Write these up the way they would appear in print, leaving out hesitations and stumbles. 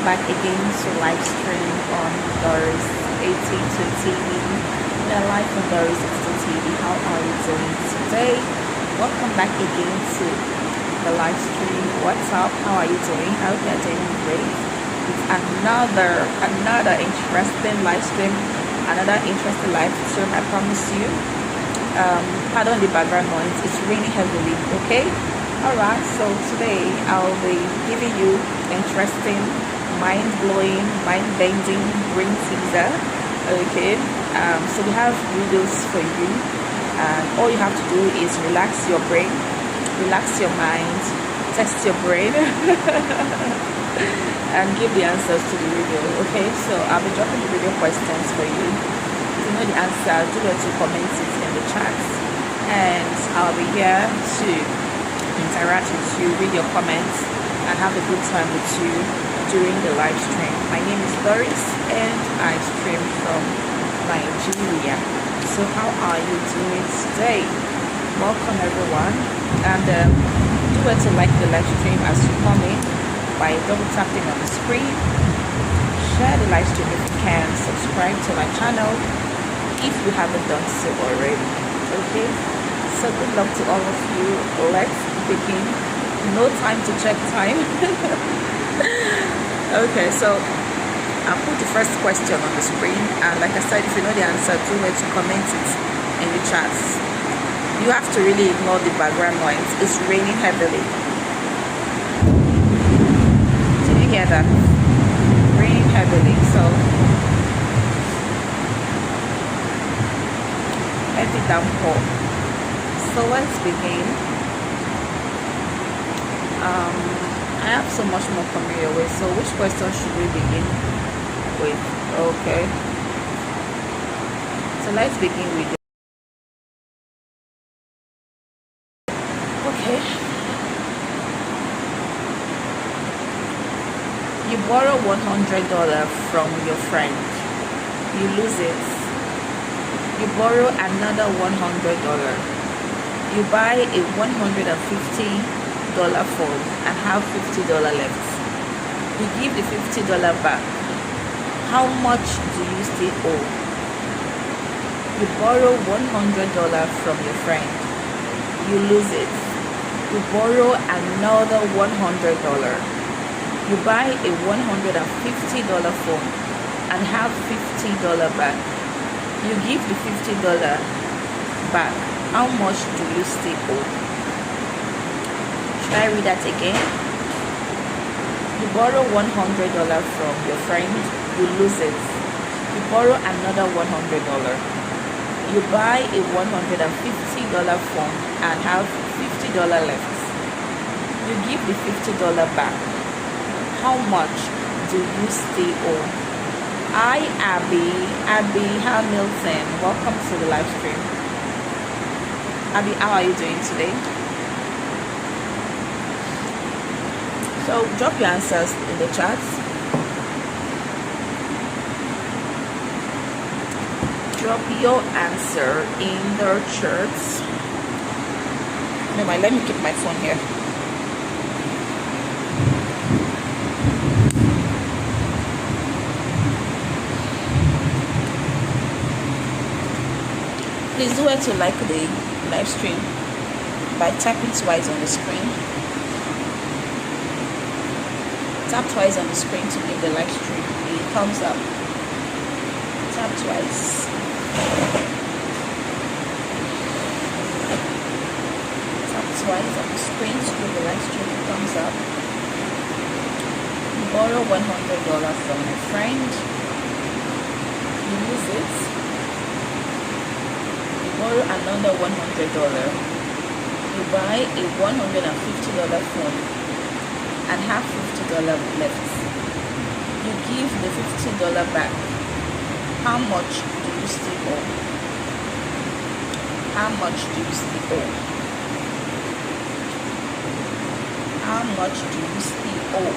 back again to live stream on Doris Etito TV. We are live on Doris Etito TV. How are you doing today? Welcome back again to the live stream. What's up? How are you doing? I hope you're doing great. It's another interesting live stream, another interesting live stream. I promise you. Pardon the background noise. It's raining heavily. Okay. Alright, so today I'll be giving you interesting, mind-blowing, mind-bending brain teaser. Okay, so we have videos for you, and all you have to do is relax your brain, relax your mind, test your brain, and give the answers to the video. Okay, so I'll be dropping the video questions for you. If you know the answer, do it to comment it in the chat, and I'll be here to interact with you, read your comments, and have a good time with you during the live stream. My name is Doris, and I stream from Nigeria. So how are you doing today? Welcome everyone, and do it to like the live stream as you come in by double tapping on the screen. Share the live stream if you can. Subscribe to my channel if you haven't done so already. Okay, so good luck to all of you. Let's begin. No time to check time. Okay, so I'll put the first question on the screen, and like I said, if you know the answer, do it to comment it in the chats. You have to really ignore the background noise. It's raining heavily. Did you hear that? Raining heavily. So heavy downpour. So let's begin. I have so much more coming your way. So which question should we begin with? Okay. So let's begin with it. Okay. You borrow $100 from your friend. You lose it. You borrow another $100. You buy a $150 phone and have $50 left. You give the $50 back. How much do you still owe? You borrow $100 from your friend. You lose it. You borrow another $100. You buy a $150 phone and have $50 back. You give the $50 back. How much do you still owe? Should I read that again? You borrow $100 from your friend, you lose it. You borrow another $100. You buy a $150 phone and have $50 left. You give the $50 back. How much do you still owe? Hi Abby Hamilton. Welcome to the live stream. Abby, how are you doing today? So drop your answers in the chat. Drop your answer in the chat. Never mind, let me keep my phone here. Please do it to like the live stream by tapping twice on the screen. Tap twice on the screen to give the live stream a thumbs up. Tap twice. Tap twice on the screen to give the live stream a thumbs up. You borrow $100 from a friend. You lose it. You borrow another $100. You buy a $150 phone and have $50 left. You give the $50 back. How much do you still owe? How much do you still owe? How much do you still owe?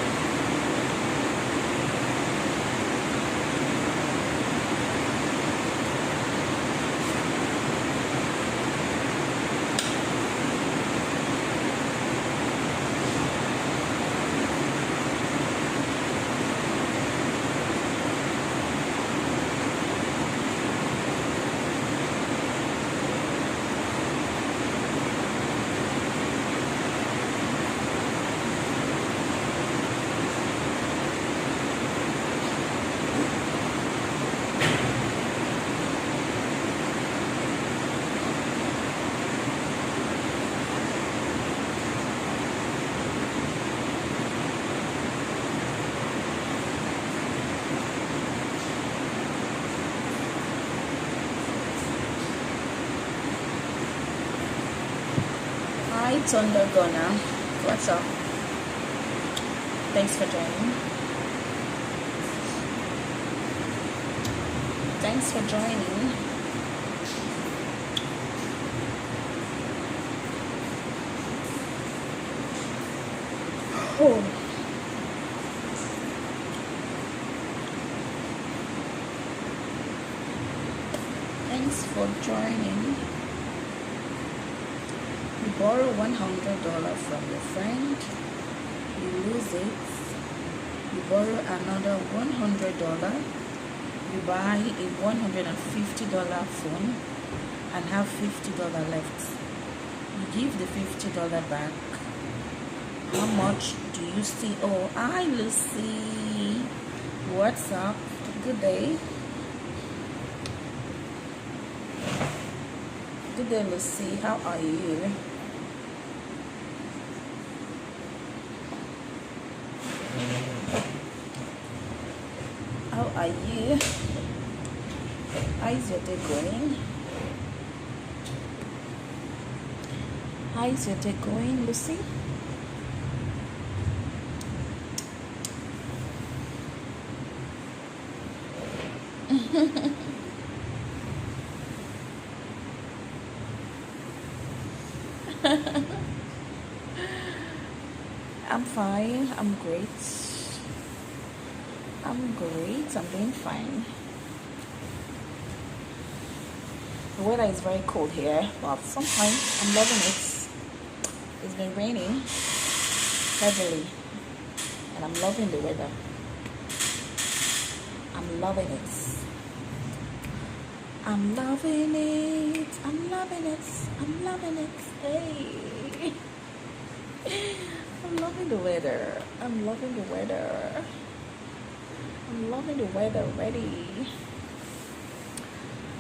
Hi Thunder Gunner, what's up? Thanks for joining. Thanks for joining. Oh. Thanks for joining. You borrow $100 from your friend, you lose it. You borrow another $100. You buy a $150 phone and have $50 left. You give the $50 back. How much do you still owe? Hi Lucy, what's up? Good day. Good day Lucy, how are you? How are you? How's your day going? How's your day going, Lucy? I'm fine. I'm great. I'm great. I'm doing fine. The weather is very cold here, but sometimes I'm loving it. It's been raining heavily, and I'm loving the weather. I'm loving it. I'm loving it. I'm loving it. I'm loving it. Hey. I'm loving the weather. I'm loving the weather. I'm loving the weather already.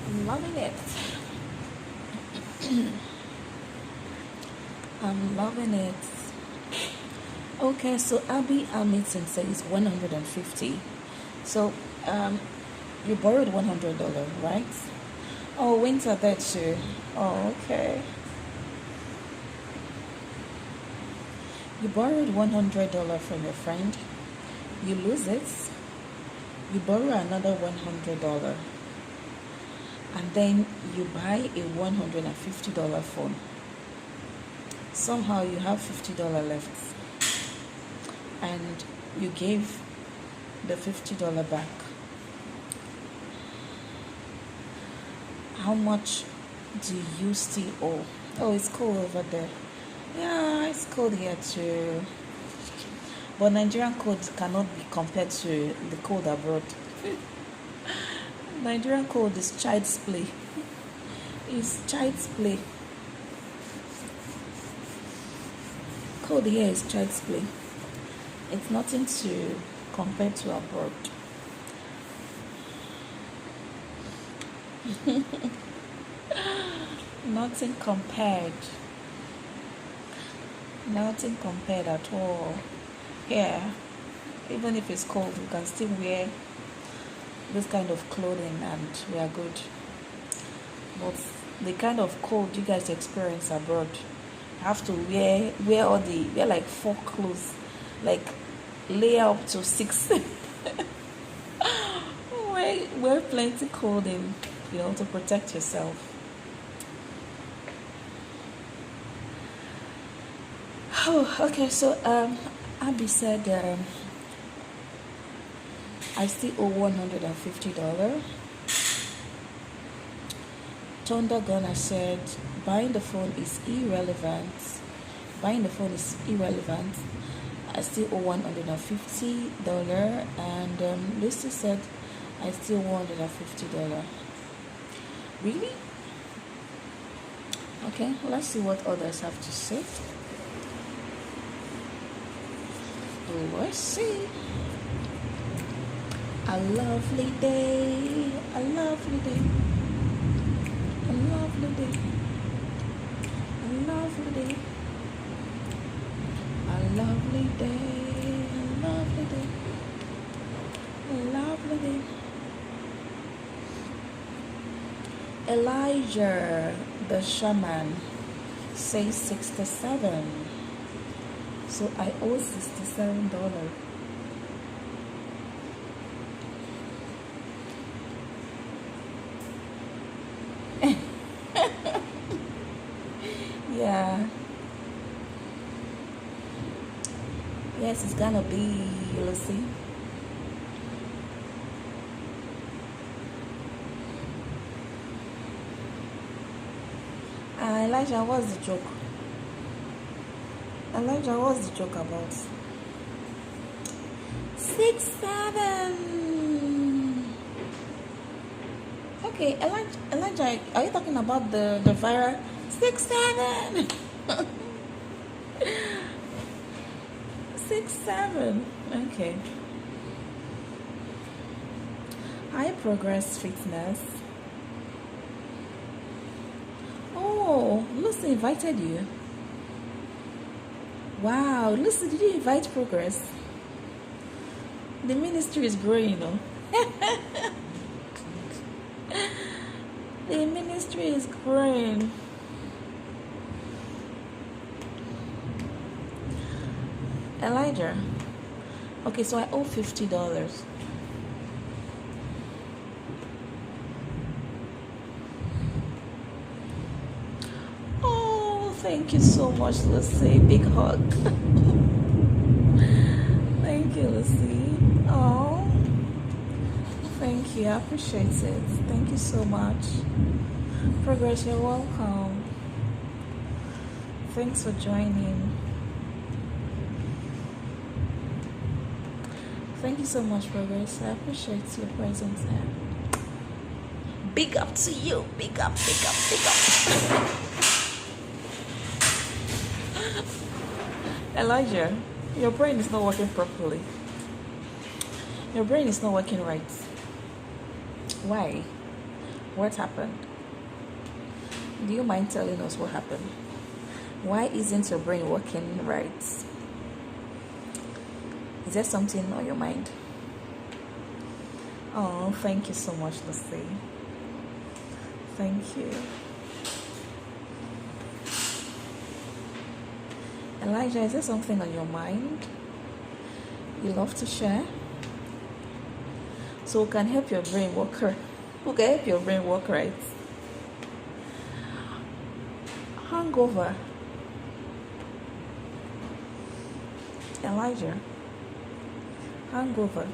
I'm loving it. I'm loving it. Okay, so Abby Hamilton says 150. So you borrowed $100, right? Oh, winter that too. Oh, okay. You borrowed $100 from your friend. You lose it. You borrow another $100. And then you buy a $150 phone. Somehow you have $50 left. And you gave the $50 back. How much do you still owe? Oh, it's cold over there. Yeah, it's cold here too. But Nigerian cold cannot be compared to the cold abroad. Nigerian cold is child's play. It's child's play. Cold here is child's play. It's nothing to compare to abroad. Nothing compared. Nothing compared at all. Here, even if it's cold, we can still wear this kind of clothing and we are good. But the kind of cold you guys experience abroad, you have to wear like 4 clothes, like layer up to 6. wear plenty clothing, to protect yourself. Oh, okay. So Abby said I still owe $150. Thunder Gunner said buying the phone is irrelevant. I still owe $150. And Lucy said I still owe $150. Really? Okay, let's see what others have to say. Let's see. A lovely day. A lovely day. A lovely day. A lovely day. A lovely day. A lovely day. A lovely day. Elijah the shaman says 67. So I owe $67. Yeah. Yes, it's gonna be, let's see. Elijah, what's the joke? Elijah, what's the joke about? 6-7. Okay, Elijah, are you talking about the viral 6-7? 6-7. Okay. High Progress Fitness. Oh, Lucy invited you. Wow, Lucy, did you invite Progress? The ministry is growing, you know. The ministry is growing. Elijah. Okay, so I owe $50. Oh, thank you so much, Lucy. Big hug. Thank you, Lucy. Oh, thank you. I appreciate it. Thank you so much. Progress, you're welcome. Thanks for joining. Thank you so much, Progress. I appreciate your presence here. Big up to you. Big up, big up, big up. Elijah, your brain is not working properly. Your brain is not working right. Why? What happened? Do you mind telling us what happened? Why isn't your brain working right? Is there something on your mind? Oh, thank you so much, Lucy. Thank you. Elijah, is there something on your mind you love to share? So we can help your brain work right. We can help your brain work right. Hangover. Elijah. Hangover.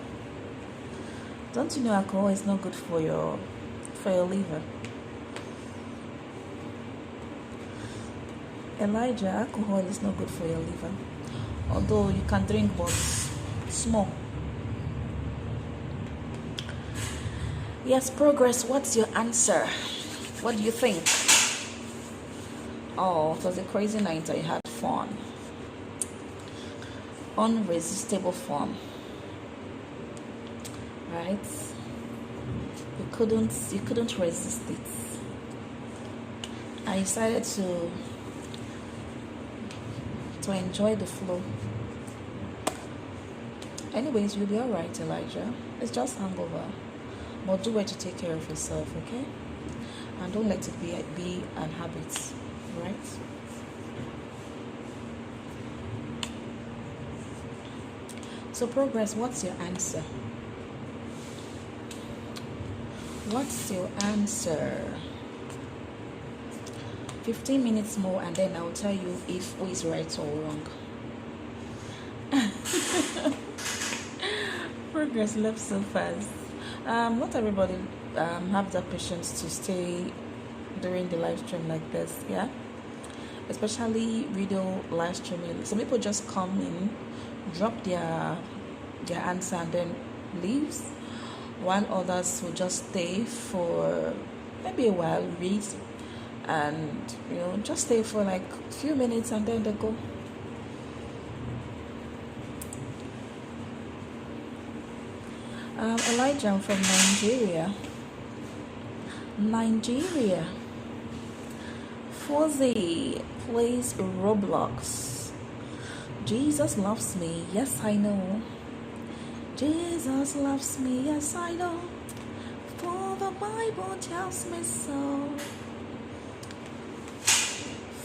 Don't you know alcohol is not good for your liver? Elijah, alcohol is not good for your liver. Although you can drink, but small. Yes, Progress, what's your answer? What do you think? Oh, it was a crazy night. I had fun. Unresistible fun. Right? You couldn't resist it. I decided to enjoy the flow. Anyways, you'll be alright, Elijah. It's just hangover. But do well to take care of yourself, okay? And don't let it be an habit, right? So, Progress, what's your answer? What's your answer? 15 minutes more and then I'll tell you if who is right or wrong. Progress left so fast. Not everybody have that patience to stay during the live stream like this, yeah? Especially video live streaming. Some people just come in, drop their answer and then leaves, while others will just stay for maybe a while, read, and just stay for like a few minutes and then they go. Elijah, I'm from Nigeria. Fuzzy plays Roblox. Jesus loves me, yes I know. Jesus loves me, yes I know. For the Bible tells me so.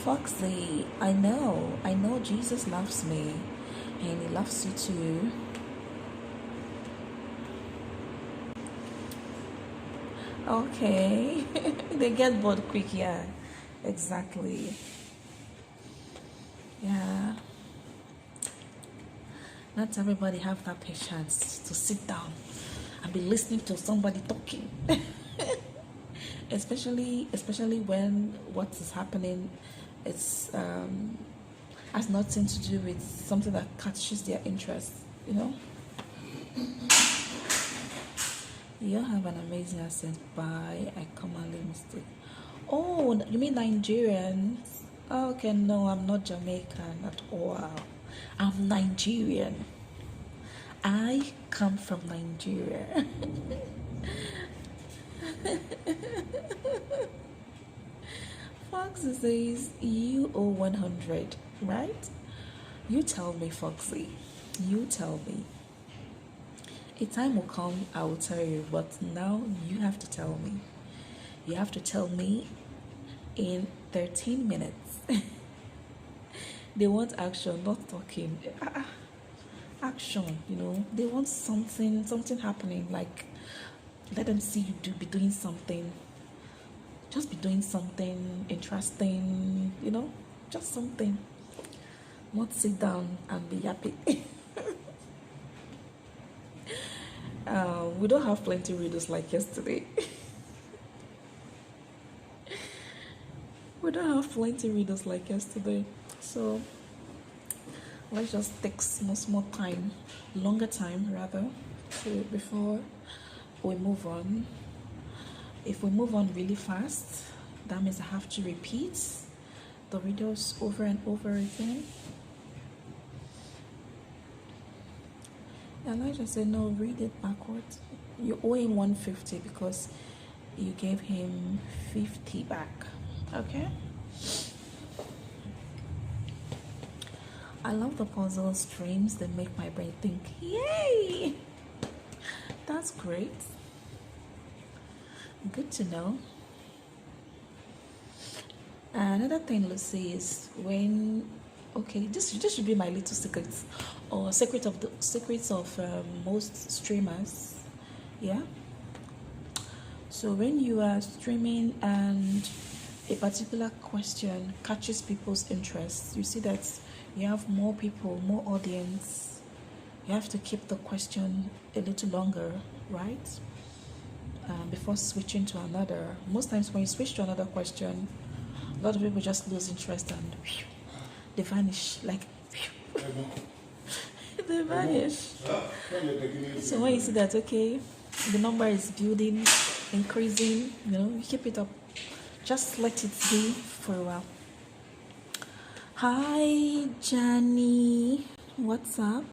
Foxy, I know Jesus loves me and he loves you too. Okay. They get bored quick, yeah. Exactly. Yeah. Not everybody have that patience to sit down and be listening to somebody talking. especially when what is happening it's has nothing to do with something that catches their interest, you know. You have an amazing accent. Bye. I commonly mistake. Oh, you mean Nigerian? Okay, no, I'm not Jamaican at all. I'm Nigerian. I come from Nigeria. Foxy says you owe 100, right? You tell me, Foxy. You tell me. A time will come, I will tell you, but now you have to tell me. You have to tell me in 13 minutes. They want action, not talking. Action, you know. They want something happening. Like, let them see you be doing something. Just be doing something interesting, you know. Just something. Not sit down and be happy. We don't have plenty readers like yesterday. We don't have plenty readers like yesterday. So let's just take small time, longer time rather, before we move on. If we move on really fast, that means I have to repeat the videos over and over again. Elijah said, no, read it backwards. You owe him 150 because you gave him 50 back. Okay? I love the puzzle streams. They make my brain think, yay! That's great. Good to know. Another thing, Lucy, is when this should be my little secrets or secrets of most streamers. Yeah. So when you are streaming and a particular question catches people's interest, you see that you have more people, more audience. You have to keep the question a little longer, right? Before switching to another. Most times when you switch to another question, a lot of people just lose interest and they vanish. Like they vanish. So when you see that, okay, the number is building, increasing, you know, you keep it up. Just let it be for a while. Hi, Johnny. What's up?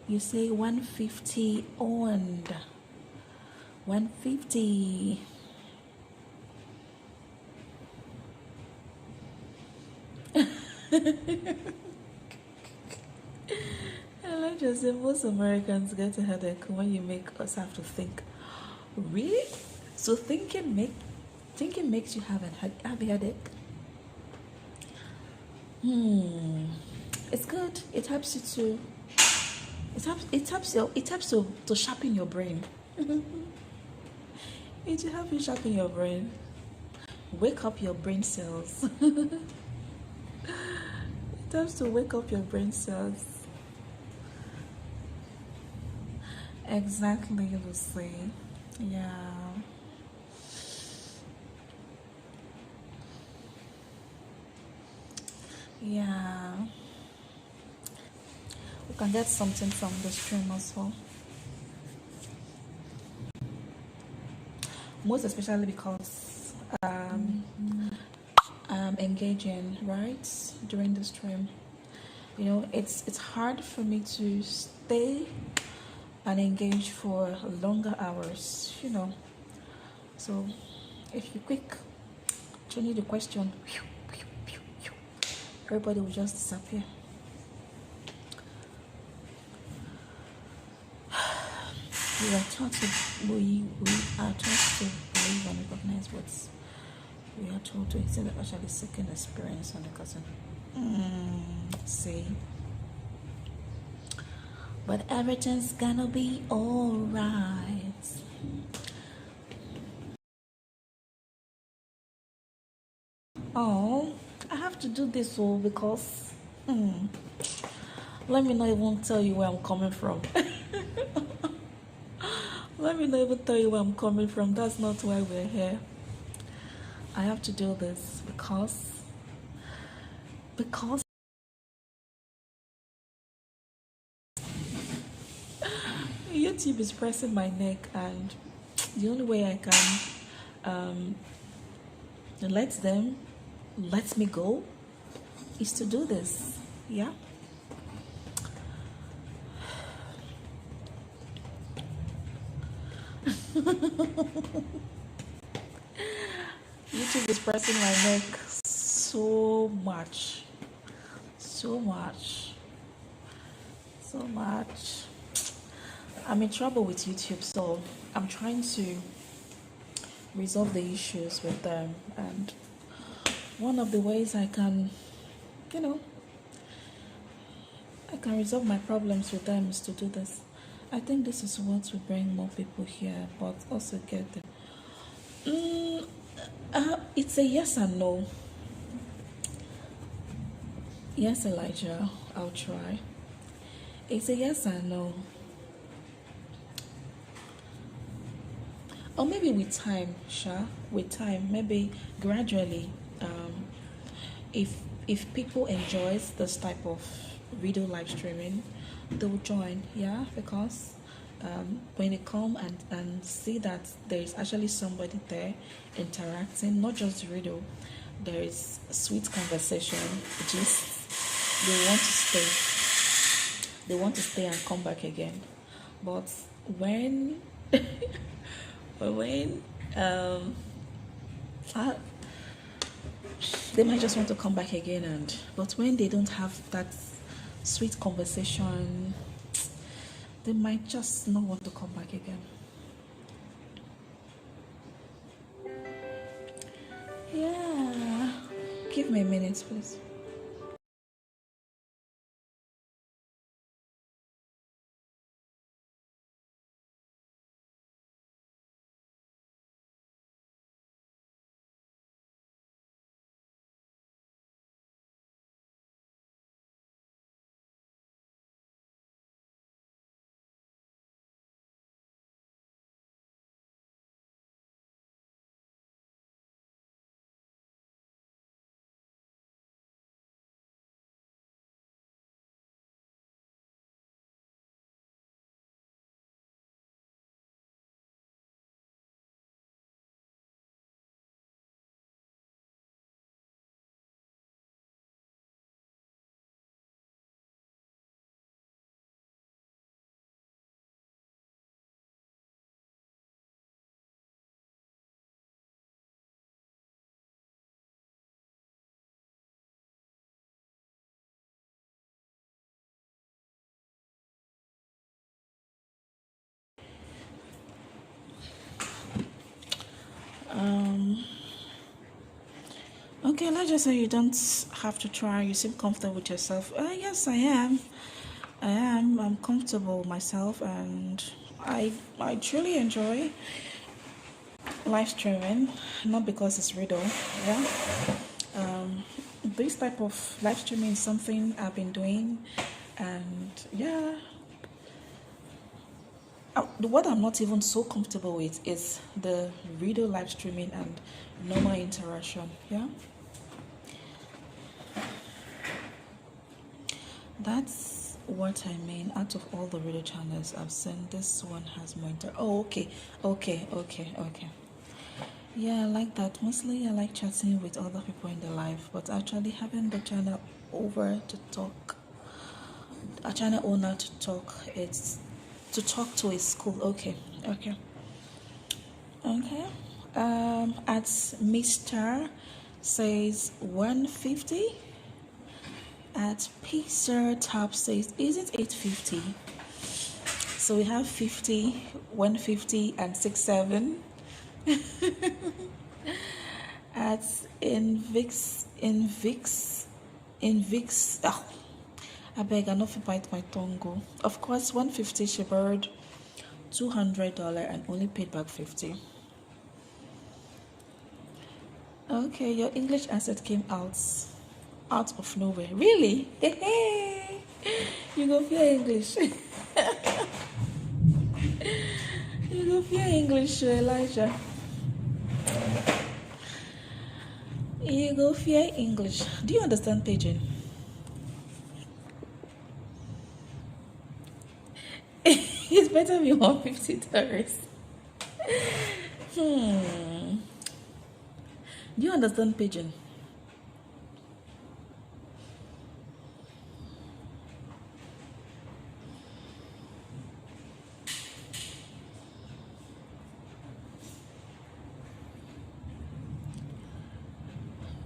You say 150 owned. 150. I like to say most Americans get a headache when you make us have to think. Really? So thinking makes you have a headache. It's good. It helps you to sharpen your brain. It will help you sharpen your brain. Wake up your brain cells. It helps to wake up your brain cells. Exactly, Lucy. Yeah. Yeah. We can get something from the stream as well. Most especially because I'm engaging, right, during the stream. You know, it's hard for me to stay and engage for longer hours, you know. So if you quick change the question, everybody will just disappear. We are taught to believe and recognize what's We are told to extend the actually second experience on the cousin. See? But everything's gonna be alright. Oh, I have to do this all because let me not even tell you where I'm coming from. Let me not even tell you where I'm coming from. That's not why we're here. I have to do this because YouTube is pressing my neck, and the only way I can let me go is to do this. Yeah. YouTube is pressing my neck so much. I'm in trouble with YouTube, so I'm trying to resolve the issues with them, and one of the ways I can resolve my problems with them is to do this. I think this is what will bring more people here, but also get them. It's a yes and no. Yes, Elijah, I'll try. It's a yes and no. Or maybe with time, with time, maybe gradually. If people enjoys this type of video live streaming, they'll join, yeah, because when they come and see that there is actually somebody there interacting, not just video, there is sweet conversation, just they want to stay and come back again. But when they might just want to come back again, but when they don't have that sweet conversation, they might just not want to come back again. Yeah, give me a minute, please. Okay, let's just say you don't have to try. You seem comfortable with yourself. Yes, I am. I'm comfortable myself, and I truly enjoy live streaming. Not because it's riddle, yeah. This type of live streaming is something I've been doing, and yeah. What I'm not even so comfortable with is the video live streaming and normal interaction, yeah. That's what I mean. Out of all the radio channels I've seen, this one has more okay. Yeah, I like that. Mostly I like chatting with other people in the live, but actually having the channel over to talk, a channel owner to talk, it's to talk to is cool. Okay. At Mr. says 150. At Pixar Tab says, is it 850? So we have 50, 150, and 67. at in Vix. I beg, I not bite my tongue go. Of course, 150 she borrowed $200 and only paid back 50. Okay, your English asset came out of nowhere. Really? You go fear English. You go fear English, Elijah. You go fear English. Do you understand pidgin? It's better be $150. Do you understand pidgin?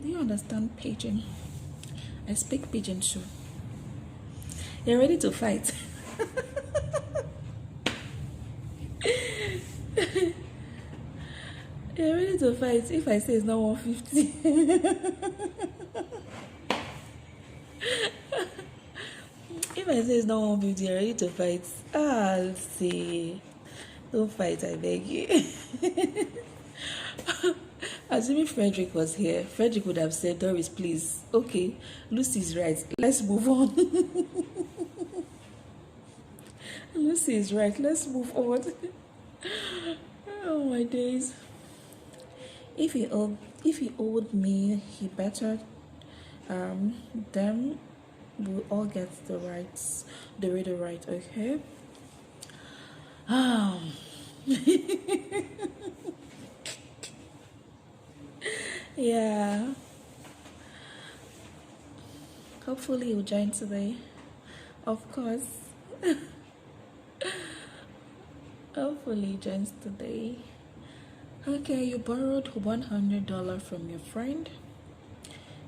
Do you understand pidgin? I speak pidgin too. You're ready to fight. You're ready to fight if I say it's not 150. If I say it's not 150, you're ready to fight. I'll see. Don't fight, I beg you. Assuming Frederick was here, Frederick would have said, Doris, please. Okay, Lucy's right. Let's move on. Lucy is right. Let's move on. Oh my days. If he owed me, he better them will all get the rights, the reader right, okay? Yeah. Hopefully you'll join today. Of course. Hopefully he joins today. Okay, you borrowed $100 from your friend.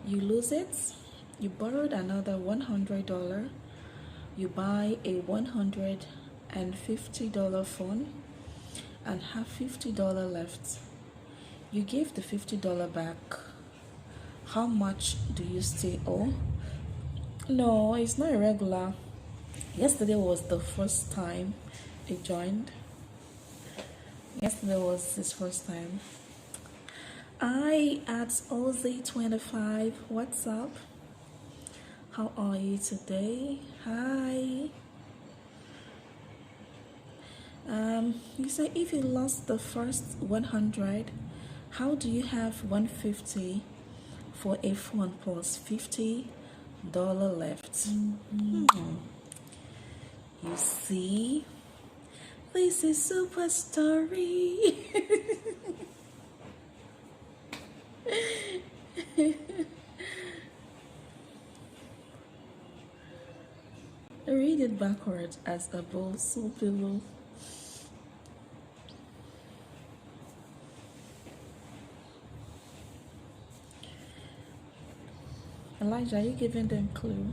You lose it. You borrowed another $100. You buy a $150 phone and have $50 left. You give the $50 back. How much do you still owe? No, it's not irregular. Yesterday was the first time he joined. Yesterday was his first time. I at Ozzy25. What's up? How are you today? Hi. You say if you lost the first 100, how do you have 150 for a phone plus $50 left? You see, this is super story. Read it backwards as above, so below. Elijah, are you giving them clue?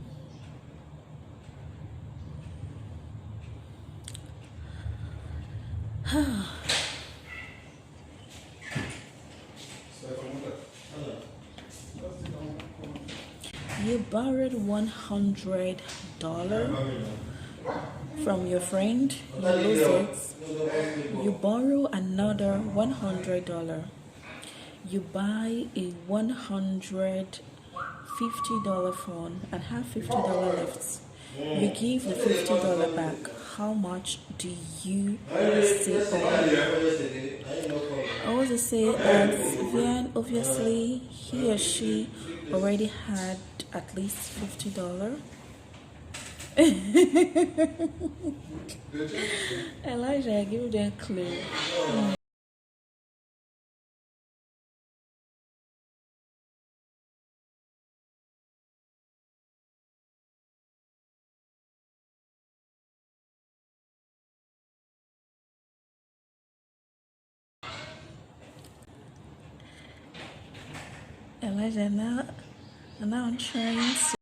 You borrowed $100 from your friend. You lose it. You borrow another $100. You buy a $150 phone and have $50 left. You give the $50 back. How much do you still owe? I want to say that Vian, obviously, he or she already had at least $50. Elijah, I give them a clue. Elijah, now I'm trying to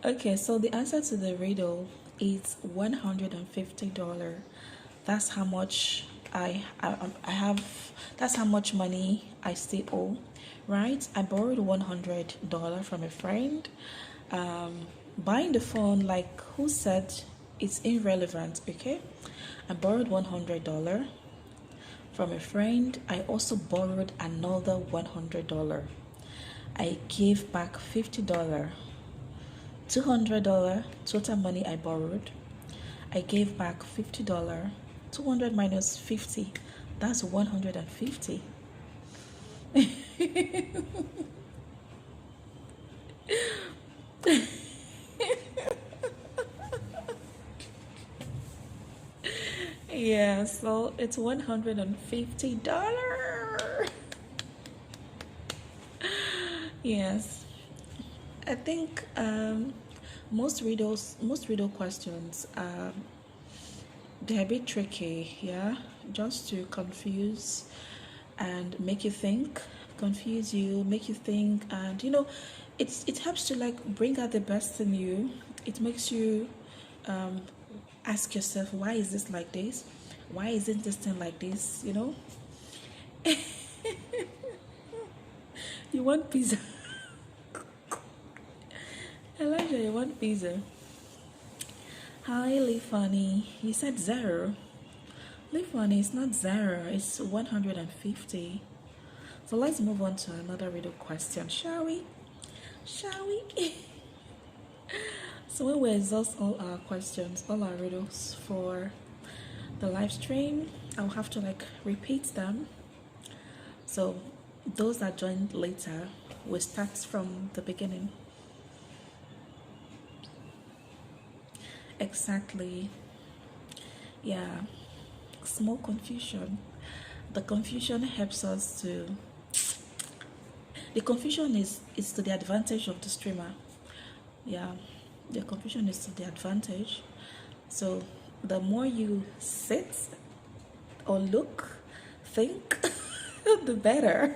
Okay, so the answer to the riddle is $150. That's how much I have. That's how much money I still owe, right? I borrowed $100 from a friend. Buying the phone, like who said, it's irrelevant. Okay, I borrowed $100 from a friend. I also borrowed another $100. I gave back $50. $200 total money I borrowed. I gave back $50. 200 minus 50, that's 150. Yeah, so it's $150. Yes, I think most riddle questions, they're a bit tricky, yeah, just to confuse and make you think, confuse you, make you think, and it helps to like bring out the best in you. It makes you um, ask yourself, why is this like this? Why isn't this thing like this? You want pizza? Elijah, you want pizza? Highly funny. You said zero. Live funny, it's not zero, it's 150. So let's move on to another riddle question, shall we? Shall we? So when we exhaust all our questions, all our riddles for the live stream, I'll have to like repeat them. So those that joined later will start from the beginning. Exactly. Yeah. Small confusion. The confusion helps us to. The confusion is to the advantage of the streamer. Yeah. The confusion is to the advantage. So the more you sit or look, think, the better.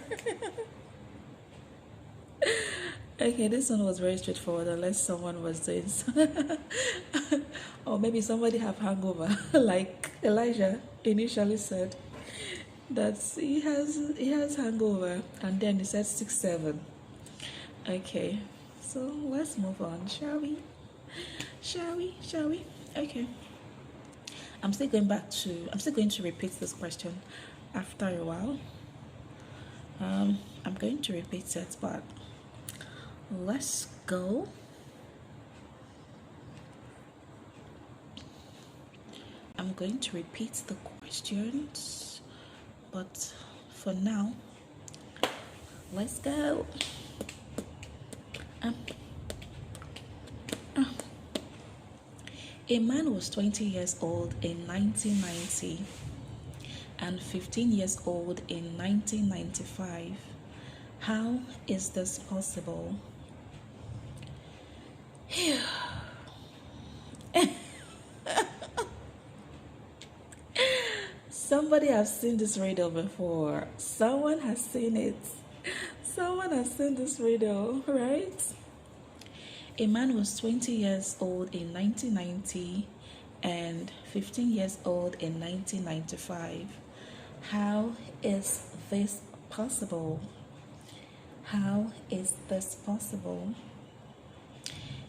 Okay, this one was very straightforward unless someone was doing or maybe somebody have hangover like Elijah initially said that he has hangover, and then he said 6-7. Okay, so let's move on, shall we? Okay, I'm still going to repeat this question after a while. I'm going to repeat it, but let's go. I'm going to repeat the questions, but for now, let's go. A man was 20 years old in 1990 and 15 years old in 1995. How is this possible? Somebody has seen this riddle before. Someone has seen it. Someone has seen this riddle, right? A man was 20 years old in 1990 and 15 years old in 1995. How is this possible? How is this possible?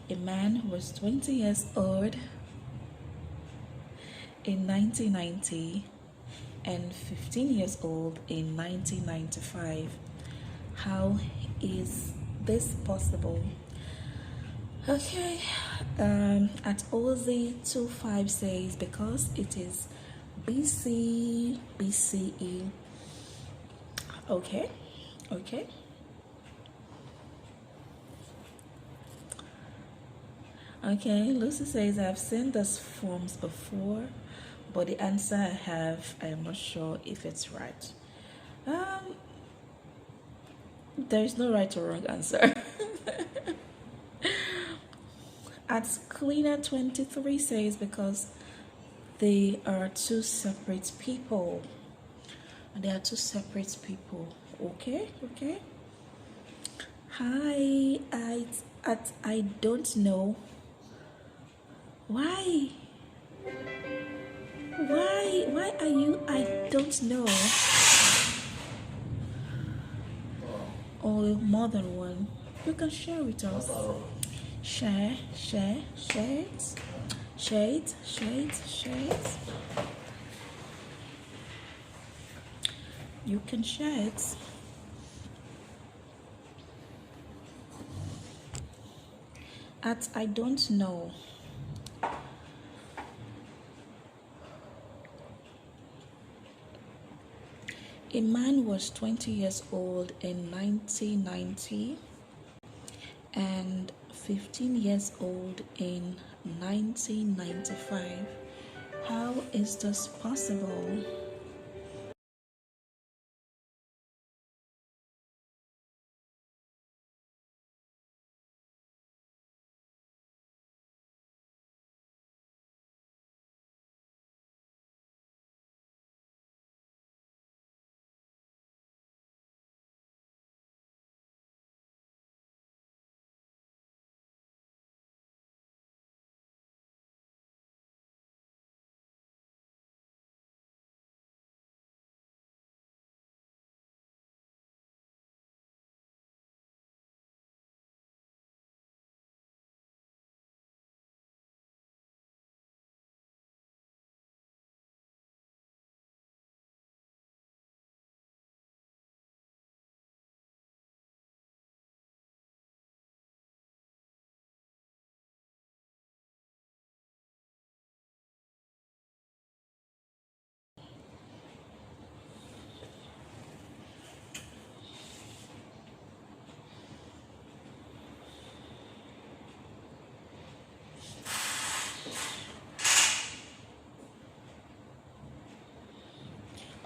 A man was 20 years old in 1990 and 15 years old in 1995. How is this possible? Okay, at Ozzy25 says because it is BCE. Okay. Okay, Lucy says I've seen these forms before, but the answer I am not sure if it's right. There is no right or wrong answer. At Cleaner23 says because they are two separate people. They are two separate people. Okay. Hi, At I don't know. Why? Why are you I don't know? Or more than one? You can share with us. Share it. Share it. You can share it. At I don't know. A man was 20 years old in 1990 and 15 years old in 1995. How is this possible?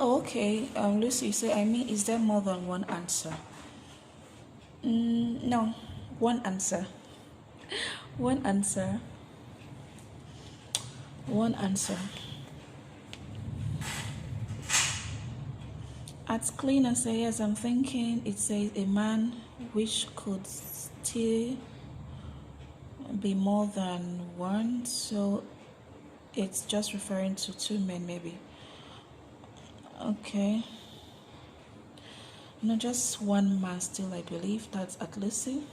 Oh, okay, Lucy, so I mean, is there more than one answer? No, one answer. One answer. One answer. At cleaner say yes, I'm thinking it says a man which could still be more than one, so it's just referring to two men maybe. Okay. No, just one man still, I believe. That's at Lucy.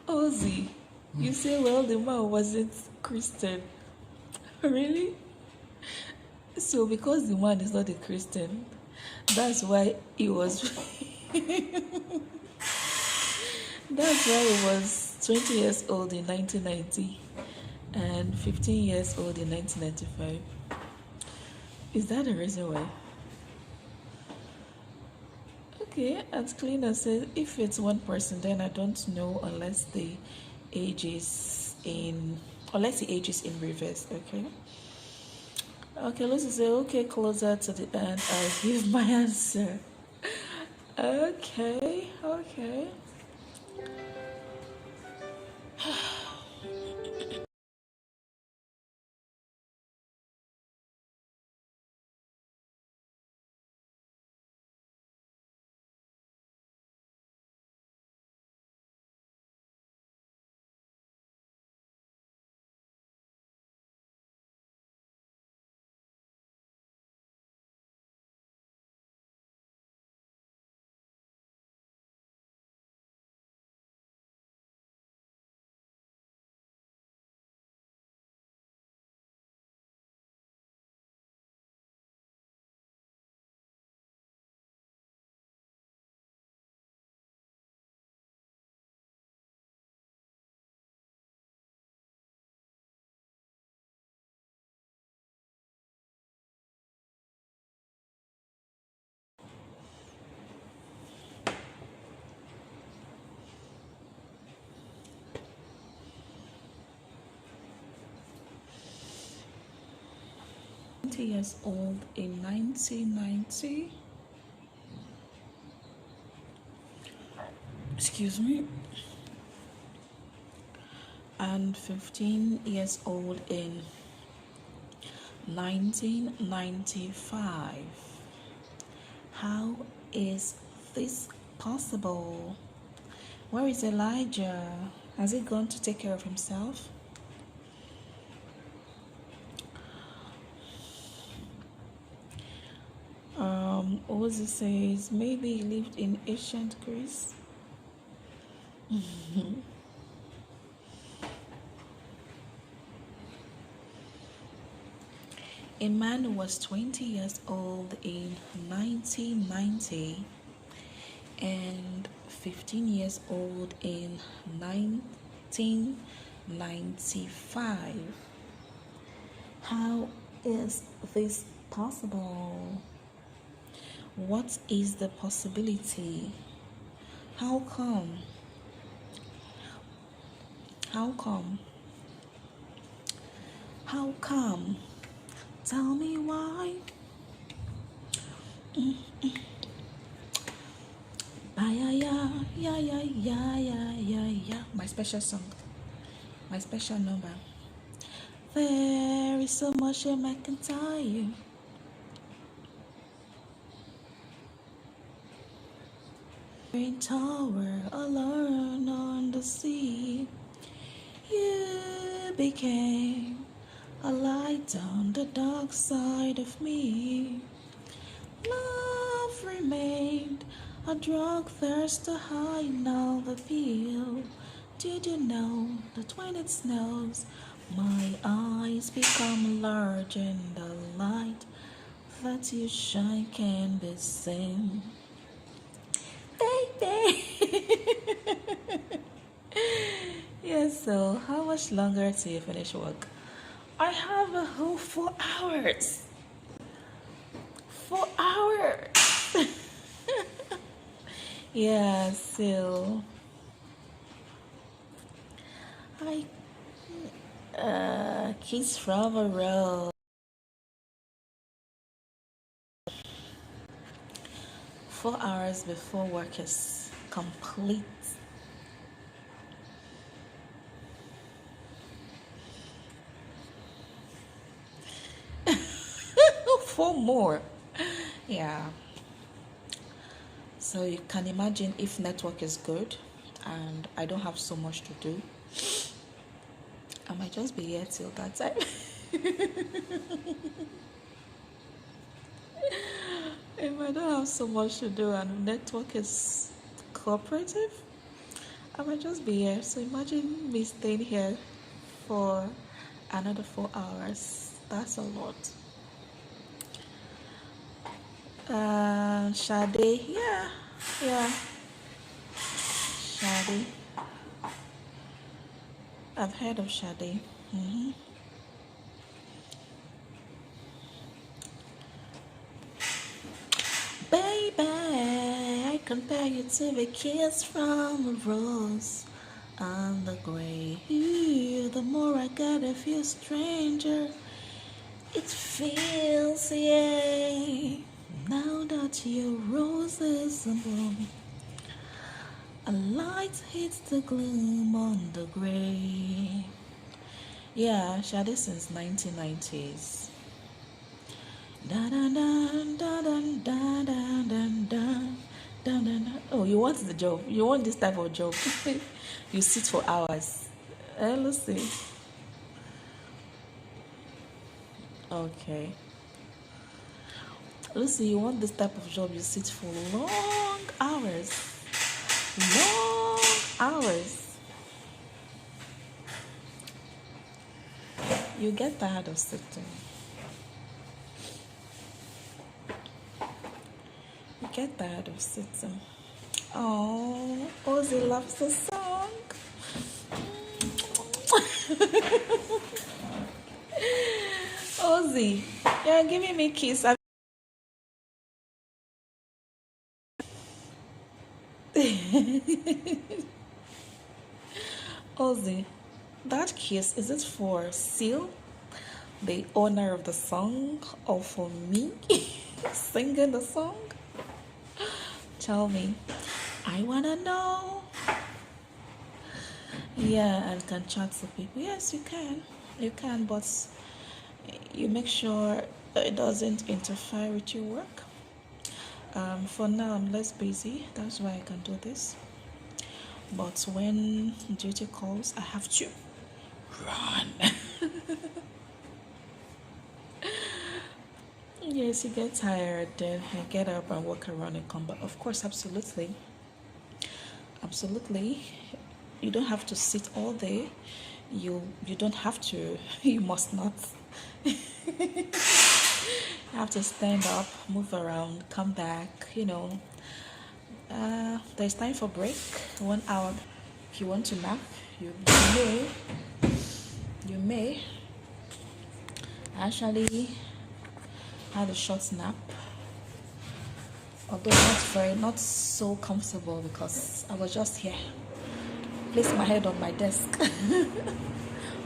Ozzy, you say, well, the man wasn't Christian. Really? So because the man is not a Christian, that's why he was that's why he was 20 years old in 1990 and 15 years old in 1995. Is that the reason why? Okay, as cleaner says, if it's one person, then I don't know unless the age is in reverse. Okay, let's say okay, closer to the end, I'll give my answer. Okay. 20 years old in 1990. Excuse me. And 15 years old in 1995. How is this possible? Where is Elijah? Has he gone to take care of himself? Ozzy says maybe he lived in ancient Greece. A man was 20 years old in 1990 and 15 years old in 1995. How is this possible? What is the possibility? How come? How come? How come? Tell me why. Yeah. My special song. My special number. There is so much I can tell you. Green tower alone on the sea. You became a light on the dark side of me. Love remained a drug thirst to hide all the feel. Did you know that when it snows, my eyes become large and the light that you shine can be seen? Baby! Yes, so how much longer till you finish work? I have a whole 4 hours. 4 hours. Yeah, so kids from a row. 4 hours before work is complete. Four more. Yeah. So you can imagine if network is good and I don't have so much to do, I might just be here till that time. If I don't have so much to do and network is cooperative, I might just be here. So imagine me staying here for another 4 hours. That's a lot. Sade, yeah. Sade. I've heard of Sade. Baby, I compare you to the kiss from a rose on the grave. The more I get of you, stranger, it feels, yeah. Now that your rose is in bloom, a light hits the gloom on the grave. Yeah, Sade since 1990s. Oh, you want the job? You want this type of job? You sit for hours. Let's see. Okay. Lucy, you want this type of job? You sit for long hours. Long hours. You get tired of sitting. You get tired of sitting. Oh, Ozzy loves the song. Ozzy, yeah, giving me a kiss. Ozzy, that kiss, is it for Seal, the owner of the song, or for me singing the song? Tell me. I wanna know. Yeah, and can chat to people. Yes, you can. You can, but You make sure that it doesn't interfere with your work. For now, I'm less busy, that's why I can do this. But when duty calls, I have to run. Yes, you get tired, then I get up and walk around and come back. Of course, absolutely. Absolutely. You don't have to sit all day. You don't have to. You must not. You have to stand up, move around, come back, there's time for break, 1 hour. If you want to nap, may. You may. I actually had a short nap, although not so comfortable because I was just here, placed my head on my desk.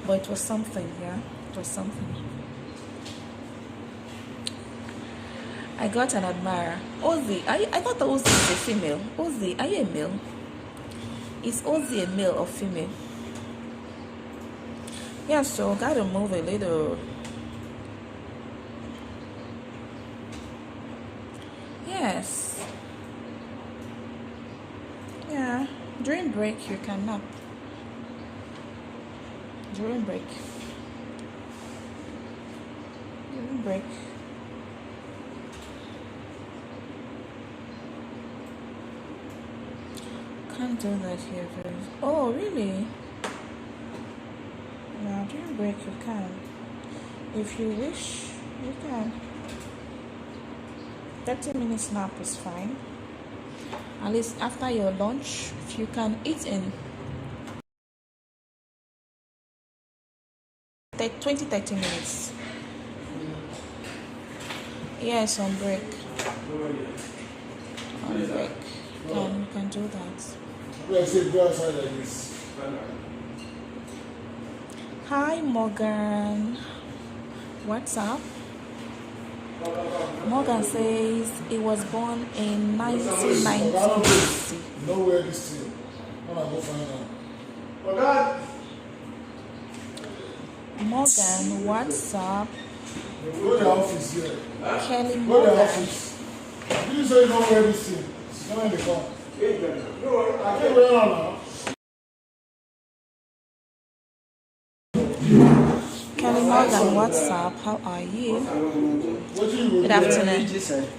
But it was something, yeah, it was something. I got an admirer. Ozzy, I thought Ozzy is a female. Ozzy, are you a male? Is Ozzy a male or female? Yeah, so gotta move a little. Yes. Yeah. During break you can nap. During break. During break. Can't do that here. Oh, really? Yeah, during break you can. If you wish, you can. 30 minutes nap is fine. At least after your lunch, if you can eat in 20-30 minutes. Yes, on break. On break. You can do that. Hi Morgan. What's up? Morgan says he was born in 1990. Nowhere this thing. I'm gonna go find out. Morgan, what's up? Go to the office here. Kelly Go to Morgan. the office. Did you say you know where this thing? It's not in the car. No, I can't wear on now. Kelly Morgan, what's up? How are you? Good afternoon.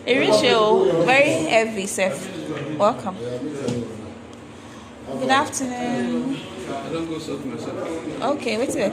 Irisho, very heavy, Seth. Welcome. Good afternoon. I don't go soak myself. Okay, wait till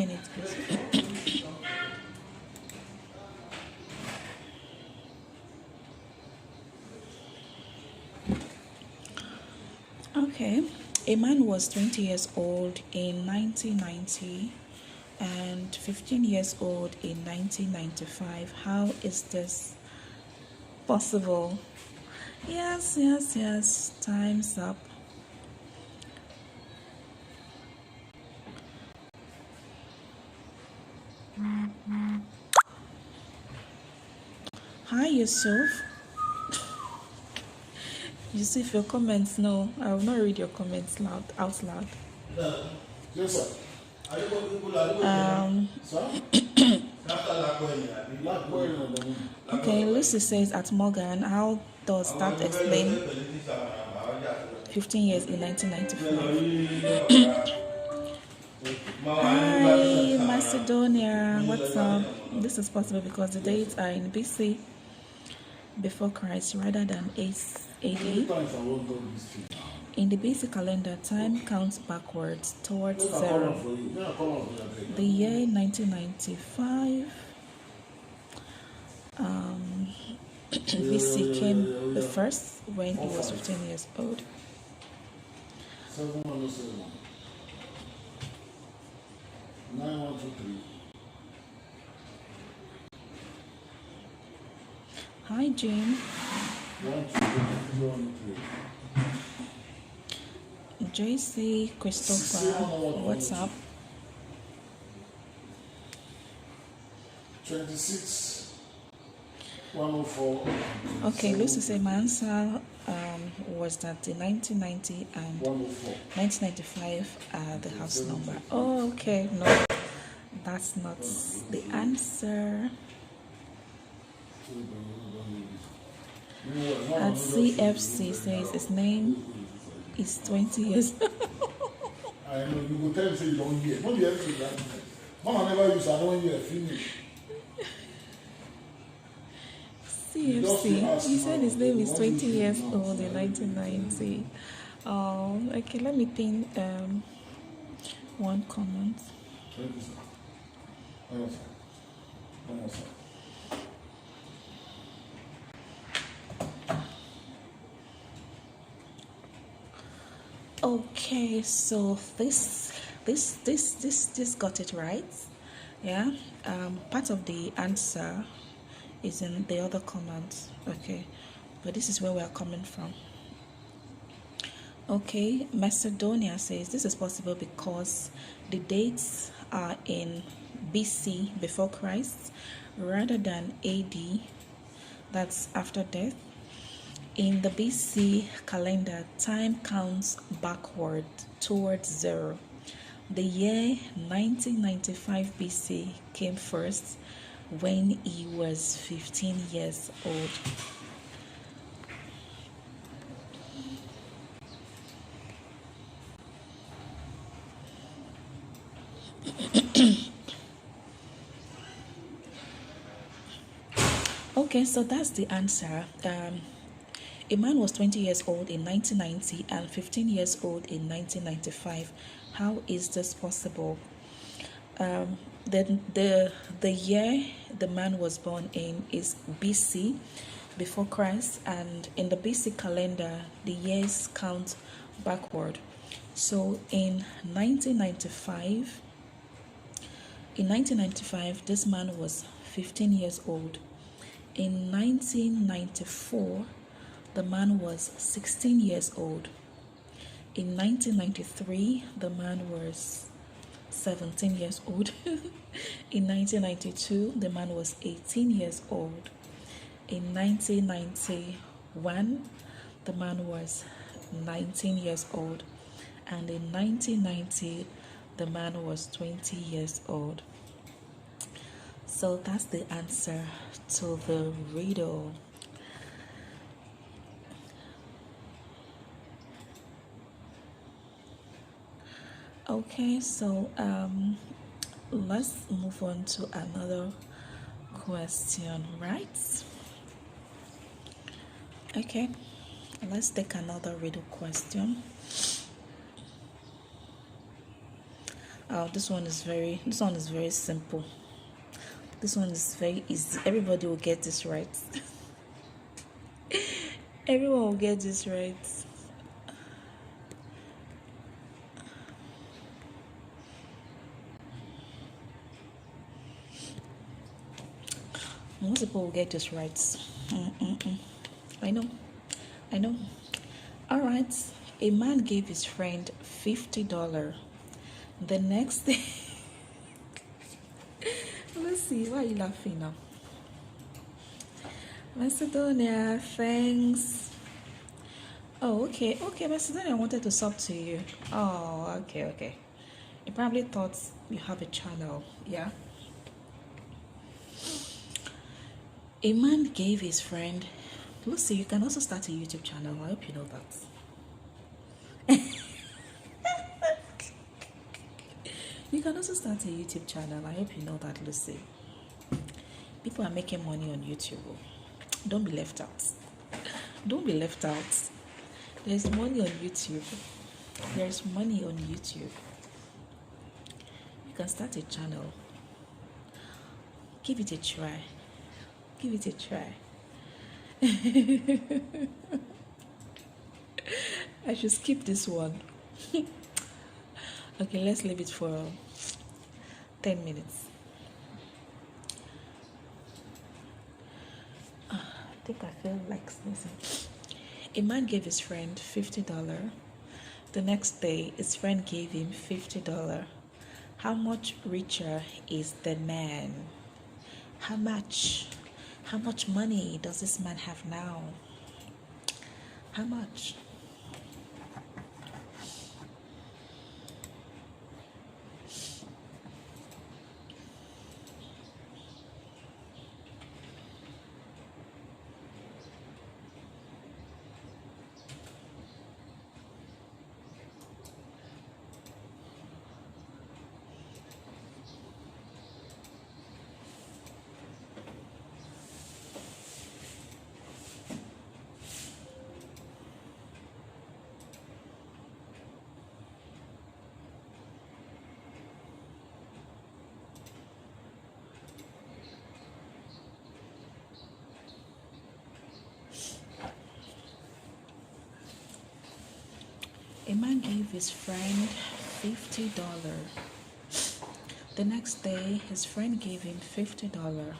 minute, please. Okay, a man was 20 years old in 1990 and 15 years old in 1995. How is this possible? Yes, yes, yes. Time's up. Hi, Yusuf. Yusuf, your comments. No, I will not read your comments out loud. Yes, sir. Okay, Lucy says at Morgan, how does that explain 15 years in 1995? Hi, Macedonia. What's up? This is possible because the dates are in BC, before Christ, rather than AD. In the BC calendar, time counts backwards towards 0. The year 1995 BC came the first when he was 15 years old. 7107. 9123. Hi, Jane. 1203. JC Christopher, what's up? 26 104. Okay, Lucy said my answer was that the 1990 and 1995 are the house number. Oh, okay, no, that's not the answer. At CFC says his name is 20 years. I know you will tell me say you don't hear. Not the everything that Mama never use I don't hear finish. CFC, he said his name is 20 years old in 1990. Okay, let me pin one comment. Thank you, sir. Thank you, sir. Thank you, sir. Okay, so this got it right. Yeah. Part of the answer is in the other comments. Okay, but this is where we are coming from. Okay, Macedonia says this is possible because the dates are in BC, before Christ, rather than AD, that's after death. In the BC calendar, time counts backward towards 0. The year 1995 BC came first when he was 15 years old. Okay, so that's the answer. A man was 20 years old in 1990 and 15 years old in 1995. How is this possible? The year the man was born in is BC, before Christ, and in the BC calendar, the years count backward. So in 1995, this man was 15 years old. In 1994, the man was 16 years old. In 1993, the man was 17 years old. In 1992, the man was 18 years old. In 1991, the man was 19 years old. And in 1990, the man was 20 years old. So that's the answer to the riddle. Okay, so let's move on to another question, right? Okay, let's take another riddle question. Oh, this one is very simple. This one is very easy. Everybody will get this right. Everyone will get this right. Most people will get this right. I know. All right. A man gave his friend $50. The next day, let's see. Why are you laughing now? Macedonia, thanks. Oh, okay. Macedonia wanted to sub to you. Oh, okay. You probably thought you have a channel, yeah? A man gave his friend. Lucy, you can also start a YouTube channel. I hope you know that. You can also start a YouTube channel. I hope you know that, Lucy. People are making money on YouTube. Don't be left out. Don't be left out. There's money on YouTube. There's money on YouTube. You can start a channel. Give it a try. Give it a try. I should skip this one. Okay, let's leave it for 10 minutes. I think I feel like sneezing. A man gave his friend $50. The next day, his friend gave him $50. How much richer is the man? How much money does this man have now? How much? A man gave his friend $50. The next day, his friend gave him $50.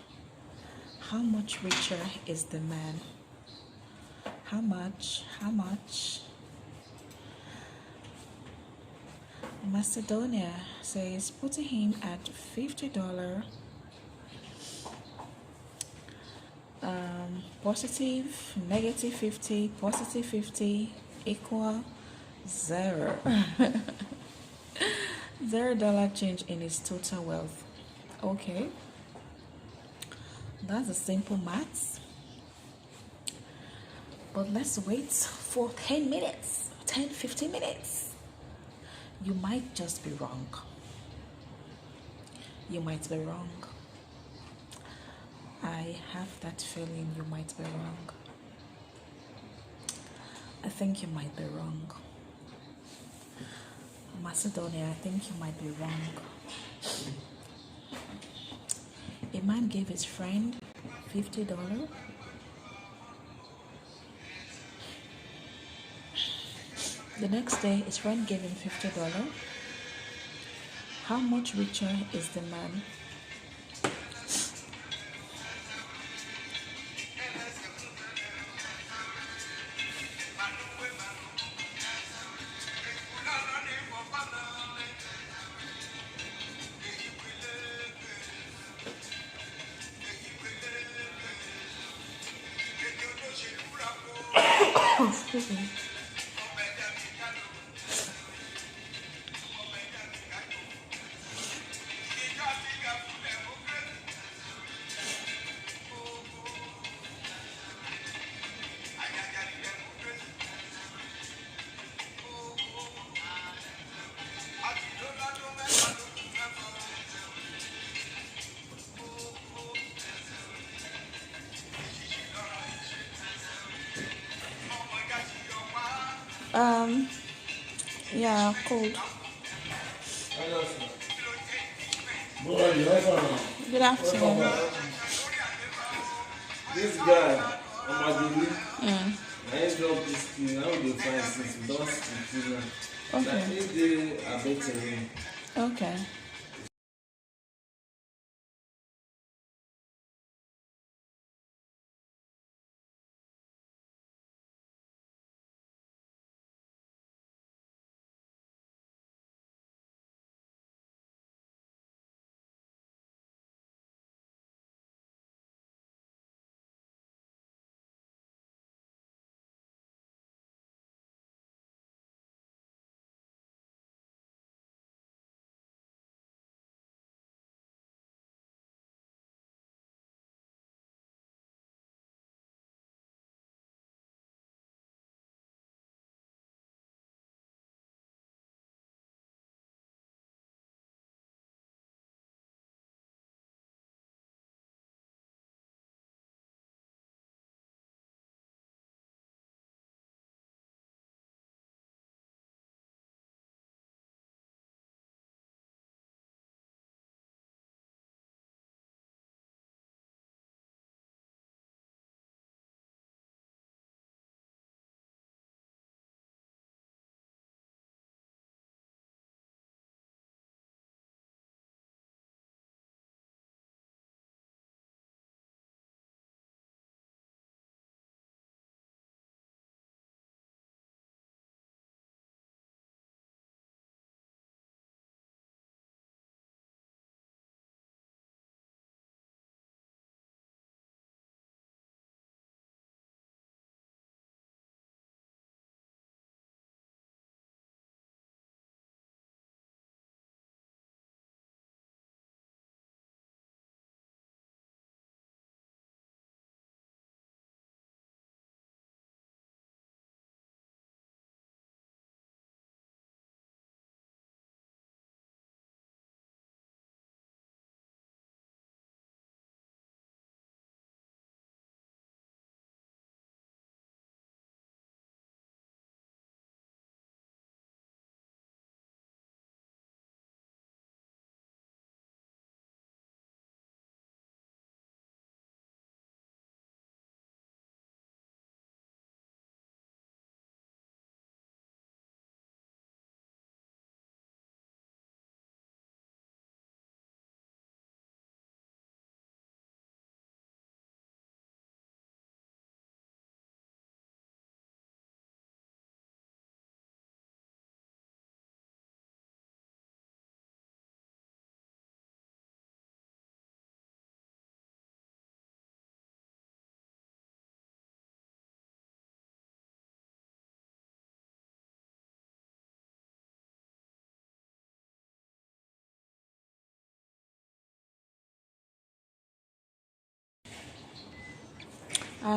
How much richer is the man? How much? Macedonia says putting him at $50. Positive, negative 50, positive 50 equal 0. $0 change in his total wealth. Okay, that's a simple maths. But let's wait for 10 minutes, 10-15 minutes. You might just be wrong. You might be wrong. I have that feeling you might be wrong. I think you might be wrong. Macedonia, I think you might be wrong. A man gave his friend $50. The next day, his friend gave him $50. How much richer is the man? Excuse me. Yeah, cold. Good afternoon. This guy, Amadou, I drop this thing. Now they find since we don't speak to them. Okay. That if they are better me. Okay.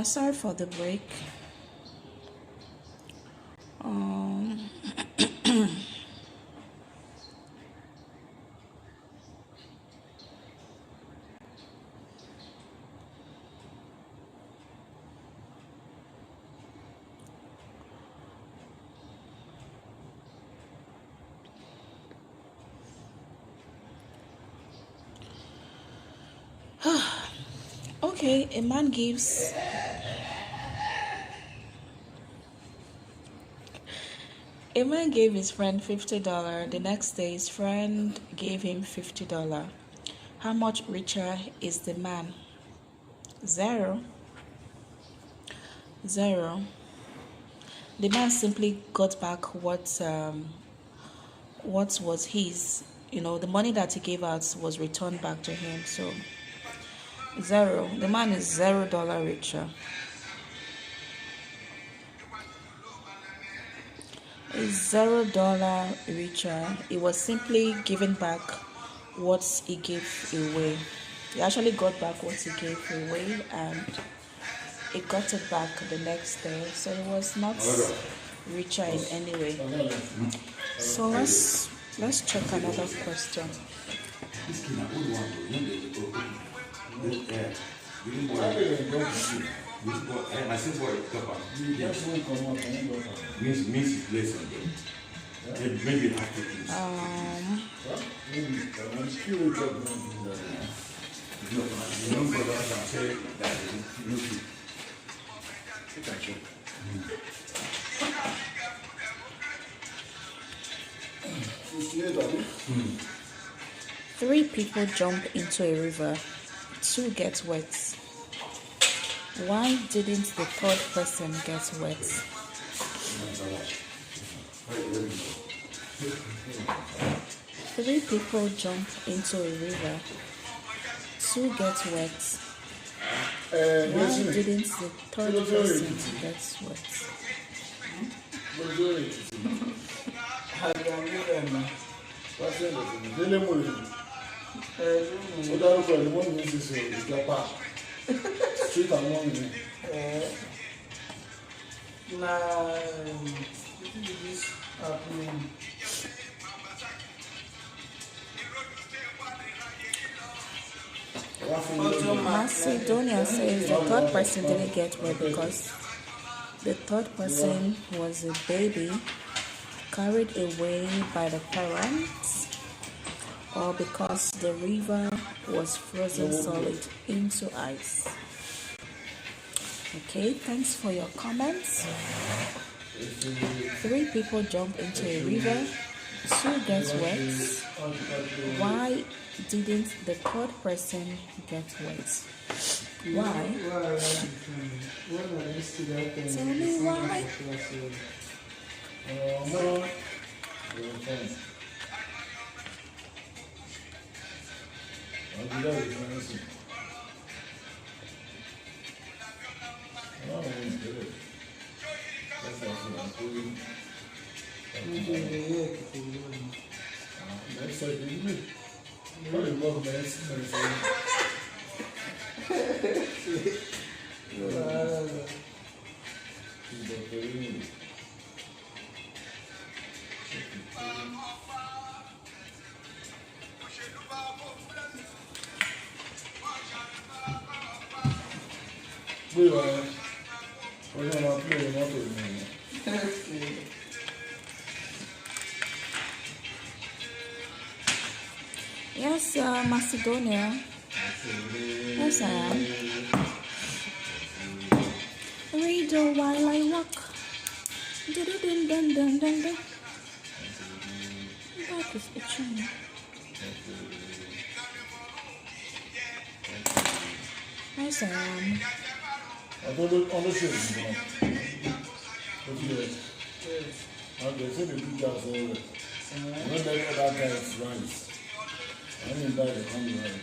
Sorry for the break. Um, okay, a man gave his friend $50. The next day, his friend gave him $50. How much richer is the man? Zero. Zero. The man simply got back what was his. The money that he gave out was returned back to him. So zero. The man is $0 richer. Is $0 richer. It was simply giving back what he gave away. He actually got back what he gave away, and he got it back the next day. So it was not richer in any way. So let's check another question. Maybe have to do. Maybe I'm sure we can do that. You don't go down and say that you look it. It's actually. Three people jump into a river. 2 get wet. Why didn't the third person get wet? 3 people jump into a river. 2 get wet. Why didn't the third person get wet? Macedonia says the third person didn't get wet because the third person was a baby carried away by the currents, or because the river was frozen solid into ice. Okay, thanks for your comments. 3 people jump into a river. 2 get wet. Why didn't the third person get wet? Why? Tell me why. Yes, Macedonia. Yes, I am. Read while I walk. That is itching me. Yes, I am. I don't understand. Okay, so the big guys already. When they know that guy is right. I mean, that is coming right.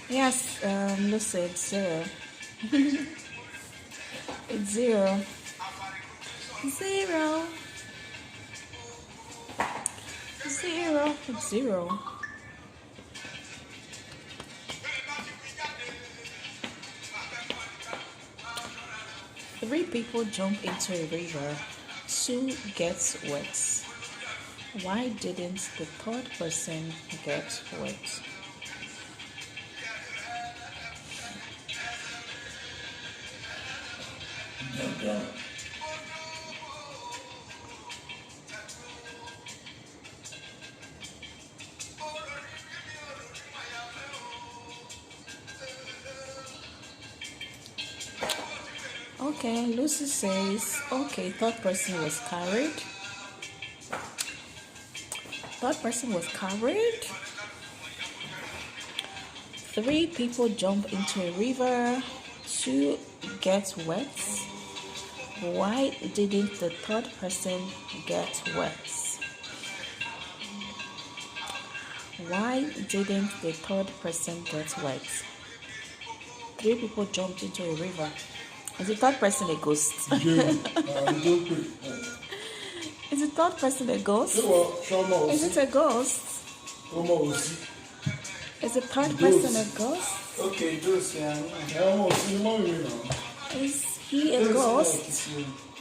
Yes, Lucy, it's 0. It's 0. 0. 0. It's 0. Three people jump into a river. 2 gets wet. Why didn't the third person get wet? Okay, Lucy says, okay, third person was carried. Third person was carried. 3 people jump into a river. 2 get wet. Why didn't the third person get wet? Why didn't the third person get wet? 3 people jumped into a river. Is the third person a ghost? Is the third person a ghost? Is it a ghost? Is the third person a ghost? Okay, Doris, Is he a ghost?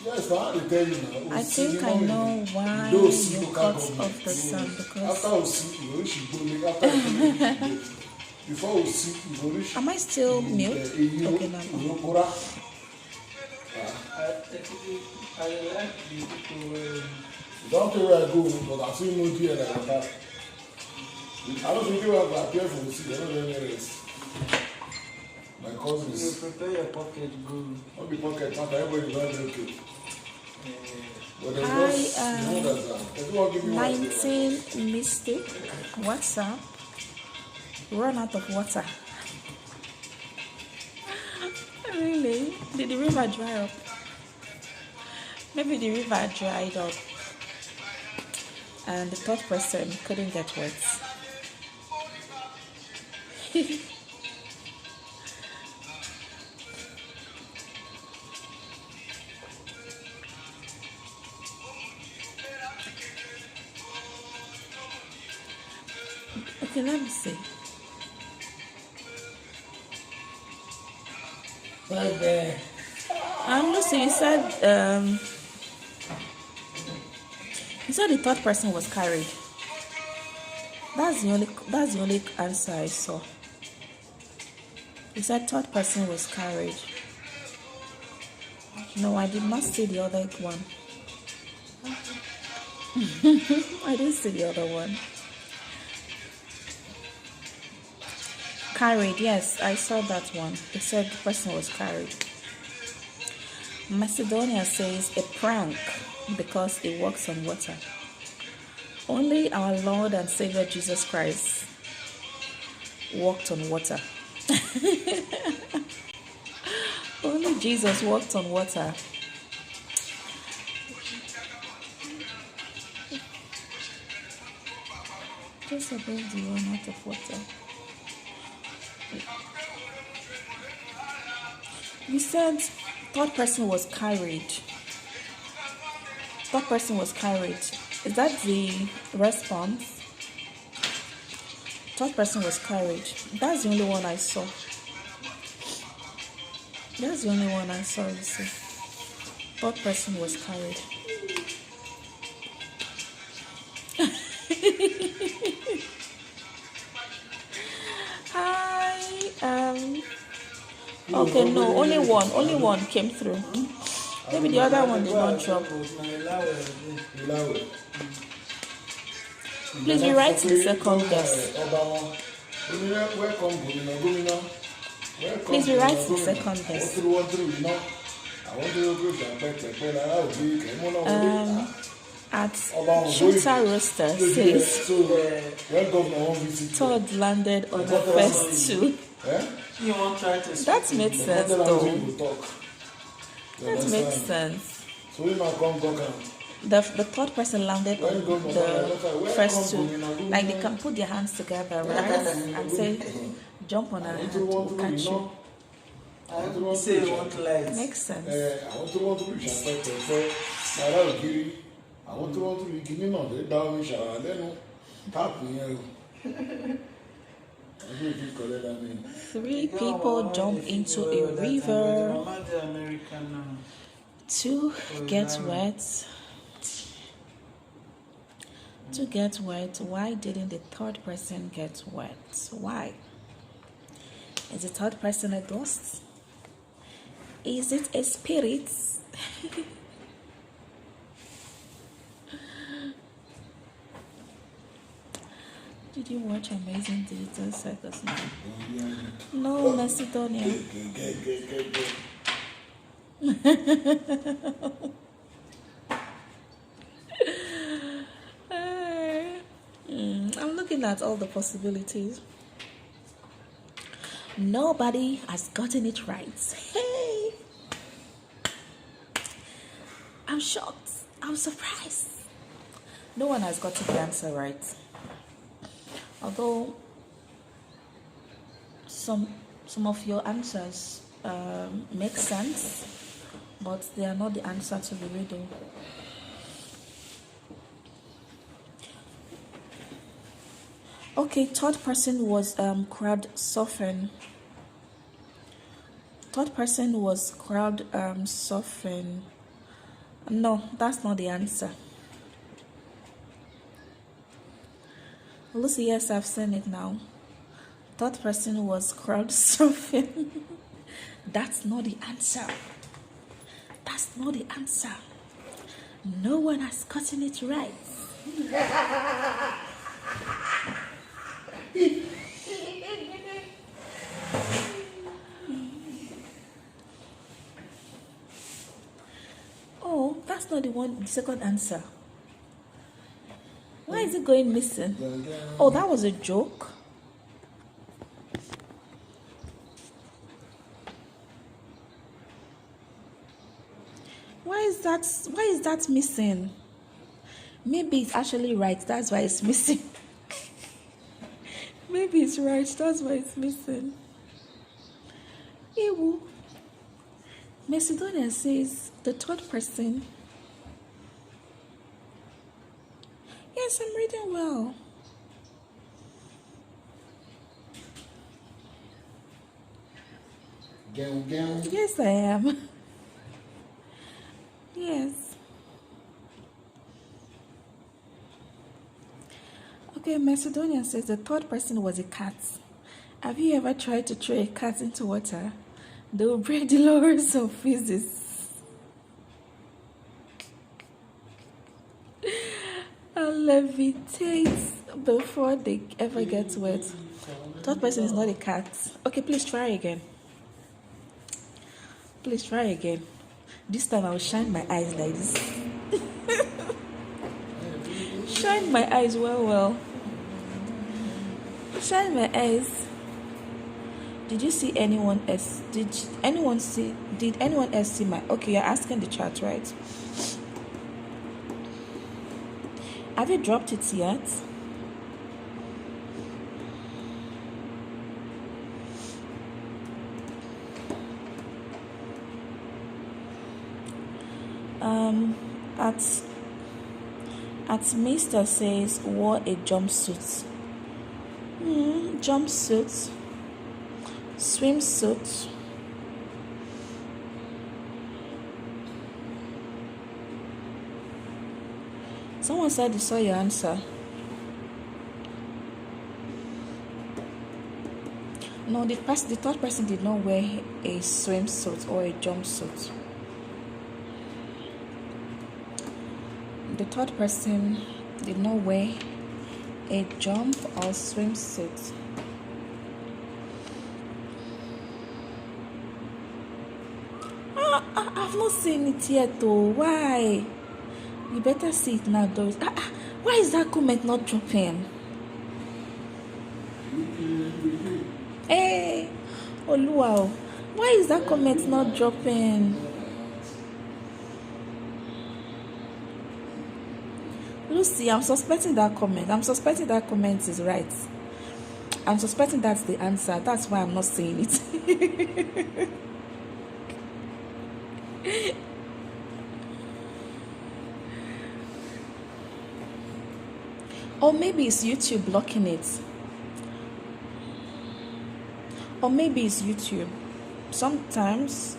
Yes, I tell you now. I think I know why you cut off the sun because. Before we see, you reach. Am I still mute? Okay, now. I like the people. Don't tell where I go, but I see no deer like that. I don't think you have appeared from the city. I don't know where else. My cousins. You prepare your pocket good. Not the pocket, not everybody is very okay. But there's I just, you know that everyone give me 19 mistake. What's up? Run out of water. Really? Did the river dry up? Maybe the river dried up and the third person couldn't get wet. Okay, let me see. Lucy, you said the third person was carried. That's the only answer I saw. You said third person was carried. No, I did not see the other one. I didn't see the other one. Carried, yes, I saw that one. It said the person was carried. Macedonia says a prank because it works on water. Only our Lord and Savior Jesus Christ walked on water. Only Jesus walked on water. Just above the one out of water. You said third person was carried. Third person was carried. Is that the response? Third person was carried. That's the only one I saw. That's the only one I saw, you see. Third person was carried. Hi. Okay, no, only one came through. Maybe the other one did not drop. Please rewrite the second guess. Please rewrite the second guess. At Shooter Roaster says third landed on the first two. You won't try to. That makes sense though. That makes sense. The third person landed on the first two. Like they can put their hands together, right? And say, jump on her hand, we'll catch you. You say you want light. Makes sense. Three people jump into a river to get wet. To get wet. Why didn't the third person get wet? Why? Is the third person a ghost? Is it a spirit? Did you watch Amazing Digital Circus now? No, Macedonia. I'm looking at all the possibilities. Nobody has gotten it right. Hey! I'm shocked. I'm surprised. No one has gotten the answer right. Although some of your answers make sense, but they are not the answer to the riddle. Okay, third person was crowd surfing. Third person was crowd surfing No, that's not the answer. Lucy, yes, I've seen it now. Third person was crowd surfing. That's not the answer. That's not the answer. No one has gotten it right. Oh, that's not the second answer. Why is it going missing? Oh, that was a joke. Why is that missing? Maybe it's actually right, that's why it's missing. Maybe it's right, that's why it's missing. Ew. Macedonia says the third person. Yes, I'm reading well. Yes, I am. Yes. Okay, Macedonia says the third person was a cat. Have you ever tried to throw a cat into water? They will break the laws of physics and levitate before they ever get wet. Third person is not a cat. Okay, please try again. Please try again. This time I will shine my eyes like this. Shine my eyes well. Shine my eyes. Did you see anyone else? Did anyone else see my... Okay, you're asking the chat, right? Have you dropped it yet? At Mr. says wore a jumpsuit. Jumpsuit. Swimsuit. Someone said they saw your answer. No, the third person did not wear a swimsuit or a jumpsuit. The third person did not wear a jump or swimsuit. I've not seen it yet though. Why? You better see it now, Doris. Why is that comment not dropping? Hey, Oluwa, why is that comment not dropping? Lucy, I'm suspecting that comment. I'm suspecting that comment is right. I'm suspecting that's the answer. That's why I'm not saying it. Or maybe it's YouTube blocking it. Or maybe it's YouTube. Sometimes.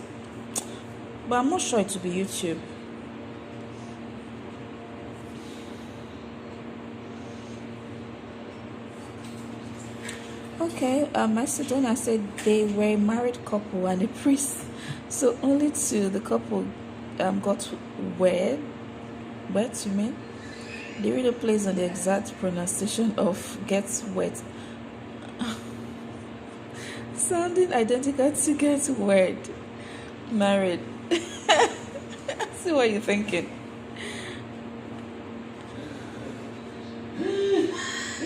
But I'm not sure it will be YouTube. Okay, Macedonia said they were a married couple and a priest. So only two, the couple got wed. Wet, you mean? The reader plays on the exact pronunciation of gets wet. Sounding identical to get wed. Married. See what you're thinking.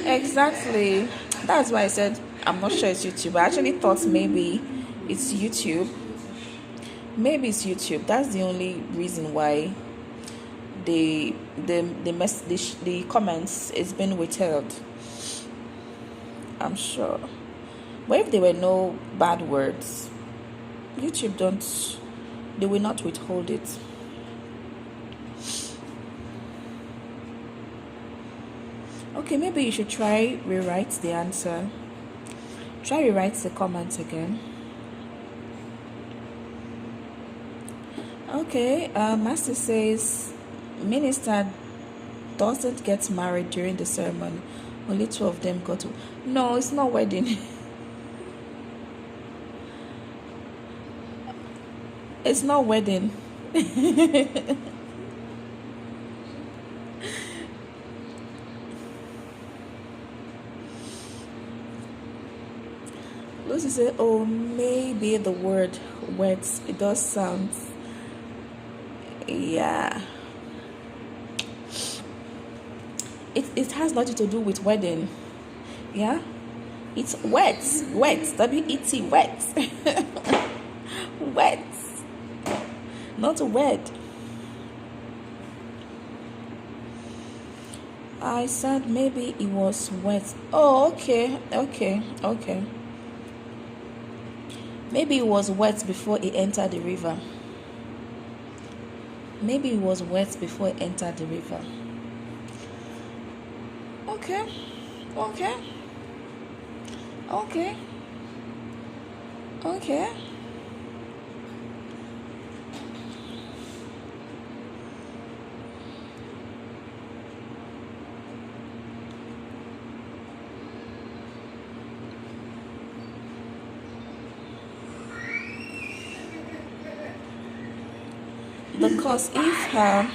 Exactly. That's why I said I'm not sure it's YouTube. I actually thought maybe it's YouTube. Maybe it's YouTube. That's the only reason why the comments is been withheld. I'm sure. But if there were no bad words, YouTube they will not withhold it. Okay, maybe you should try rewrite the answer. Try rewrite the comment again. Okay, Master says minister doesn't get married during the ceremony. Only two of them got to. No, it's not wedding. It's not wedding. Lucy said, oh, maybe the word wet. It does sound. Yeah. It has nothing to do with wedding. Yeah. It's wet. Wet. W-E-T. Wet. Wet. Not wet. I said maybe it was wet. Oh, okay. Maybe it was wet before it entered the river. Maybe it was wet before it entered the river. Okay. Because if her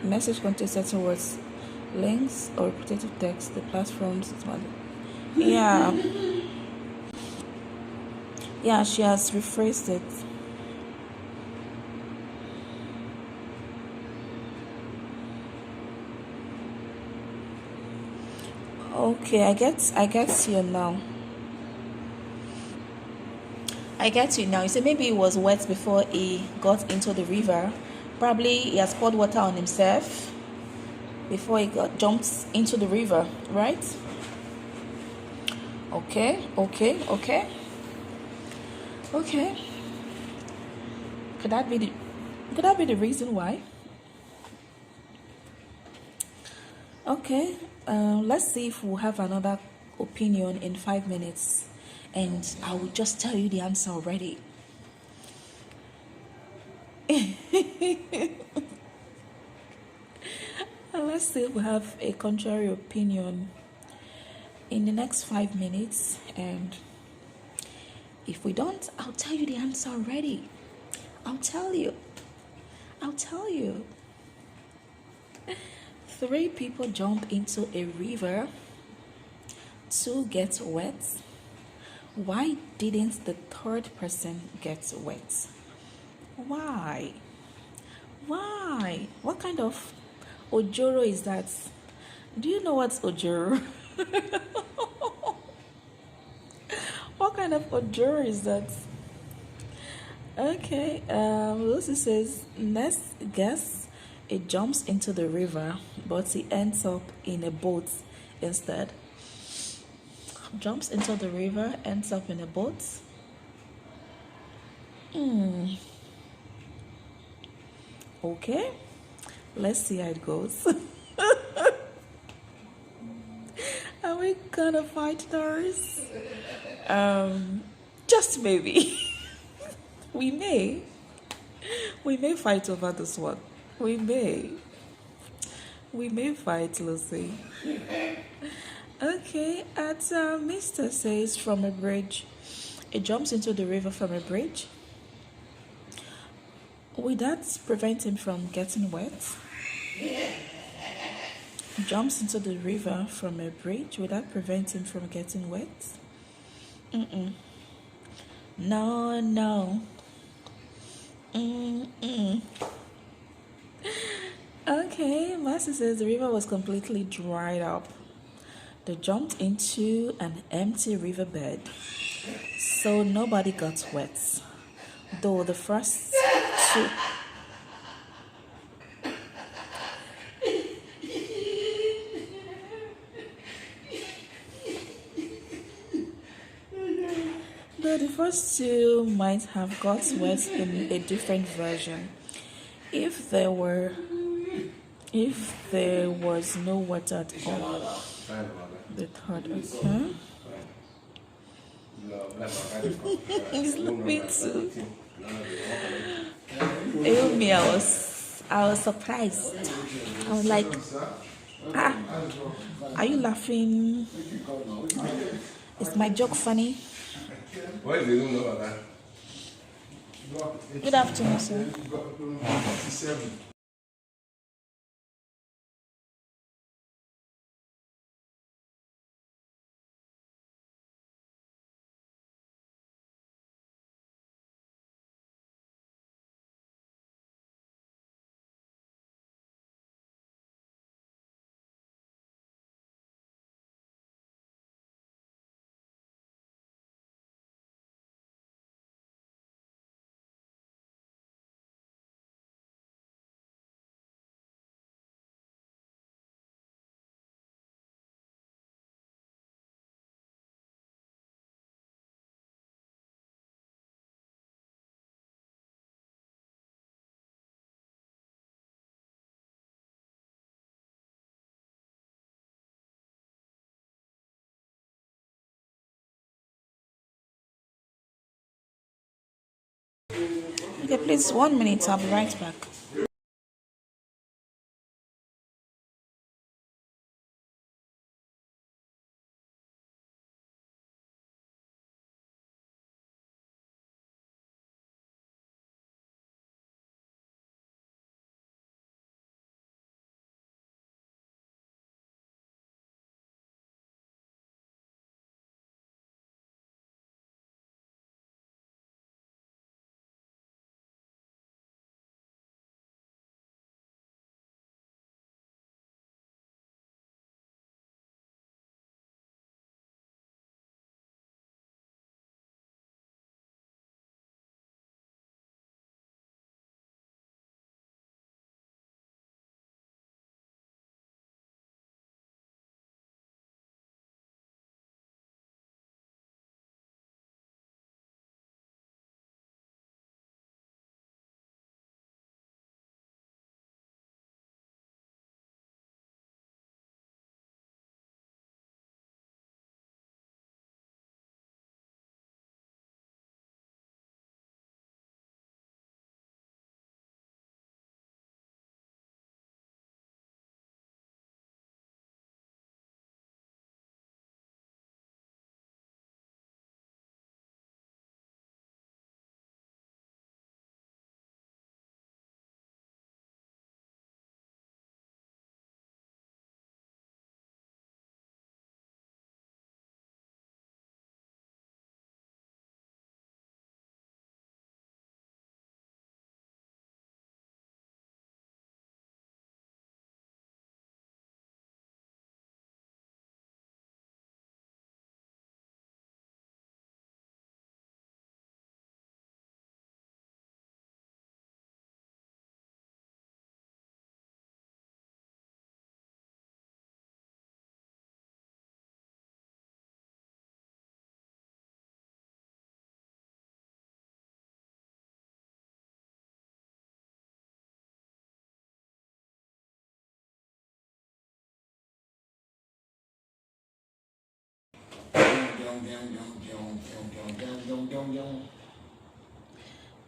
message contains certain words, links, or repetitive text, the platforms, yeah, she has rephrased it. Okay, I get you now. I get you now. You say maybe it was wet before he got into the river. Probably he has poured water on himself before he jumps into the river, right? Okay. Could that be the reason why? Okay. Let's see if we'll have another opinion in 5 minutes, and I will just tell you the answer already. Let's see if we have a contrary opinion in the next 5 minutes, and if we don't, I'll tell you the answer already. I'll tell you. 3 people jump into a river, 2 get wet. Why didn't the 3rd person get wet? Why? What kind of ojoro is that? Do you know what's ojoro? What kind of ojoro is that? Okay, Lucy says, next guess, it jumps into the river, but he ends up in a boat instead. Jumps into the river, ends up in a boat. Okay, let's see how it goes. Are we gonna fight, Doris? Just maybe. We may fight over this one. We may fight, Lucy. Okay, Mr. says from a bridge. It jumps into the river from a bridge. Would that prevent him from getting wet? Jumps into the river from a bridge. Would that prevent him from getting wet? No. Okay, Master says the river was completely dried up. They jumped into an empty riverbed, so nobody got wet. Though the first 2... Though the first 2 might have got wet in a different version. If there was no water at all. The 3rd, okay. He's sleeping too. Even me, I was surprised. I was like, are you laughing? Is my joke funny? Good afternoon, sir. Okay, please, 1 minute. I'll be right back.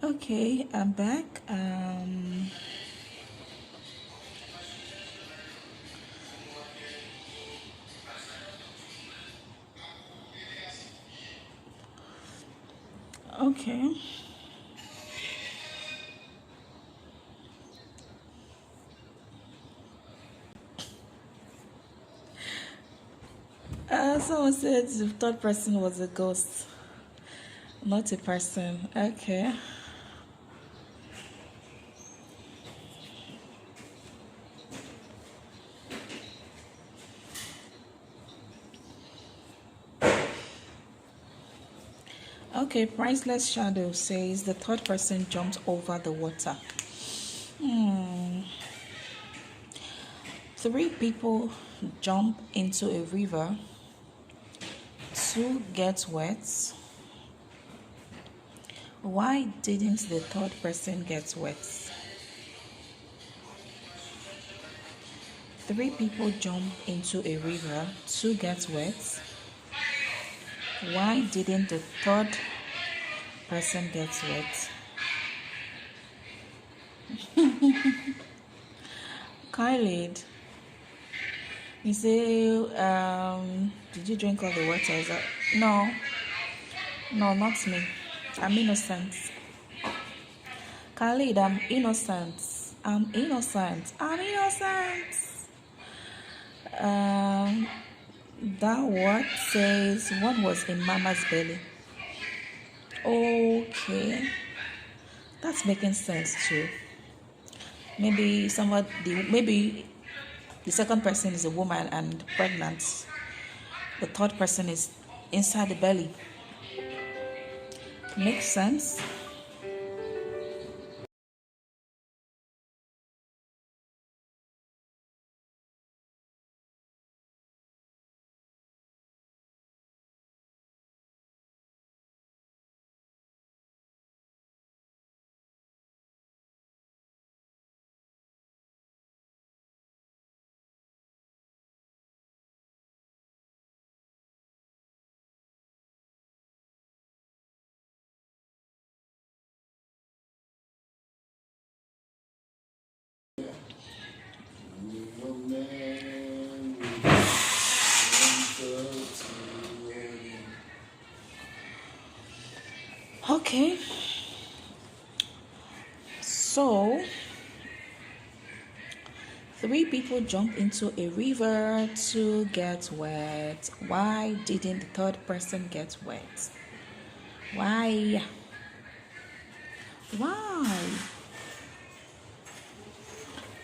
Okay, I'm back. Okay. Someone said the third person was a ghost, not a person. Okay. Okay, Priceless Shadow says the third person jumped over the water. 3 people jump into a river. 2 get wet. Why didn't the third person get wet? 3 people jump into a river. 2 get wet. Why didn't the third person get wet? Khalid, you say, did you drink all the water? Is that... No, not me. I'm innocent. Khalid, I'm innocent. I'm innocent. I'm innocent. That word says one was in Mama's belly. Okay, that's making sense too. Maybe maybe the second person is a woman and pregnant. The third person is inside the belly. Makes sense. Okay, so 3 people jump into a river to get wet. Why didn't the third person get wet? Why?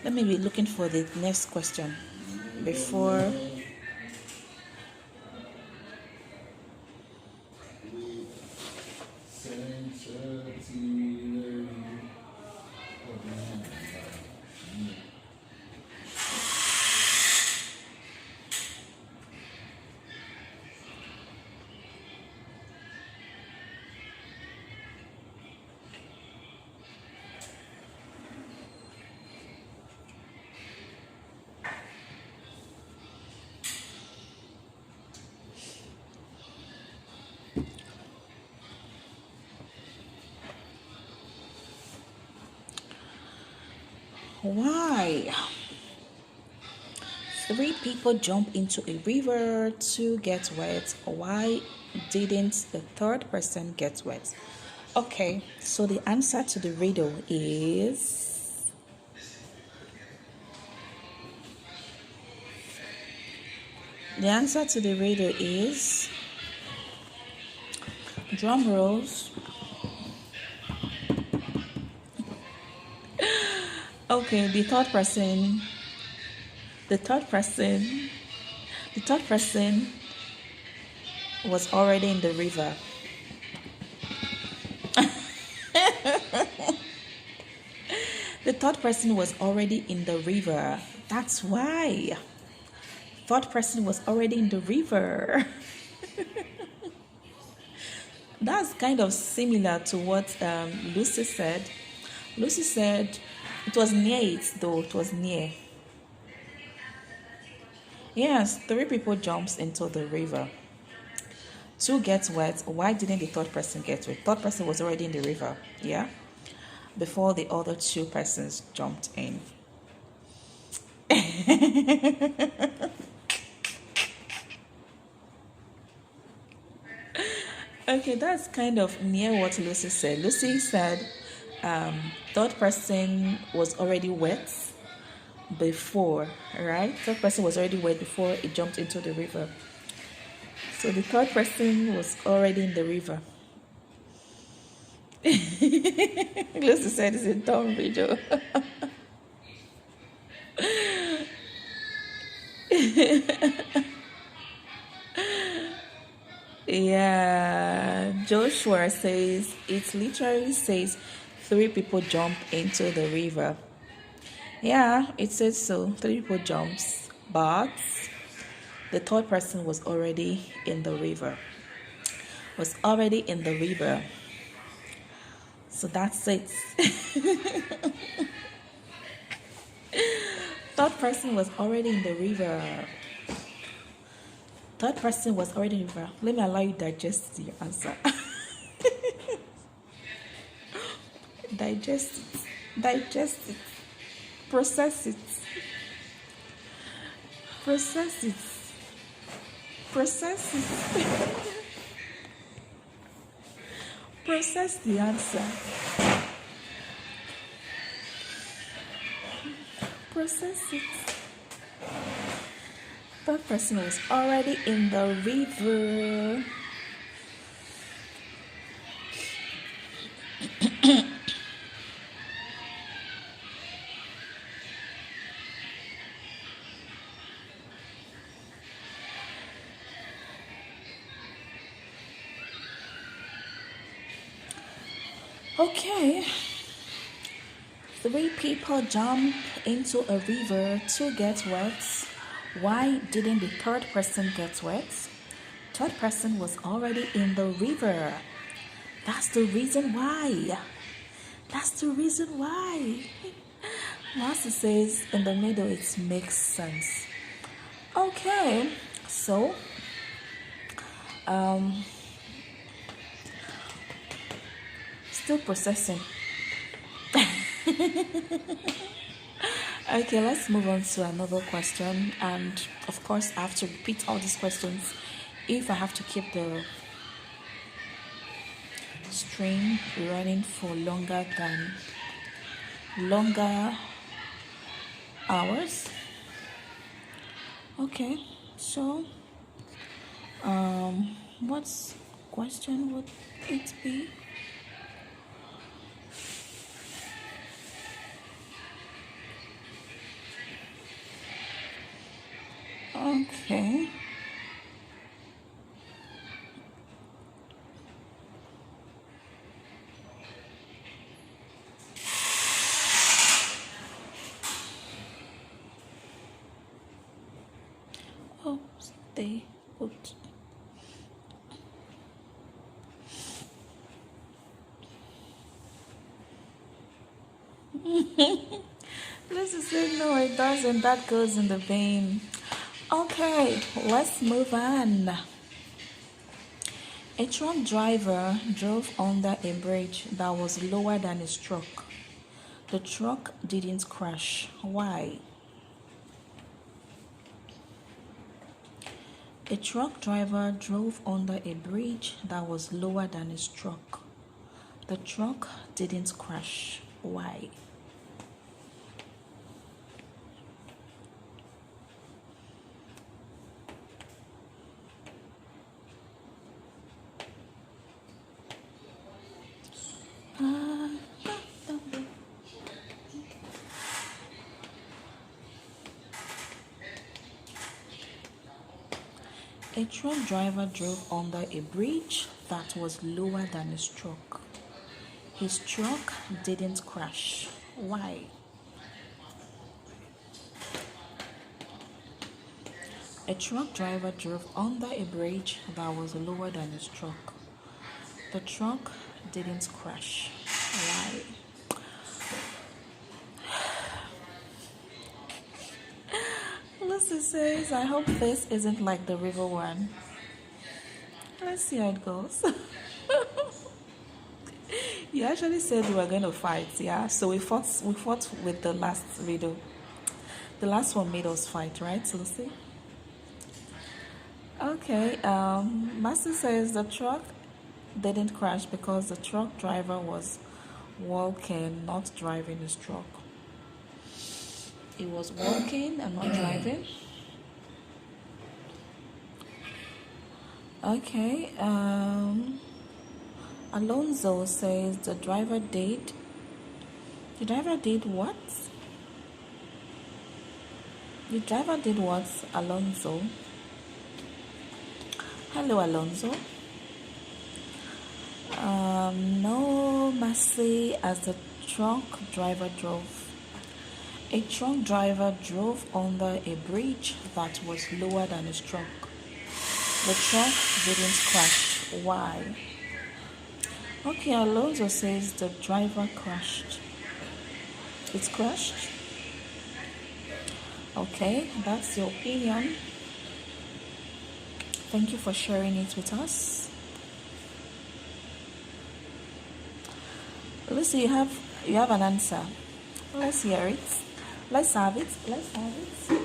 Let me be looking for the next question before. Why? 3 people jump into a river to get wet. Why didn't the third person get wet? Okay, so the answer to the riddle is drum rolls. Okay, the third person was already in the river. The third person was already in the river. That's why. Third person was already in the river. That's kind of similar to what Lucy said. Lucy said it was near it, though. It was near. Yes, 3 people jumps into the river. 2 get wet. Why didn't the third person get wet? Third person was already in the river. Yeah. Before the other 2 persons jumped in. Okay, that's kind of near what Lucy said. Lucy said third person was already wet before, right? Third person was already wet before it jumped into the river. So the third person was already in the river. Lucy said it's a dumb video. Yeah, Joshua says it literally says 3 people jump into the river. Yeah, it says so. 3 people jumps, but the third person was already in the river. So that's it. Third person was already in the river. third person was already in the river. Let me allow you digest your answer. Digest it. Digest it. Process it. Process it. Process it. Process the answer. Process it. That person was already in the river. Okay. 3 people jump into a river to get wet. Why didn't the third person get wet? Third person was already in the river. That's the reason why. That's the reason why. Master says in the middle it makes sense. Okay, so still processing. Okay, let's move on to another question. And of course, I have to repeat all these questions if I have to keep the stream running for longer hours. Okay, so what question would it be? Okay. Oh, stay put. Let's say no, it doesn't. That goes in the vein. Okay, let's move on. A truck driver drove under a bridge that was lower than his truck. The truck didn't crash. Why? A truck driver drove under a bridge that was lower than his truck. The truck didn't crash. Why? A truck driver drove under a bridge that was lower than his truck. His truck didn't crash. Why? A truck driver drove under a bridge that was lower than his truck. The truck didn't crash. Why? Lucy says, I hope this isn't like the river one. Let's see how it goes. You actually said we were going to fight, yeah? So we fought with the last video. The last one made us fight, right, Lucy? Okay, Master says the truck didn't crash because the truck driver was walking, not driving his truck. He was walking and not driving. Okay, Alonso says the driver did what? The driver did what, Alonso? Hello, Alonso. No mercy as the truck driver drove. A truck driver drove under a bridge that was lower than his truck. The truck didn't crash. Why? Okay, Alonso says the driver crashed. It's crashed? Okay, that's your opinion. Thank you for sharing it with us. Lucy, you have an answer. Let's hear it. Let's have it. Let's have it.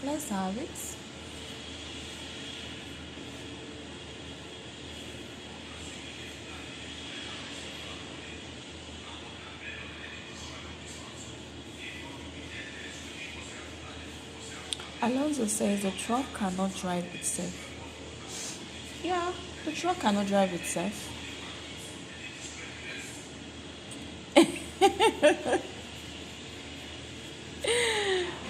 Let's have it. Alonso says the truck cannot drive itself. Yeah, the truck cannot drive itself.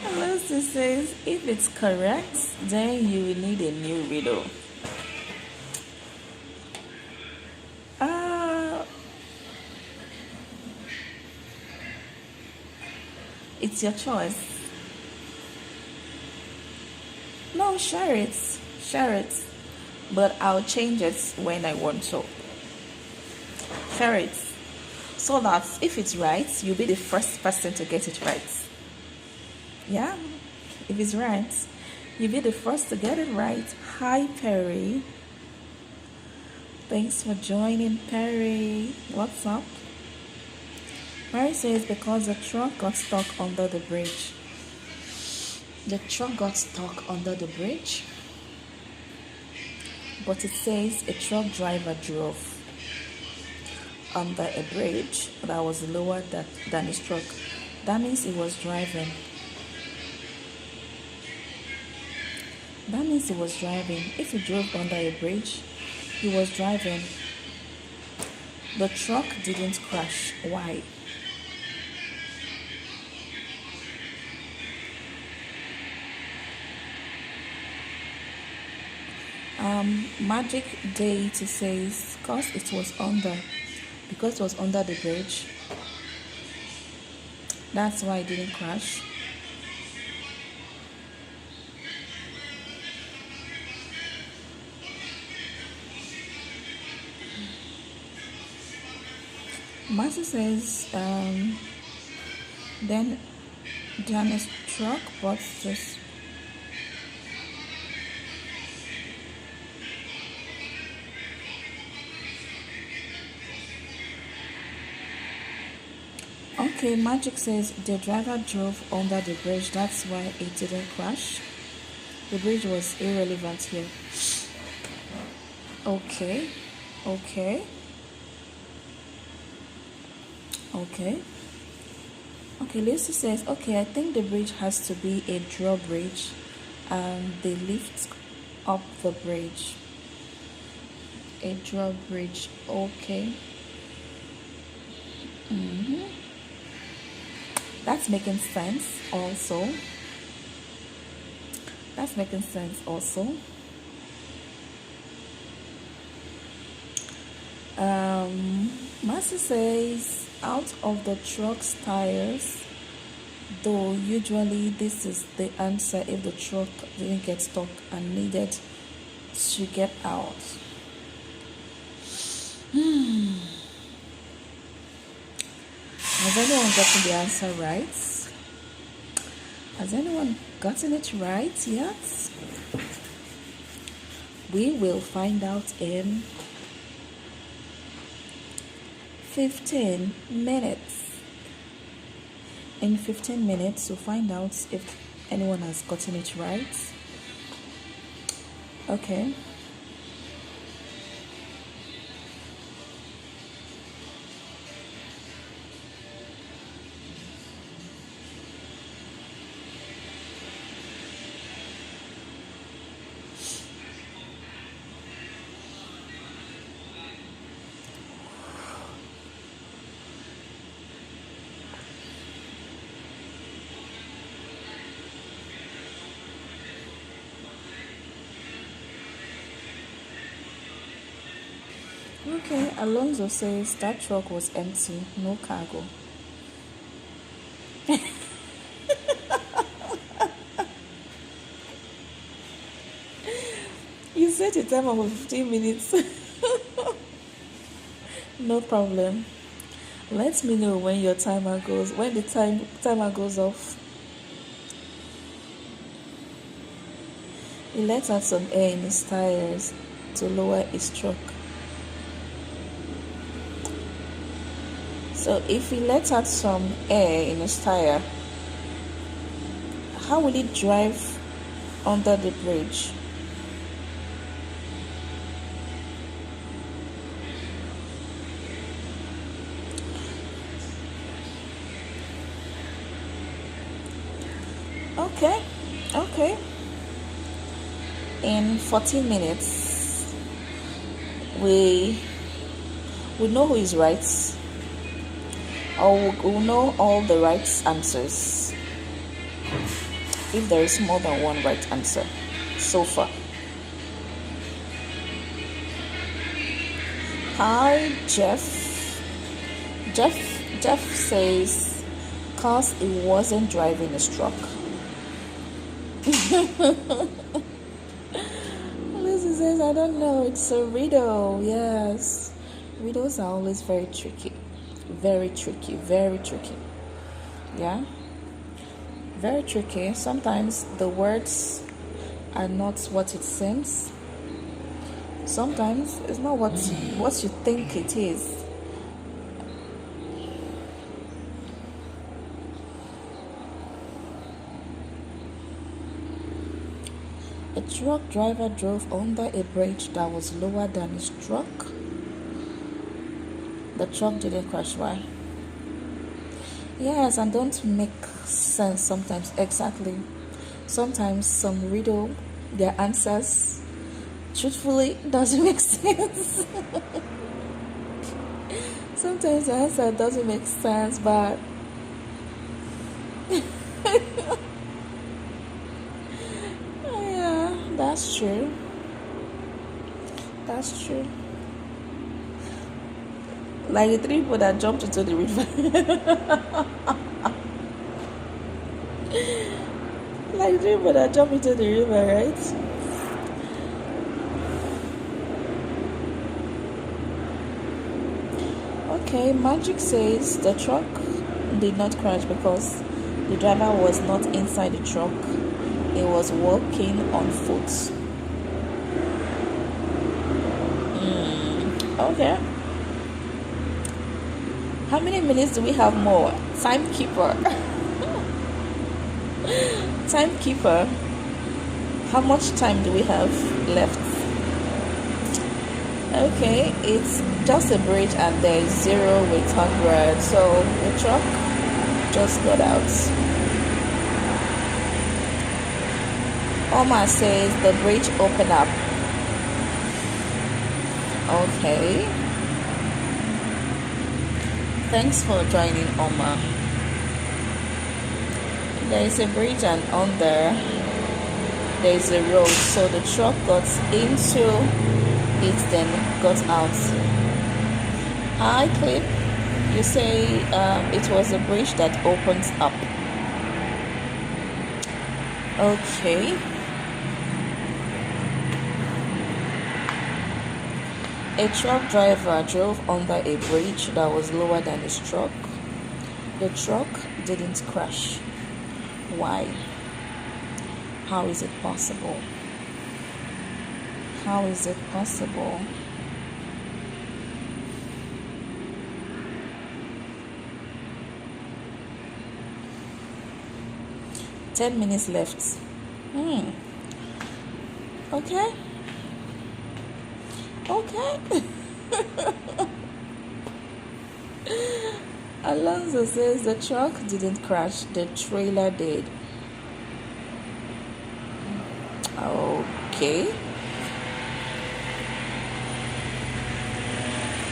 Alonso says if it's correct, then you will need a new riddle. It's your choice. No, share it. Share it. But I'll change it when I want to. Share it. So that if it's right, you'll be the first person to get it right. Yeah? If it's right, you'll be the first to get it right. Hi, Perry. Thanks for joining, Perry. What's up? Mary says because the truck got stuck under the bridge. The truck got stuck under the bridge, but it says a truck driver drove under a bridge that was lower than his truck. That means he was driving. That means he was driving. If he drove under a bridge, he was driving. The truck didn't crash. Why? Magic Deity says because it was under the bridge, that's why it didn't crash. Marcy says then Janice truck bought this. Okay, Magic says the driver drove under the bridge, that's why it didn't crash. The bridge was irrelevant here. Okay. Okay, Lucy says, okay, I think the bridge has to be a drawbridge and they lift up the bridge. A drawbridge, okay. That's making sense also. Mercy says out of the truck's tires, though usually this is the answer if the truck didn't get stuck and needed to get out. Has anyone gotten the answer right? Has anyone gotten it right yet? We will find out in 15 minutes. In 15 minutes, we'll find out if anyone has gotten it right. Okay. Okay, Alonso says that truck was empty, no cargo. You set a timer for 15 minutes. No problem. Let me know when your timer goes, when the timer goes off. He let out some air in his tires to lower his truck. So if he lets out some air in his tire, how will he drive under the bridge? Okay. In 14 minutes, we know who is right, or we'll know all the right answers if there is more than one right answer so far. Hi, Jeff. Jeff says, cause he wasn't driving his truck. Lucy says, I don't know, it's a riddle. Yes, riddles are always very tricky. Very tricky. Yeah, very tricky. Sometimes the words are not what it seems. Sometimes it's not what you think it is. A truck driver drove under a bridge that was lower than his truck. The truck didn't crash. Why? Yes, and don't make sense sometimes. Exactly. Sometimes some riddle, their answers, truthfully, doesn't make sense. Sometimes the answer doesn't make sense, but yeah, that's true. Like the three people that jumped into the river. Like the three people that jumped into the river, right? Okay, Magic says the truck did not crash because the driver was not inside the truck. He was walking on foot. Okay. How many minutes do we have more? Timekeeper. Timekeeper. How much time do we have left? Okay, it's just a bridge and there is 0 with 100. So the truck just got out. Omar says the bridge opened up. Okay. Thanks for joining, Omar. There is a bridge and under there is a road. So the truck got into it, then got out. Hi, Clip. You say it was a bridge that opens up. Okay. A truck driver drove under a bridge that was lower than his truck. The truck didn't crash. Why? How is it possible? How is it possible? Ten minutes left. Okay. Alonso says the truck didn't crash, the trailer did. Okay.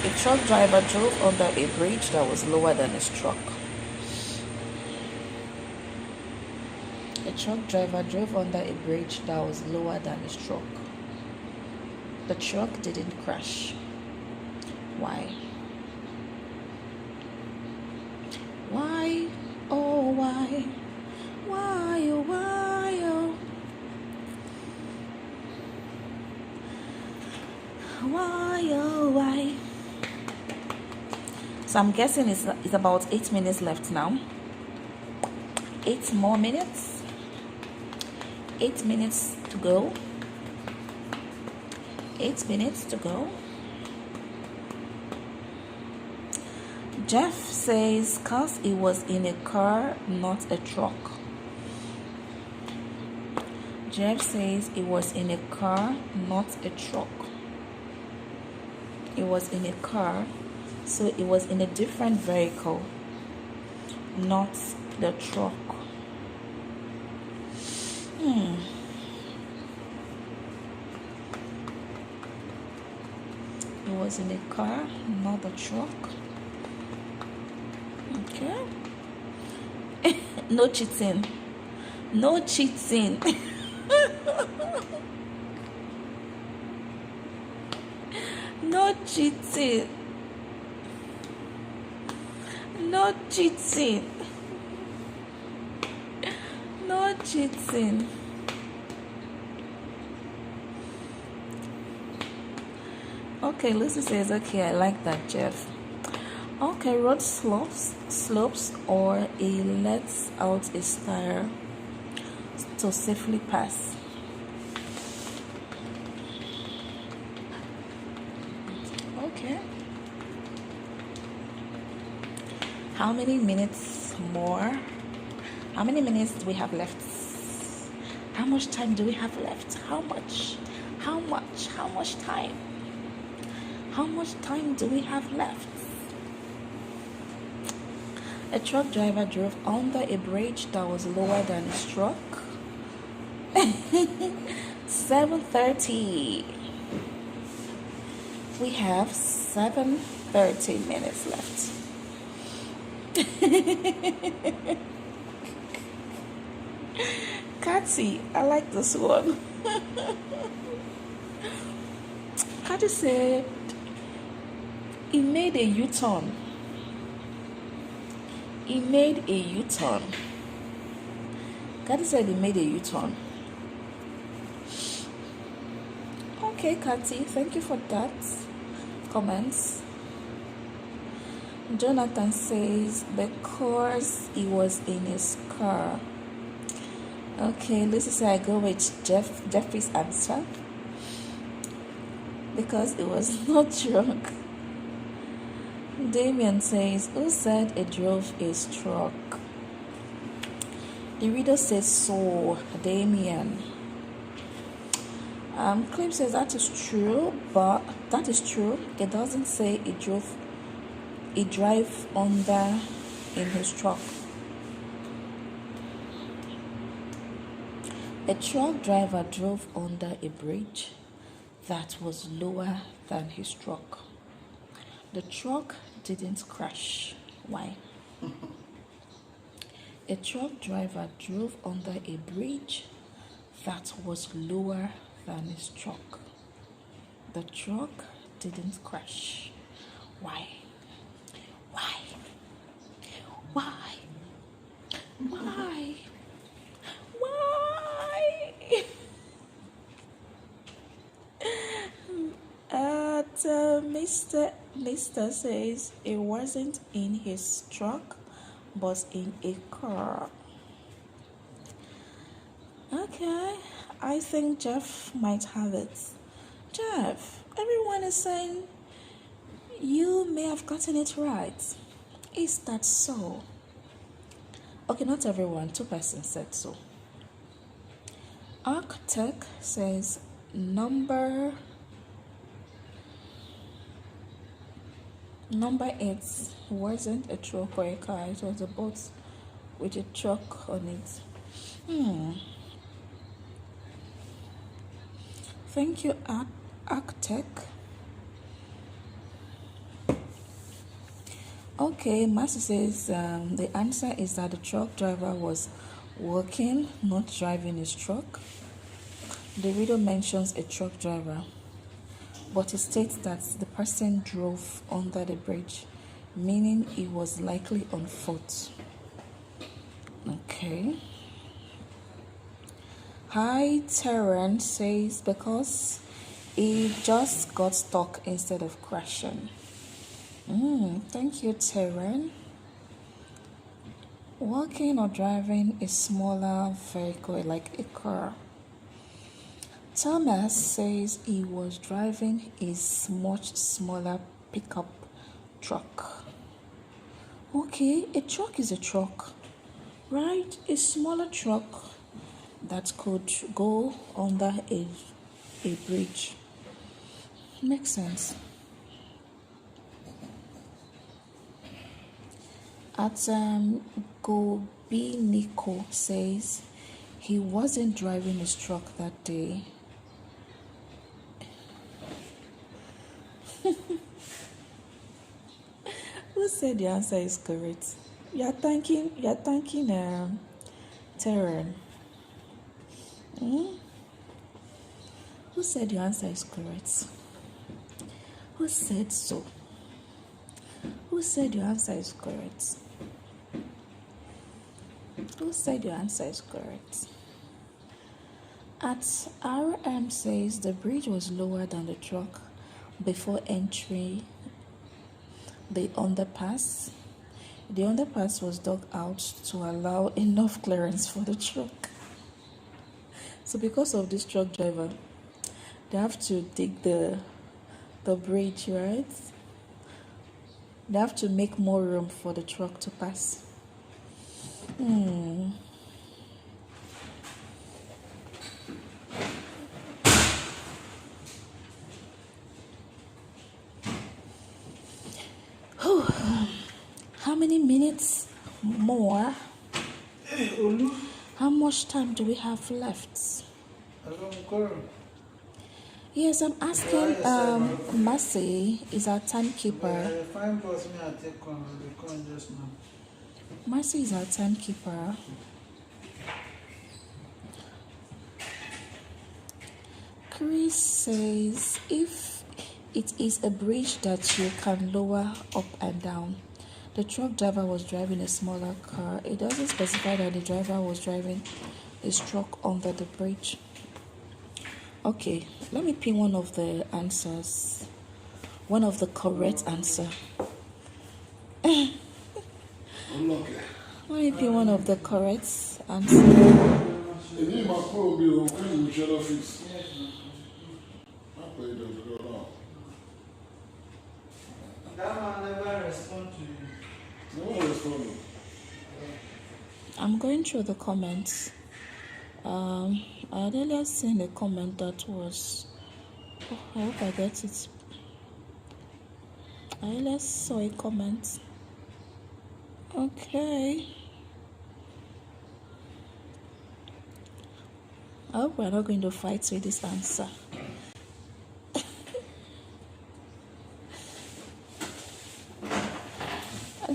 A truck driver drove under a bridge that was lower than his truck. A truck driver drove under a bridge that was lower than his truck. The truck didn't crash. Why? Why? Oh, why? Why, oh, why, oh? Why, oh, why? So I'm guessing it's about 8 minutes left now. 8 more minutes. 8 minutes to go. 8 minutes to go. Jeff says, cause it was in a car, not a truck. Jeff says it was in a car, not a truck. It was in a car, so it was in a different vehicle, not the truck. It was in a car, not a truck. Okay. No cheating. No cheating. No cheating. No cheating. No cheating. Okay, Lucy says, okay, I like that, Jeff. Okay, road slopes or it lets out a tire to safely pass. Okay. How many minutes more? How many minutes do we have left? How much time do we have left? How much time? How much time do we have left? A truck driver drove under a bridge that was lower than his truck. 7:30. We have 7:30 minutes left. Kathy, I like this one. Kathy said he made a U-turn. He made a U-turn. Kathy said he made a U-turn. Okay, Kathy, thank you for that comments. Jonathan says because he was in his car. Okay, Lucy said I go with Jeffrey's answer because it was not drunk. Damien says, who said it drove his truck? The reader says so, Damien. Claim says that is true, but that is true. It doesn't say it drive under in his truck. A truck driver drove under a bridge that was lower than his truck. The truck didn't crash. Why? A truck driver drove under a bridge that was lower than his truck. The truck didn't crash. Why? Why? Why? Why? Why? Mr. says it wasn't in his truck, but in a car. Okay, I think Jeff might have it. Jeff, everyone is saying you may have gotten it right. Is that so? Okay, not everyone. 2 persons said so. Architect says number 8 wasn't a truck or a car. It was a boat with a truck on it. Thank you, Architect. Okay, Master says the answer is that the truck driver was working, not driving his truck. The reader mentions a truck driver, but it states that the person drove under the bridge, meaning he was likely on foot. Okay. Hi, Terrence says because he just got stuck instead of crashing. Thank you, Terrence. Walking or driving a smaller vehicle like a car. Thomas says he was driving a much smaller pickup truck. Okay, a truck is a truck, right? A smaller truck that could go under a bridge. Makes sense. At Gobi Nico says he wasn't driving his truck that day. Who said the answer is correct? You're thanking Terran. Who said your answer is correct? Who said so? Who said your answer is correct? Who said your answer is correct? At RM says the bridge was lower than the truck before entering the underpass. The underpass was dug out to allow enough clearance for the truck. So because of this truck driver, they have to dig the bridge, right? They have to make more room for the truck to pass. How many minutes more? How much time do we have left? Yes, I'm asking. Mercy is our timekeeper. Mercy is our timekeeper. Chris says if it is a bridge that you can lower up and down. The truck driver was driving a smaller car. It doesn't specify that the driver was driving his truck under the bridge. Okay, let me pin one of the answers. One of the correct answer. Let me pin one of the correct answer. That man never respond to you. I'm going through the comments. I had earlier seen a comment that was. Oh, I hope I get it. I earlier saw a comment. Okay. I hope we're not going to fight with this answer.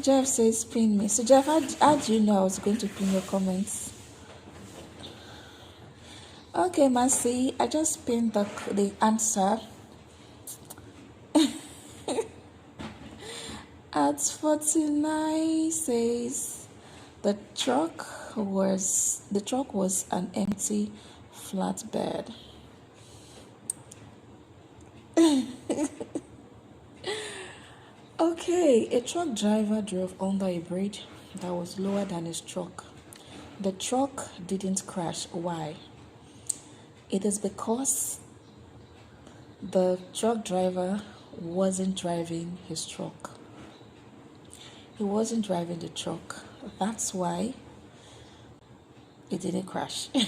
Jeff says pin me. So Jeff, how do you know I was going to pin your comments? Okay, Mercy, I just pinned the answer. At 49 says the truck was an empty flatbed. Okay, a truck driver drove under a bridge that was lower than his truck. The truck didn't crash. Why? It is because the truck driver wasn't driving his truck. He wasn't driving the truck. That's why it didn't crash. He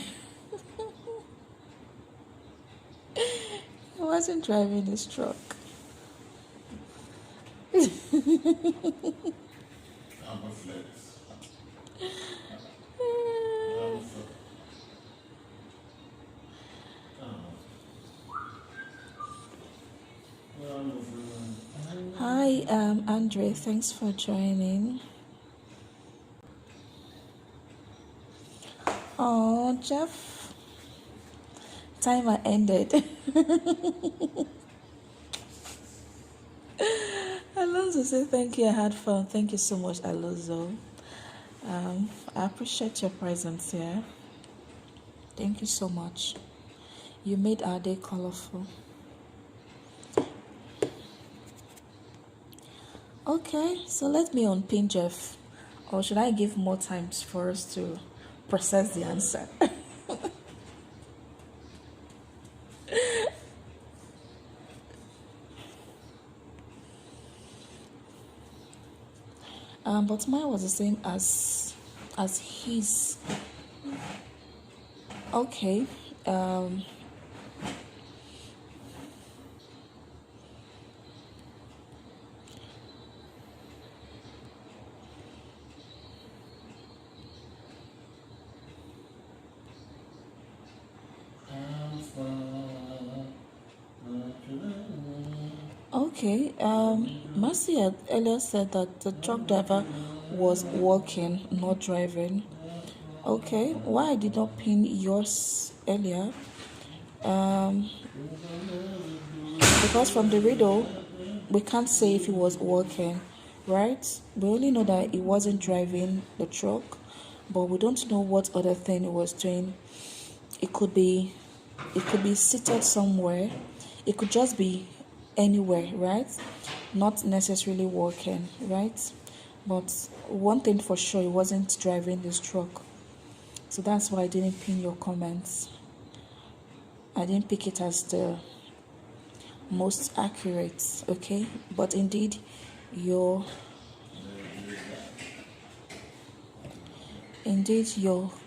wasn't driving his truck. Hi, Andre. Thanks for joining. Oh, Jeff. Timer ended. Alonso said thank you. I had fun. Thank you so much, Alonso. I appreciate your presence here. Thank you so much. You made our day colorful. Okay, so let me unpin Jeff. Or should I give more time for us to process the answer? But mine was the same as his. Okay. Okay. Mercy had earlier said that the truck driver was walking, not driving. Okay. Why I did not pin yours earlier? Because from the riddle, we can't say if he was walking, right? We only know that he wasn't driving the truck, but we don't know what other thing he was doing. It could be seated somewhere. It could just be anywhere, right? Not necessarily walking, right? But one thing for sure, he wasn't driving this truck. So that's why I didn't pin your comments. I didn't pick it as the most accurate, okay? But indeed, your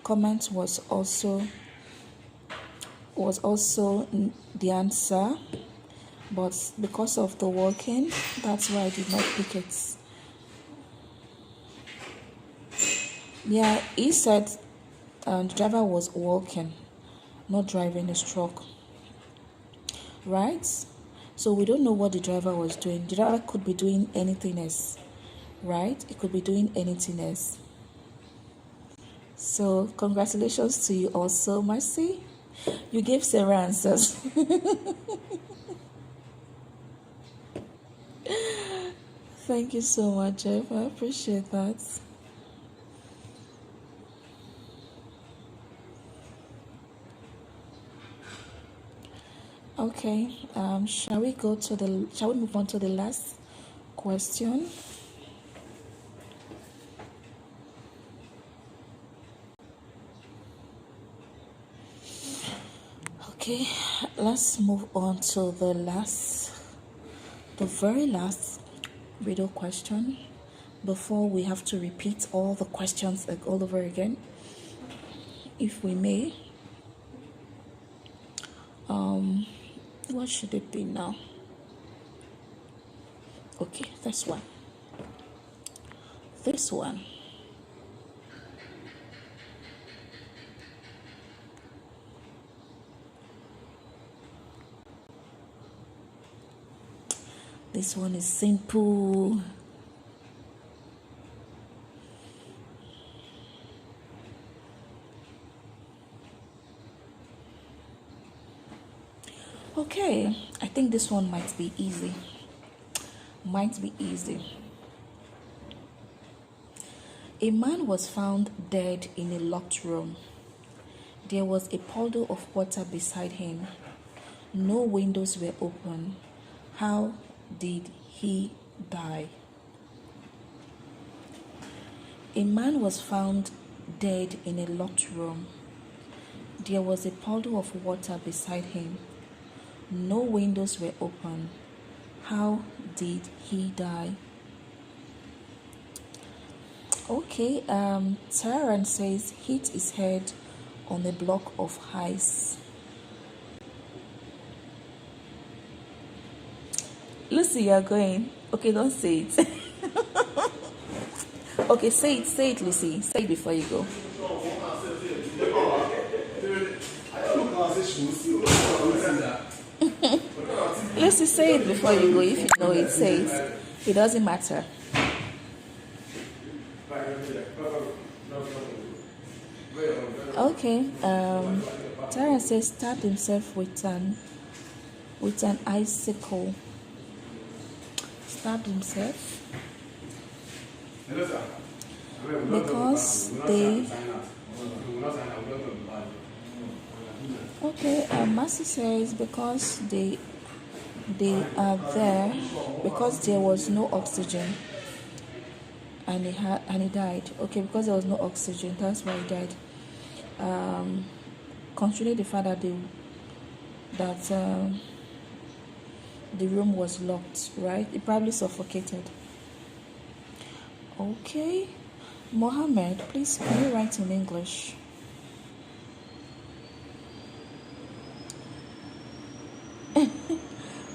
comment was also the answer, but because of the walking, that's why I did not pick it. Yeah, he said the driver was walking, not driving his truck, right? So we don't know what the driver was doing. The driver could be doing anything else, right? It could be doing anything else. So congratulations to you also, Mercy. You gave Sarah answers. Thank you so much, Jeff. I appreciate that. Okay, shall we move on to the last question? Okay, let's move on to the very last riddle question before we have to repeat all the questions all over again, if we may. What should it be now? Okay, this one. This one is simple. Okay, I think this one might be easy. A man was found dead in a locked room. There was a puddle of water beside him. No windows were open. How did he die? A man was found dead in a locked room. There was a puddle of water beside him. No windows were open. How did he die? Okay, Taran says hit his head on a block of ice. Lucy, you're going. Okay, don't say it. Okay, say it, Lucy. Say it before you go. Lucy, say it before you go. If you know it, say it. It doesn't matter. Okay. Tara says stabbed himself with an icicle. Stabbed himself because they. Okay. Mercy says because they are there because there was no oxygen and he died. Okay, because there was no oxygen, that's why he died. Considering the fact that the room was locked, right? He probably suffocated. Okay. Mohammed, please can you write in English?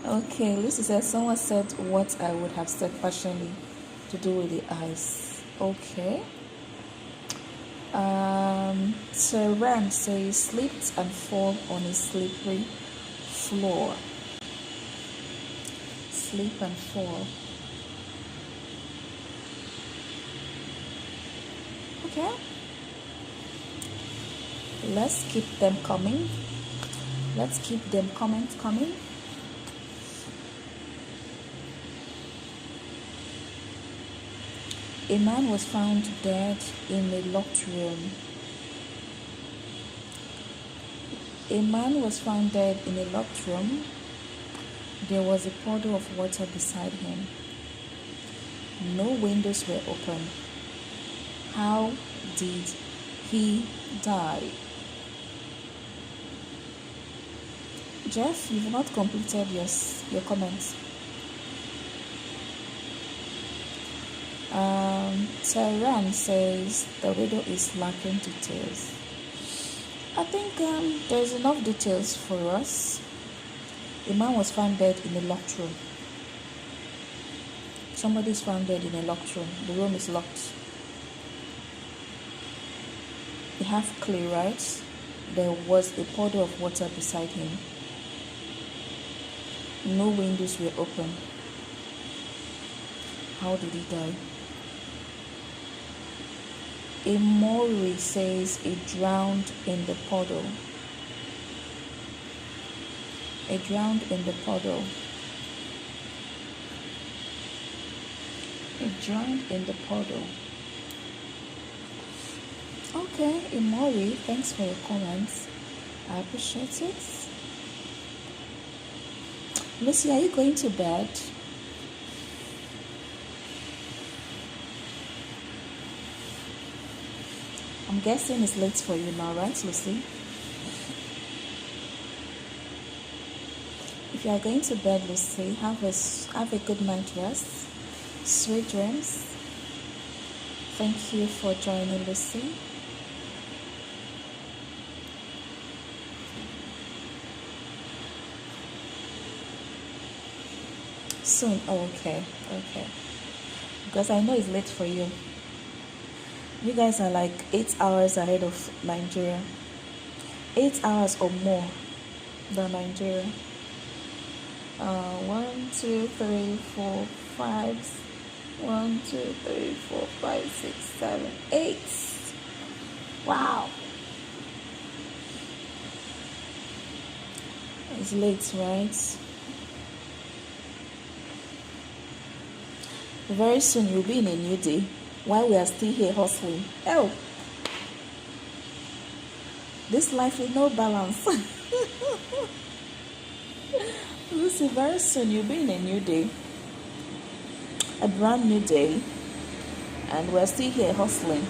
Okay, Lucy says someone said what I would have said partially to do with the eyes. Okay. Saran says slipped and fall on a slippery floor. Slip and fall. Okay. Let's keep them coming. Let's keep them comments coming. A man was found dead in a locked room. A man was found dead in a locked room. There was a puddle of water beside him. No windows were open. How did he die? Jeff, you've not completed your comments. Tehran says the widow is lacking details. I think there's enough details for us. A man was found dead in a locked room. Somebody is found dead in a locked room. The room is locked. You have clear, right? There was a puddle of water beside him. No windows were open. How did he die? A Mori says he drowned in the puddle. He drowned in the puddle. He drowned in the puddle. Okay, Imori, thanks for your comments. I appreciate it. Lucy, are you going to bed? I'm guessing it's late for you now, right, Lucy? If you are going to bed, Lucy, have a good night rest. Sweet dreams. Thank you for joining, Lucy. Soon. Oh, okay. Because I know it's late for you. You guys are like 8 hours ahead of Nigeria. 8 hours or more than Nigeria. 1, 2, 3, 4, 5. 1, 2, 3, 4, 5, 6, 7, 8. Wow. It's late, right? Very soon you'll be in a new day while we are still here hustling. Oh, this life with no balance. Lucy, very soon you'll be in a new day, a brand new day, and we're still here hustling.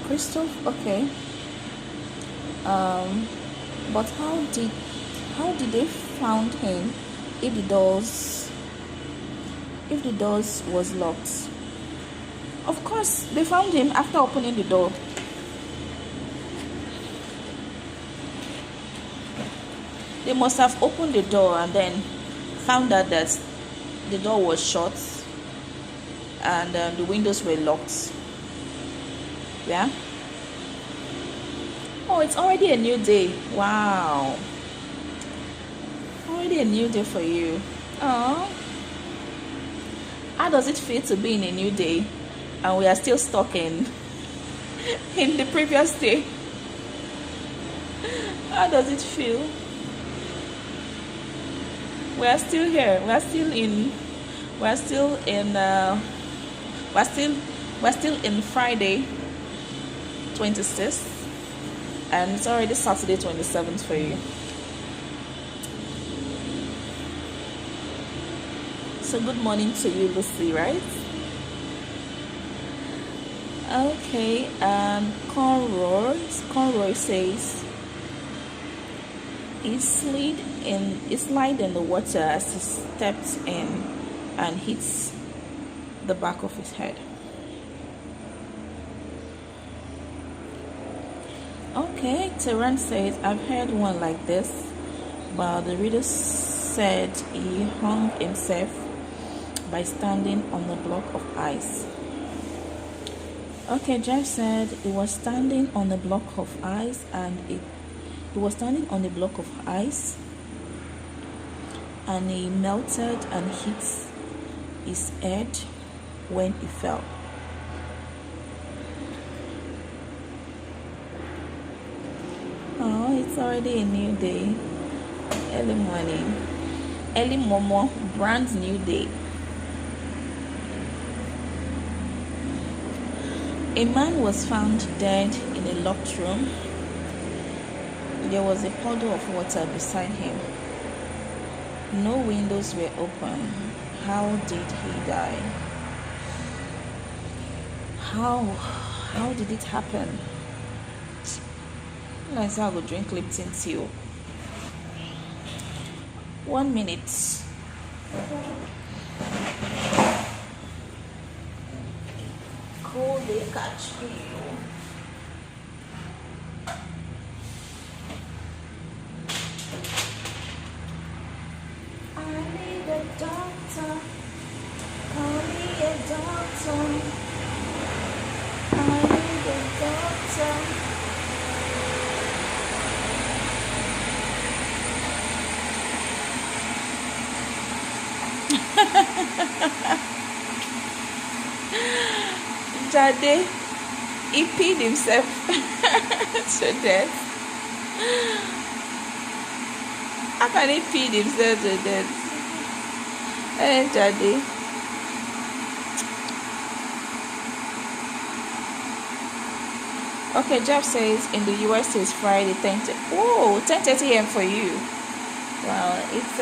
Christoph, okay. But how did they found him if the doors was locked? Of course, they found him after opening the door. They must have opened the door and then found out that the door was shut and the windows were locked. Yeah. Oh, it's already a new day. Wow. Already a new day for you. Oh. How does it feel to be in a new day and we are still stuck in the previous day? How does it feel? We are still here. We're still in Friday 26th and it's already Saturday 27th for you. So good morning to you, Lucy, right? Okay, Conroy says He slid in the water as he stepped in and hits the back of his head. Okay, Tehran says, I've heard one like this, but the reader said he hung himself by standing on a block of ice. Okay, Jeff said he was standing on a block of ice and he melted and hit his head when he fell. Oh, it's already a new day. Early morning. Early momo, brand new day. A man was found dead in a locked room. There was a puddle of water beside him. No windows were open. How did he die? How did it happen? Let's go drink Lipton tea. 1 minute. Cold they catch me. I need a doctor. Call me a doctor. I need a doctor. Jade, he peed himself to death. How can he pee himself to death? Hey, Jade. Okay, Jeff says in the US it's Friday 10:30 a.m. for you. Well, it's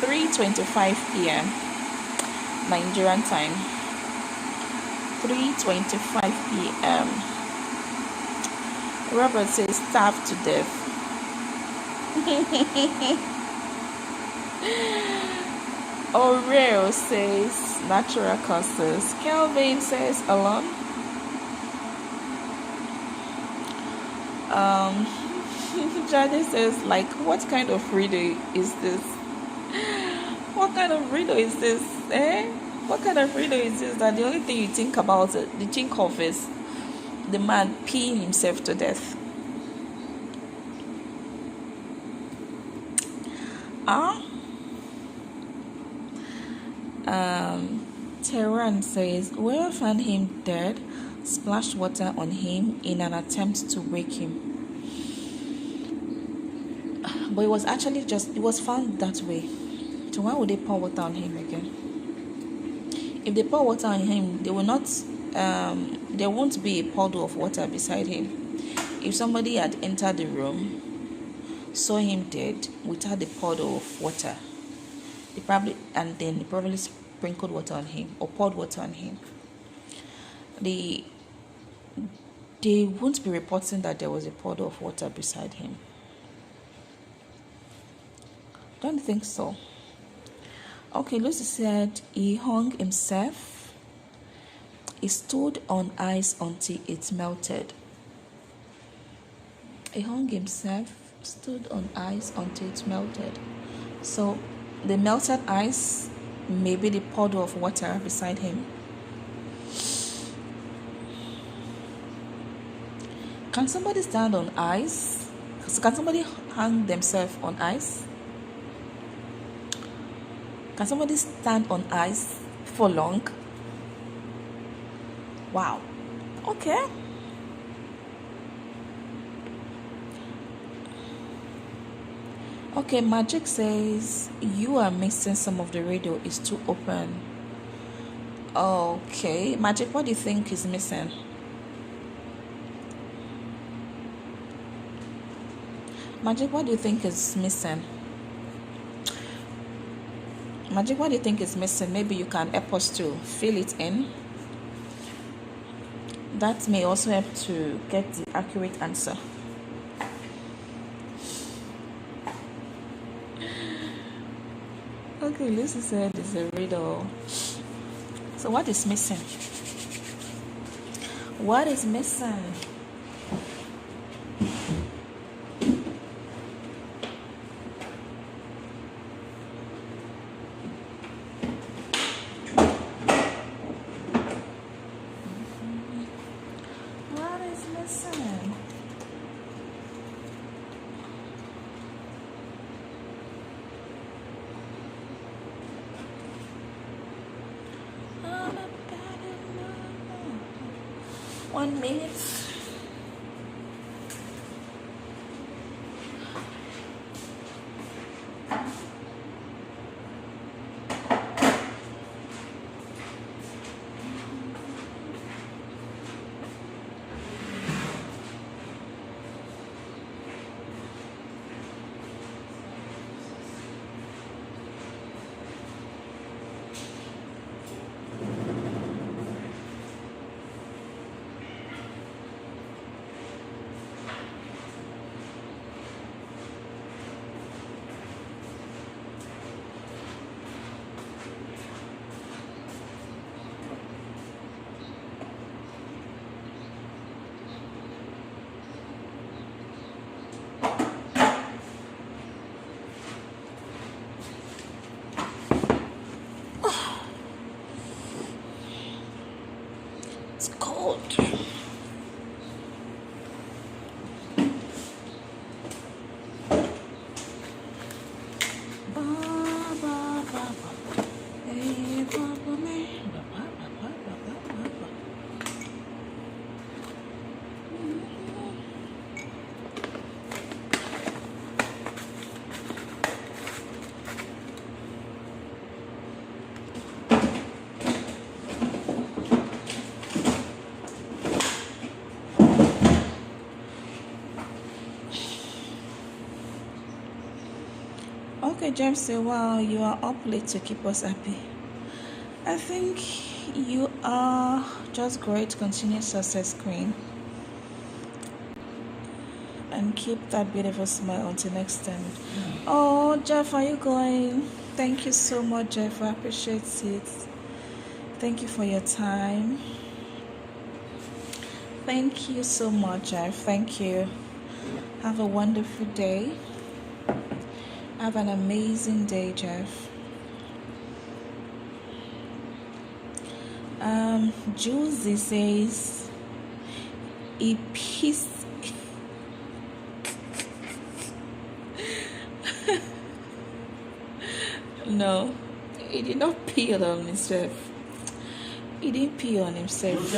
3:25 p.m. Nigerian time. 3:25 p.m. Robert says starved to death. Oreo says natural causes. Kelvin says alone. Jade says, like, what kind of riddle is this? What kind of riddle is this? What kind of riddle is this that the only thing you think about is the man peeing himself to death? Tehran says, whoever found him dead splashed water on him in an attempt to wake him. But it was found that way. So why would they pour water on him again? If they pour water on him, there won't be a puddle of water beside him. If somebody had entered the room, saw him dead without the puddle of water, they probably sprinkled water on him or poured water on him. They won't be reporting that there was a puddle of water beside him. Don't think so. Okay, Lucy said he hung himself. He stood on ice until it melted. He hung himself, stood on ice until it melted. So the melted ice may be the puddle of water beside him. Can somebody stand on ice? Can somebody hang themselves on ice? Can somebody stand on ice for long? Wow. Okay. Okay, Magic says you are missing some of the radio. It's too open. Okay, Magic, what do you think is missing? Magic, what do you think is missing? Magic, what do you think is missing? Maybe you can help us to fill it in. That may also help to get the accurate answer. Okay, Lucy said it's a riddle. So what is missing? What is missing? What is missing? I'm a better mama. 1 minute. It's cold. Ba, ba, ba, ba. Hey, ba, ba, me. Ba, ba, ba, ba, ba, ba, ba. Okay, James say, wow, you are up late to keep us happy. I think you are just great. Continue success, Queen. And keep that beautiful smile until next time. Oh, Jeff, are you going? Thank you so much, Jeff. I appreciate it. Thank you for your time. Thank you so much, Jeff. Thank you. Have a wonderful day. Have an amazing day, Jeff. Juicy says, a piece. No, he did not pee on himself. He didn't pee on himself.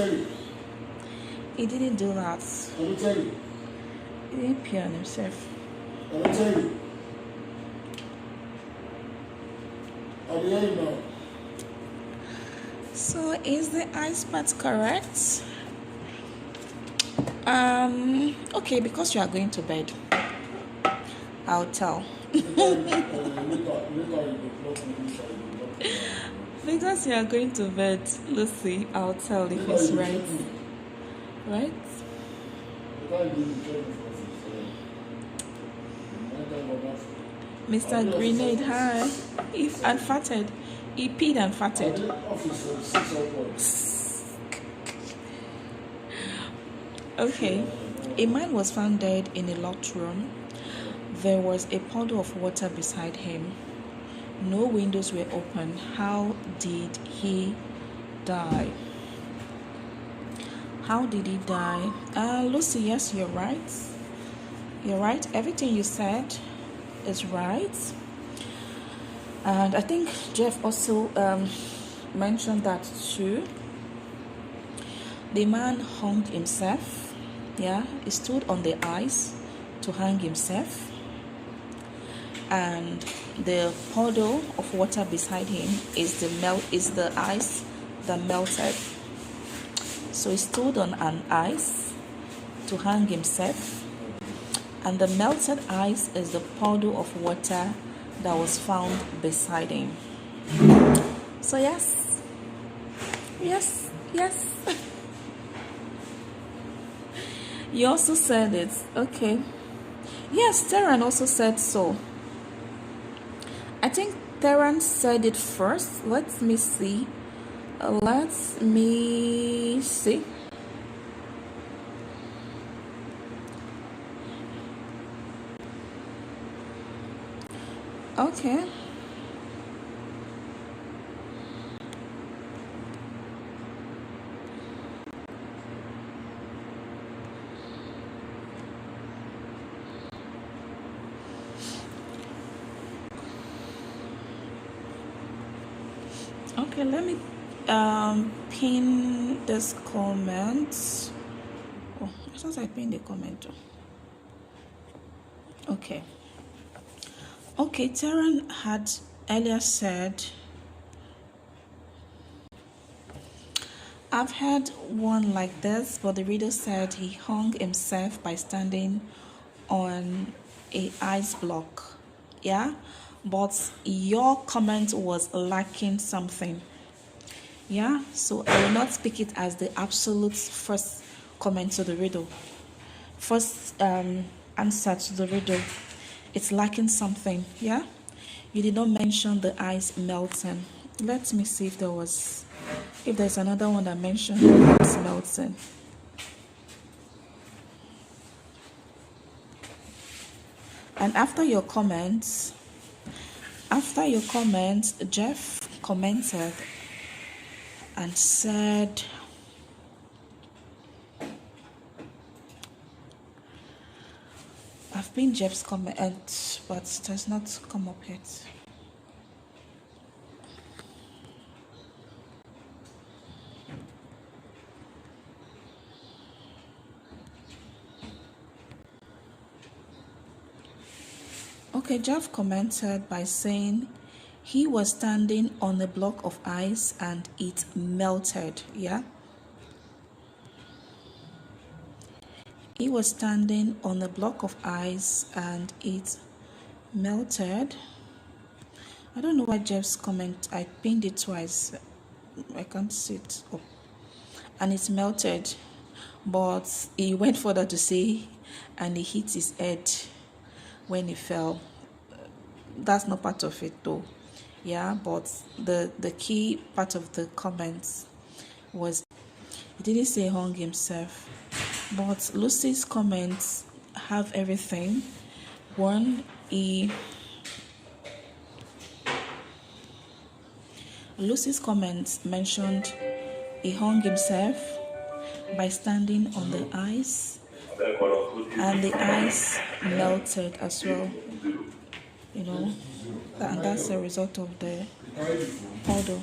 He didn't do that. He didn't pee on himself. So is the ice bath correct? Okay, because you are going to bed, I'll tell. Because you are going to bed, Lucy, I'll tell if it's right. Right? Mr. Grenade, hi. If and farted. He peed and farted. Okay. A man was found dead in a locked room. There was a puddle of water beside him. No windows were open. How did he die? How did he die? Lucy, yes, you're right. You're right. Everything you said is right. And I think Jeff also mentioned that too. The man hung himself. Yeah, he stood on the ice to hang himself. And the puddle of water beside him is the ice that melted. So he stood on an ice to hang himself. And the melted ice is the puddle of water that was found beside him. So yes. You also said it. Okay. Yes, Terran also said so. I think Terrence said it first. Let me see. Let me see. Okay. Okay, let me pin this comment. Oh, it sounds like pin the comment. Okay. Okay, Terran had earlier said, I've had one like this, but the reader said he hung himself by standing on a ice block. Yeah, but your comment was lacking something. Yeah, so I will not speak it as the absolute first comment to the riddle. First answer to the riddle. It's lacking something. Yeah, you did not mention the ice melting. Let me see if there's another one that mentioned the ice melting. And after your comments, Jeff commented and said, I've been Jeff's comment, but it has not come up yet. Okay, Jeff commented by saying he was standing on a block of ice and it melted. Yeah, he was standing on a block of ice and it melted. I don't know why Jeff's comment, I pinned it twice, I can't see it up, and it melted, but he went further to say and he hit his head when he fell. That's not part of it though. Yeah, but the key part of the comments was he didn't say hung himself, but Lucy's comments have everything. One, Lucy's comments mentioned he hung himself by standing on the ice, and the ice melted as well. You know, and that's a result of the order.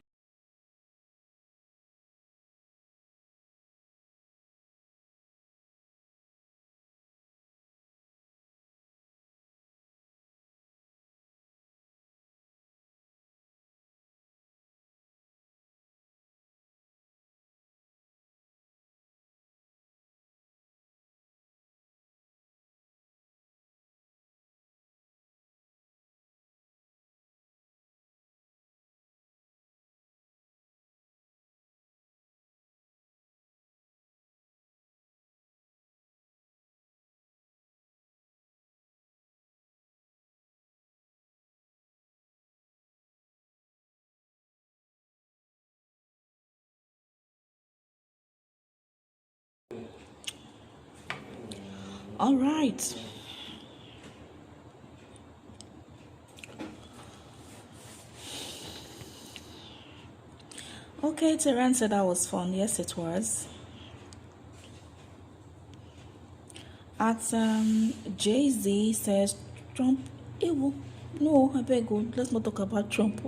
All right. Okay, Terran said that was fun. Yes, it was. At Jay-Z says Trump. Ew. No, I beg you. Let's not talk about Trump.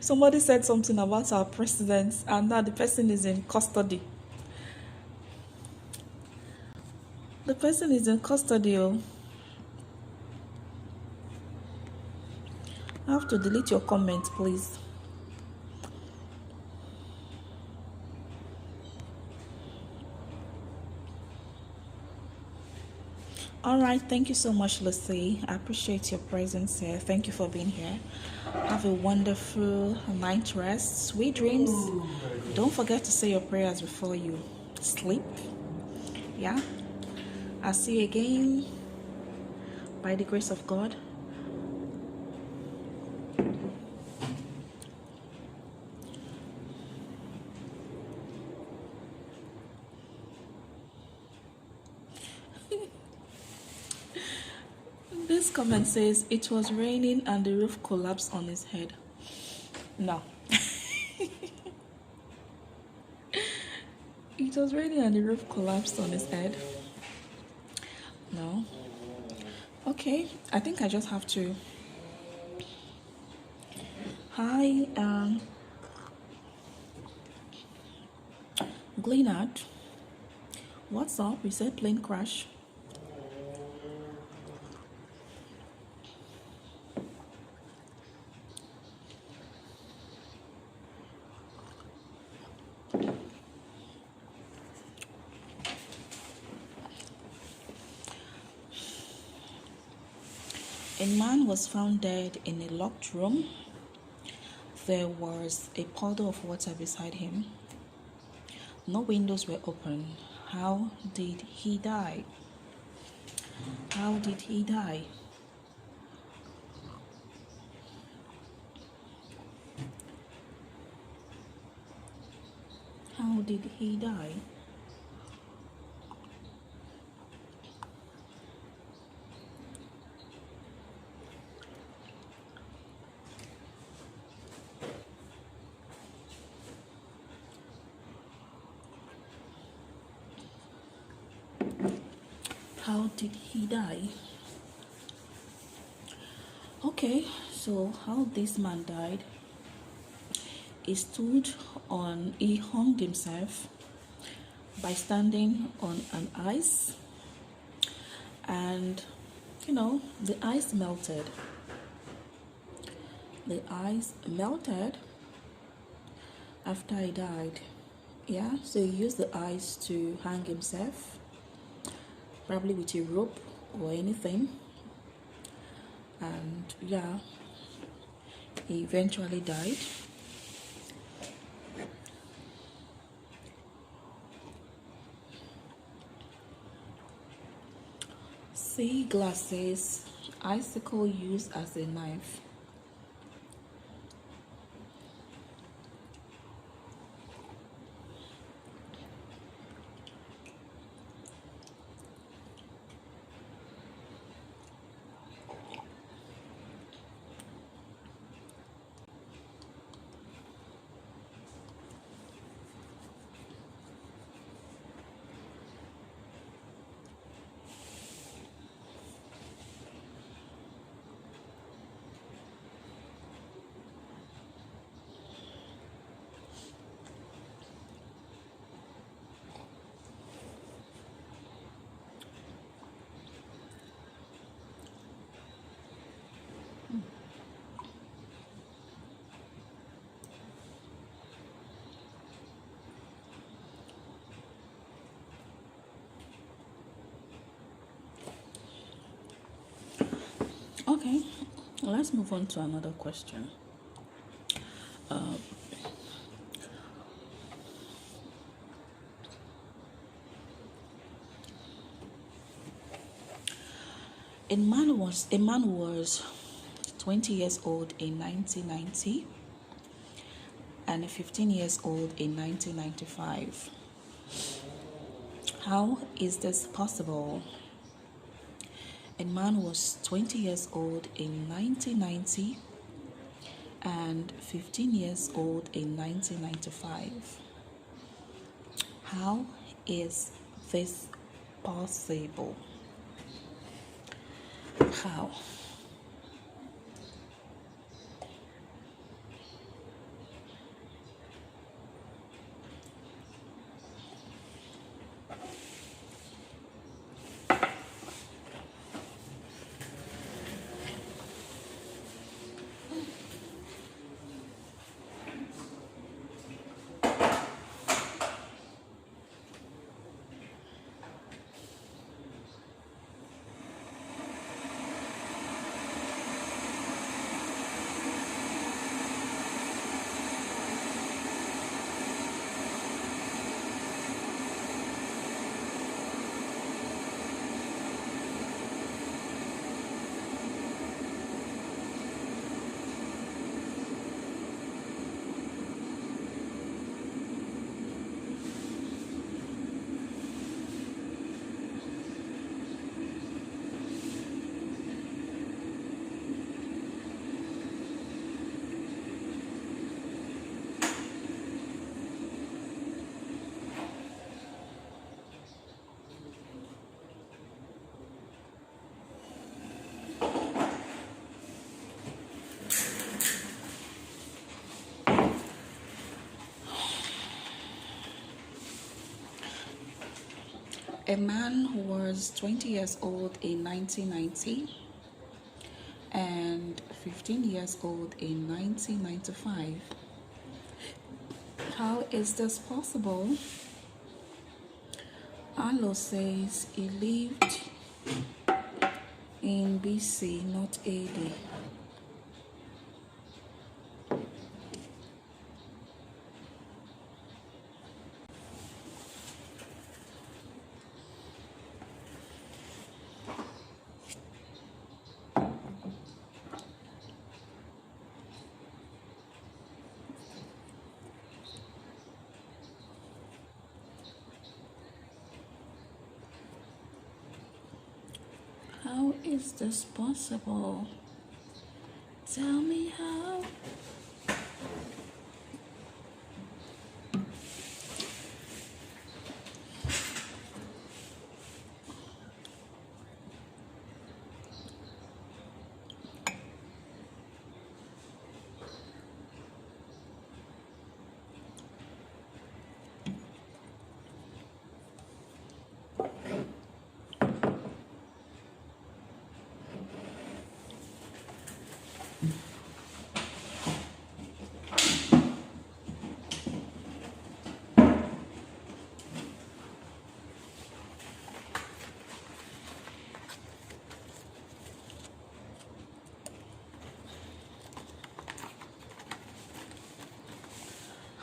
Somebody said something about our president, and now the person is in custody. The person is in custody. Oh. I have to delete your comment, please. All right, thank you so much, Lucy. I appreciate your presence here. Thank you for being here. Have a wonderful night rest. Sweet dreams. Don't forget to say your prayers before you sleep. Yeah. I'll see you again by the grace of God This comment says it was raining and the roof collapsed on his head. No. It was raining and the roof collapsed on his head. No. Okay, I think I just have to. Hi, Glenard. What's up? You said plane crash. A man was found dead in a locked room. There was a puddle of water beside him. No windows were open. How did he die? How did he die? How did he die? How did he die? Okay, so how this man died, he hung himself by standing on an ice, and the ice melted. The ice melted after he died. Yeah, so he used the ice to hang himself, probably with a rope or anything, and yeah, he eventually died. Sea glasses, icicle used as a knife. Okay, let's move on to another question. A man was 20 years old in 1990 and 15 years old in 1995. How is this possible? A man was 20 years old in 1990 and 15 years old in 1995. How is this possible? How? A man who was 20 years old in 1990 and 15 years old in 1995. How is this possible? Arlo says he lived in BC, not AD. How is this possible? Tell me how.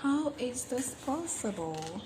How is this possible?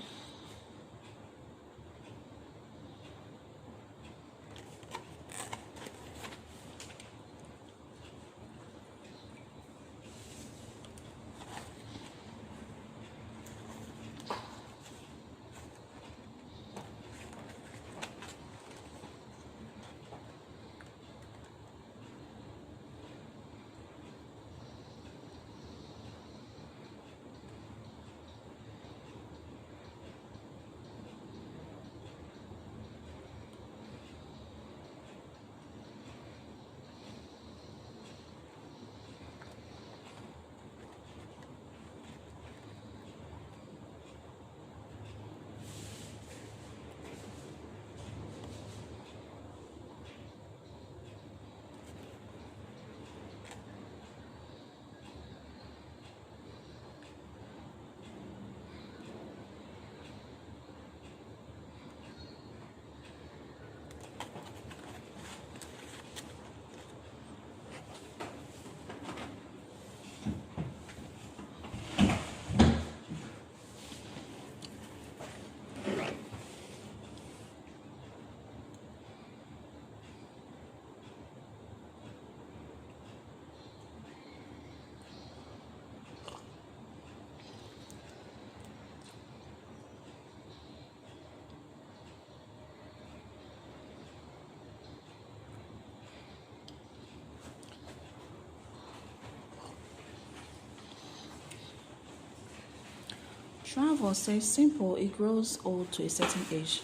Travel says simple, it grows old to a certain age,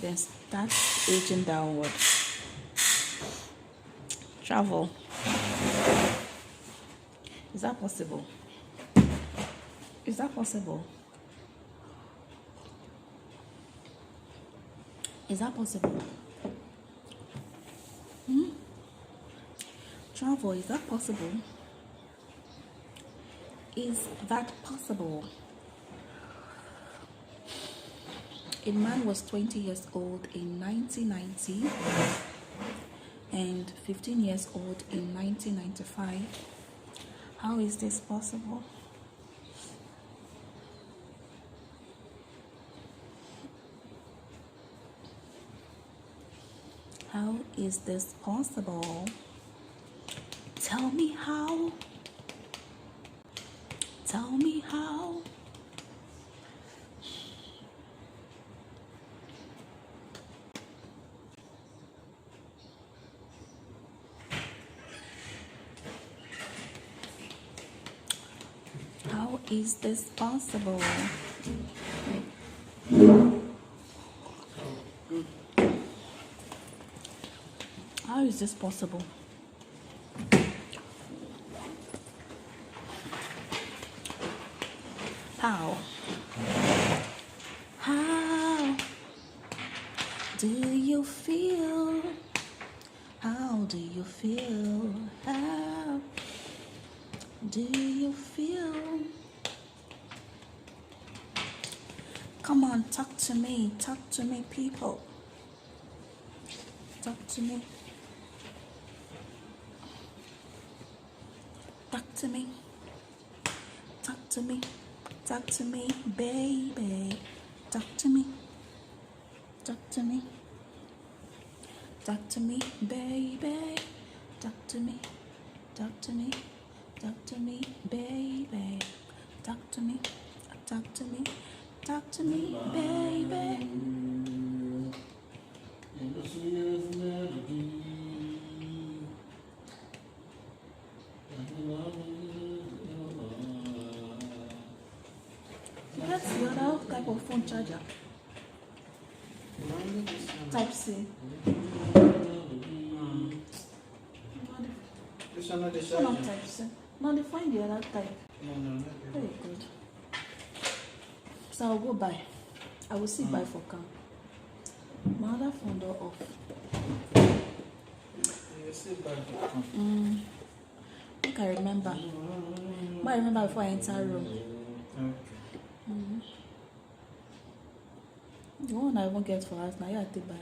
then starts aging downward. Travel. Is that possible? Is that possible? Is that possible? Travel, is that possible? Is that possible? A man was 20 years old in 1990 and 15 years old in 1995. How is this possible? How is this possible? Tell me how. Tell me how. How is this possible? How is this possible? How? How? do you feel? How do you feel? How do you feel? Come on, talk to me, people. Talk to me. Talk to me. Talk to me. Talk to me, baby. Talk to me. Talk to me. Talk to me, baby. Talk to me. Talk to me. Talk to me, baby. Talk to me. Talk to me. Talk to me, baby. That's the other type of phone charger. Type C. This one not the It's not charger. type C. No, they find the other type. No. Very good. So I'll go buy. I will see buy for car. My other phone door off. You still buy for come. I think I remember. But I remember before I enter room. Okay. The one I won't get for us now, I take buy.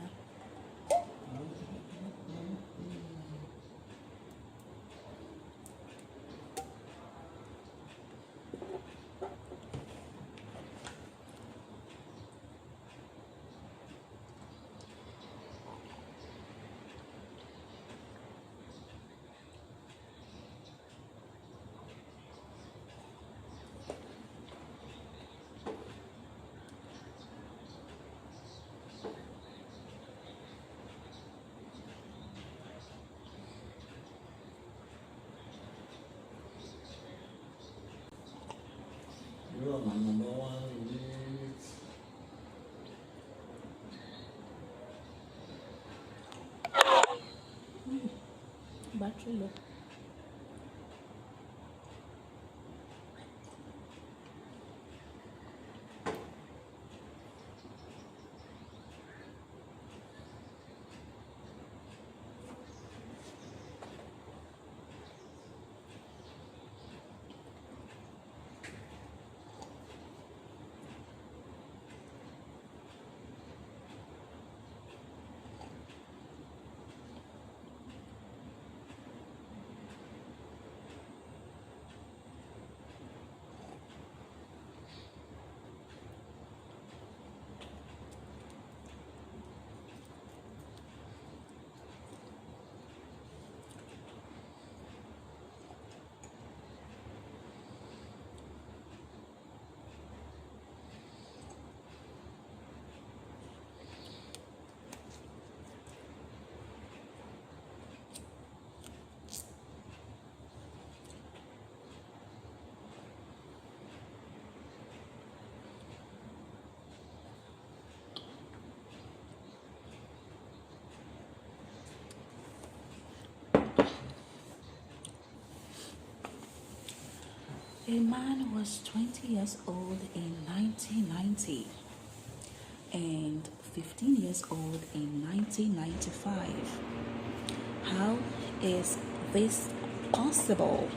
You are my number one. Battery low. A man was 20 years old in 1990 and 15 years old in 1995. How is this possible?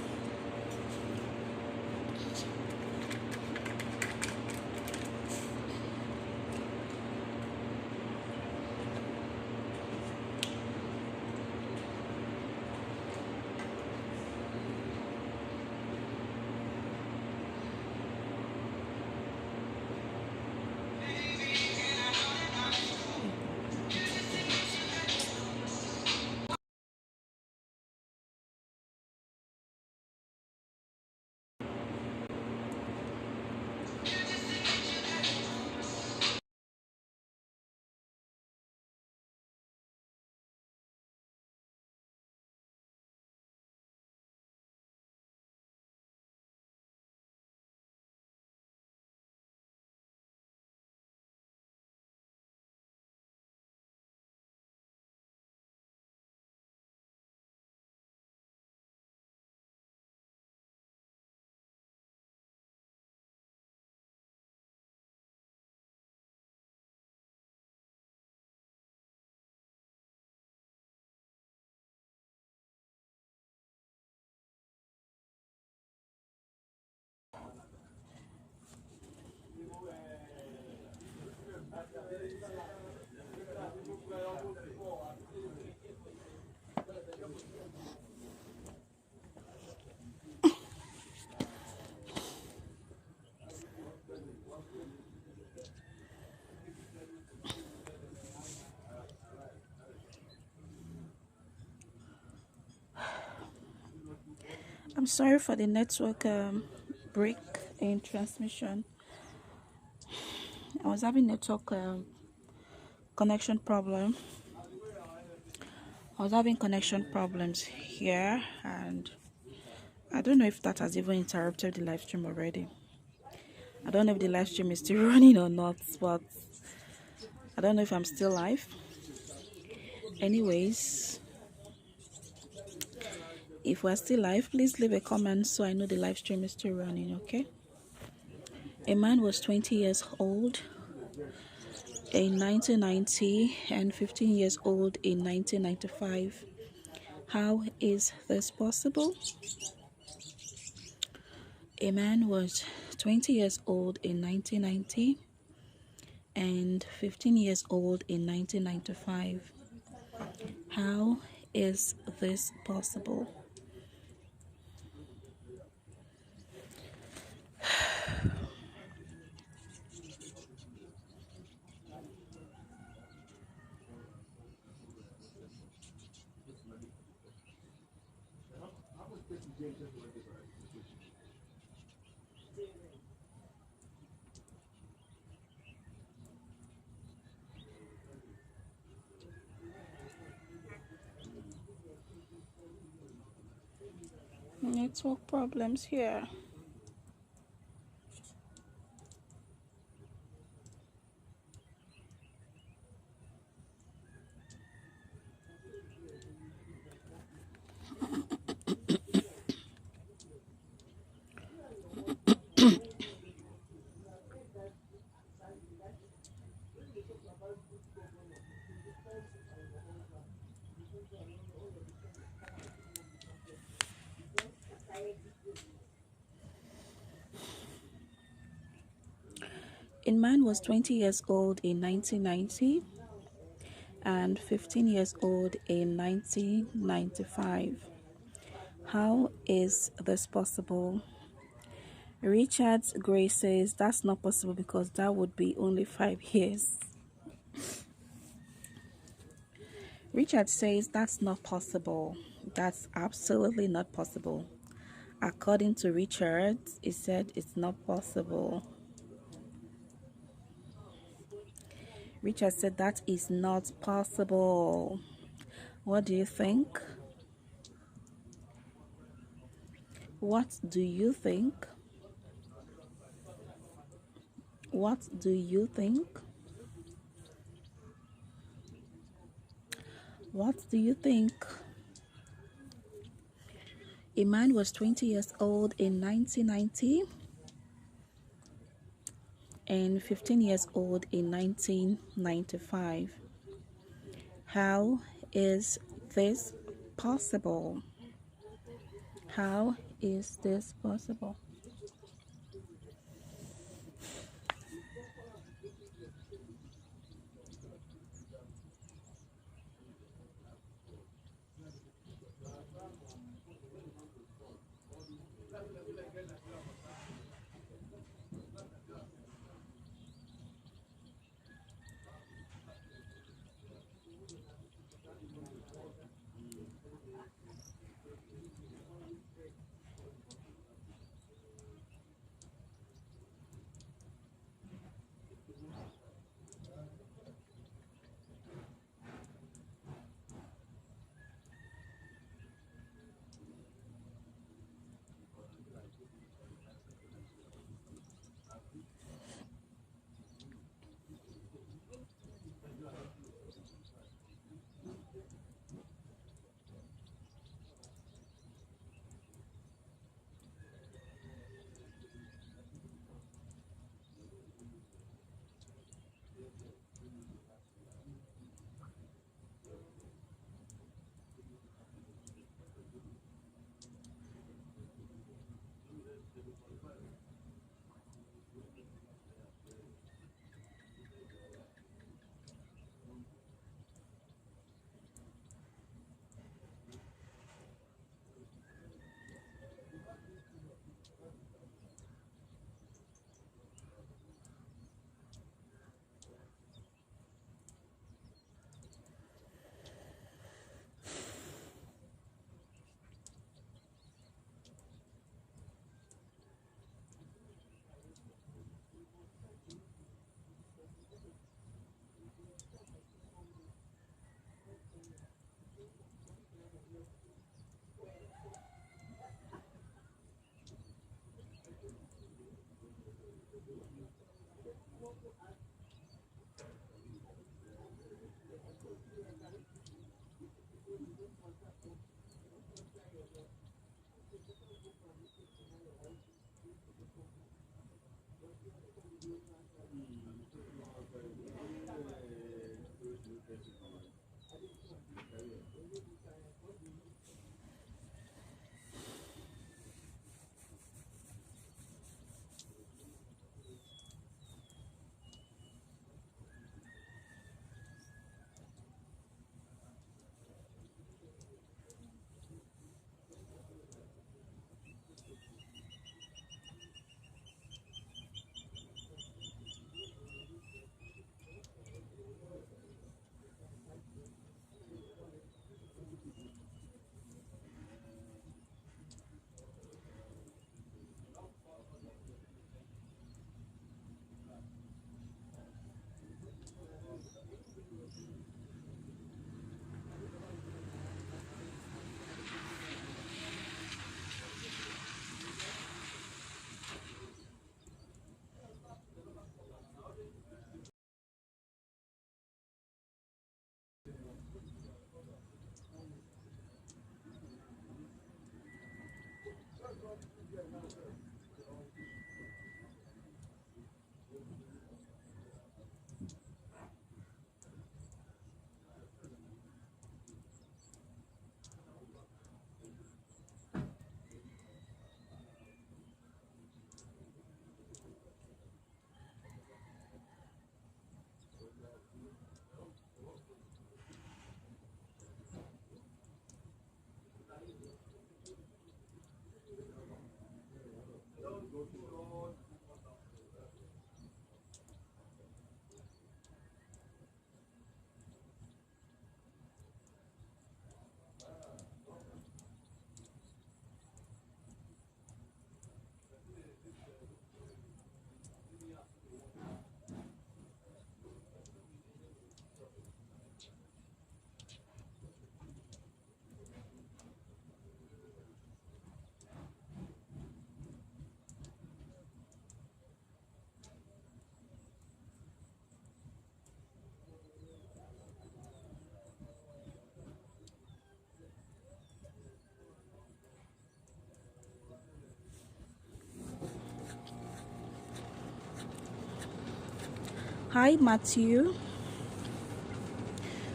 I'm sorry for the network break in transmission. I was having network connection problem. I was having connection problems here, and I don't know if that has even interrupted the live stream already. I don't know if the live stream is still running or not, but I don't know if I'm still live. Anyways, if we're still live, please leave a comment so I know the live stream is still running, okay? A man was 20 years old in 1990 and 15 years old in 1995. How is this possible? A man was 20 years old in 1990 and 15 years old in 1995. How is this possible? Network problems here. A man was 20 years old in 1990 and 15 years old in 1995. How is this possible? Richard Gray says that's not possible because that would be only 5 years. Richard says that's not possible. That's absolutely not possible. According to Richard, he said it's not possible. Richard said that is not possible. What do you think? What do you think? What do you think? What do you think? A man was 20 years old in 1990 and 15 years old in 1995. How is this possible? How is this possible? Hi, Matthew.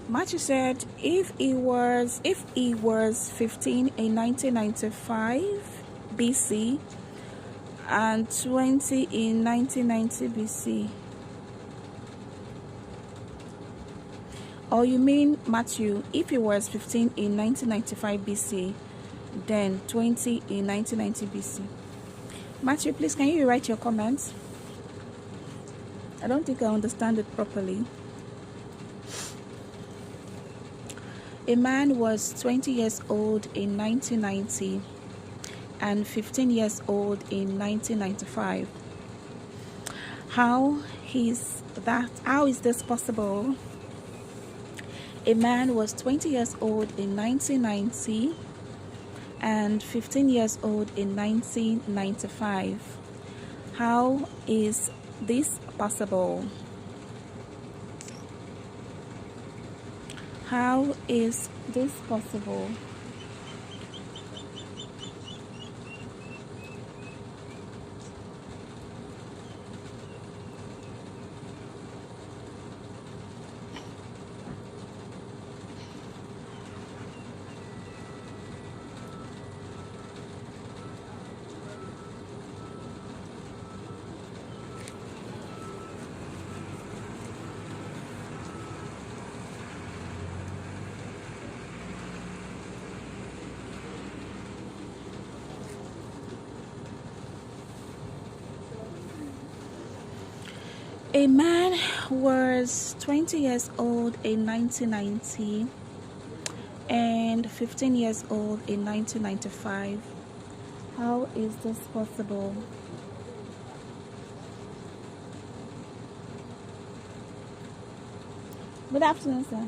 Matthew said if he was 15 in 1995 BC and 20 in 1990 BC. Or you mean, Matthew, if he was 15 in 1995 BC, then 20 in 1990 BC. Matthew, please, can you write your comments? I don't think I understand it properly. A man was 20 years old in 1990 and 15 years old in 1995. How is this possible? A man was 20 years old in 1990 and 15 years old in 1995. How is this possible? How is this possible? A man was 20 years old in 1990 and 15 years old in 1995. How is this possible? Good afternoon, sir.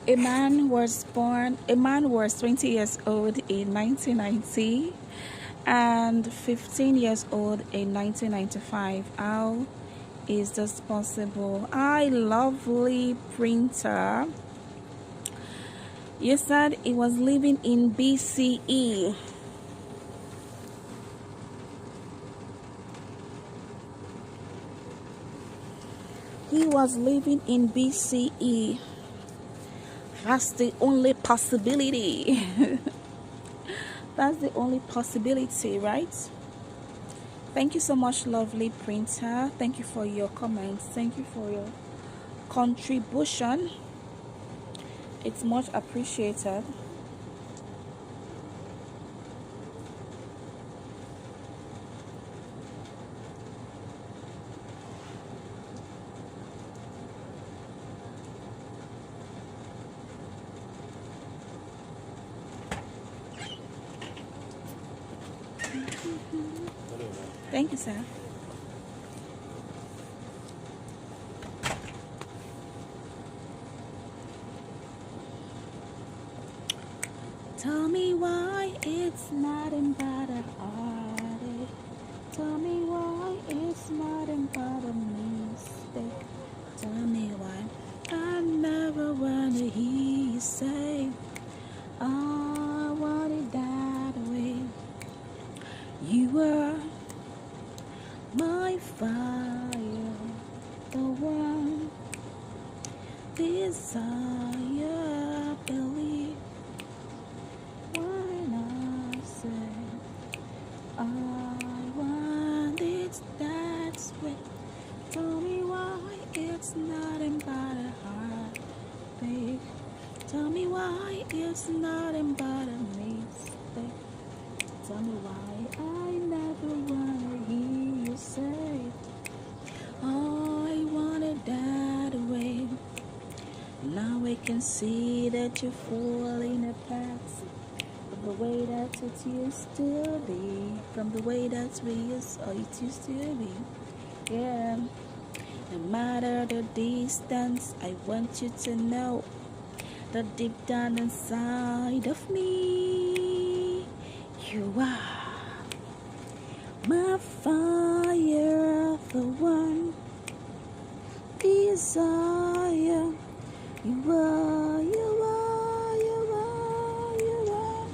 A man was 20 years old in 1990 and 15 years old in 1995. How is this possible? Hi, lovely printer. You said he was living in BCE. He was living in BCE. That's the only possibility. That's the only possibility, right? Thank you so much, lovely printer. Thank you for your comments. Thank you for your contribution. It's much appreciated. Thank you, sir. Tell me why it's nothing but a heartache. Tell me why it's nothing but a mistake. Tell me why I never wanna hear you say I want it that way. You were my fire, the one desire, believe when I say I want it that way. Tell me why it's nothing but a heartbeat. Tell me why it's nothing but a mistake. Tell me why I never wanna hear you say I want it that way. Now I can see that you're falling apart from the way that it used to be, from the way that it used to be. Yeah. No matter the distance, I want you to know that deep down inside of me, you are my fire, the one desire. You are, you are, you are, you are.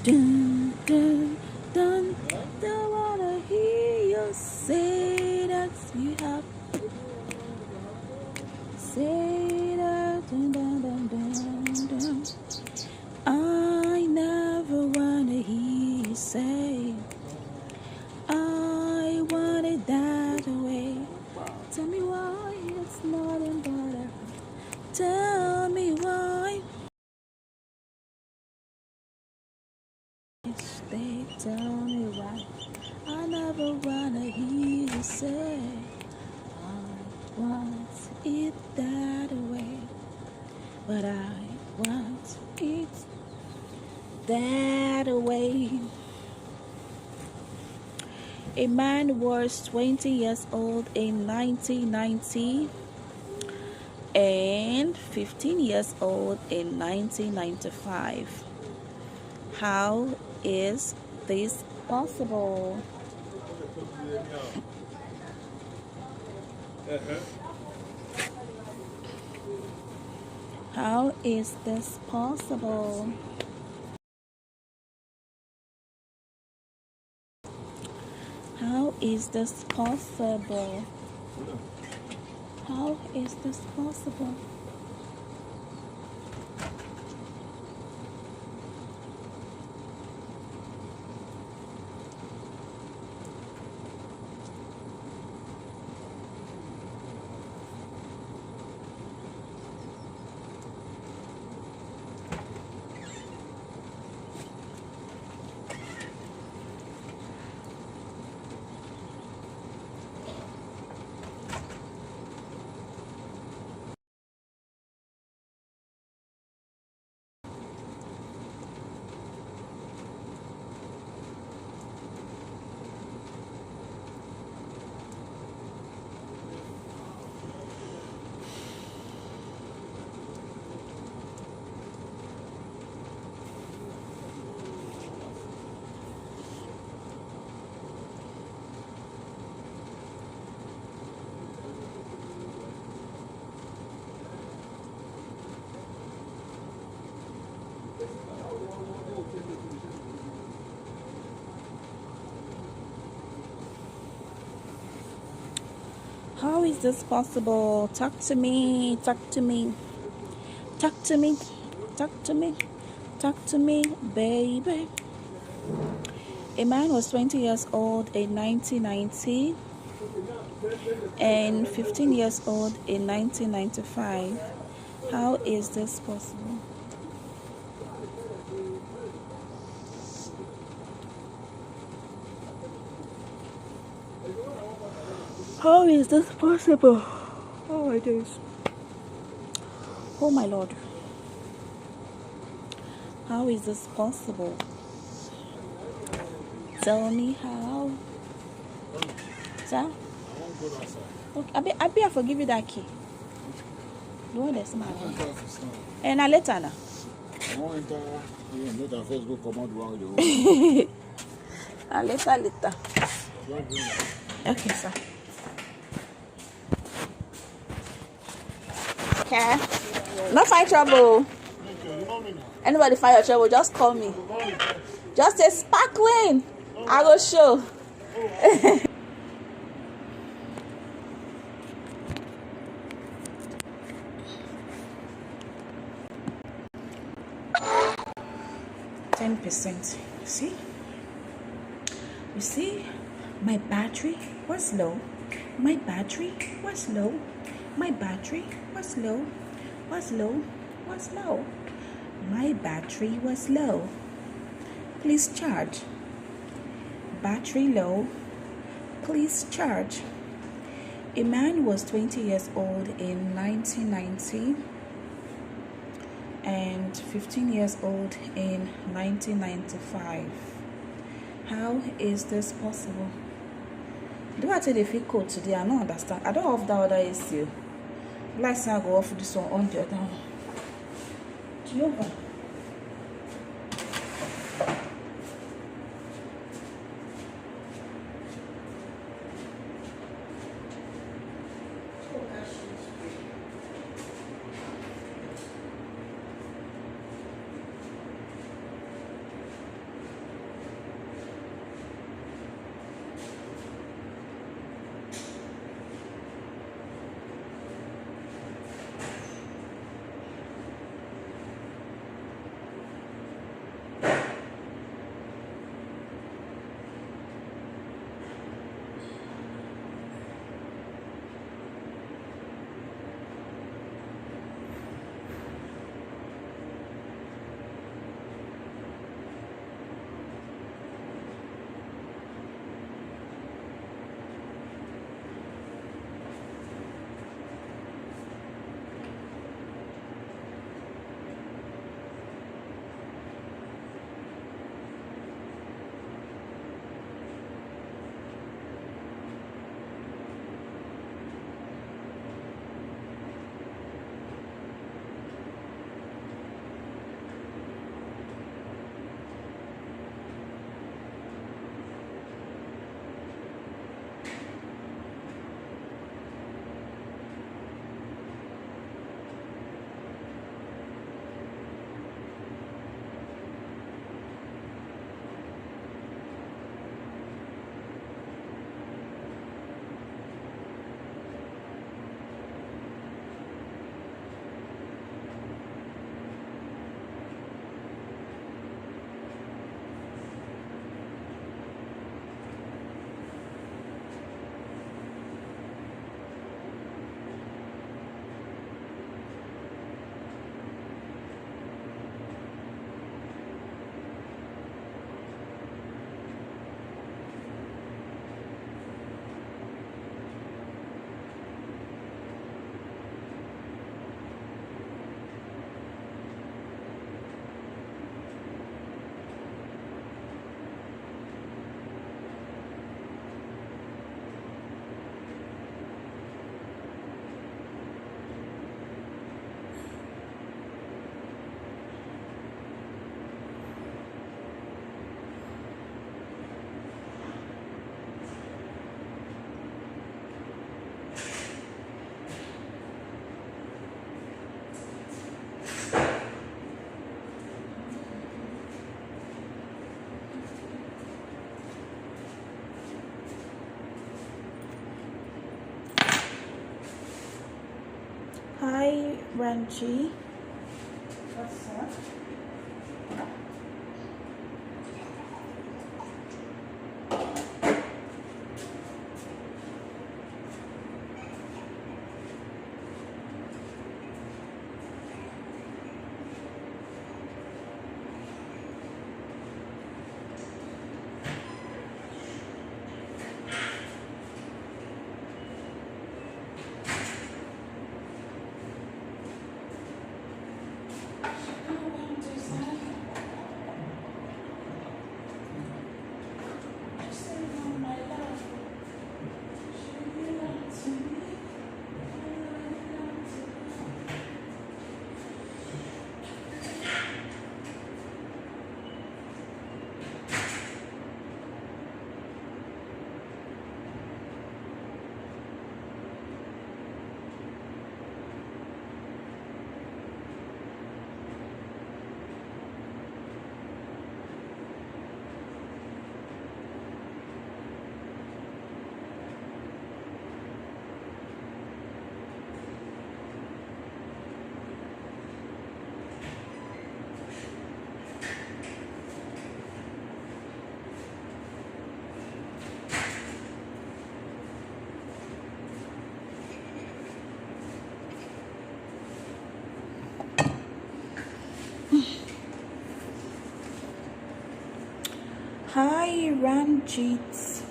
Dun, dun, dun. Don't wanna hear you say that you have. Say that. Dun, dun, dun, dun, dun. I never wanna hear you say I want it that way. Tell me why it's not in butter. Tell me why. They tell me why. I never wanna hear you say I want it that way. But I want it that way. A man was 20 years old in 1990 and 15 years old in 1995. How is this possible? How is this possible? How is this possible? How is this possible? How is this possible? Talk to me. Talk to me. Talk to me. Talk to me. Talk to me, baby. A man was 20 years old in 1990 and 15 years old in 1995. How is this possible? How is this possible? Oh my days. Oh my Lord. How is this possible? Tell me how. Sir? Okay, I forgive you that key. The one that's mine. And now later now. I want enter later Facebook comment one you. Later. Okay, sir. Okay. No find trouble. Anybody find your trouble, just call me. Just say sparkling. I will show. %. See? You see? My battery was low. My battery was low. My battery was low. Was low. Was low. My battery was low. Please charge. Battery low. Please charge. A man was 20 years old in 1990 and 15 years old in 1995. How is this possible? Do I tell the fake code today? I don't understand. I don't have that other issue. Let's go off this one on the other one. Jehovah. Ranchi. What's up? Hi Ranjit.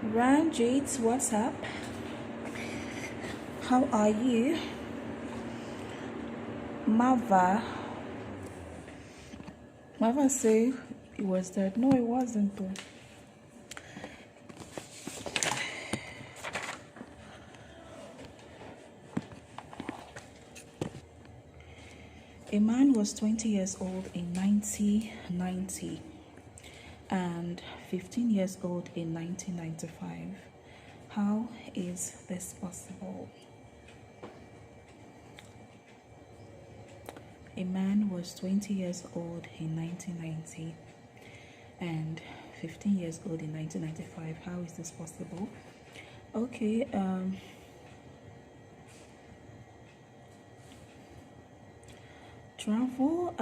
Ranjit, what's up? How are you? Mava say it was dead. No, it wasn't though. A man was 20 years old in 1990 and 15 years old in 1995. How is this possible? A man was 20 years old in 1990 and 15 years old in 1995. How is this possible? Okay, travel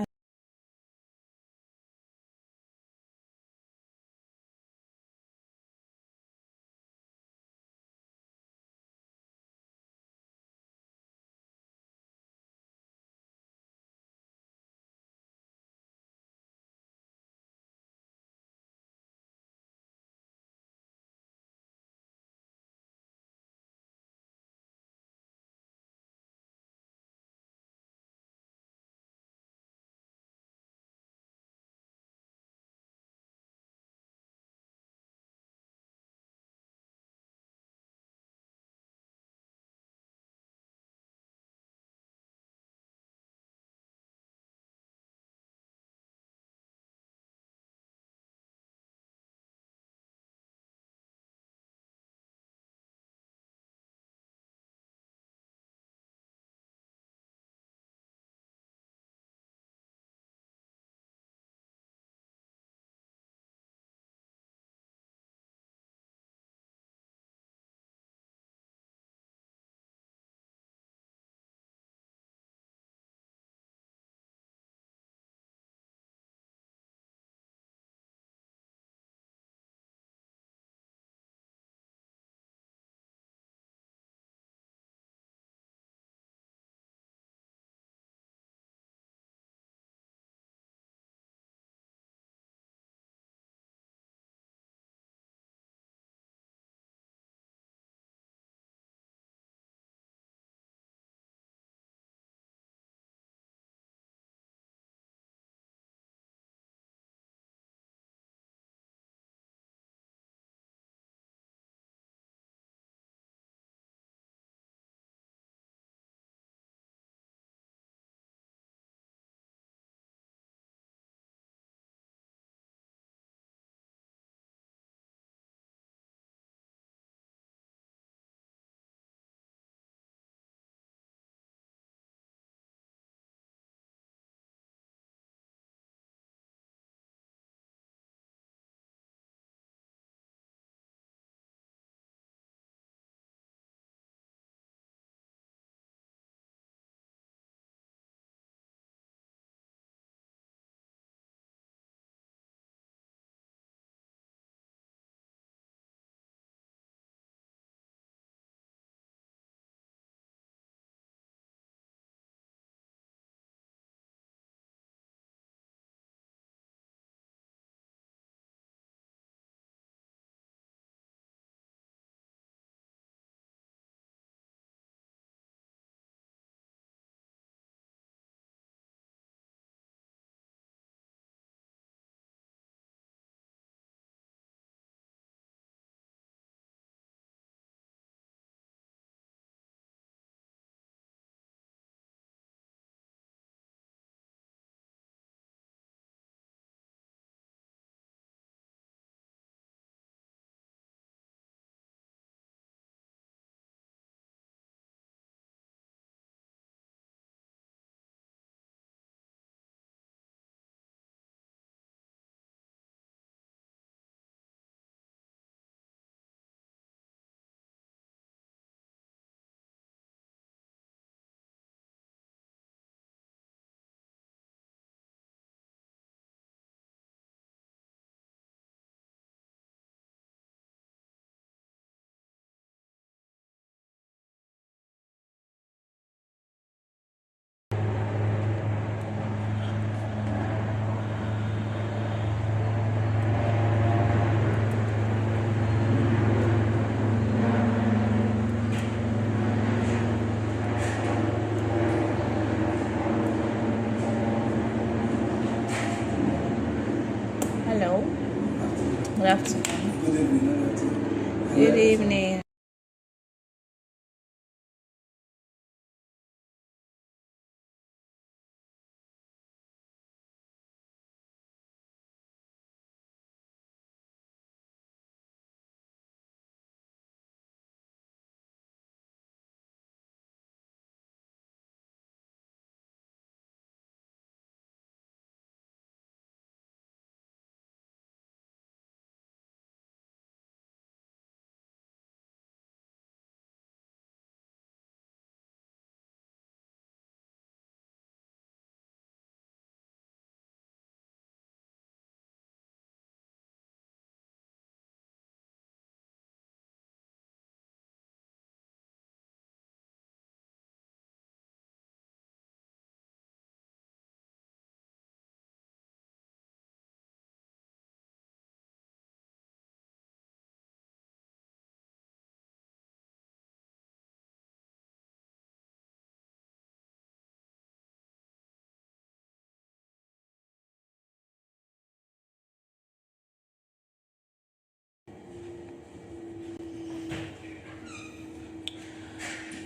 afternoon. Good evening. Good evening.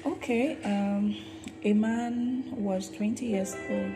Okay, a man was 20 years old.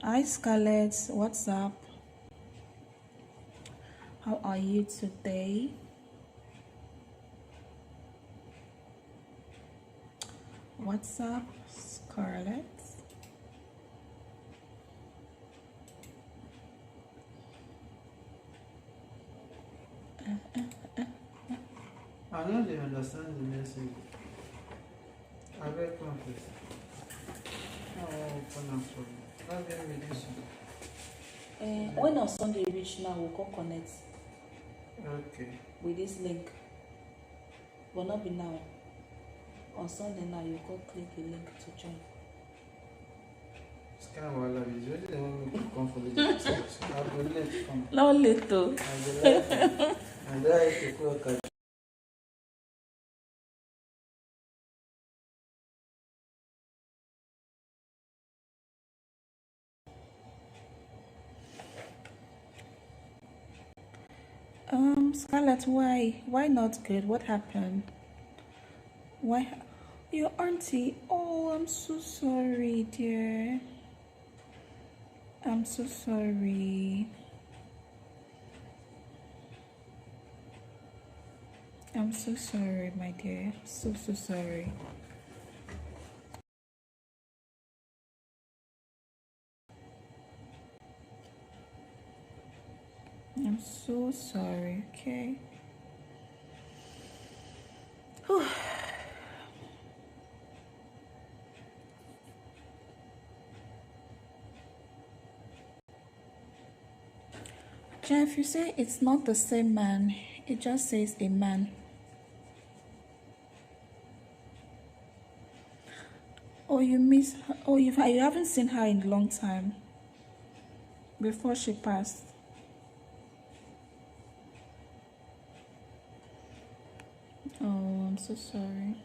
Hi Scarlett, what's up? How are you today? What's up, Scarlett? I don't really understand the message. I read conflict. Oh, pronounce for me. Not very this one. When on Sunday reach now, we'll go connect Okay. with this link. But not be now. On Sunday now, you go click the link to join. It's kind of wild. It's really the one who come for the I'll be late to come. Not little. I'll be late. And then I have to work at Scarlett, why? Why not good? What happened? Why? Your auntie? Oh, I'm so sorry, dear. I'm so sorry. I'm so sorry, my dear. So sorry. I'm so sorry, okay? Whew. Jeff, you say it's not the same man. It just says a man. Oh, you miss her. Oh, you haven't seen her in a long time. Before she passed. Oh, I'm so sorry.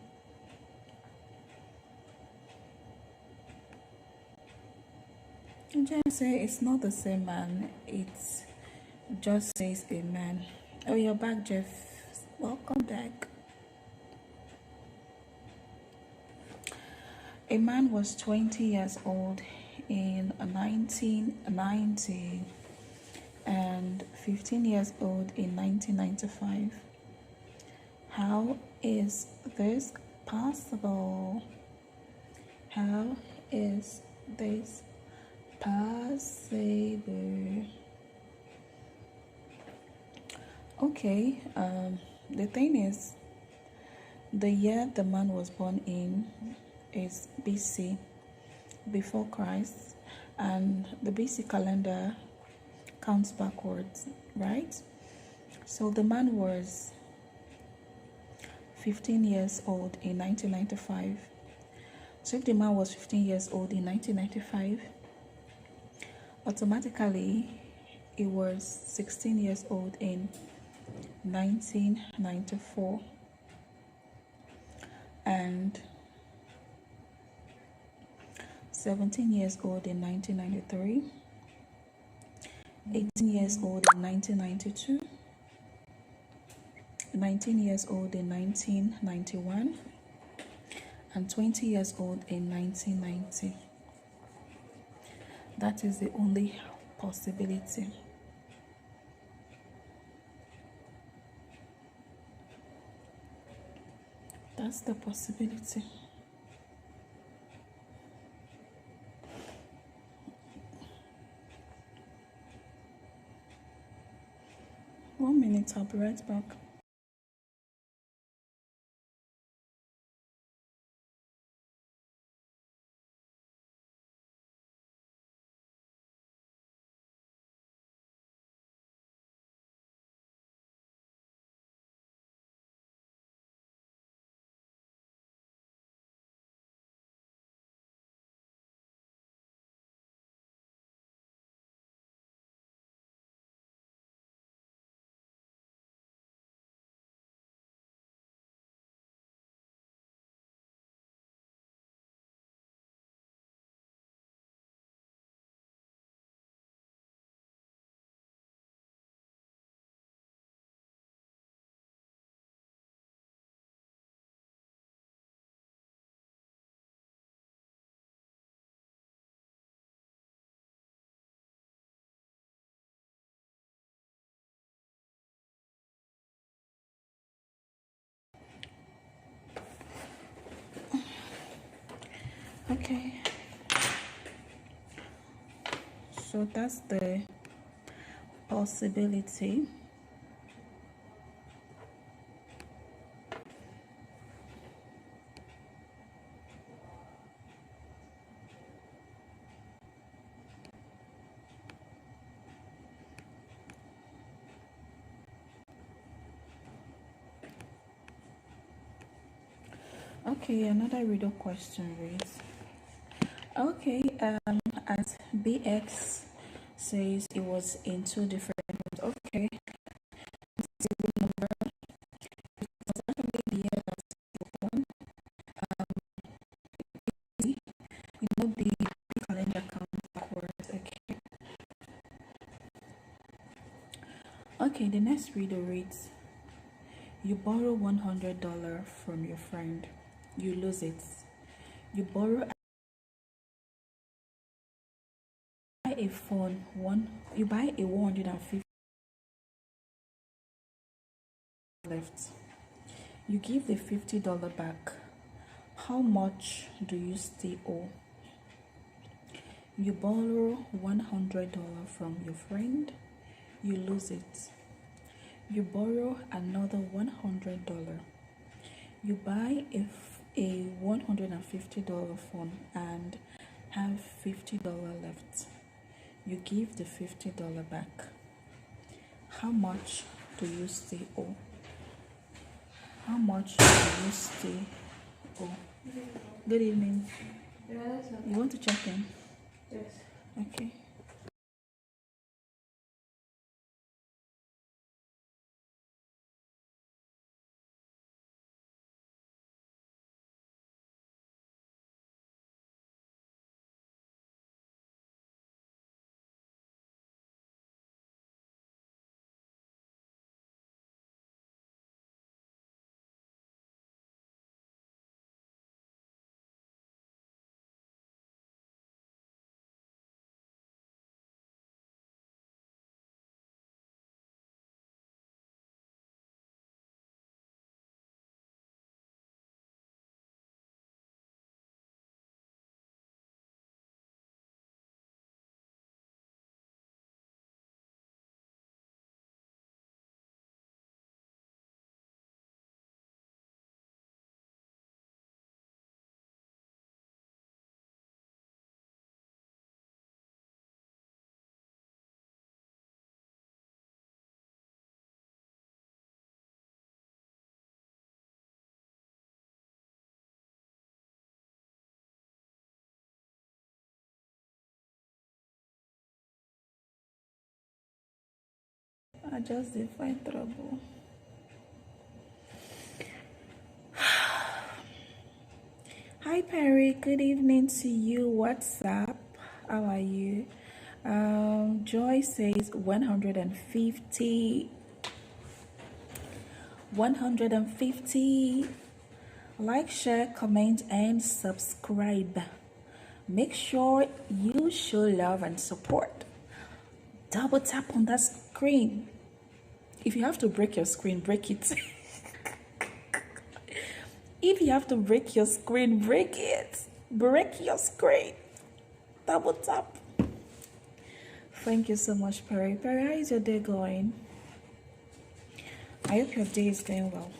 Just say it's not the same man. It just says a man. Oh, you're back, Jeff. Welcome back. A man was 20 years old in 1990 and 15 years old in 1995. How is this possible? How is this possible? Okay, the thing is, the year the man was born in is BC, before Christ, and the BC calendar counts backwards, right? So the man was 15 years old in 1995. So if the man was 15 years old in 1995, automatically he was 16 years old in 1994 and 17 years old in 1993, 18 years old in 1992, 19 years old in 1991, and 20 years old in 1990. That is the only possibility. That's the possibility. One minute, I'll be right back. Okay, so that's the possibility. Okay, another riddle question reads, okay, as BX says it was in two different rooms. Okay, this is room number. It was actually the year that it was born. You know the calendar counts backwards. Okay. Okay, the next riddle reads, you borrow $100 from your friend. You lose it. You borrow a phone. You buy a 150 left. You give the $50 back. How much do you still owe? You borrow $100 from your friend. You lose it. You borrow another $100. You buy a $150 phone and have $50 left. You give the $50 back. How much do you still owe? How much do you still owe? Good evening. You want to check in? Yes. Okay. I just did find trouble. Hi Perry, good evening to you. What's up? How are you? Joy says 150. 150. Like, share, comment, and subscribe. Make sure you show love and support. Double tap on that screen. If you have to break your screen, break it. If you have to break your screen, break it. Break your screen. Double tap. Thank you so much, Perry. Perry, how is your day going? I hope your day is going well.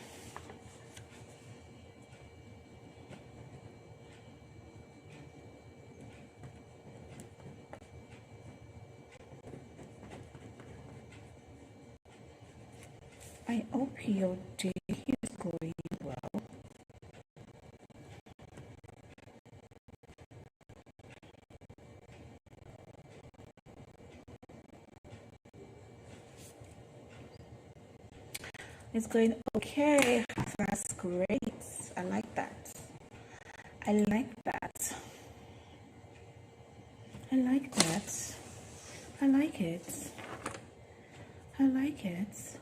I hope your day is going well. It's going okay. That's great. I like that. I like that. I like that. I like it. I like it.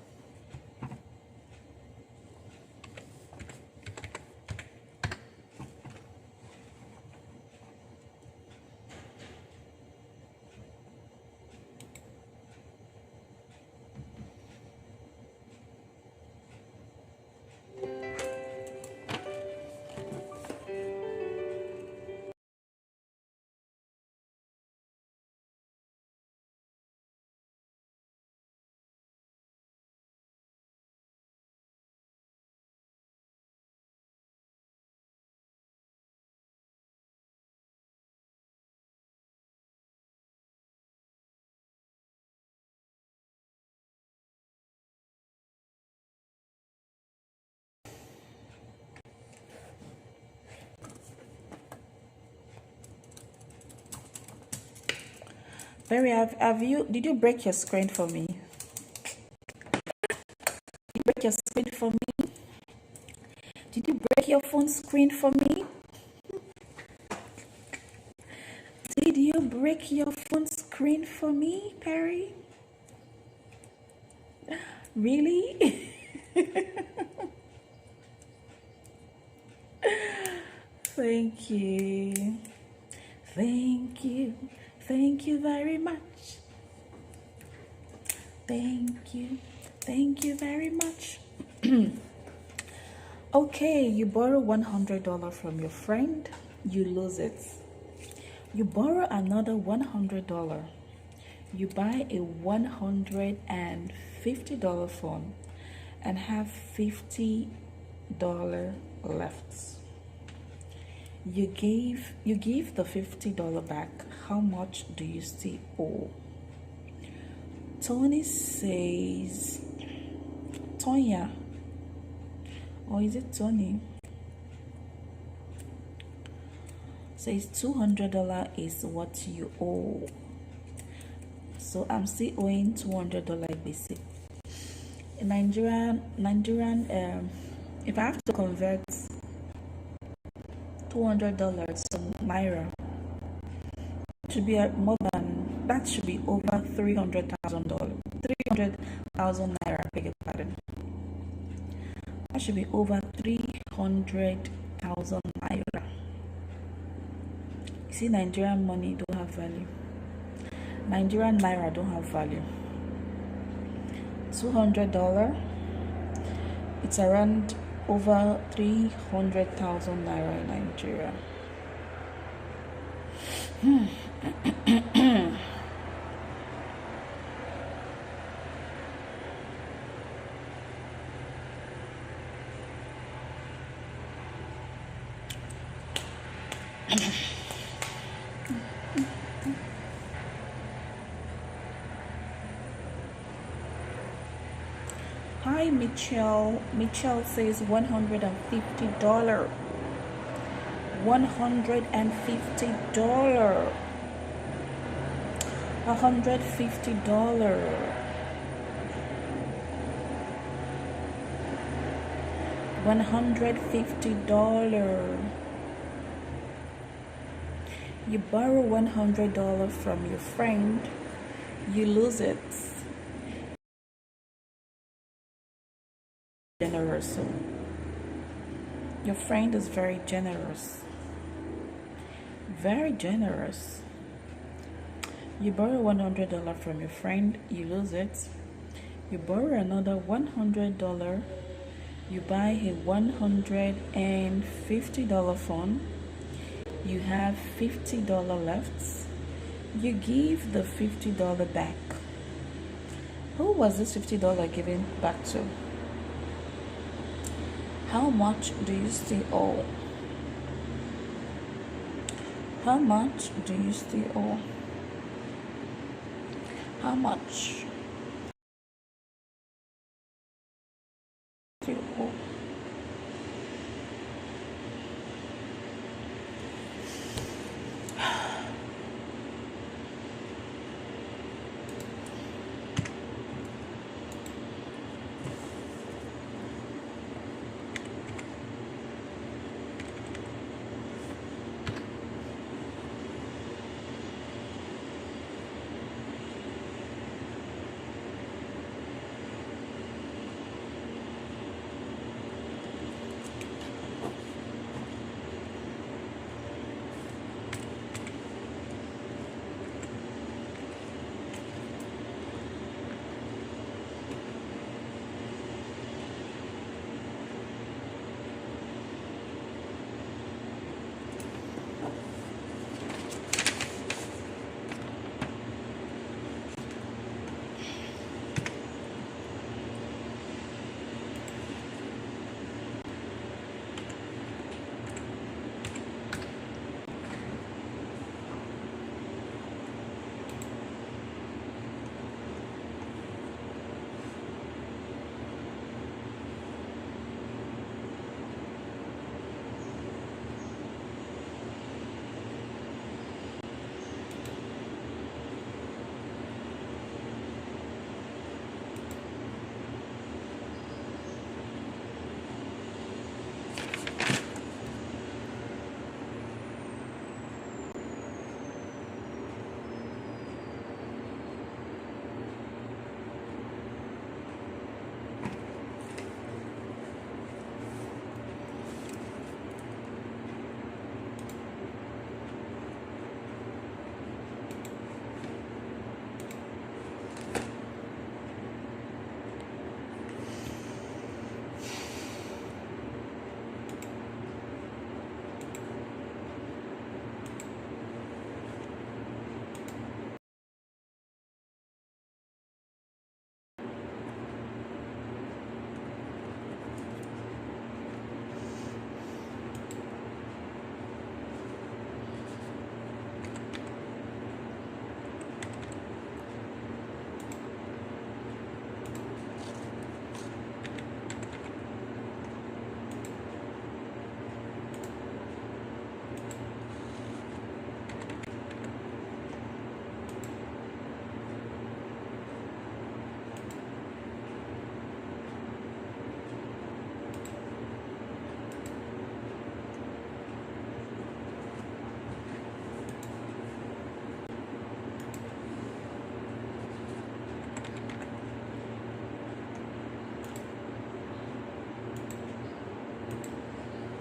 Barry, did you break your screen for me? Did you break your screen for me? Did you break your phone screen for me? Did you break your phone screen for me, Perry? Really? Thank you. Thank you. Thank you very much. Thank you. Thank you very much. Okay, you borrow $100 from your friend, you lose it. You borrow another $100. You buy a $150 phone and have $50 left. You give the $50 back. How much do you still owe? Tony says Tonya, or is it Tony? Says $200 is what you owe. So I'm still owing $200 basic. Nigerian, if I have to convert $200 to Naira, it should be more than that. Should be over $300,000. 300,000 Naira. Beg your pardon. That should be over 300,000 Naira. You see, Nigerian money don't have value. Nigerian Naira don't have value. $200, it's around over 300,000 Naira in Nigeria. Hi, Michelle. Michelle says $150. $150. $150. $150. You borrow $100 from your friend, you lose it. Generous. Your friend is very generous. Very generous. You borrow $100 from your friend, you lose it. You borrow another $100, you buy a $150 phone, you have $50 left, you give the $50 back. Who was this $50 given back to? How much do you still owe? How much do you still owe? How much? Still owe?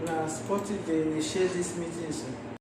Now, sporty, they share this meeting, sir.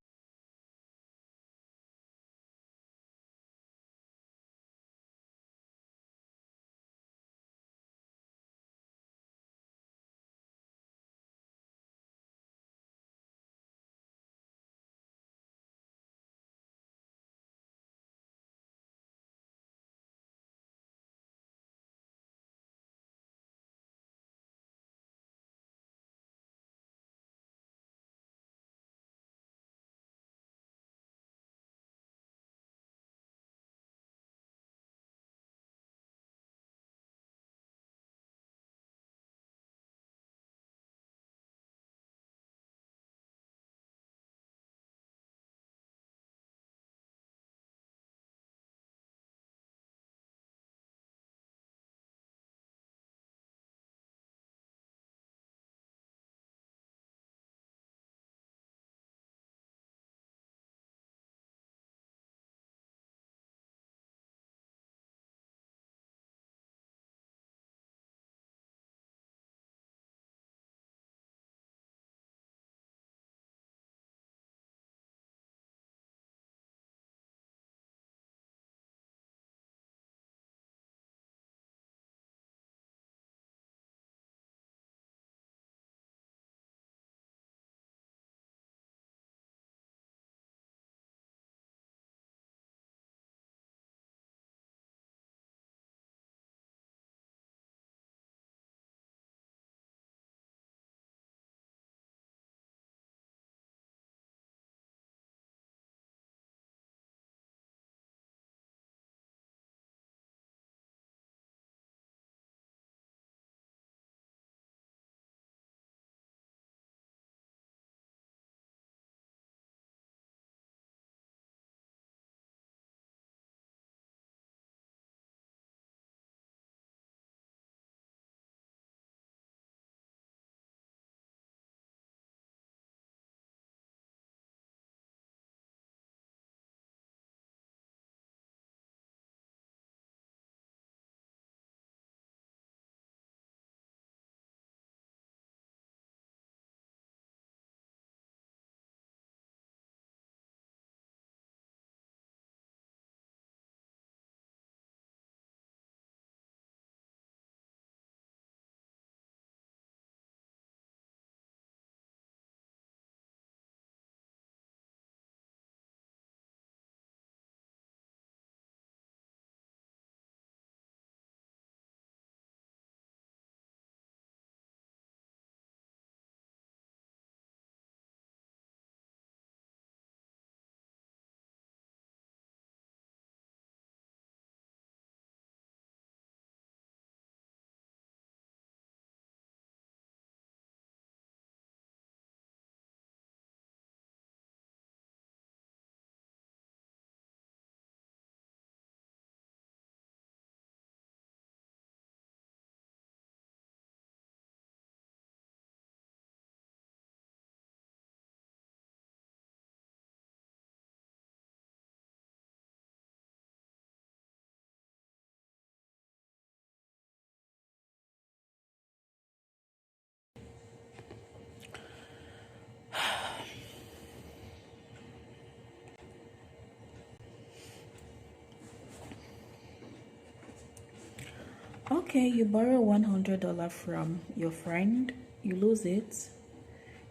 Okay, you borrow $100 from your friend, you lose it.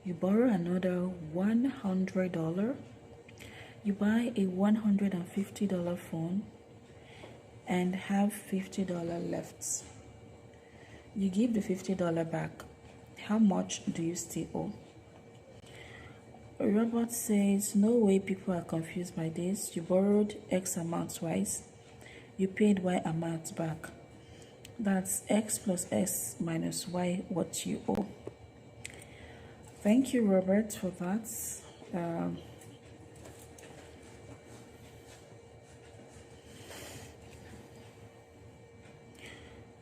You borrow another $100. You buy a $150 phone and have $50 left. You give the $50 back. How much do you still owe? Robert says, no way, people are confused by this. You borrowed X amount twice. You paid Y amount back. That's X plus S minus Y what you owe. Thank you, Robert, for that.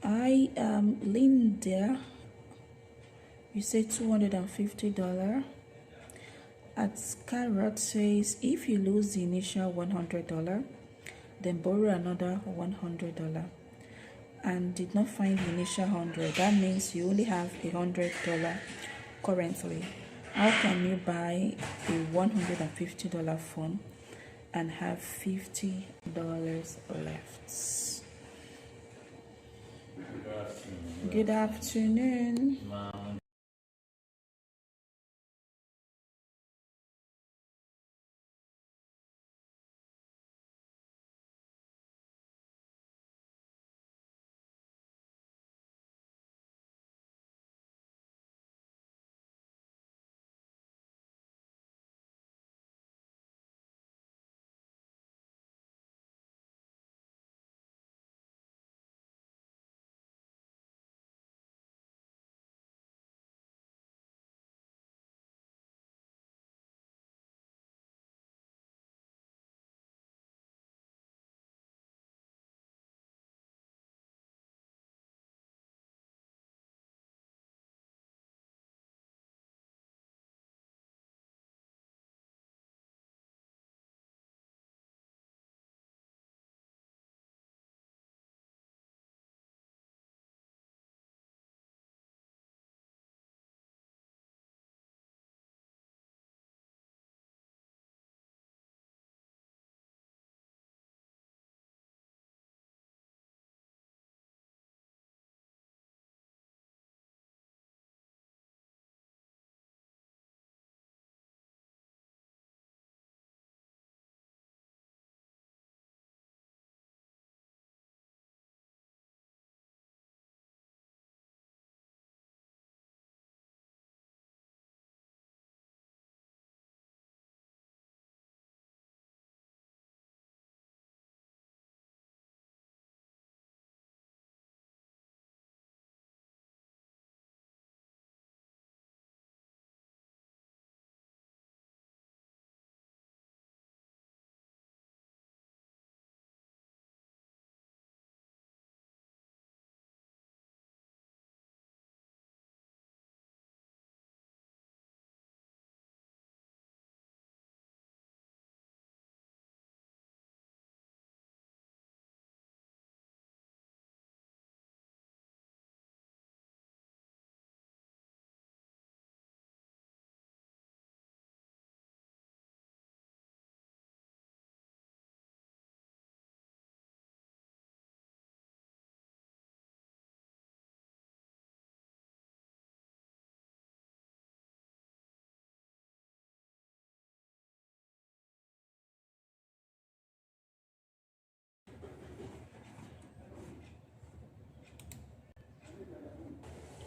I am Linda. You say $250. At Carrot says, if you lose the initial $100, then borrow another $100 and did not find the initial 100, that means you only have $100 currently. How can you buy a $150 phone and have $50 left? Good afternoon.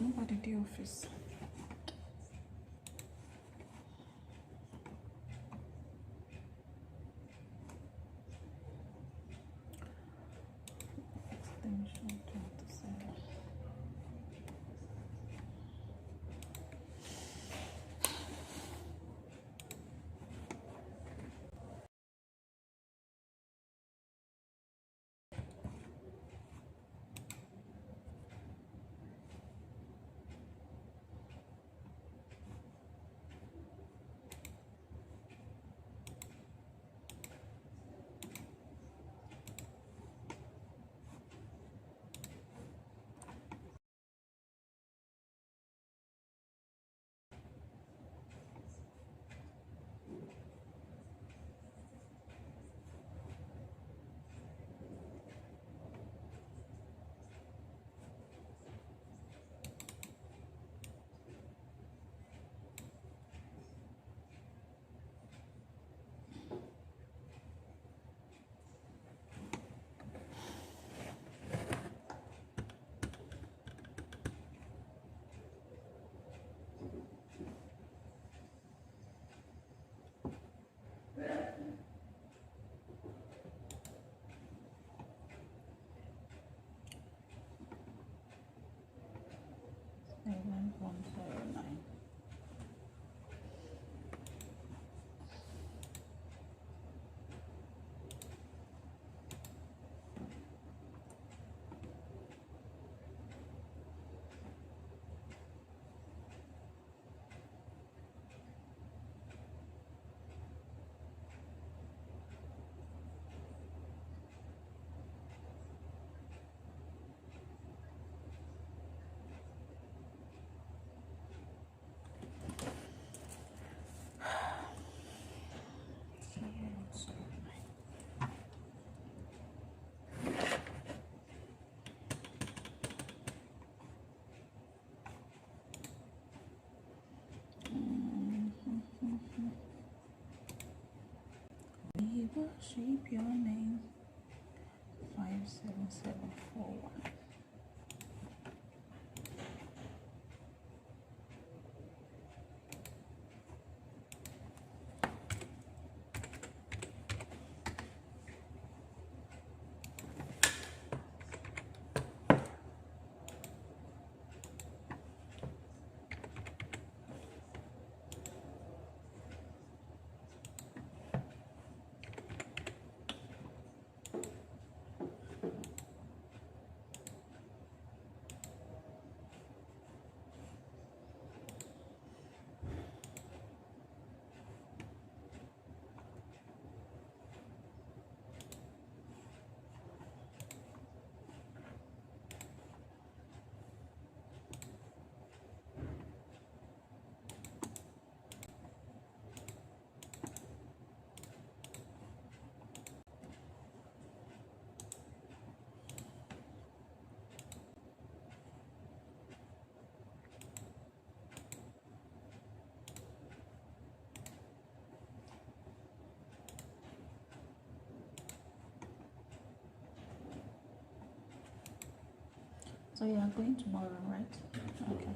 Nobody at the office. Extension 27. worship your name. 57741. So you are going tomorrow, right? Okay.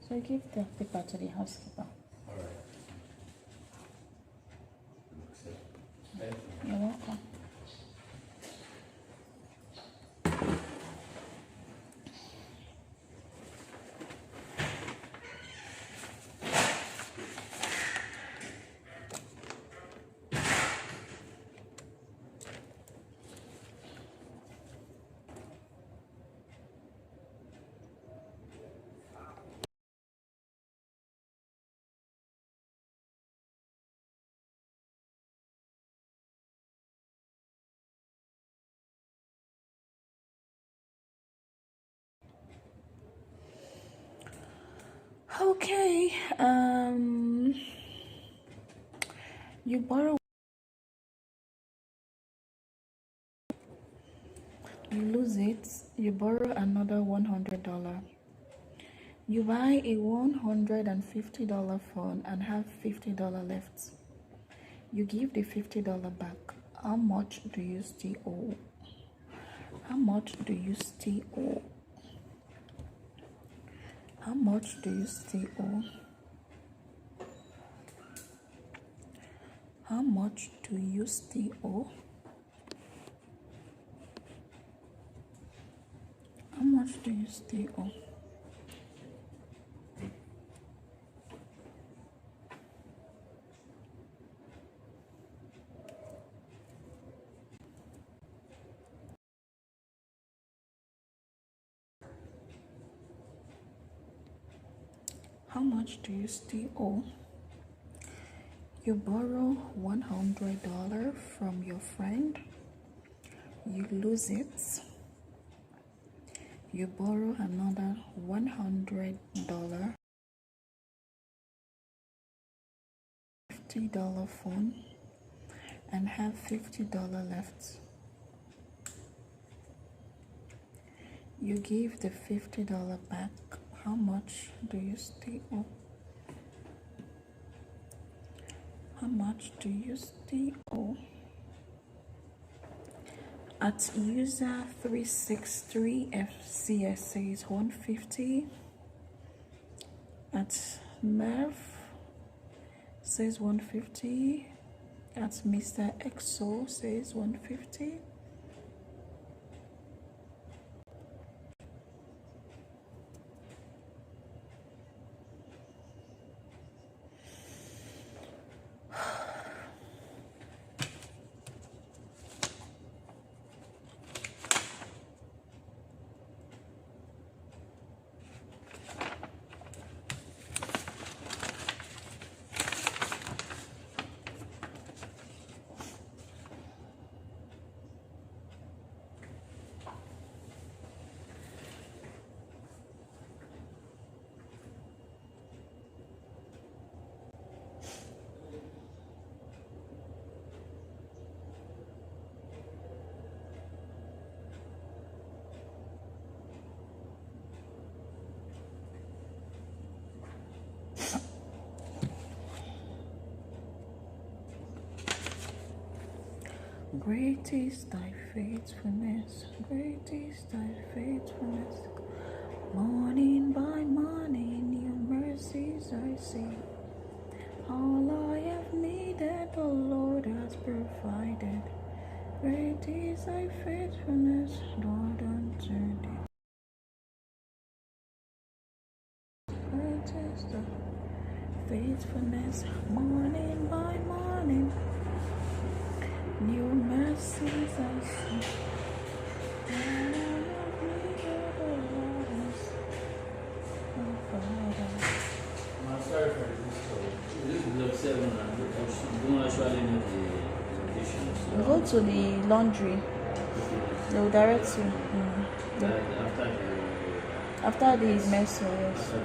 So give the paper to the housekeeper. All right. You're welcome. Okay. You borrow, you lose it, you borrow another $100. You buy a $150 phone and have $50 left. You give the $50 back. How much do you still owe? How much do you still owe? How much do you still owe? How much do you still owe? How much do you still owe? How much do you still owe? You borrow $100 from your friend. You lose it. You borrow another $100, $50 phone, and have $50 left. You give the $50 back. How much do you still owe? How much do you still owe? At user 363FCS says 150. At Merv says 150. At Mr. EXO says 150. Great is thy faithfulness, great is thy faithfulness. Morning by morning, your mercies I see. All I have needed, the Lord has provided. Great is thy faithfulness, Lord, unto thee. Great is thy faithfulness, morning by morning. New mercies I see. All I have needed, the Lord has provided. I'm sorry for this story. This is block 7 and you don't actually know the location. So Go to the laundry. They will direct you. like After the mess, yes. after the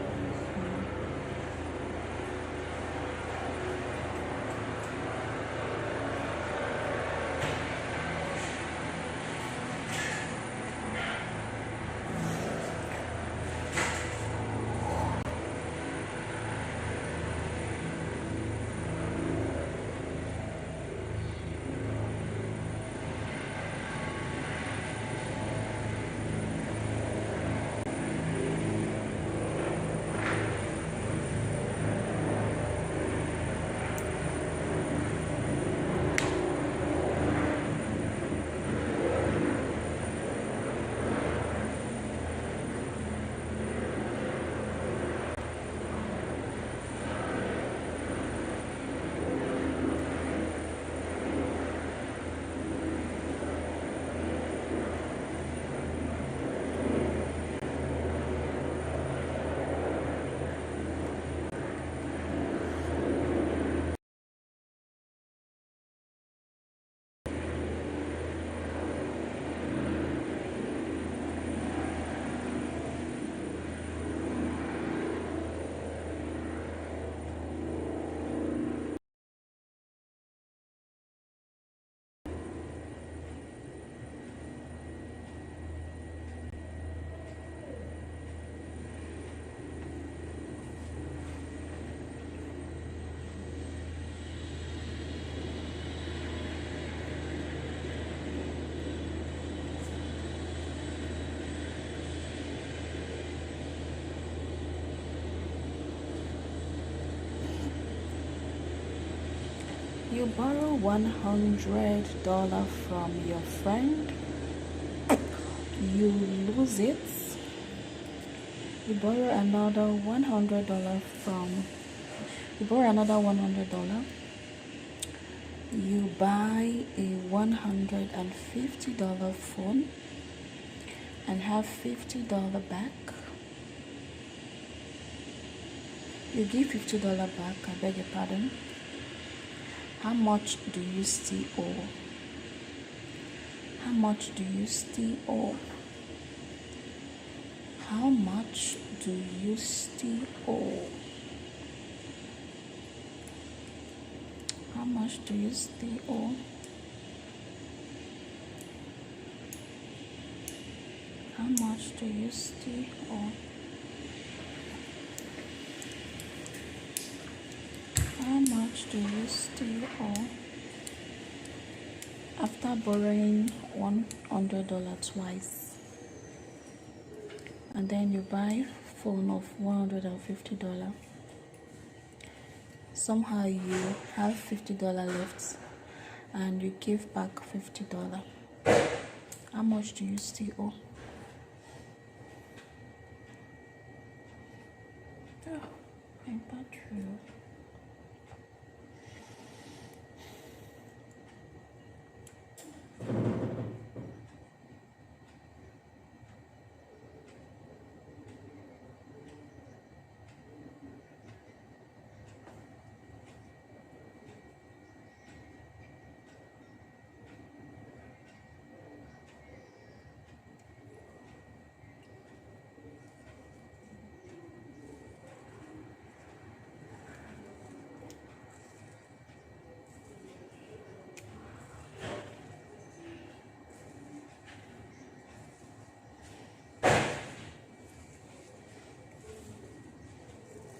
You borrow $100 from your friend, you lose it. You borrow another $100 you buy a $150 phone and have $50 back. You give $50 back, I beg your pardon. How much do you still owe? How much do you still owe? How much do you still owe? How much do you still owe? How much do you still owe? How much do you still owe? After borrowing $100 twice, and then you buy phone of $150. Somehow you have $50 left, and you give back $50. How much do you still owe? Oh, my battery.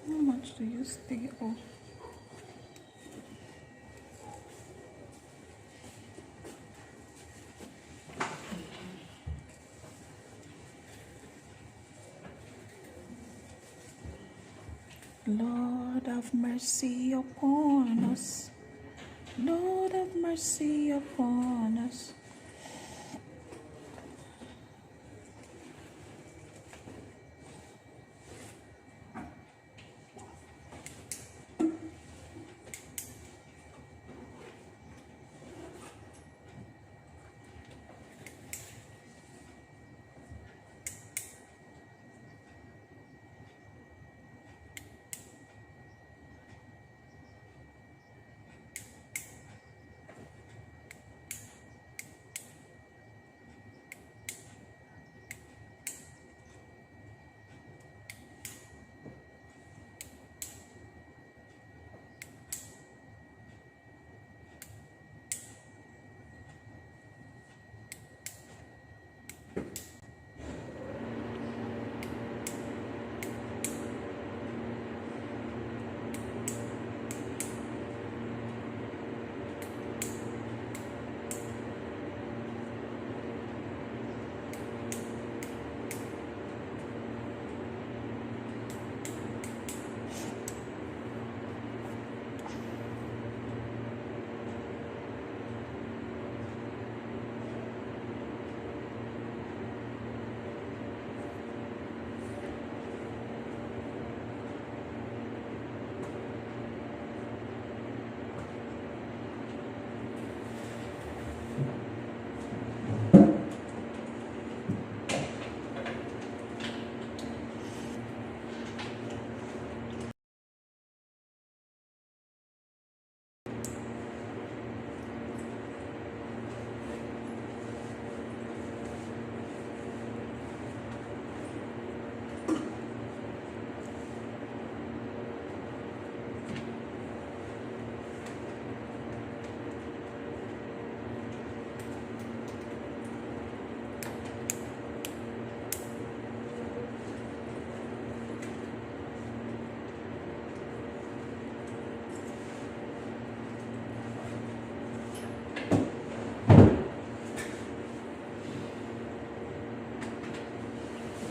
How much do you still owe? Lord have mercy upon us. Lord have mercy upon us.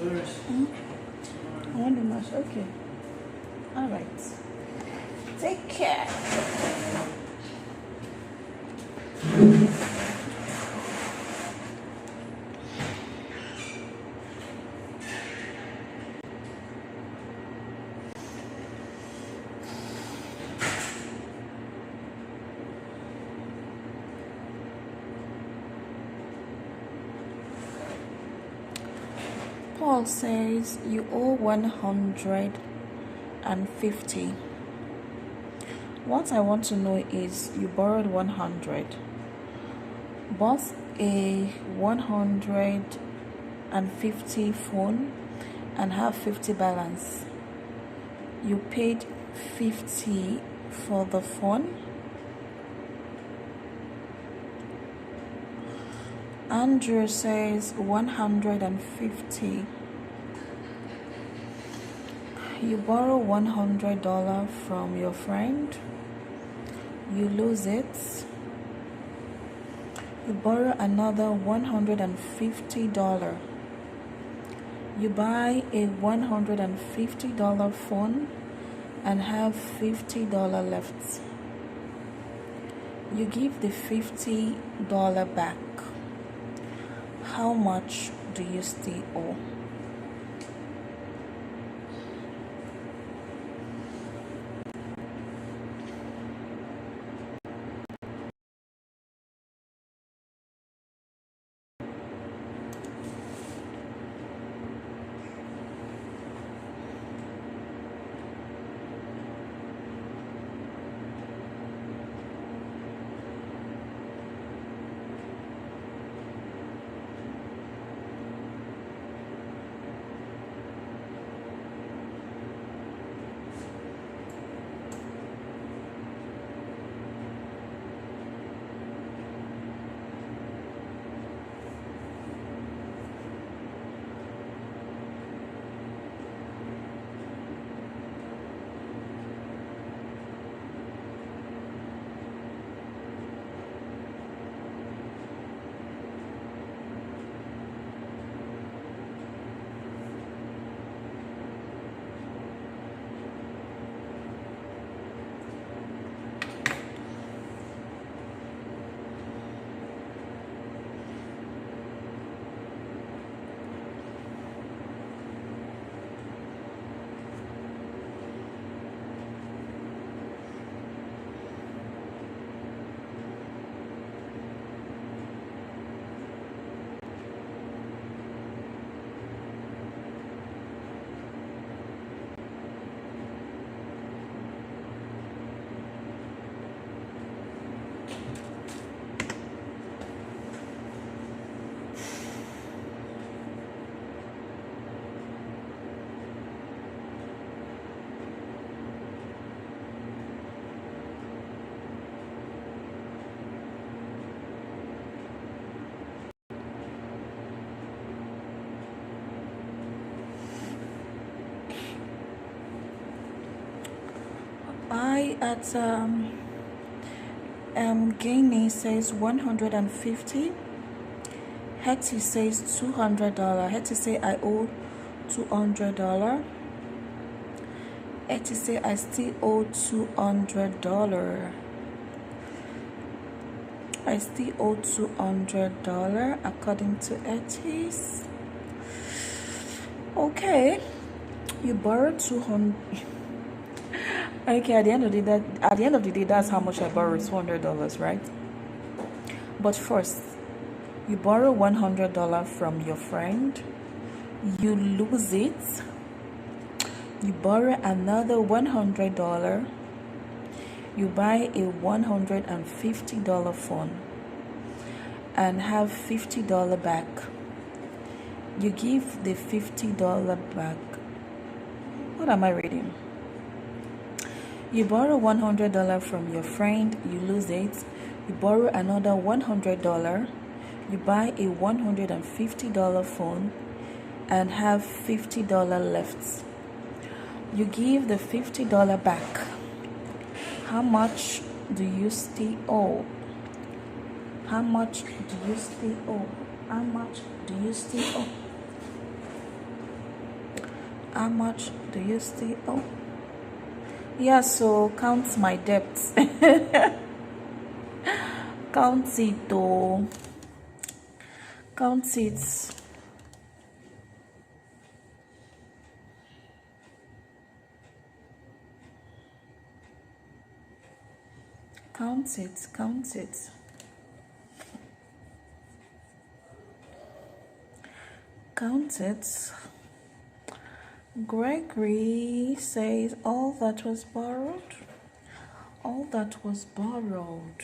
Doris. I want the mash. Okay. All right. Take care. Paul says you owe 150. What I want to know is you borrowed 100, bought a 150 phone and have 50 balance. You paid 50 for the phone. Andrew says 150. You borrow $100 from your friend. You lose it. You borrow another $150. You buy a $150 phone and have $50 left. You give the $50 back. How much do you still owe? buy at Guinea says 150. Hetty says $200. Hetty say I owe $200. Hetty say I still owe $200. I still owe $200 according to Etty's. Okay, you borrowed 200. Okay, at the end of the day, that's how much I borrowed, $200, right? But first, you borrow $100 from your friend, you lose it, you borrow another $100, you buy a $150 phone and have $50 back. You give the $50 back. What am I reading? You borrow $100 from your friend, you lose it, you borrow another $100, you buy a $150 phone and have $50 left. You give the $50 back. How much do you still owe? How much do you still owe? How much do you still owe? How much do you still owe? Yeah, so count my debts. Count it though. Count it. Count it, count it. Count it. Gregory says all that was borrowed. All that was borrowed.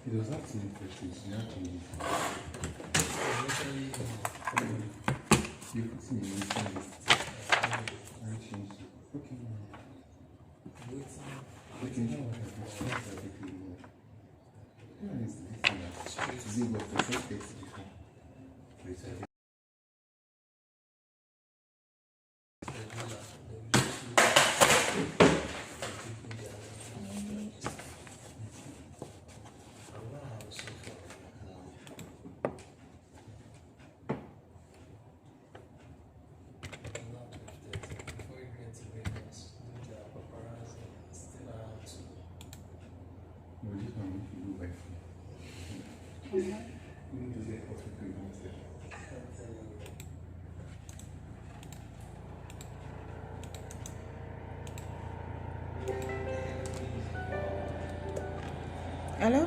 It was acting practice, you have to use you put in your list. I changed it. Okay. Okay, now I have to change everything. Yeah, it's different. To be what the same text before. No, this one if you do by phone. You need to get what we do instead. Hello?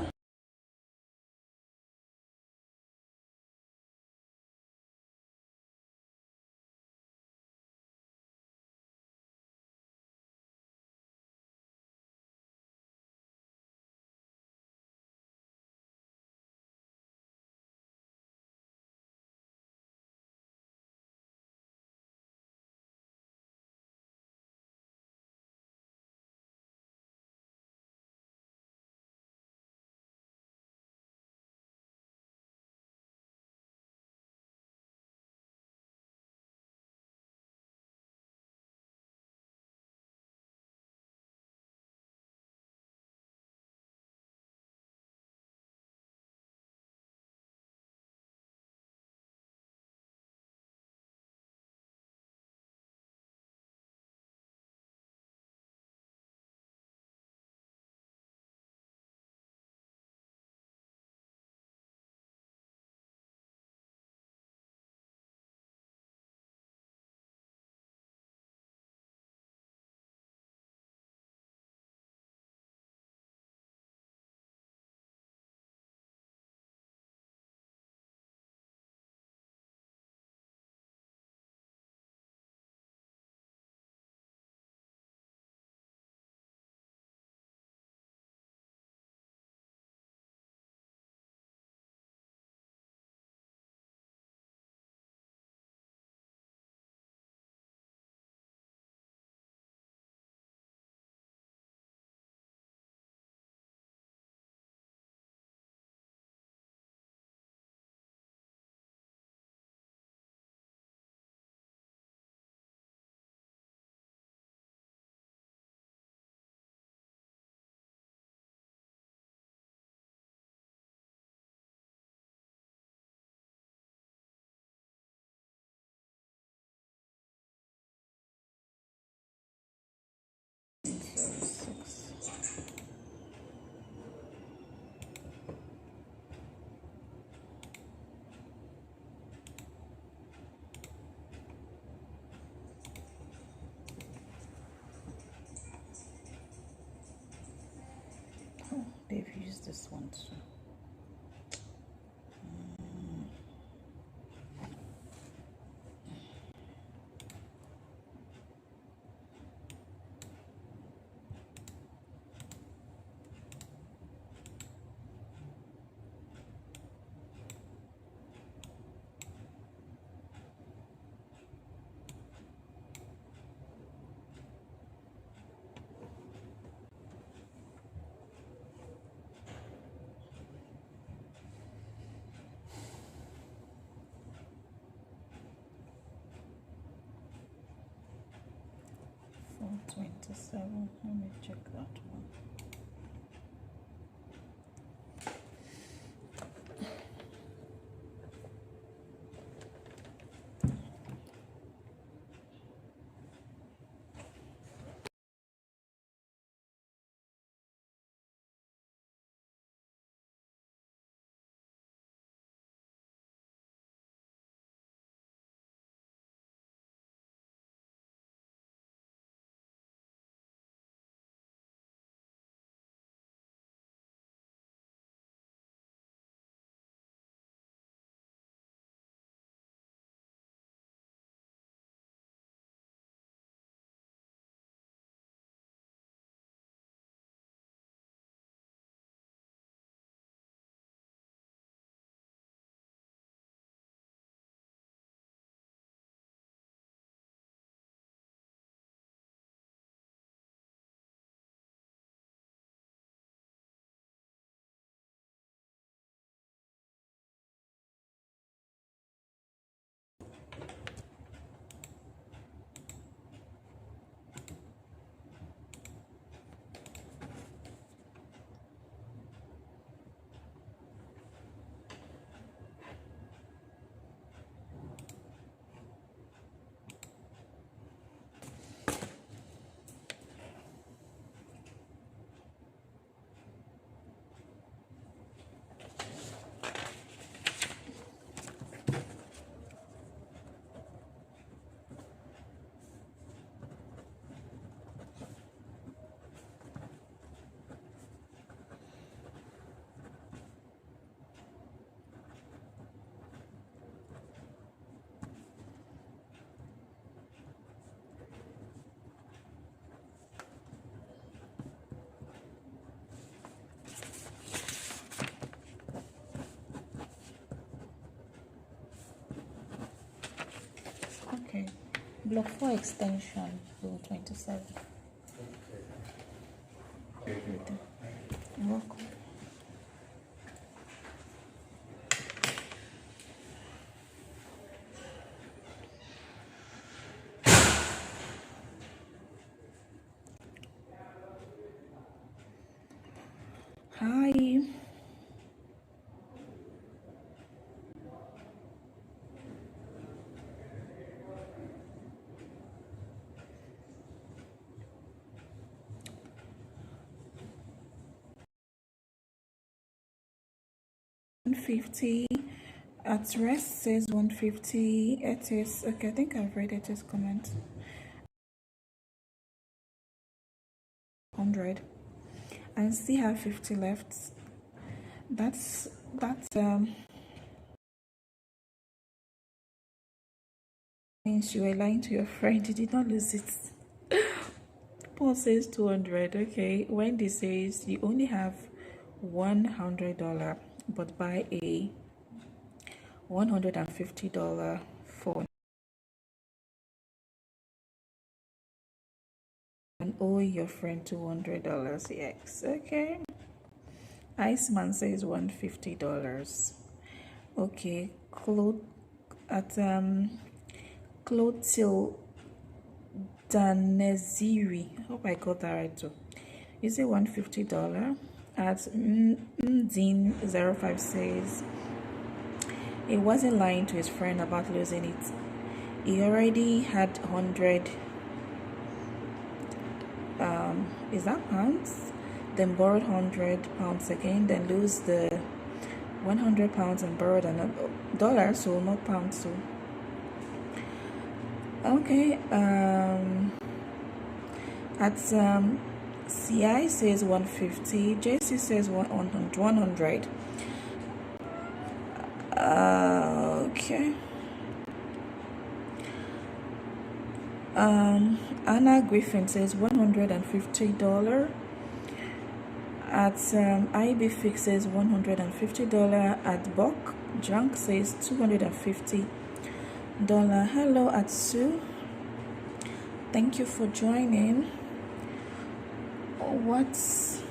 Oh, they've used this one too. 27. Let me check that one. Okay, block 4 extension, rule 27. Everything. You're welcome. Hi. $150 at rest says 150. It is okay. I think I've read Eti's comment. 100 and still have 50 left. That's means you were lying to your friend. You did not lose it. Paul says 200. Okay, Wendy says you only have $100 but buy a $150 phone and owe your friend $200. Yes. Okay, Iceman says $150. Okay, Clotil Daneziri, hope I got that right too. You say $150. At Mdin05 says he wasn't lying to his friend about losing it. He already had 100 is that pounds, then borrowed £100 again, then lose the £100 and borrowed another dollar, so not pounds. So okay, at CI says 150, JC says 100. Okay. Anna Griffin says $150. At IB fixes $150. At Buck Junk says $250. Hello at Sue. Thank you for joining. What's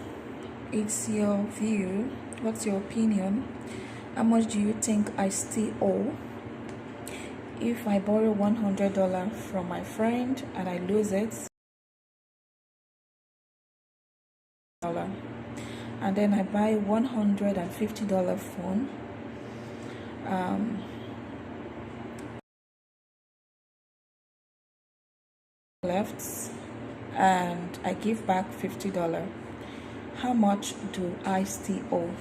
your view? What's your opinion? How much do you think I still owe if I borrow $100 from my friend and I lose it? and then I buy $150 phone. Left, and I give back $50. How much do I still owe?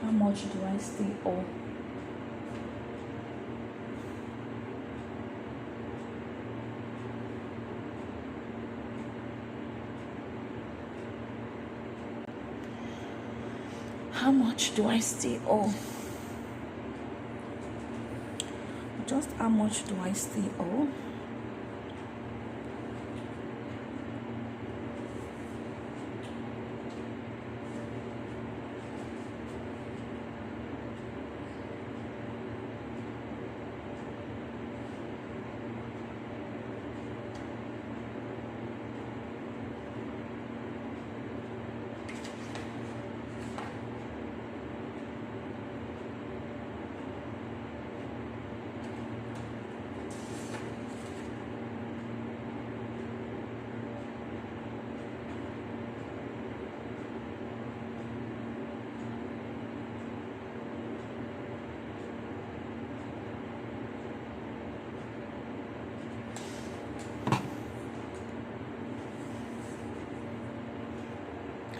How much do I still owe? How much do I still owe? Just how much do I still owe?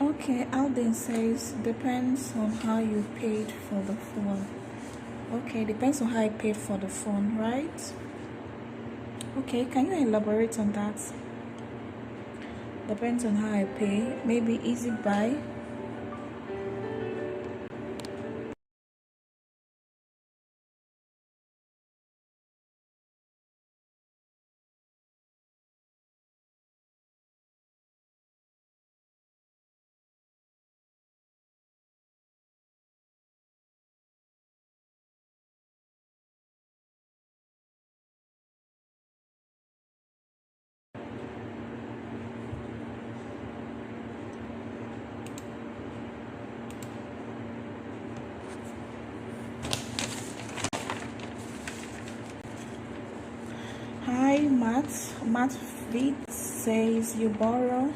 Okay, Alden says depends on how you paid for the phone. Okay, depends on how I paid for the phone, right? Okay, can you elaborate on that? Depends on how I pay. Maybe easy buy. Hi, Matt Fleet says you borrow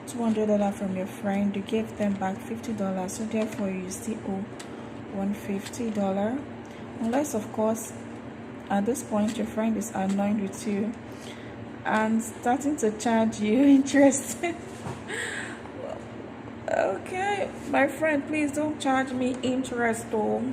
$200 from your friend, you give them back $50, so therefore you still owe $150. Unless, of course, at this point your friend is annoyed with you and starting to charge you interest. Okay, my friend, please don't charge me interest though.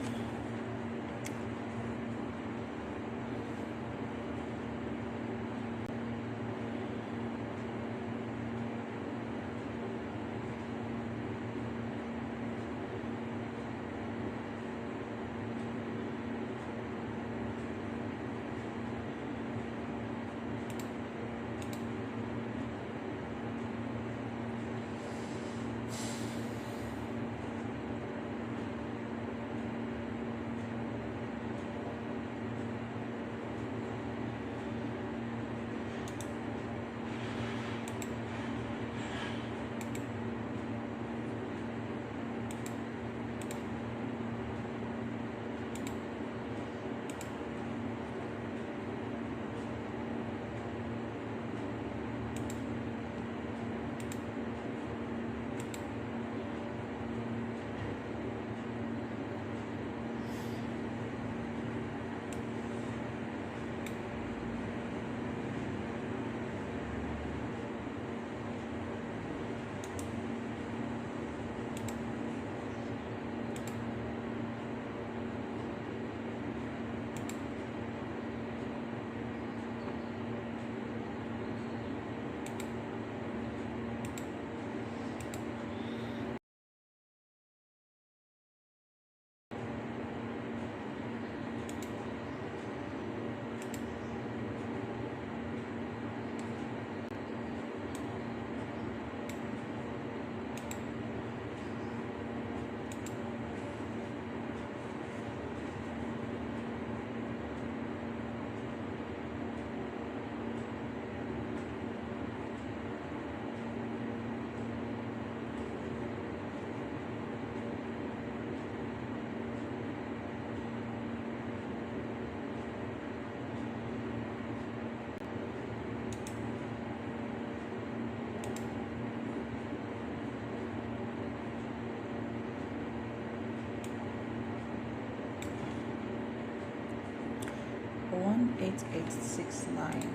18869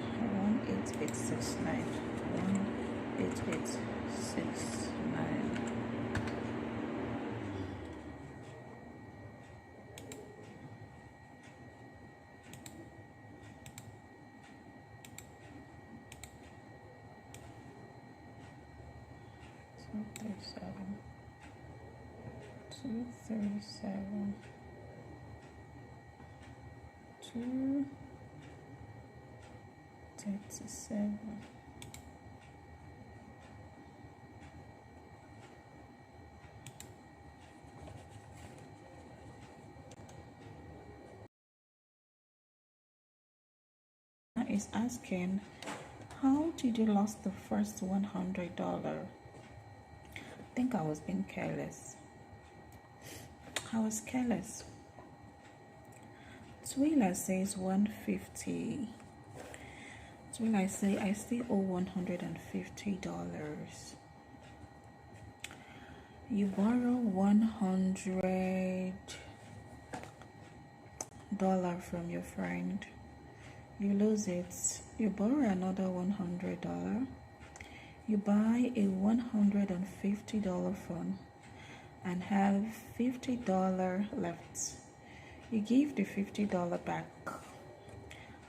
18869 18869. Two three seven 237. Is asking, how did you lost the first $100? I think I was being careless. I was careless. Twila says 150. Twila say I still owe $150. You borrow $100 from your friend. You lose it. You borrow another $100. You buy a $150 phone and have $50 left. You give the $50 back.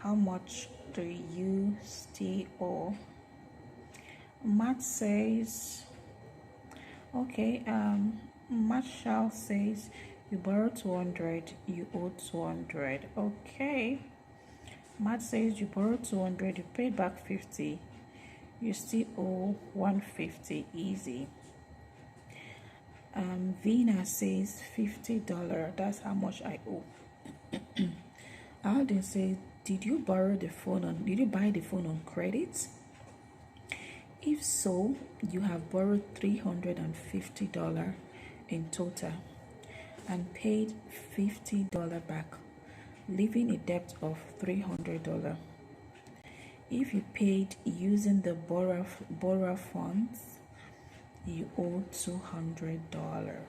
How much do you still owe? Matt says, okay, Marshall says you borrow 200, you owe 200. Okay. Matt says you borrowed 200, you paid back 50, you still owe 150. Easy. Vina says $50, that's how much I owe. Alden says, did you buy the phone on credit? If so, you have borrowed $350 in total and paid $50 back, leaving a debt of $300. If you paid using the borrower funds, you owe $200.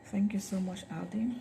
Thank you so much, Alden.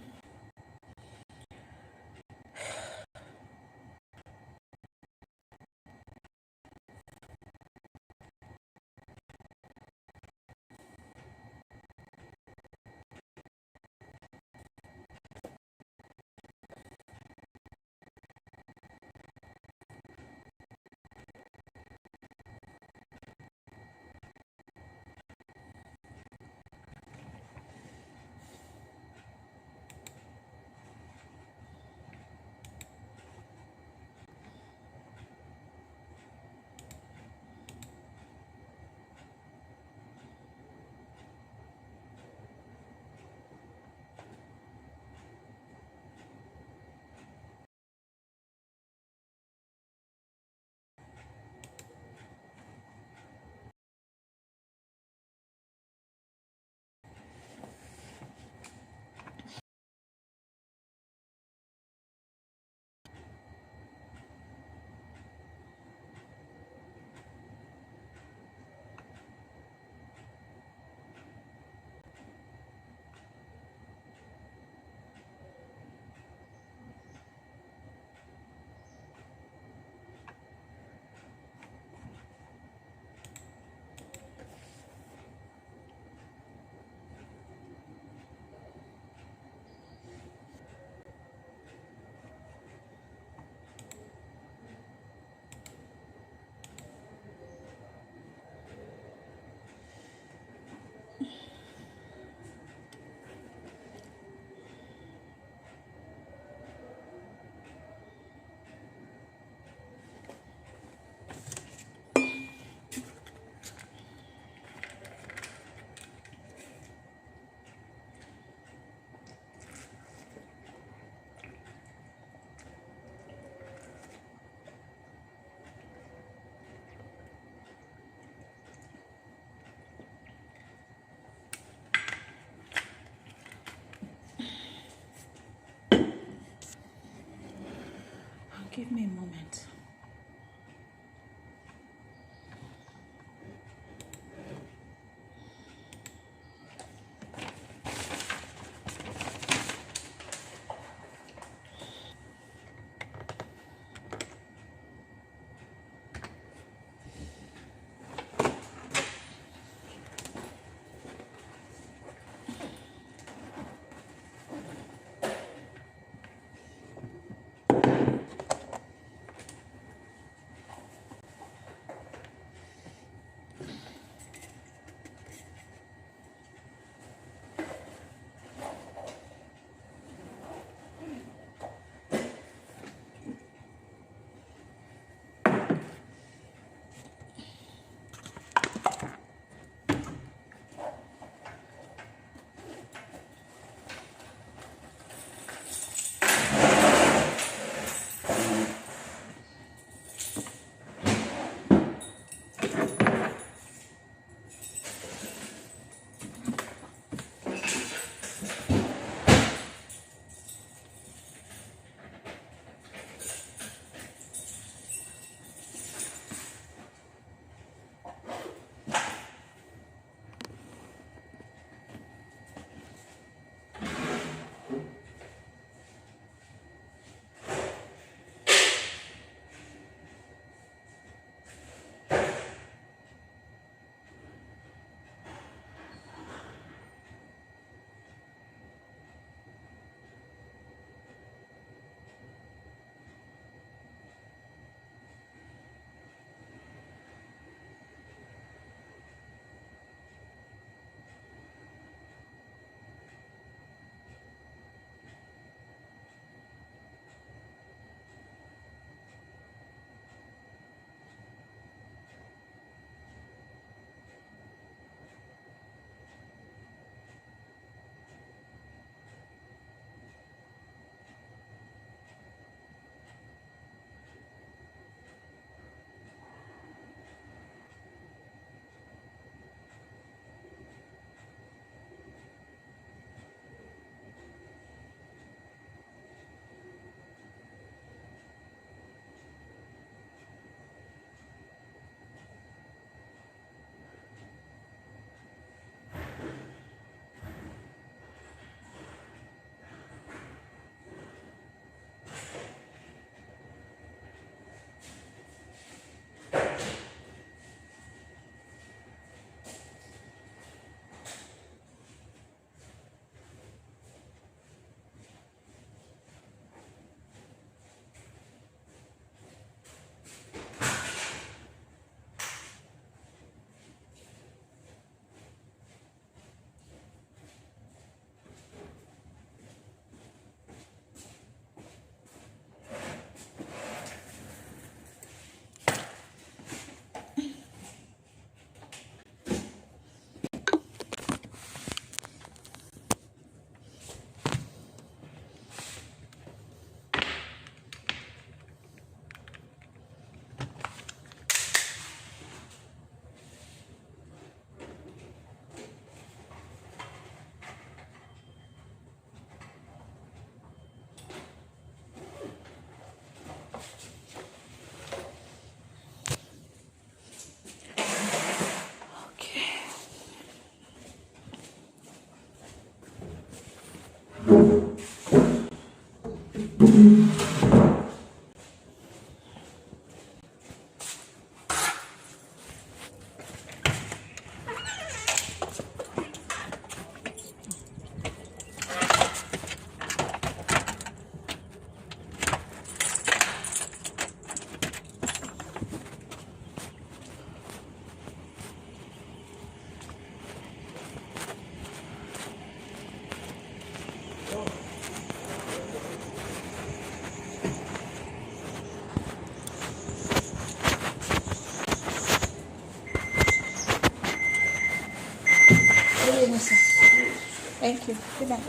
Thank you. Good night.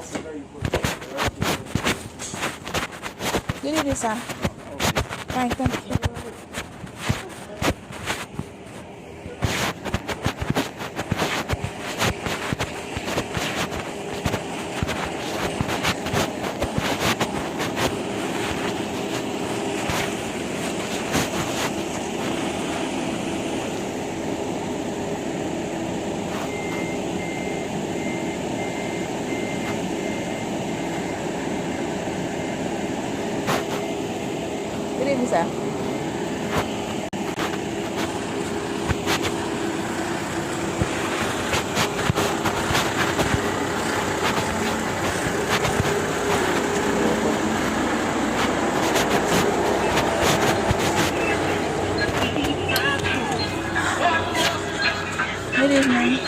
Good evening, sir. Fine, thank you. Good evening, sir. Good evening.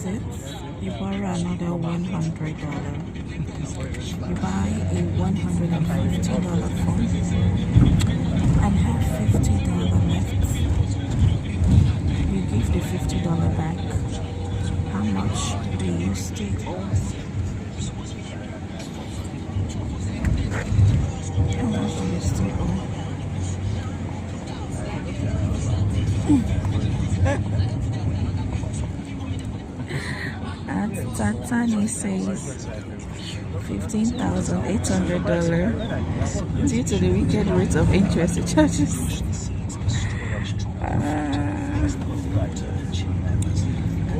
lose it, you borrow another $100. You buy a $150 phone and have $50 left. You give the $50 back. How much do you still owe? How much do you still owe? Tatani says $15,800 due to the wicked rate of interest it charges.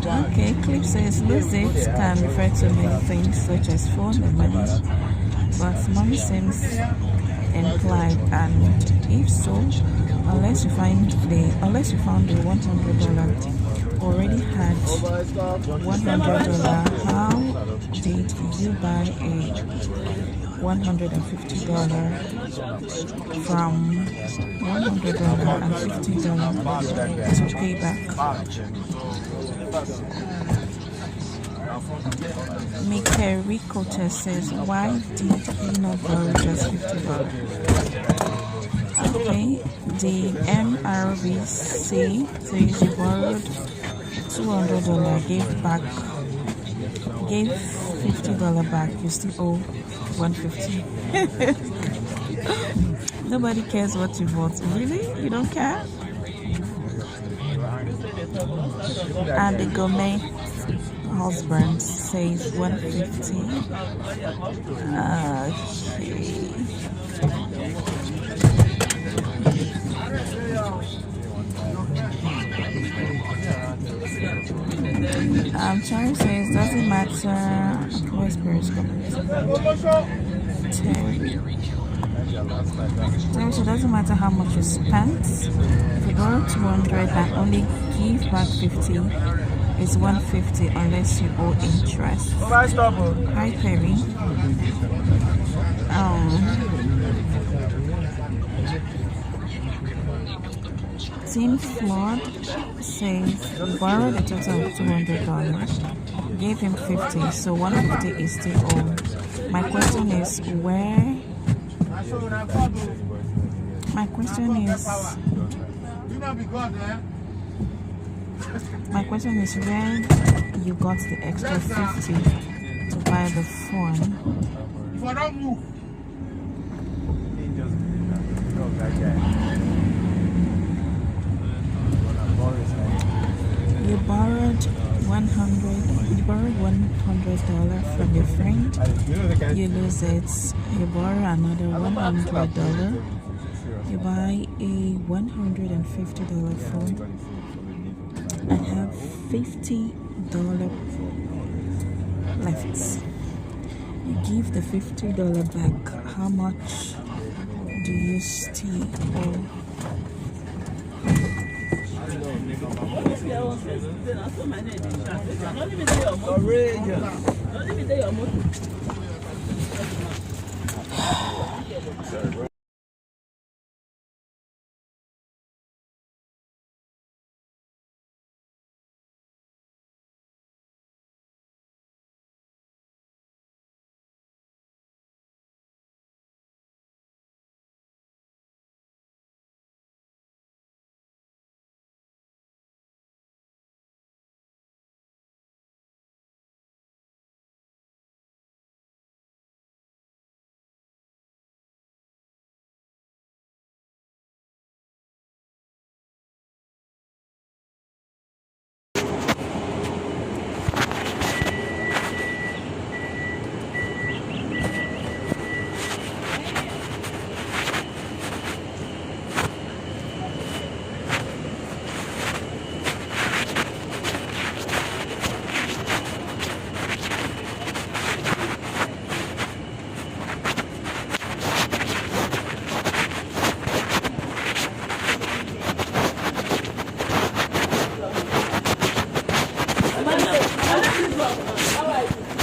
Okay, Clip says lose it can refer to many things such as phone and money, but money seems implied, and if so, unless you found the $100 already had $100, how did you buy a $150 from $100 and $50 to pay back? Mike Ricotta says, why did he not borrow just $50? Okay, the MRBC says you borrowed $200, gave $50 back, you still owe $150. Nobody cares what you bought. Really? You don't care? And the gourmet husband says $150. Charlie says doesn't matter. Voice periscope. Terry, so doesn't matter how much you spent. If you borrow 200 and only give back 50, it's 150 unless you owe interest. Hi Perry. Team Flood says borrowed a total of $200, gave him 50, so 150 is still owed. My question is where you got the extra 50 to buy the phone. You borrowed $100 from your friend. You lose it. You borrow another $100. You buy a $150 phone and have $50 left. You give the $50 back. How much do you still owe?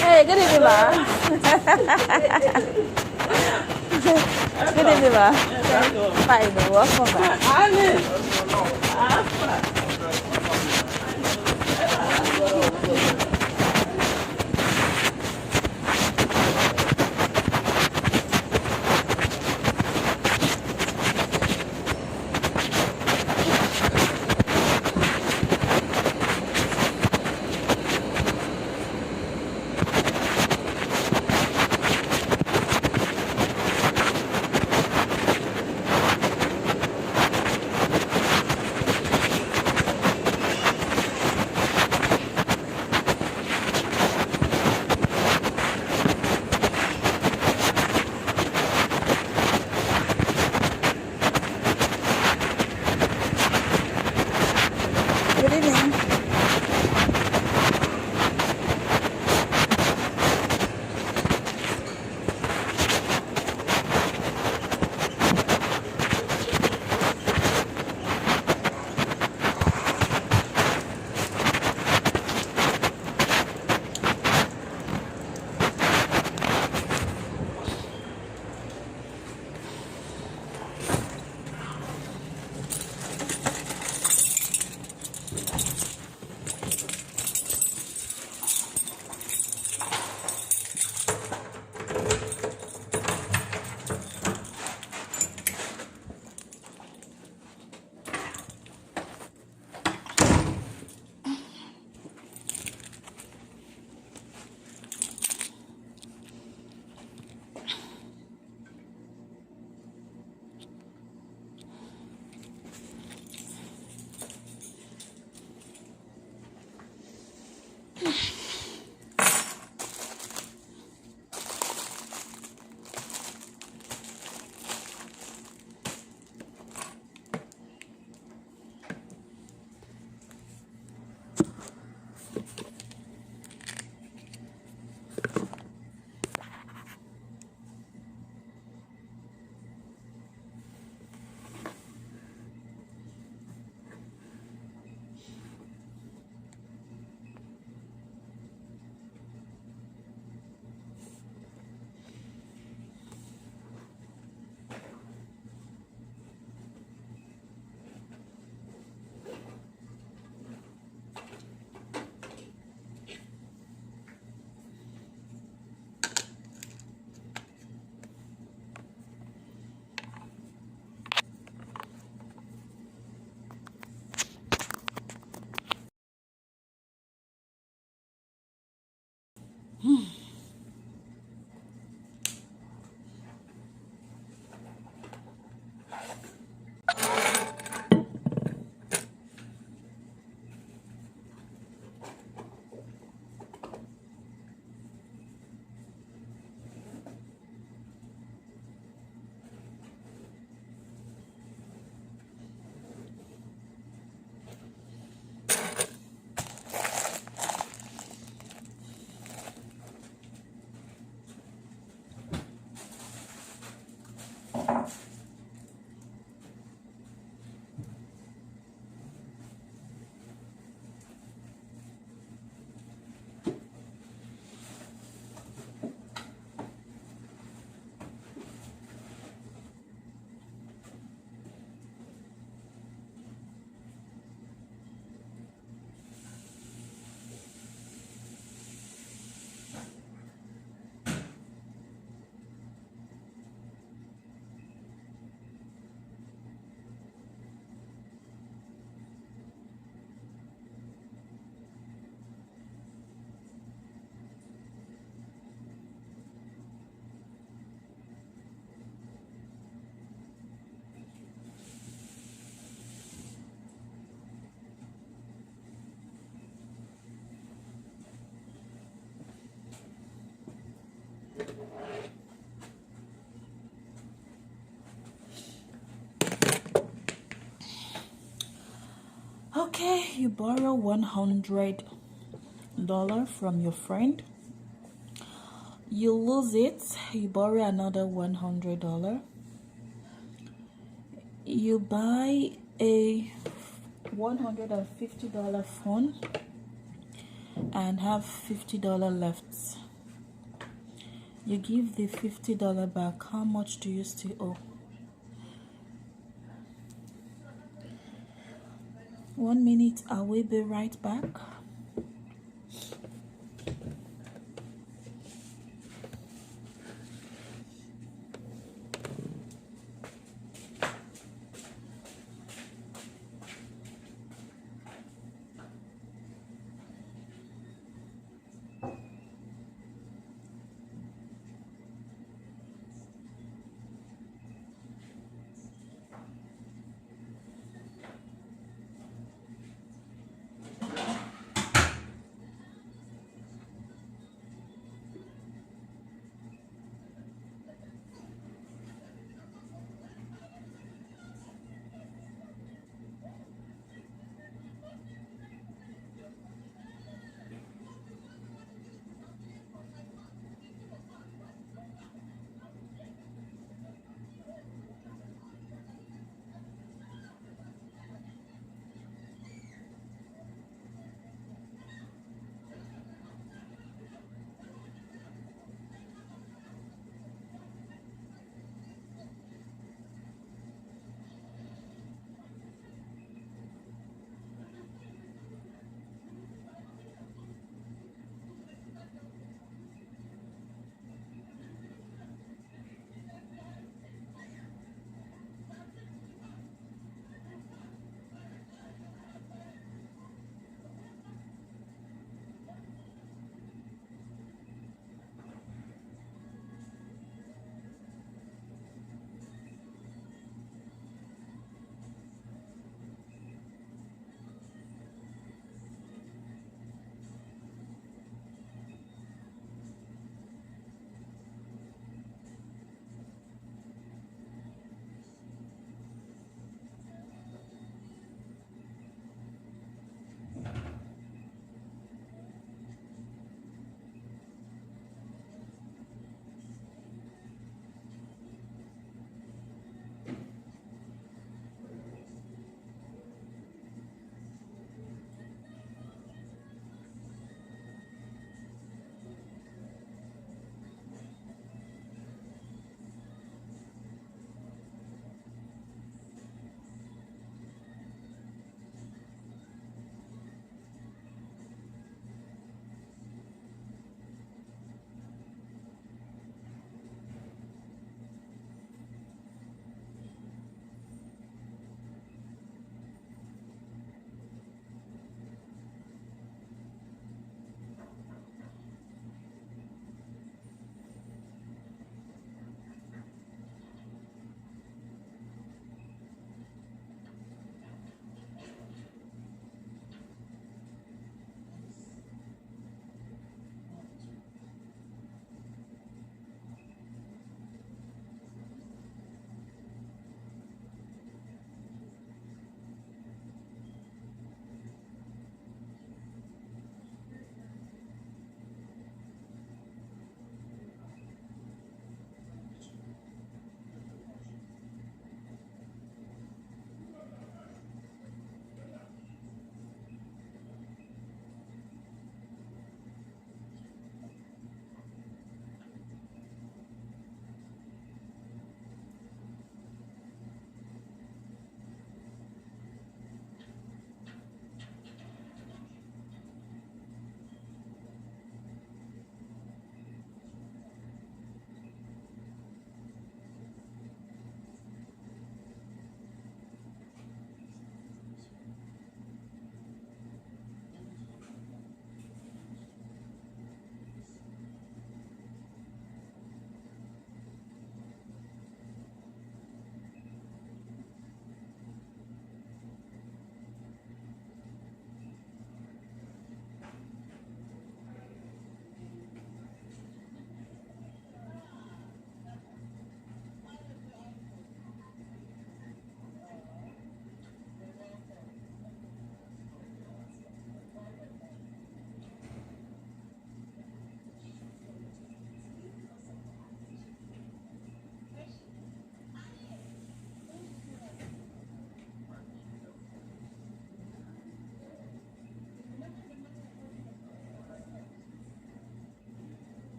Hey, good evening, ma. Good evening, ma. Fine, welcome back. Okay, you borrow $100 from your friend. You lose it, you borrow another $100. You buy a $150 phone and have $50 left. You give the $50 back. How much do you still owe? 1 minute, I will be right back.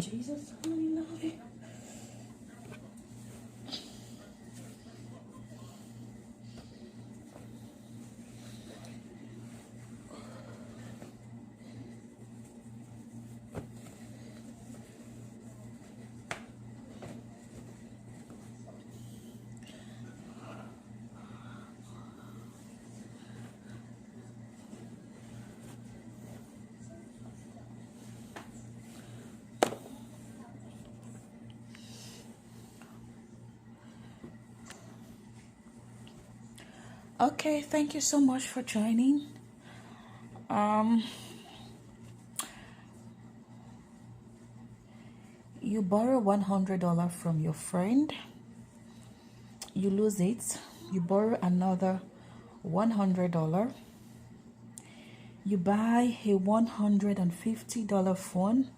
Jesus, I love you. Okay, thank you so much for joining. You borrow $100 from your friend, you lose it, you borrow another $100, you buy a $150 phone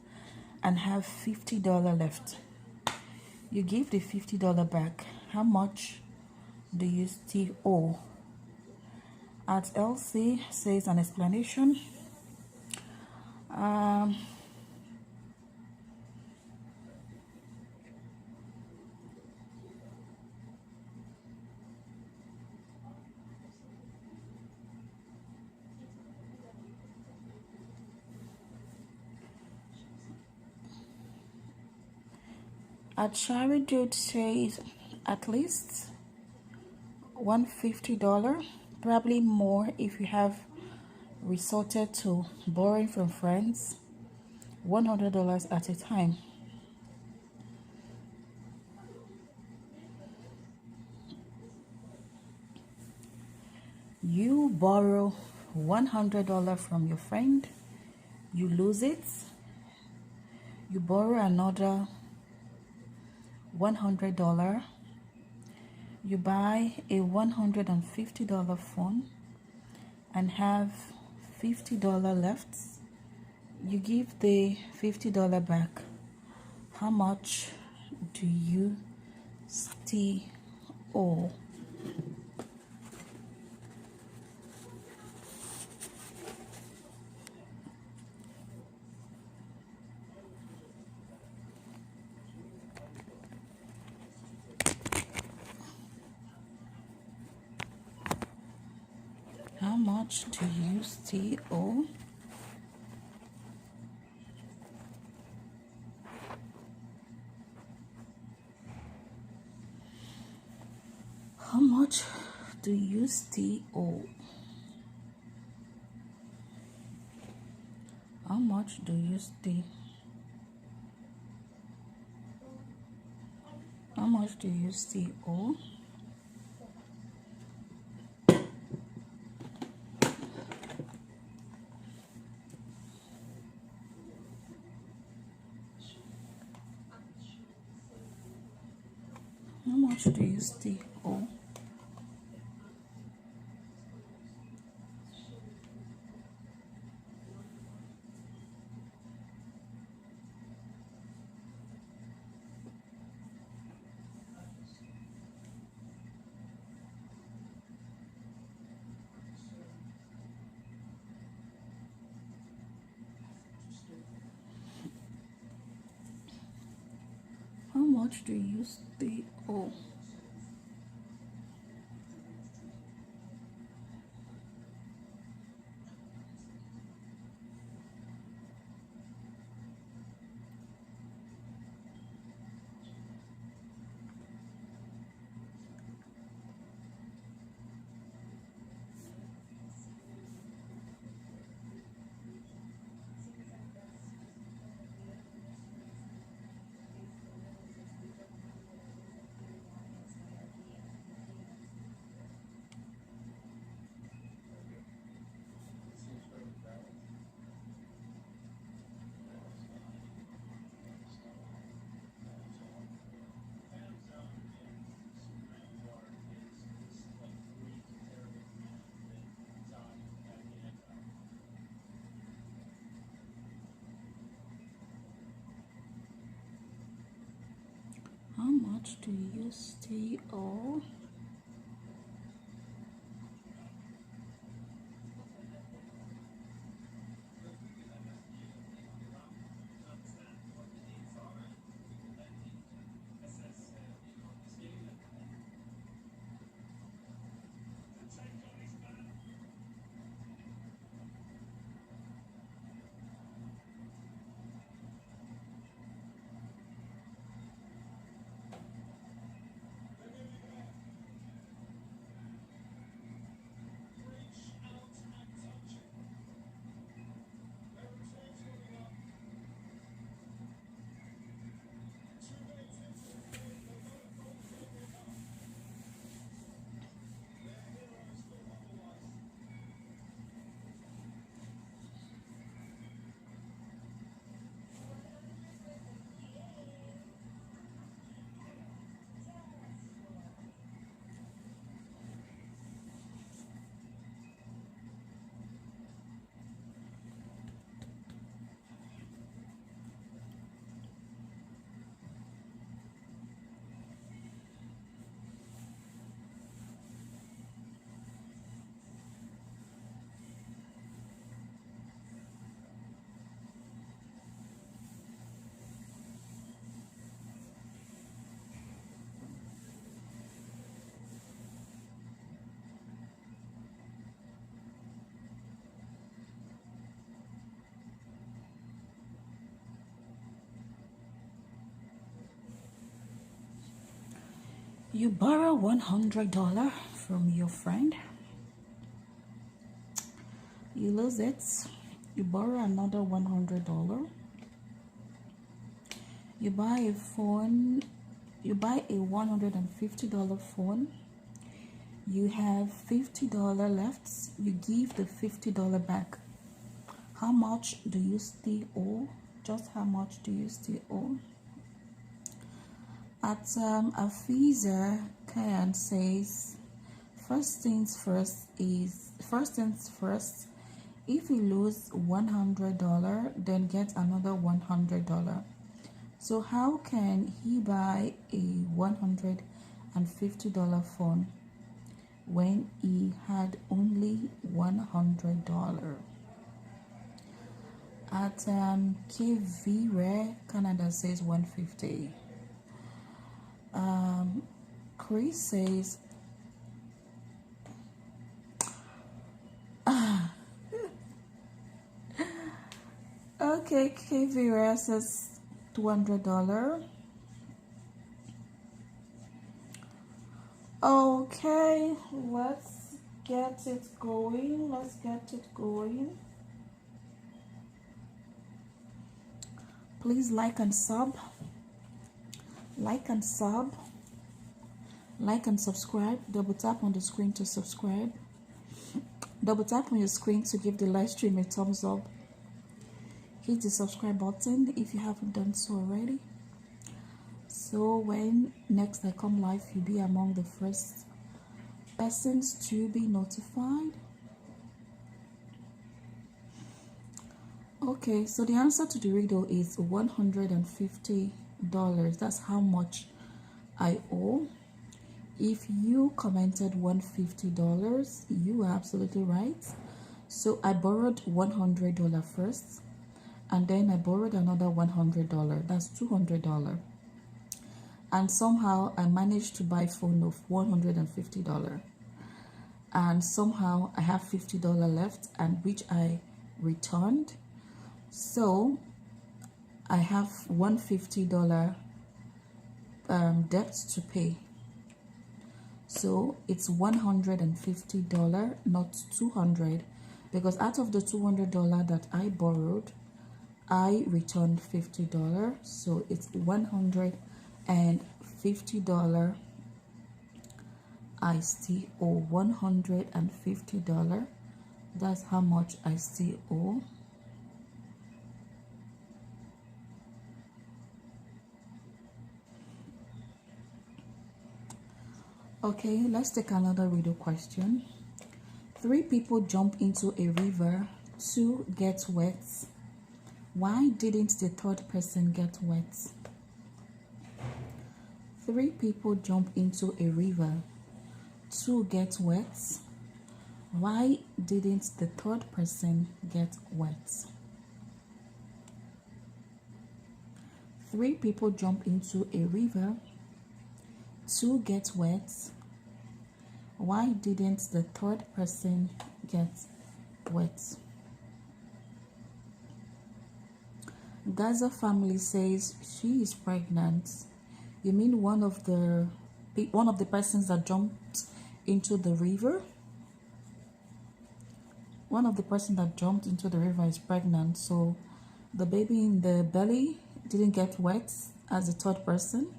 and have $50 left. You give the $50 back. How much do you still owe? At LC says an explanation. At Shari Dude says at least $150, probably more if you have resorted to borrowing from friends, $100 at a time. You borrow $100 from your friend, you lose it, you borrow another $100, you buy a $150 phone and have $50 left. You give the $50 back. How much do you still owe? How much do you still owe? How much do you still owe? How much do you still? How much do you still owe? How much do you still owe? How much do you still owe? How much do you still owe? You borrow $100 from your friend. You lose it. You borrow another $100. You buy a phone. You buy a $150 phone. You have $50 left. You give the $50 back. How much do you still owe? Just how much do you still owe? At Afiza Kayan says, first things first. If you lose $100, then get another $100. So how can he buy a $150 phone when he had only $100? At KV Rare Canada says 150. Chris says okay, KV Rare says $200. Okay, let's get it going. Please like and subscribe. Double tap on the screen to subscribe. Double tap on your screen to give the live stream a thumbs up. Hit the subscribe button if you haven't done so already, so when next I come live, you'll be among the first persons to be notified. Okay, so the answer to the riddle is $150. That's how much I owe. If you commented $150, you are absolutely right. So I borrowed $100 first, and then I borrowed another $100. That's $200. And somehow I managed to buy a phone of $150. And somehow I have $50 left, and which I returned. So I have $150 debt to pay. So it's $150, not $200, because out of the $200 that I borrowed, I returned $50. So it's $150. I still owe $150. That's how much I still owe. Okay, let's take another riddle question. 3 people jump into a river, 2 get wet. Why didn't the third person get wet? 3 people jump into a river, 2 get wet. Why didn't the third person get wet? 3 people jump into a river, 2 get wet. Why didn't the third person get wet? Gaza family says she is pregnant. You mean one of the persons that jumped into the river? One of the person that jumped into the river is pregnant, so the baby in the belly didn't get wet as the third person.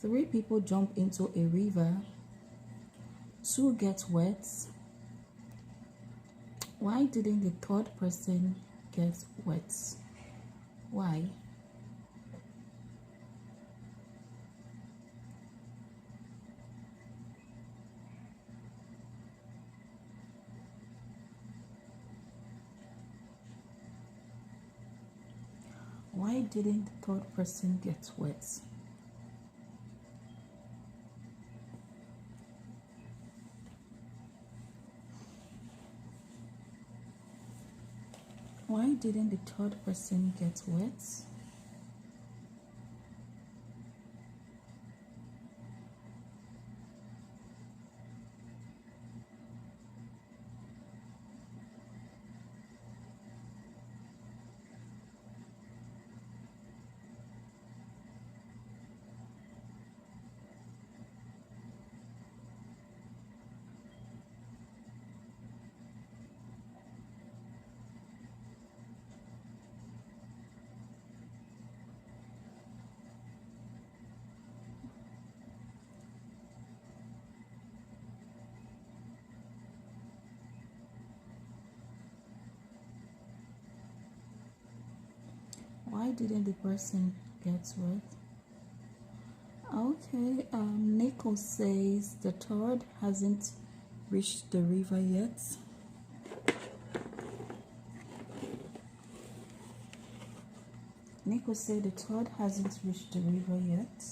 Three people jump into a river, 2 get wet. Why didn't the third person get wet? Why? Why didn't the third person get wet? Why didn't the third person get wet? Why didn't the person get wet? Okay, Nico says the toad hasn't reached the river yet. Nico said the toad hasn't reached the river yet.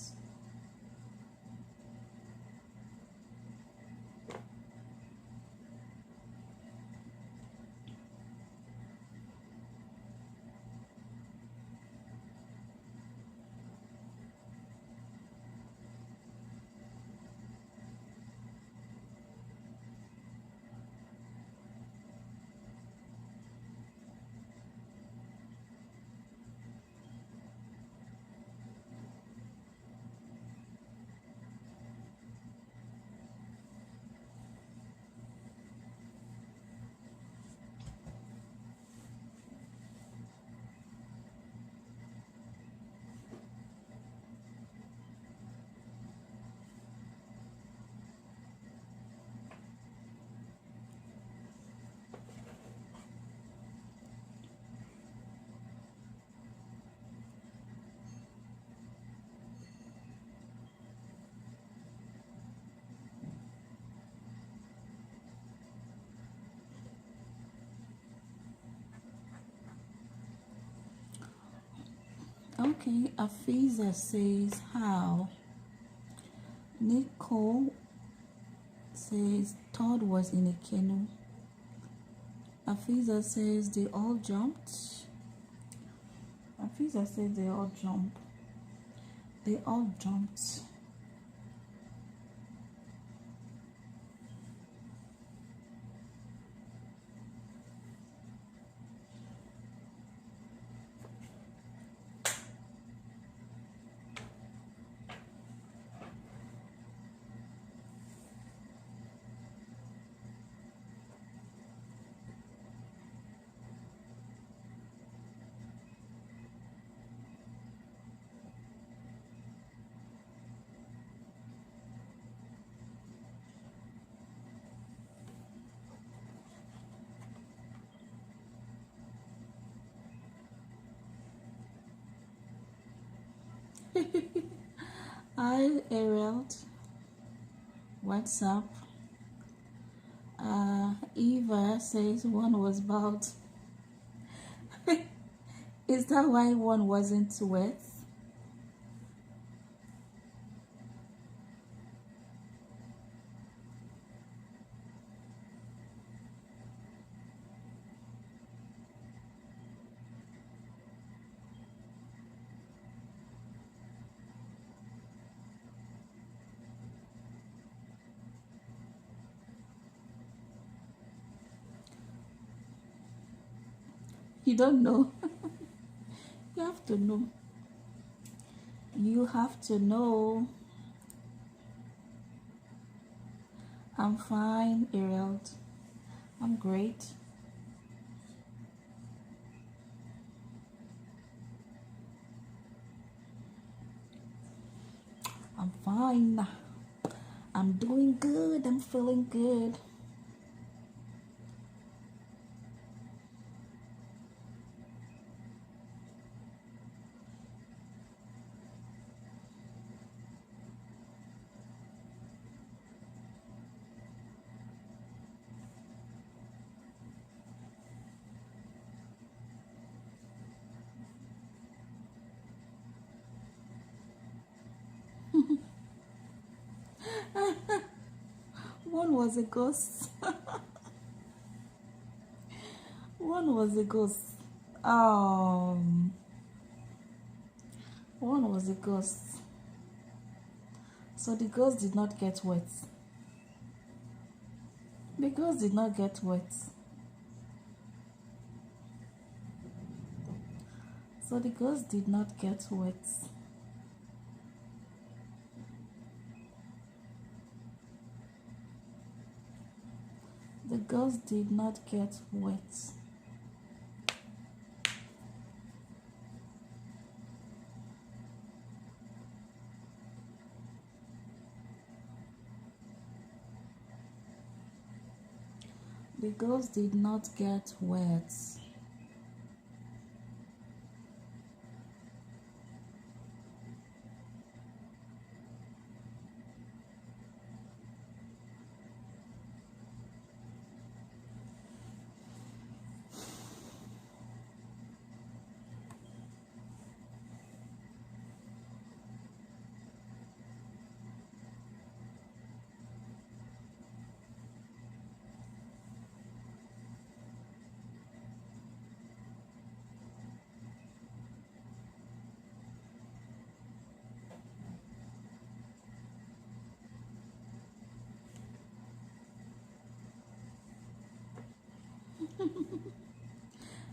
Okay, Afiza says how. Nicole says Todd was in a canoe. Afiza says they all jumped. Afiza says they all jumped. They all jumped. Hi, Ariel. What's up? Eva says one was about. Is that why one wasn't wet? You don't know. You have to know. You have to know. I'm fine, Ariel. I'm great. I'm fine. I'm doing good. I'm feeling good. One was a ghost. One was a ghost. One was a ghost. So the ghost did not get wet. The ghost did not get wet. So the ghost did not get wet. The ghost did not get wet. The ghost did not get wet.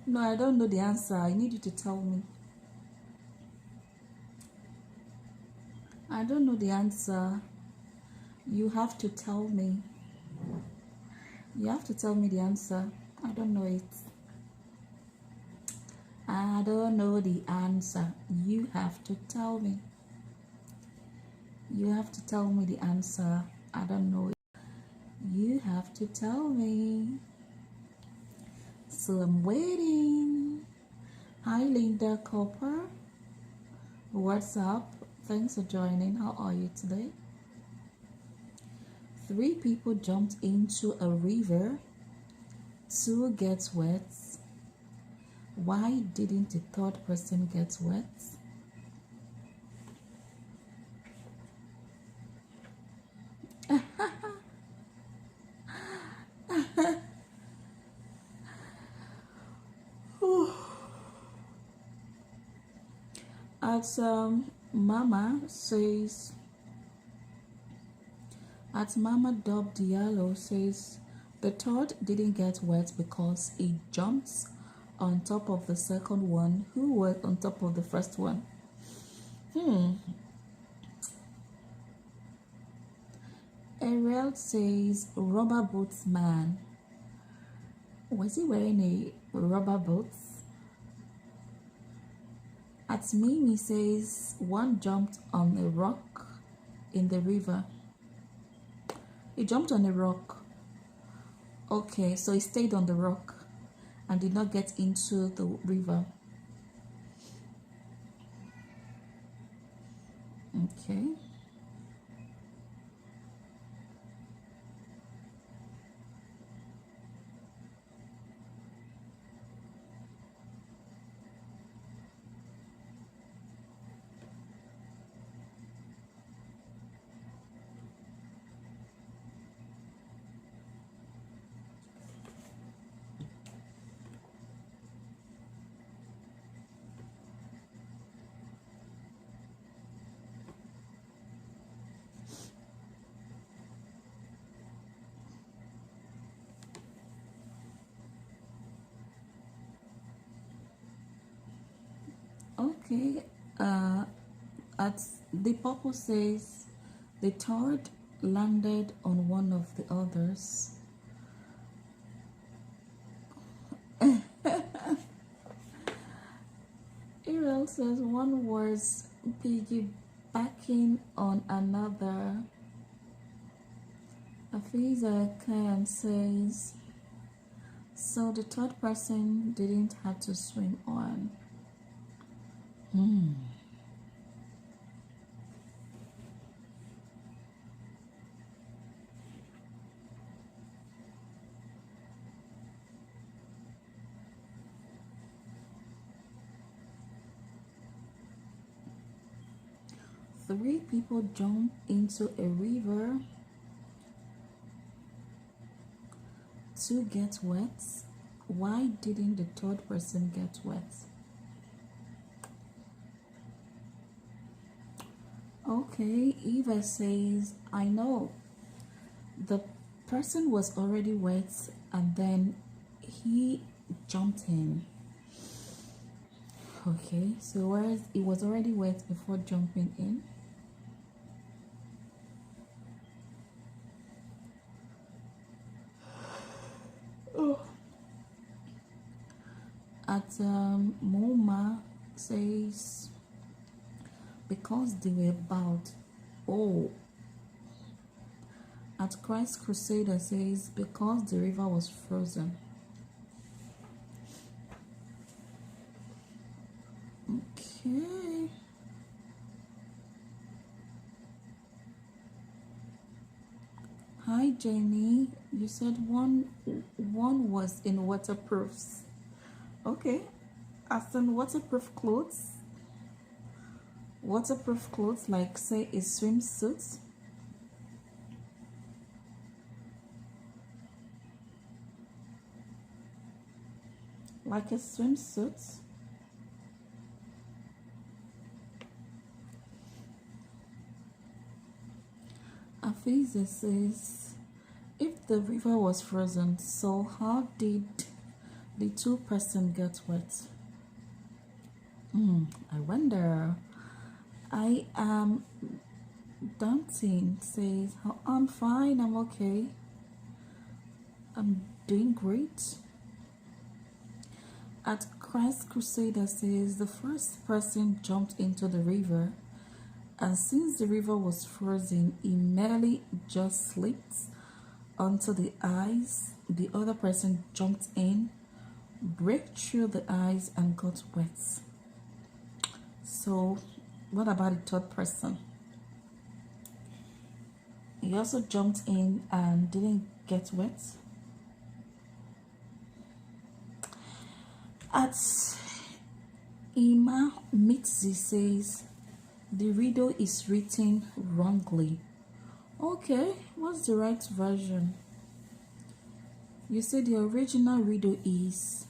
No, I don't know the answer. I need you to tell me. I don't know the answer. You have to tell me. You have to tell me the answer. I don't know it. I don't know the answer. You have to tell me. You have to tell me the answer. I don't know it. You have to tell me. So I'm waiting. Hi, Linda Copper. What's up? Thanks for joining. How are you today? 3 people jumped into a river. 2 get wet. Why didn't the 3rd person get wet? At Mama says, at Mama Dub Diallo says, the 3rd didn't get wet because he jumped on top of the 2nd one, who was on top of the 1st one. Ariel says, rubber boots man. Was he wearing a rubber boots? At Mimi says, 1 jumped on a rock in the river. He jumped on a rock. Okay, so he stayed on the rock and did not get into the river. Okay. Okay, at the purple says the 3rd landed on one of the others. Ariel says 1 was piggybacking on another. Afiza Khan says, so the 3rd person didn't have to swim on. 3 people jump into a river. 2 get wet. Why didn't the 3rd person get wet? Okay, Eva says, I know. The person was already wet and then he jumped in. Okay, so whereas it was already wet before jumping in. At Moma says, because they were bowed. Oh. At Christ Crusader says, because the river was frozen. Okay. Hi Jenny, you said one was in waterproofs. Okay, as in waterproof clothes. Waterproof clothes, like say a swimsuit. Like a swimsuit. Afiza says, if the river was frozen, so how did the two-person get wet? I wonder. I am dancing says, "Oh, I'm fine, I'm okay. I'm doing great." At Christ Crusader says the first person jumped into the river, and since the river was frozen, he merely just slipped onto the ice. The other person jumped in, broke through the ice, and got wet. So, what about the third person? He also jumped in and didn't get wet. At Ima Mitzi says the riddle is written wrongly. Okay, what's the right version? You say the original riddle is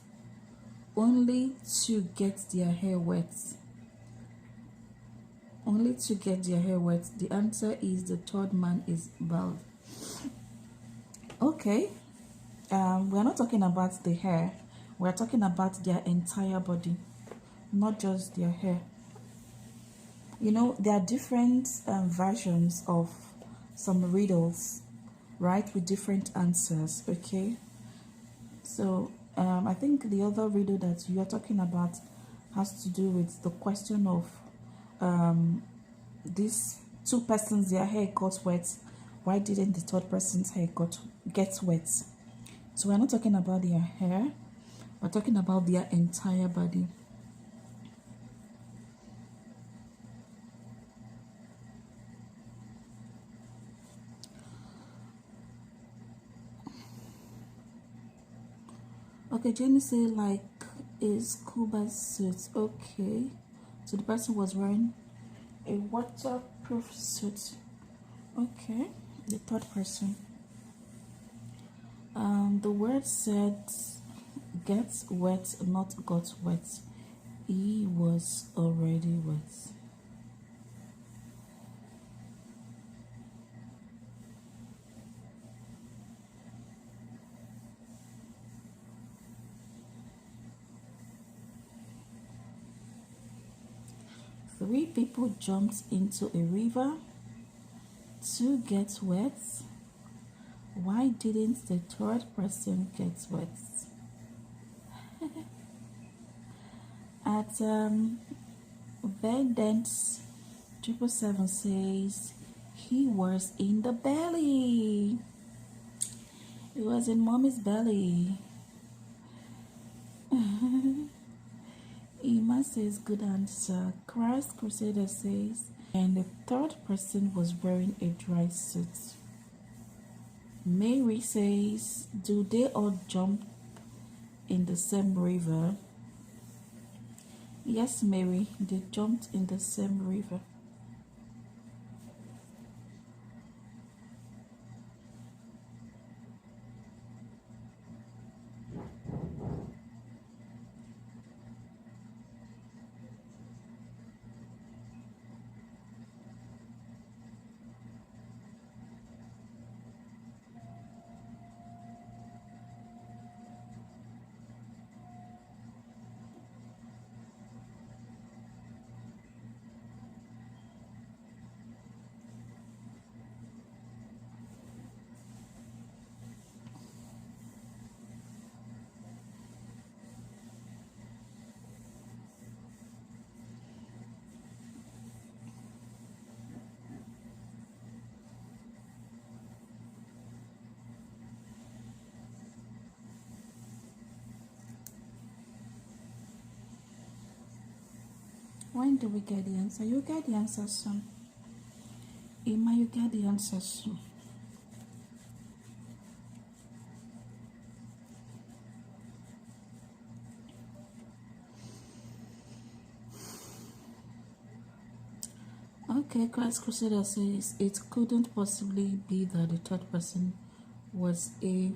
only to get their hair wet. Only to get their hair wet. The answer is the third man is bald. Okay, we're not talking about the hair. We're talking about their entire body, not just their hair. You know, there are different versions of some riddles, right, with different answers, okay? So, I think the other riddle that you are talking about has to do with the question of these two persons, their hair got wet. Why didn't the third person's hair get wet? So we're not talking about their hair, we're talking about their entire body. Okay, Jenny say like a scuba suit. Okay, so the person was wearing a waterproof suit. Okay, the third person. The word said gets wet, not got wet. He was already wet. Three people jumped into a river to get wet. Why didn't the third person get wet? At Verdant 777 says he was in the belly. He was in mommy's belly. Ima says good answer. Christ Crusader says, and the third person was wearing a dry suit. Mary says, do they all jump in the same river? Yes, Mary, they jumped in the same river. When do we get the answer? You get the answer soon. Ima, you get the answer soon. Okay, Christ Crusader says it couldn't possibly be that the third person was a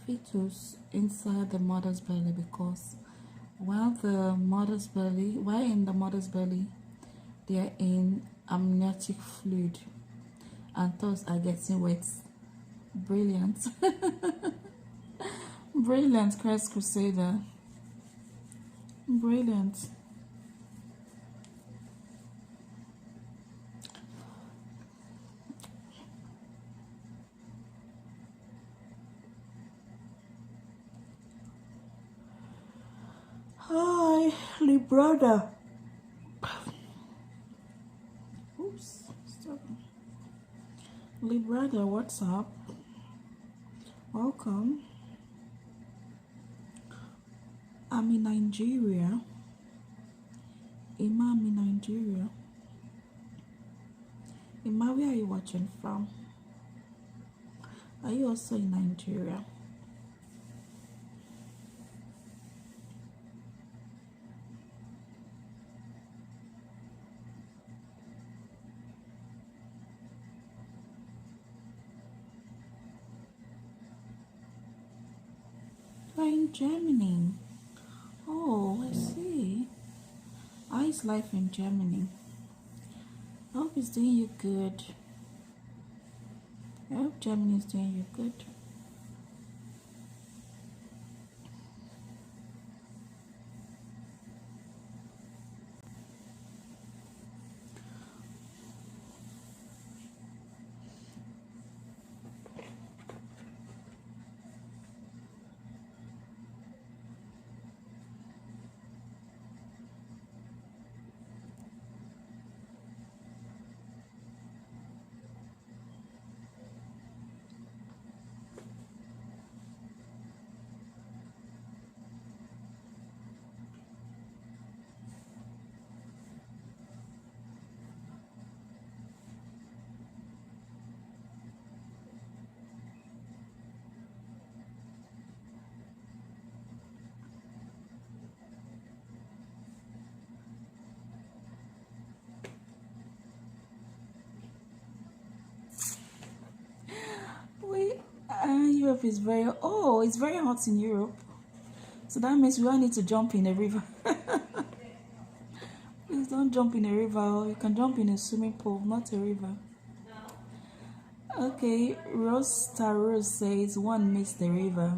fetus inside the mother's belly, because while in the mother's belly, they are in amniotic fluid and thus are getting wet. Brilliant. Brilliant, Christ Crusader. Brilliant. Hi, Librada. Oops, stop. Librada, what's up? Welcome. I'm in Nigeria. Ima, I'm in Nigeria. Ima, where are you watching from? Are you also in Nigeria? You're in Germany. Oh, I see. How is life in Germany? I hope it's doing you good. I hope Germany is doing you good. Europe is it's very hot in Europe. So that means we all need to jump in a river. Please don't jump in a river. You can jump in a swimming pool, not a river. Okay, Rose Rose says one missed the river.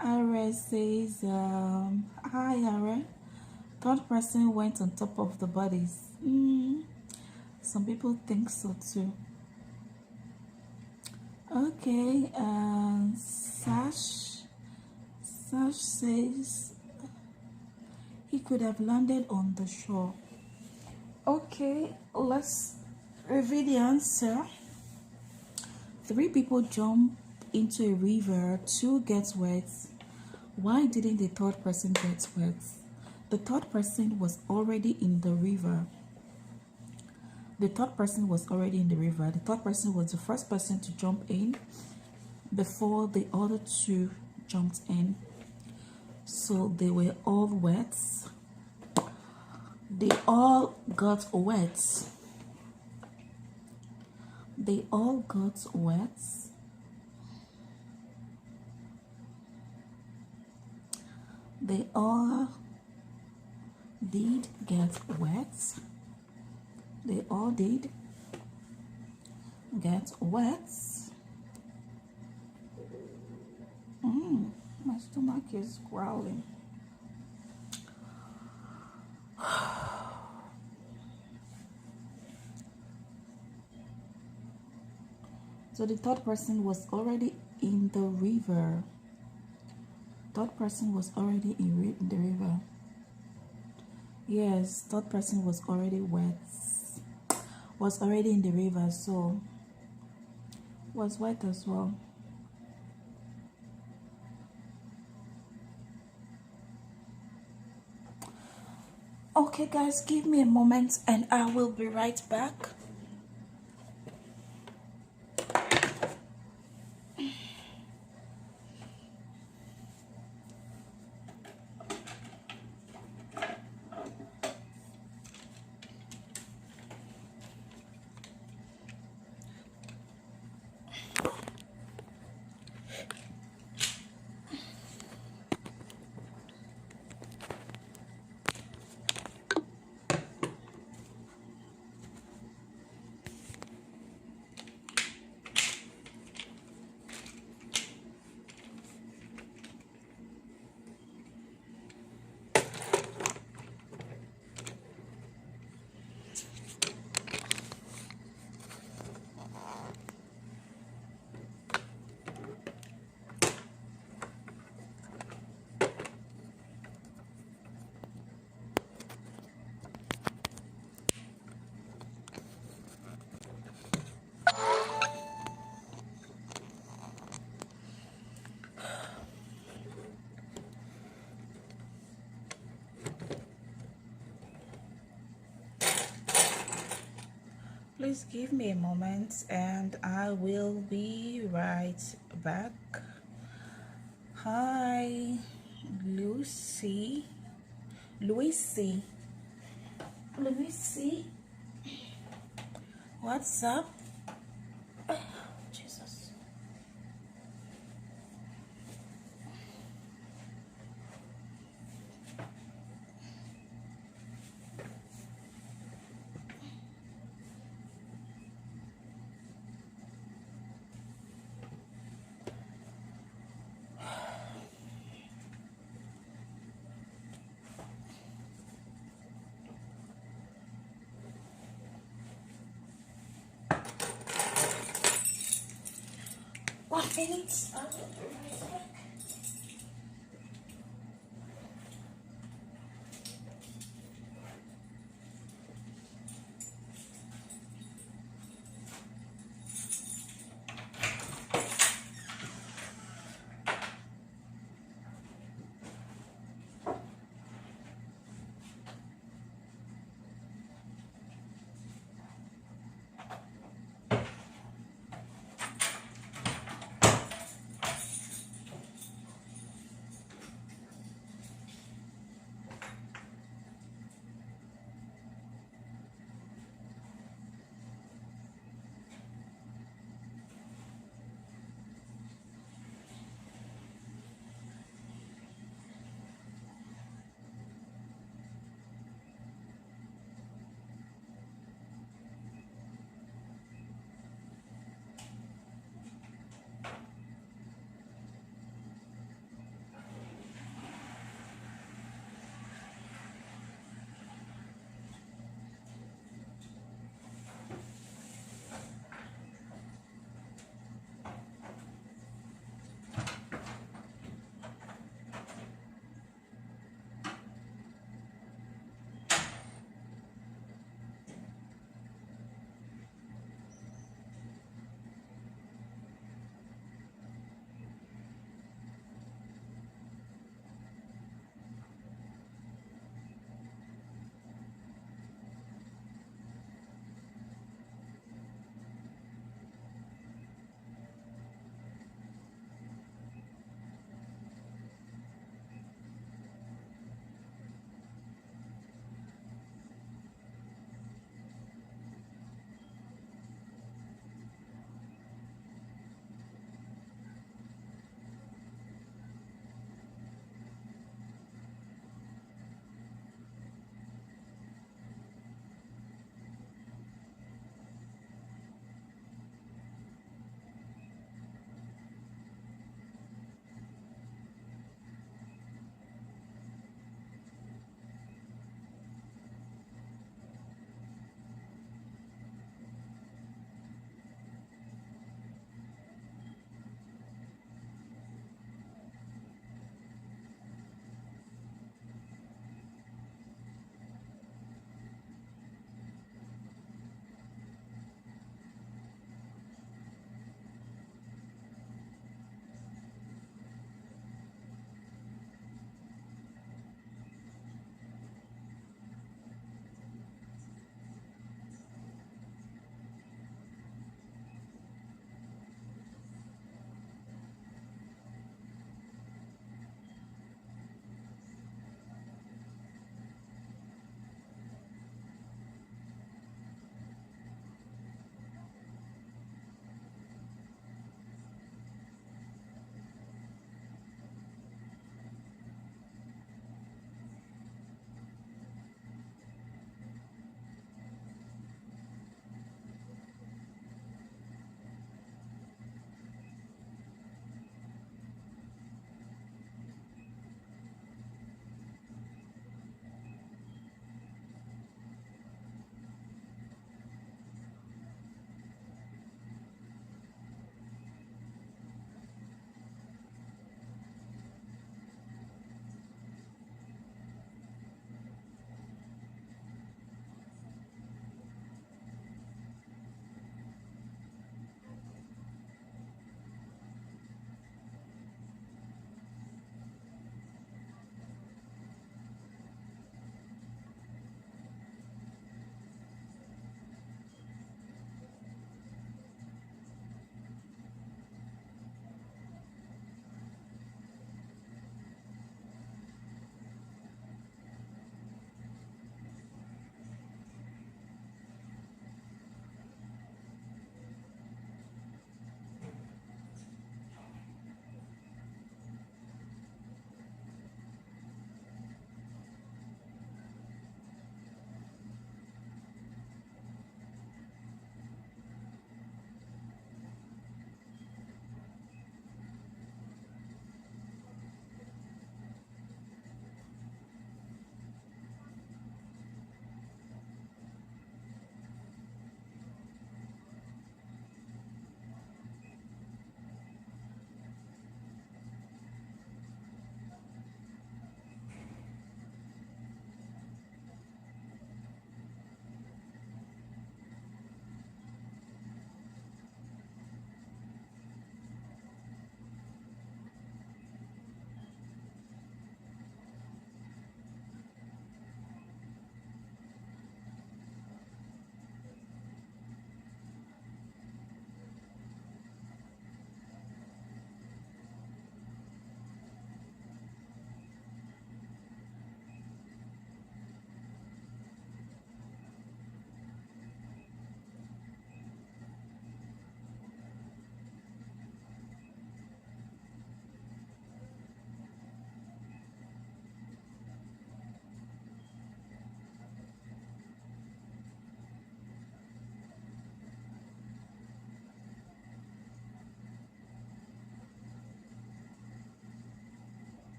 Are says, hi Are. Third person went on top of the bodies. Some people think so too. Okay, Sash says he could have landed on the shore. Okay, let's review the answer. 3 people jump into a river, 2 get wet. Why didn't the third person get wet? The third person was already in the river. The third person was already in the river. The third person was the first person to jump in before the other 2 jumped in. So they were all wet. They all got wet. They all got wet. They all did get wet. They all did get wet. My stomach is growling. So the third person was already in the river. Third person was already in the river. Yes, third person was already wet. Was already in the river, so was wet as well. Okay guys, give me a moment and I will be right back. Please give me a moment and I will be right back. Hi, Lucy. Lucy. What's up? Jesus. One minute. I will be right back.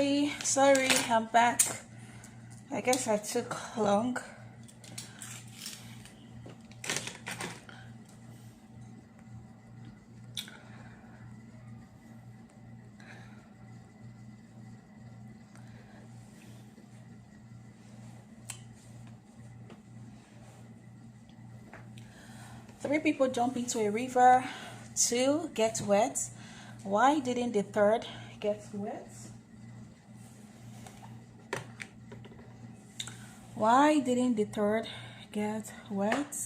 Hi, sorry, I'm back. I guess I took long. Three people jump into a river. Two get wet. Why didn't the third get wet? Why didn't the third get wet?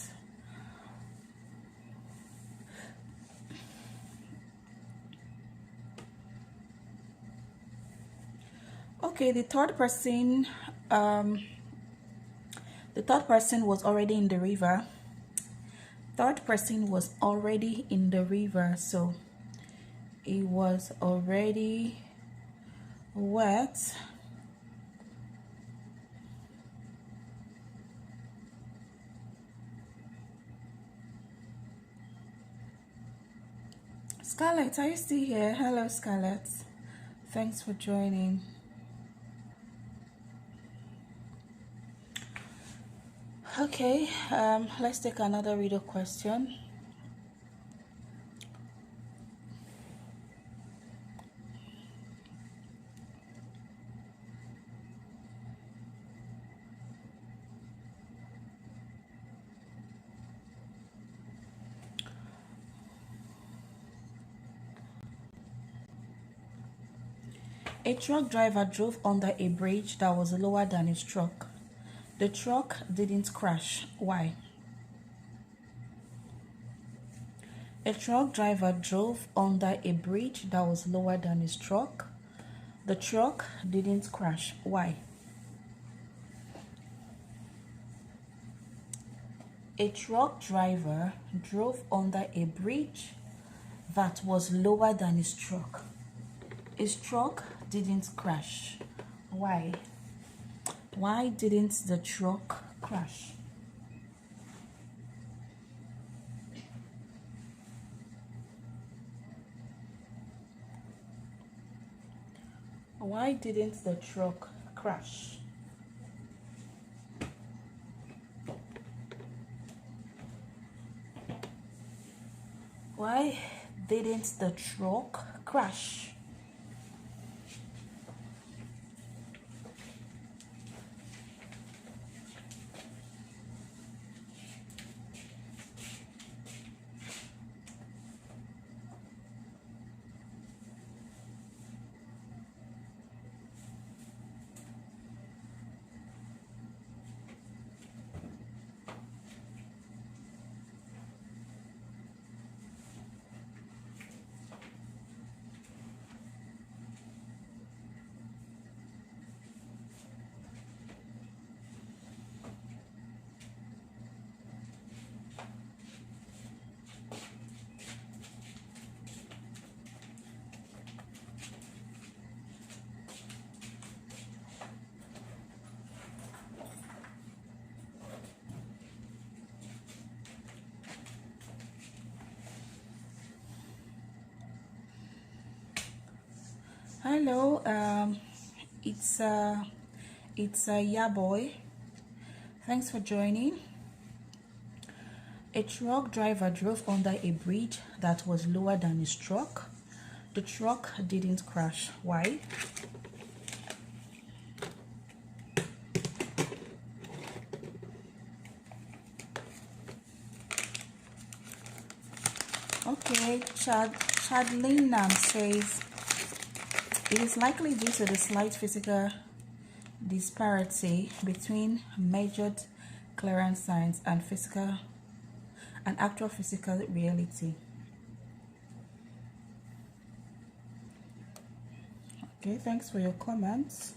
Okay, the third person was already in the river. Third person was already in the river, so it was already wet. Scarlett, are you still here? Hello, Scarlett. Thanks for joining. Okay, let's take another reader question. A truck driver drove under a bridge that was lower than his truck. The truck didn't crash. Why? A truck driver drove under a bridge that was lower than his truck. The truck didn't crash. Why? A truck driver drove under a bridge that was lower than his truck. His truck didn't crash. Why? Why didn't the truck crash? Why didn't the truck crash? Why didn't the truck crash? Hello, it's yeah boy. Thanks for joining. A truck driver drove under a bridge that was lower than his truck. The truck didn't crash. Why? Okay, Chadlinam says it is likely due to the slight physical disparity between measured clearance signs and actual physical reality. Okay, thanks for your comments.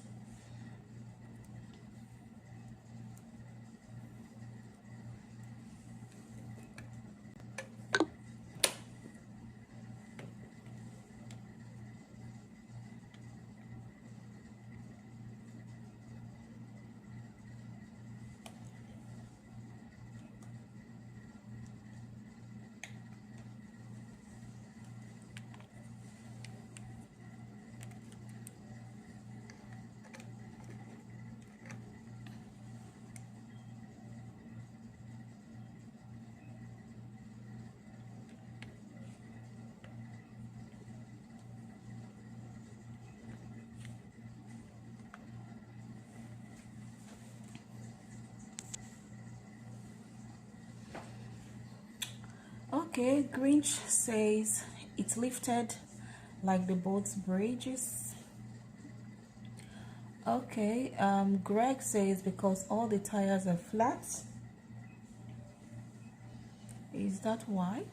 Okay, Grinch says it's lifted like the boat's bridges. Okay, Greg says because all the tires are flat. Is that why?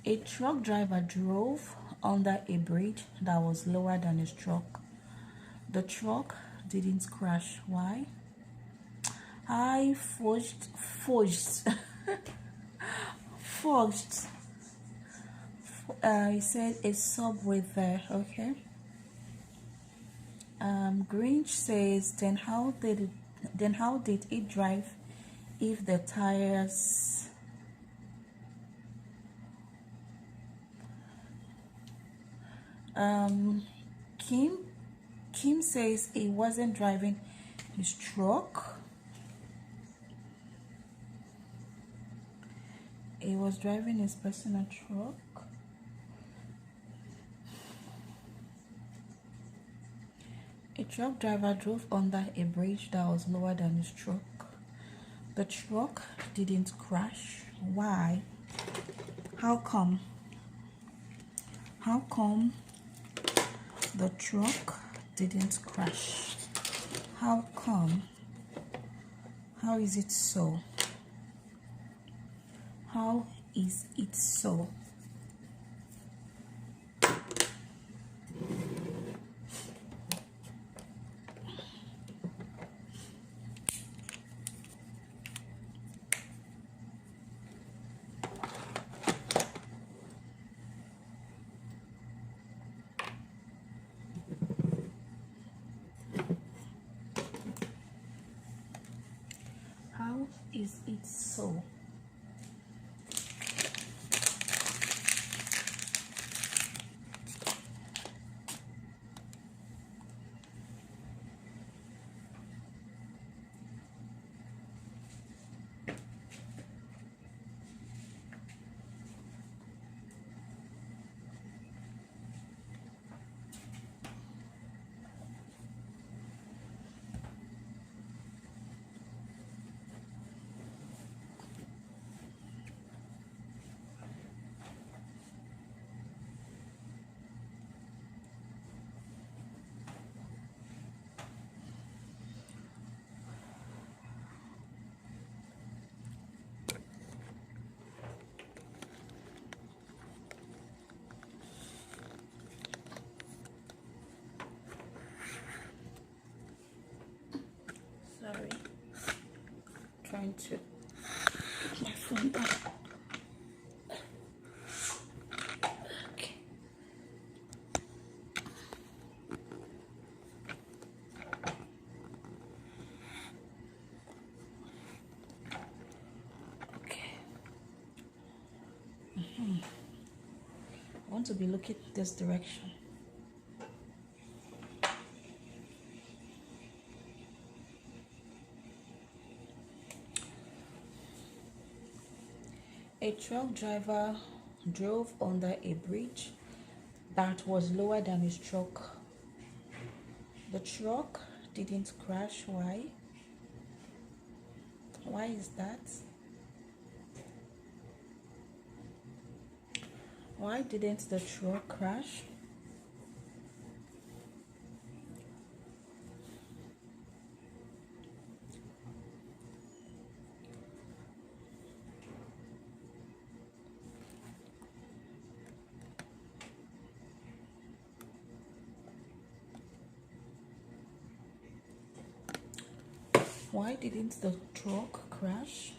A truck driver drove under a bridge that was lower than his truck. The truck didn't crash. Why? I forged forged. He said a subway there. Okay. Grinch says then how did it drive if the tires Kim says he wasn't driving his truck. He was driving his personal truck. A truck driver drove under a bridge that was lower than his truck. The truck didn't crash. Why? How come? How come the truck didn't crash? How come? How is it so? How is it so? How is it so? Sorry, trying to put my phone back. Okay. Okay. I want to be looking this direction. A truck driver drove under a bridge that was lower than his truck. The truck didn't crash. Why? Why is that? Why didn't the truck crash? Why didn't the truck crash?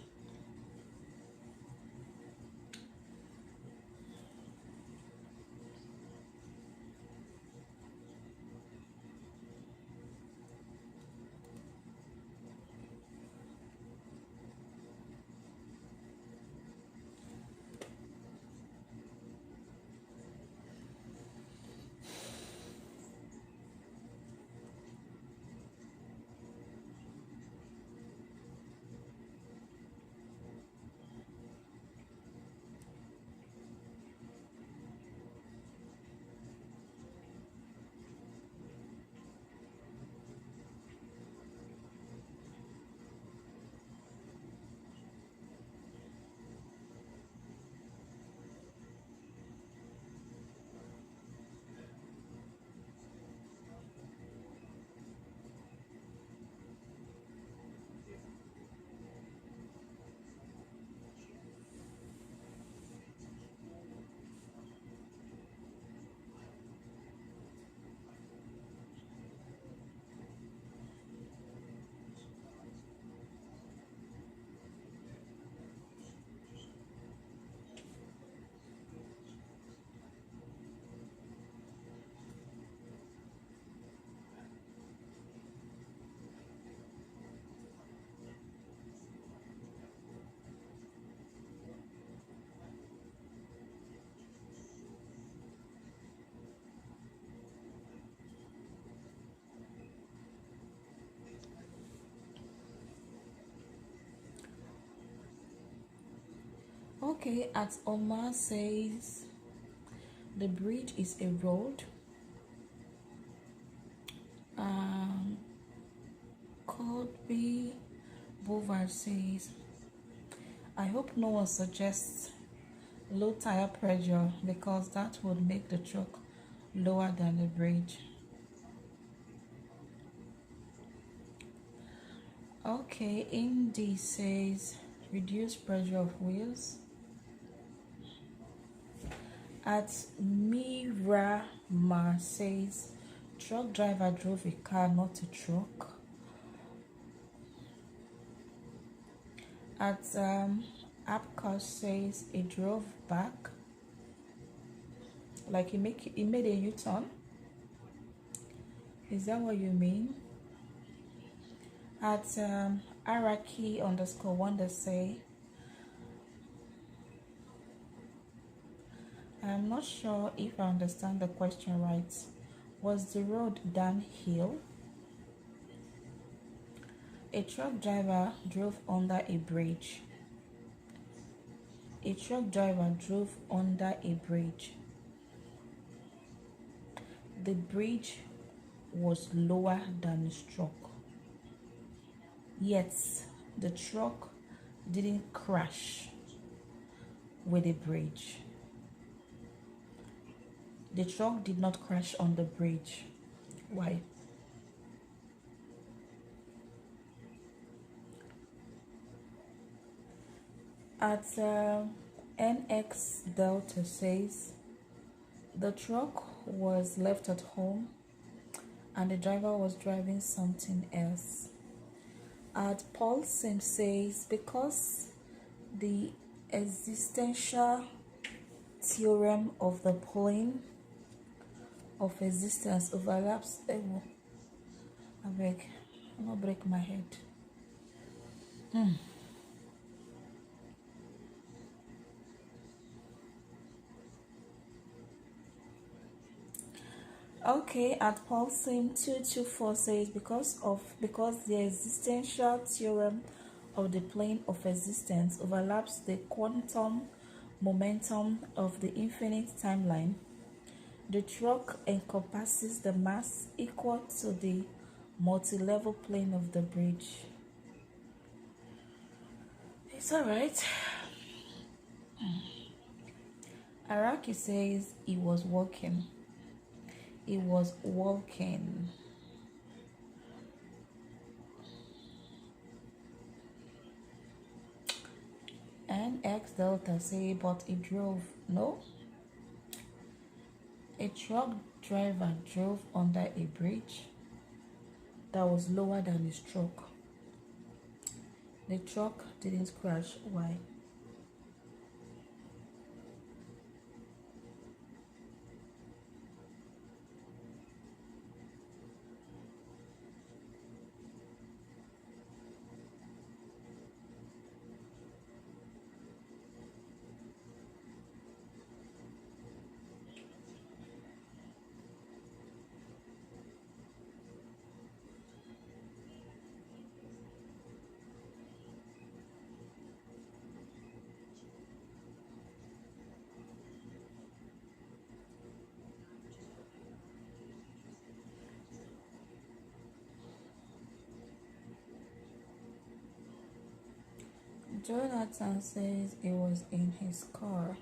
Okay, at Omar says the bridge is a road. Colby Boulevard says, I hope no one suggests low tire pressure because that would make the truck lower than the bridge. Okay, Indy says reduce pressure of wheels. At Mirama says truck driver drove a car, not a truck. At Apcos says he drove back, like he made a U-turn. Is that what you mean? At Araki_Wonder say, I'm not sure if I understand the question right. Was the road downhill? A truck driver drove under a bridge. A truck driver drove under a bridge. The bridge was lower than his truck. Yet the truck didn't crash with the bridge. The truck did not crash on the bridge. Why? At NX Delta says the truck was left at home and the driver was driving something else. At Paul Sim says because the existential theorem of the plane of existence overlaps. I beg, I'm gonna break my head. Okay, at Paul Sim 224 says because the existential theorem of the plane of existence overlaps the quantum momentum of the infinite timeline, the truck encompasses the mass equal to the multi-level plane of the bridge. It's alright. Araki says he was walking. He was walking. NX Delta say, but he drove. No. A truck driver drove under a bridge that was lower than his truck. The truck didn't crash. Why? Jonathan says it was in his car.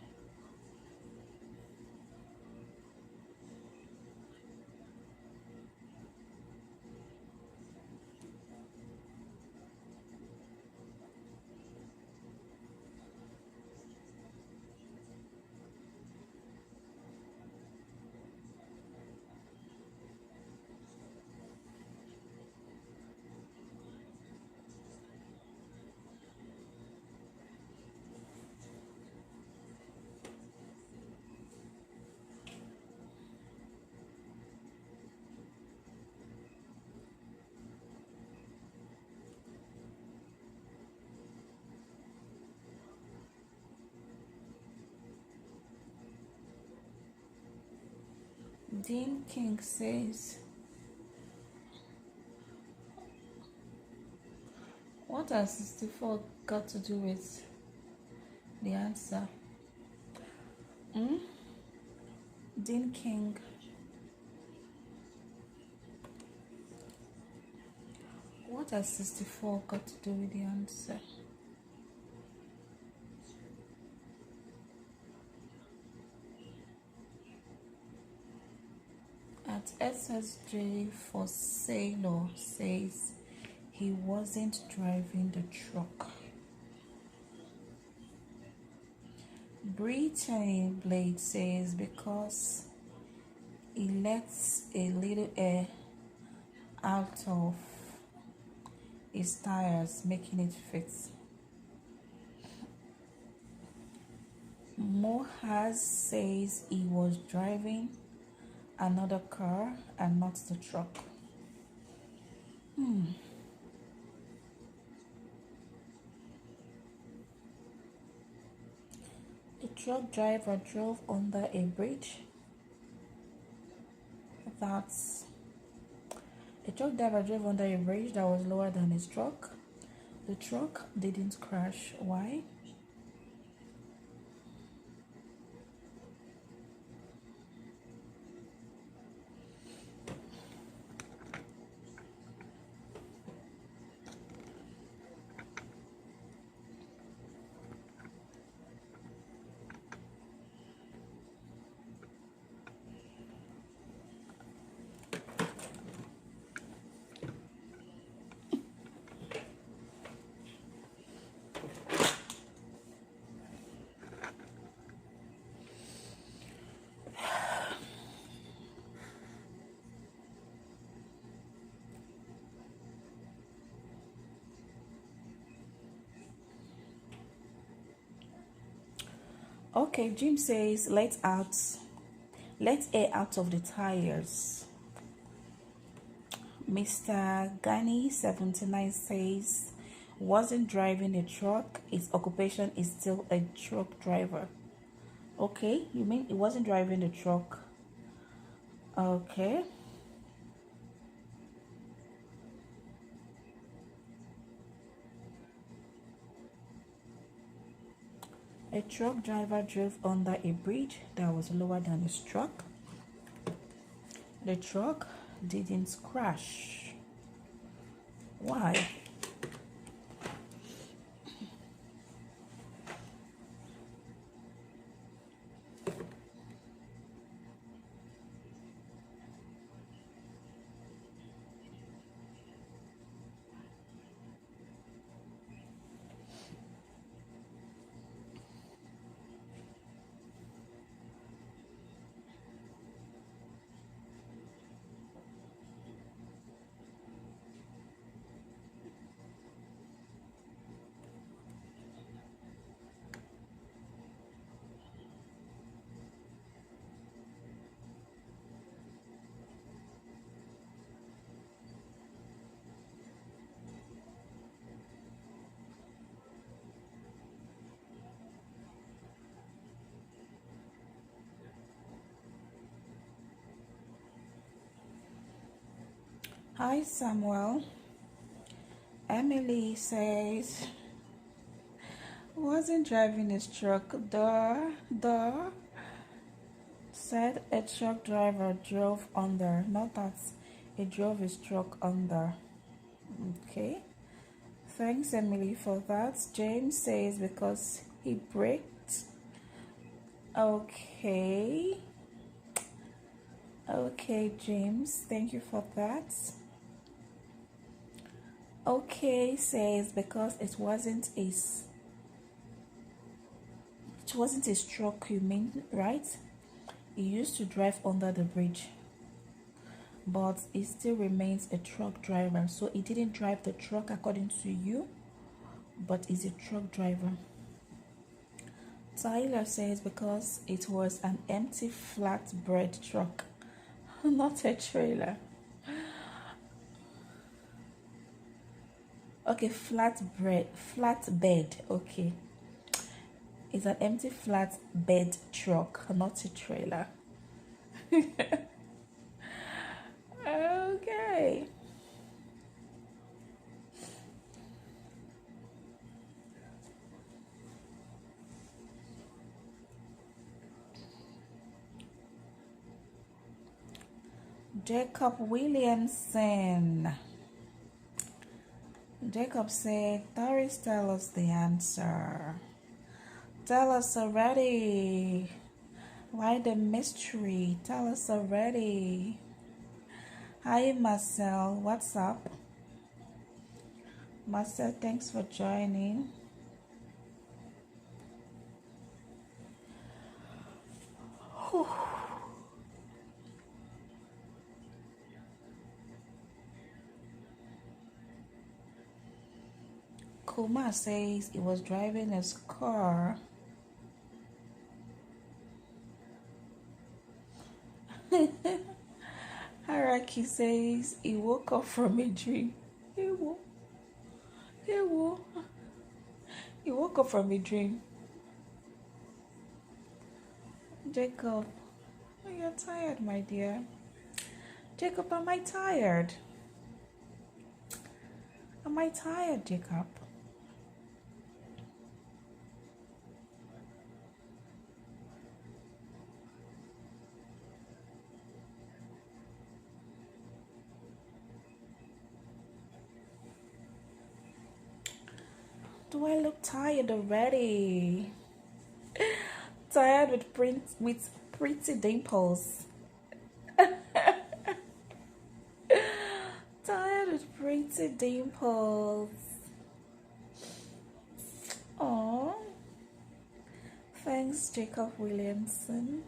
Dean King says, what has 64 got to do with The answer. Dean King. What has 64 got to do with the answer? At SSJ for Sailor says he wasn't driving the truck. Brittany Blade says because he lets a little air out of his tires, making it fit. Mohaz says he was driving another car and not the truck. The truck driver drove under a bridge. A truck driver drove under a bridge that was lower than his truck. The truck didn't crash. Why? Okay, Jim says let air out of the tires. Mr. Gani 79 says wasn't driving a truck. His occupation is still a truck driver. Okay, you mean he wasn't driving the truck? Okay. A truck driver drove under a bridge that was lower than his truck. The truck didn't crash. Why? Hi Samuel. Emily says wasn't driving his truck. Duh. Said a truck driver drove under, not that he drove his truck under. Okay. Thanks Emily for that. James says because he braked. Okay. Okay, James. Thank you for that. Okay says because it wasn't his truck, you mean, right? He used to drive under the bridge, but he still remains a truck driver. So he didn't drive the truck according to you, but he's a truck driver. Tyler says because it was an empty flatbed truck, not a trailer. Okay, flatbed. Okay, it's an empty flatbed truck, not a trailer. Okay. Jacob Williamson. Jacob said, Doris, tell us the answer. Tell us already. Why the mystery? Tell us already. Hi, Marcel. What's up? Marcel, thanks for joining. Whew. Kumar says he was driving his car. Haraki says he woke up from a dream. He woke up from a dream. Jacob, you're tired, my dear. Jacob, am I tired? Am I tired, Jacob? Do I look tired already? Tired with pretty dimples. Tired with pretty dimples. Oh, thanks, Jacob Williamson.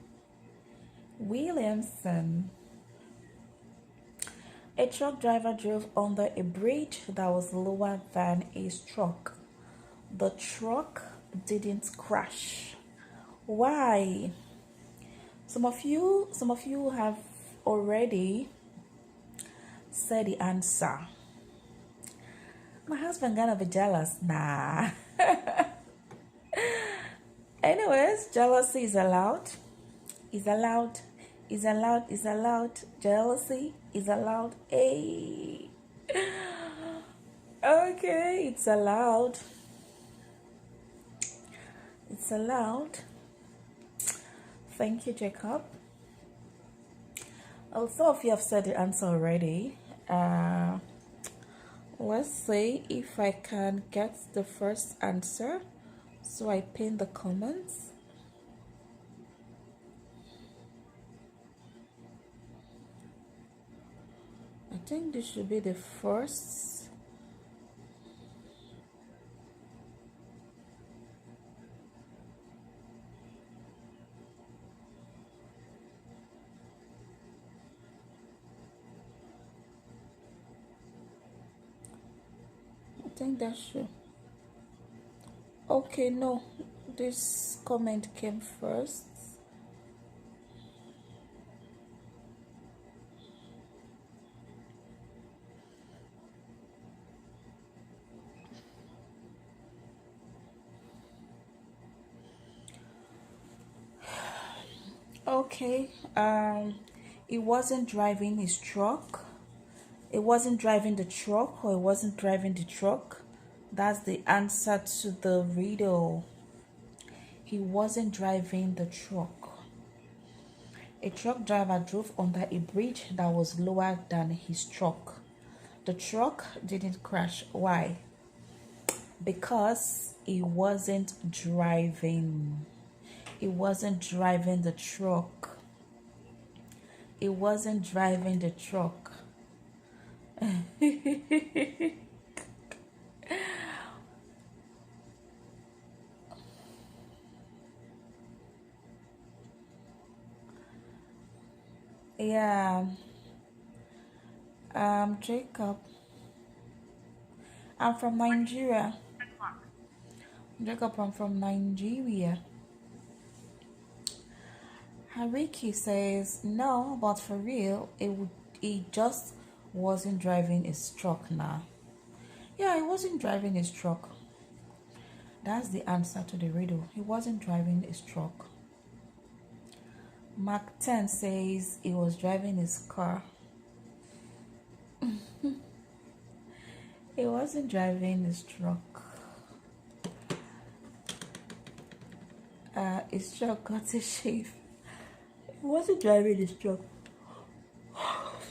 A truck driver drove under a bridge that was lower than his truck. The truck didn't crash. Why? Some of you have already said the answer. My husband gonna be jealous. Nah. Anyways, jealousy is allowed. Is allowed. Jealousy is allowed. Hey. Okay, it's allowed. It's allowed. Thank you, Jacob. Some of you have said the answer already. Let's see if I can get the first answer. So I pin the comments. I think this should be the first. I think that should. Okay, no, this comment came first. Okay, he wasn't driving his truck. It wasn't driving the truck, or it wasn't driving the truck. That's the answer to the riddle. He wasn't driving the truck. A truck driver drove under a bridge that was lower than his truck. The truck didn't crash. Why? Because he wasn't driving. He wasn't driving the truck. He wasn't driving the truck. Yeah. Jacob. I'm from Nigeria. Jacob, I'm from Nigeria. Hariki says no, but for real, he just wasn't driving his truck now. Yeah, he wasn't driving his truck. That's the answer to the riddle. He wasn't driving his truck. Mark 10 says he was driving his car. He wasn't driving his truck. His truck got a shave. He wasn't driving his truck.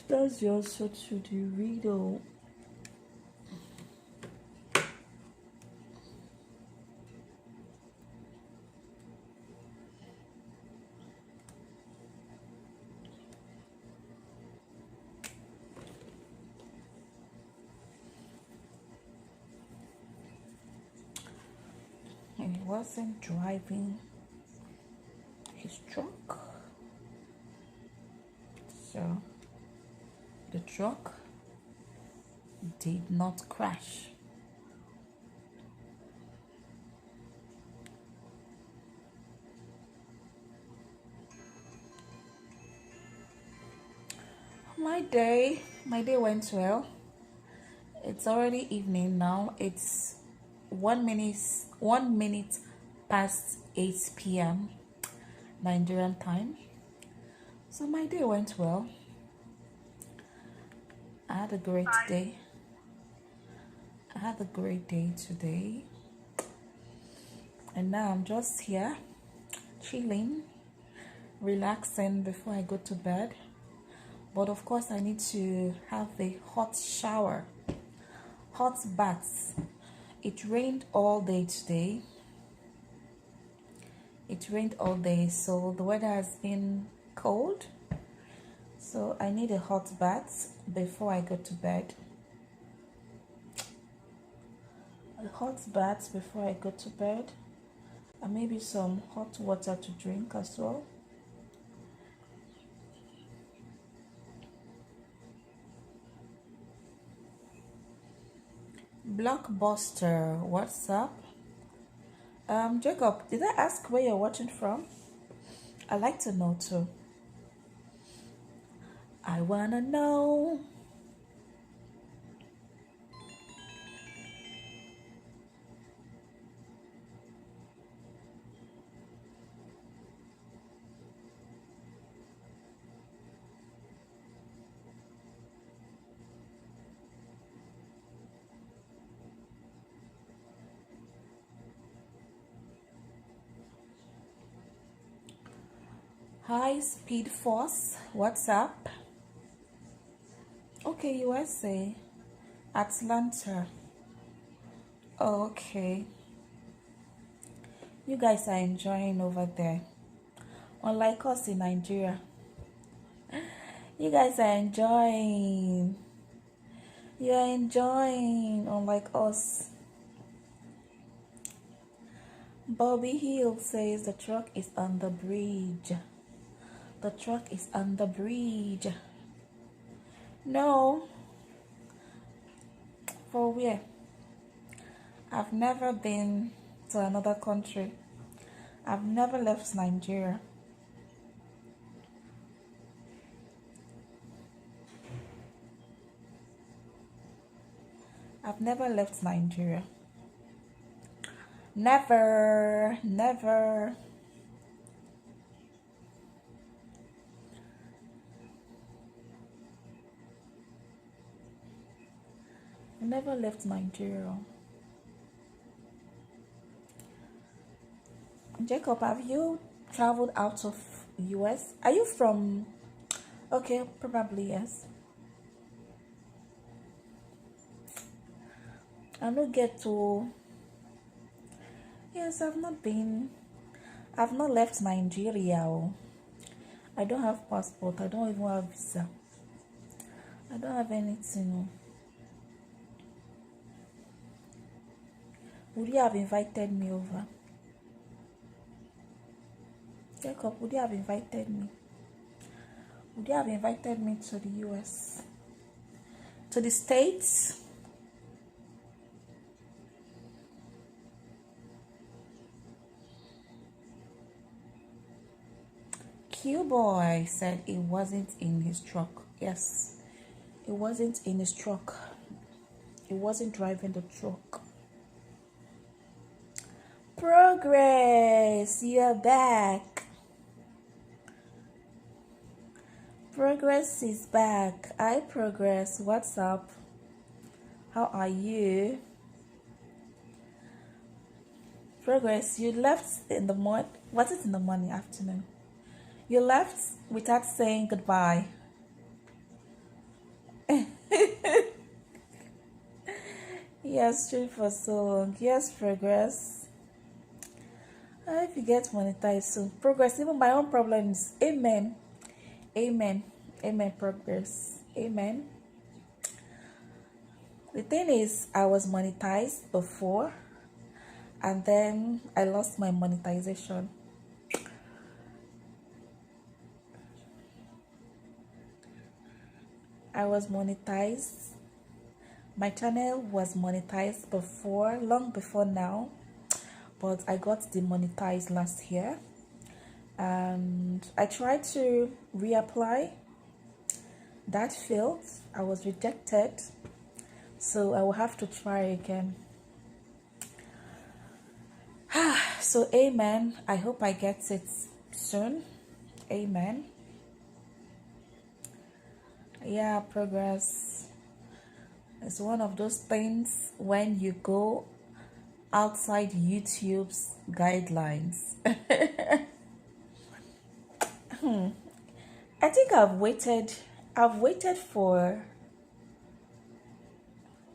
That's the answer to the riddle. He wasn't driving his truck, so the truck did not crash. My day went well. It's already evening now. It's 1 minute past 8 p.m. Nigerian time. So my day went well. I had a great day. I had a great day today. And now I'm just here chilling, relaxing before I go to bed. But of course I need to have a hot shower, hot bath. It rained all day today. It rained all day, so the weather has been cold. So I need a hot bath before I go to bed. A hot bath before I go to bed. And maybe some hot water to drink as well. Blockbuster, what's up? Jacob, did I ask where you're watching from? I'd like to know too. I wanna know. Hi, Speed Force. What's up? Okay, USA. Atlanta. Oh, okay. You guys are enjoying over there. Unlike us in Nigeria. You guys are enjoying. You are enjoying, unlike us. Bobby Hill says the truck is on the bridge. The truck is on the bridge. No. For where? I've never been to another country. I've never left Nigeria. I've never left Nigeria. Never, never. I never left Nigeria. Jacob, have you traveled out of US? Are you from? Okay, probably yes. I don't get to. Yes, I've not left Nigeria. I don't have passport. I don't even have visa. I don't have anything. Would you have invited me over? Jacob, would you have invited me? Would you have invited me to the US? To the States? Q-Boy said it wasn't in his truck. Yes, it wasn't in his truck. It wasn't driving the truck. Progress, you're back. Progress is back. Hi, Progress. What's up? How are you? Progress, you left in the morning. Was it in the morning, afternoon? You left without saying goodbye. Yes, stream for so long. Yes, progress. I hope you get monetized soon. Progress. Even my own problem is amen. Amen. Amen. Progress. Amen. The thing is, I was monetized before, and then I lost my monetization. I was monetized. My channel was monetized before, long before now, but I got demonetized last year, and I tried to reapply. That failed. I was rejected, so I will have to try again. So amen. I hope I get it soon. Amen. Yeah, progress. It's one of those things when you go outside YouTube's guidelines. I think I've waited for,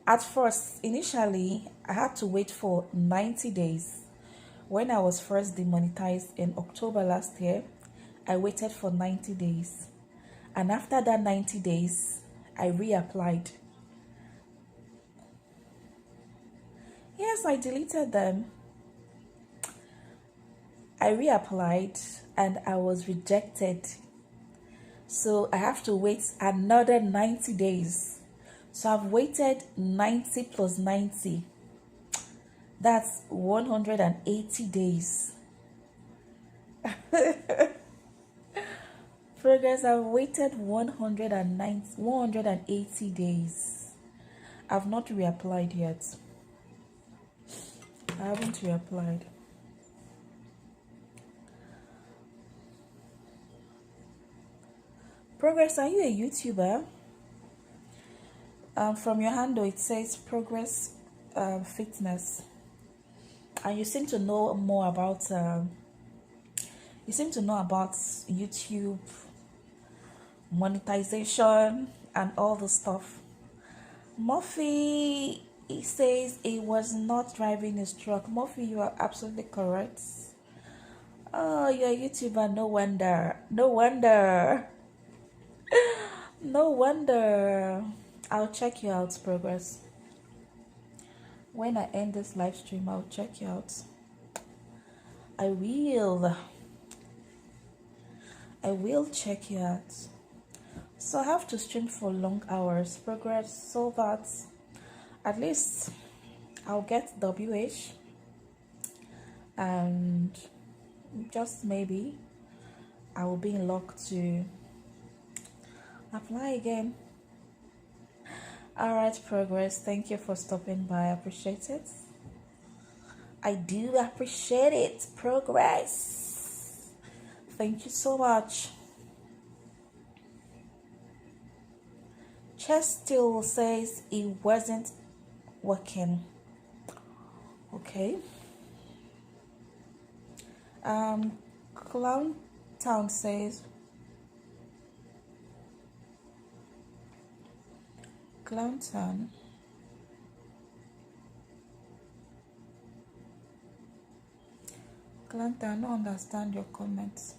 at first, initially, I had to wait for 90 days. When I was first demonetized in October last year, I waited for 90 days. And after that 90 days, I reapplied. Yes, I deleted them. I reapplied and I was rejected. So I have to wait another 90 days. So I've waited 90 plus 90. That's 180 days. Progress, I've waited 180 days. I've not reapplied yet. I haven't reapplied. Progress, are you a YouTuber? From your handle, it says Progress Fitness. And you seem to know more about YouTube monetization and all the stuff. Murphy, he says he was not driving his truck. Murphy, you are absolutely correct. Oh, you're a YouTuber. No wonder. No wonder. No wonder. I'll check you out, Progress. When I end this live stream, I'll check you out. I will check you out. So I have to stream for long hours, Progress, so that at least I'll get WH, and just maybe I will be in luck to apply again. All right, Progress, thank you for stopping by. I appreciate it. I do appreciate it, Progress. Thank you so much. Chess still says it wasn't working. Okay. Clown Town says Clown Town. Clown Town, I don't understand your comments.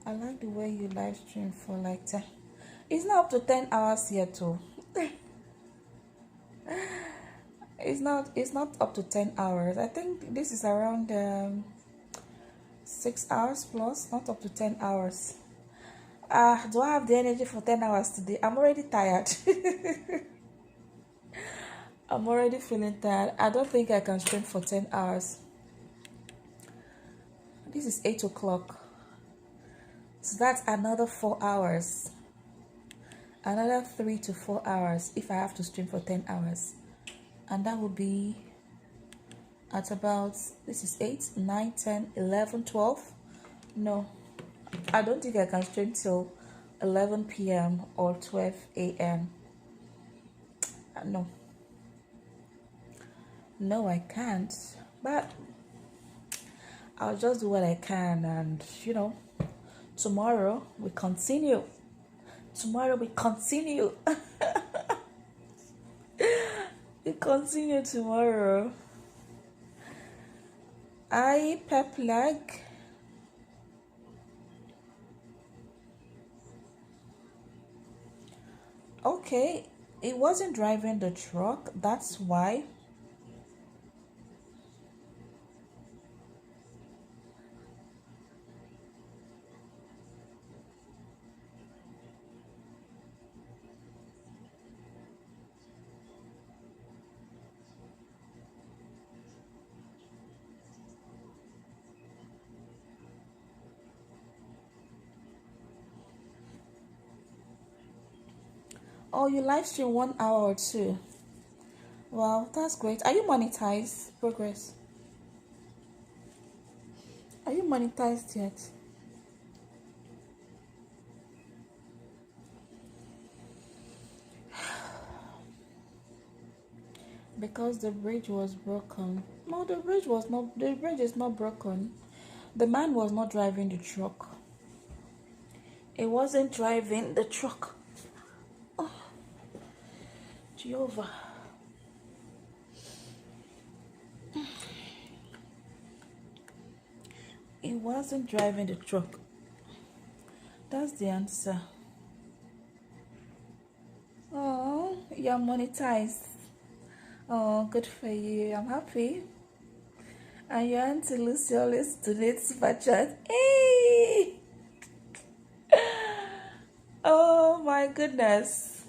I like the way you live stream for like 10. It's not up to 10 hours yet too. It's not up to 10 hours. I think this is around 6 hours plus, not up to 10 hours. Do I have the energy for 10 hours today? I'm already tired. I'm already feeling tired. I don't think I can stream for 10 hours. This is 8 o'clock. So that's another 4 hours. Another 3 to 4 hours if I have to stream for 10 hours. And that will be at about, this is 8, 9, 10, 11, 12. No, I don't think I can stream till 11 p.m. or 12 a.m. No, no, I can't. But I'll just do what I can, and tomorrow we continue. Tomorrow we continue. We continue tomorrow. I pep lag. Okay, it wasn't driving the truck. That's why. Oh, you live stream 1 hour or two. Wow, that's great. Are you monetized? Progress. Are you monetized yet? Because the bridge was broken. No, the bridge is not broken. The man was not driving the truck. It wasn't driving the truck. Oh, Jehovah. It wasn't driving the truck. That's the answer. Oh, you're monetized. Oh, good for you. I'm happy. And your Auntie Lucy always donates super chat. Hey! Oh my goodness.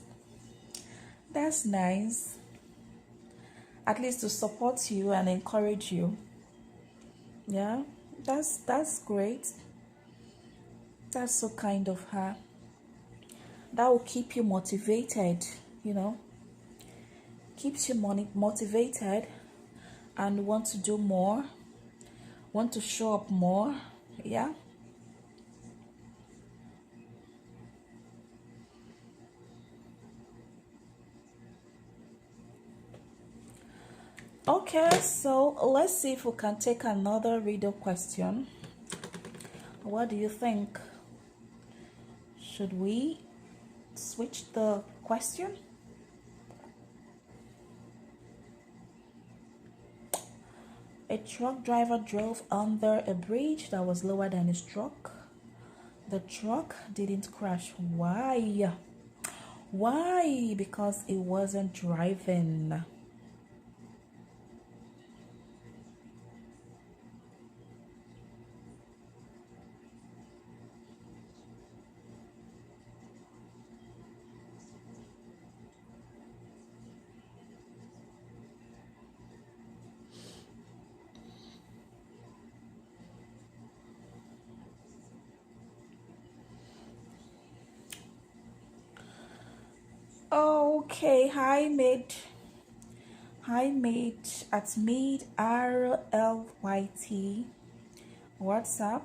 That's nice. At least to support you and encourage you. Yeah, that's great. That's so kind of her. That will keep you motivated, keeps you motivated and want to do more, want to show up more. Yeah. Okay, so let's see if we can take another reader question. What do you think? Should we switch the question? A truck driver drove under a bridge that was lower than his truck. The truck didn't crash. Why? Why? Because it wasn't driving. Okay, hi mate at mid RLYT WhatsApp.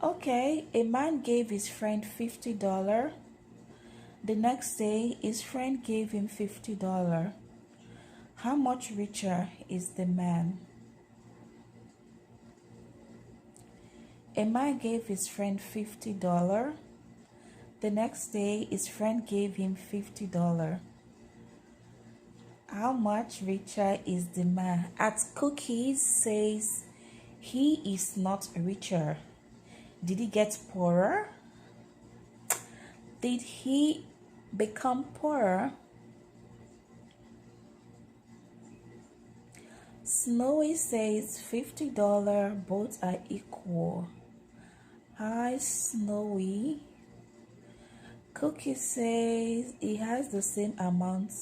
Okay, a man gave his friend $50. The next day, his friend gave him $50. How much richer is the man? A man gave his friend $50. The next day, his friend gave him $50. How much richer is the man? At Cookies says he is not richer. Did he get poorer? Did he become poorer? Snowy says $50, both are equal. Hi, Snowy. Cookie says he has the same amount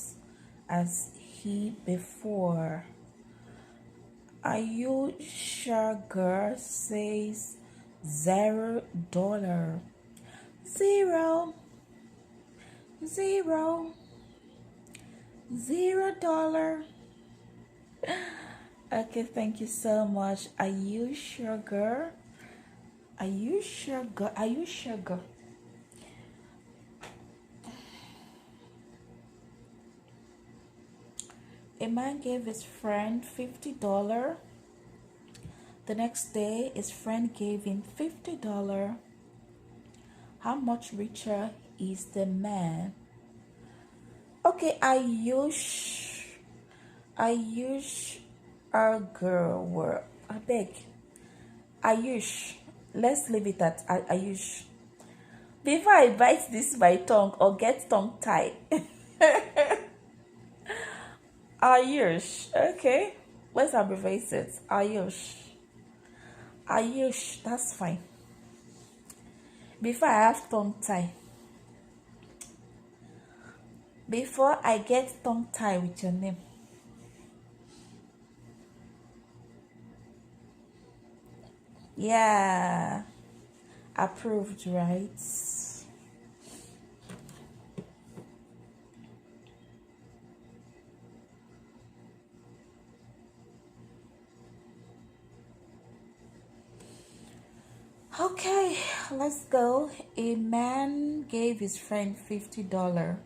as he before. Are you sure, girl? Says $0. $0. Okay, thank you so much. Are you sure, girl? Are you sugar? Are you sugar? A man gave his friend $50. The next day, his friend gave him $50. How much richer is the man? Okay, I use our girl word. I beg. Ayush. Let's leave it at Ayush. Before I bite this my tongue or get tongue tied. Ayush. Okay. Let's abbreviate it. Ayush. Ayush. That's fine. Before I have tongue tie. Before I get tongue tie with your name. Yeah. Approved, right? Okay, let's go. A man gave his friend $50.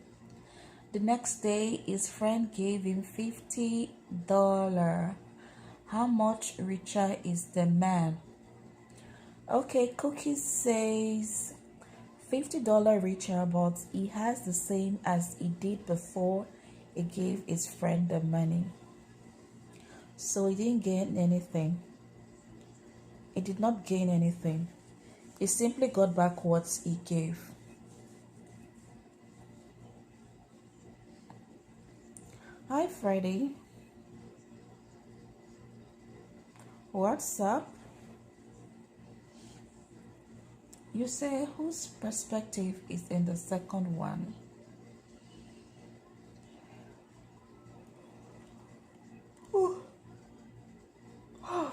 The next day, his friend gave him $50. How much richer is the man? Okay, Cookie says $50 richer, but he has the same as he did before he gave his friend the money. So he didn't gain anything. He did not gain anything. He simply got back what he gave. Hi, Friday. What's up? You say whose perspective is in the second one? Ooh. Oh.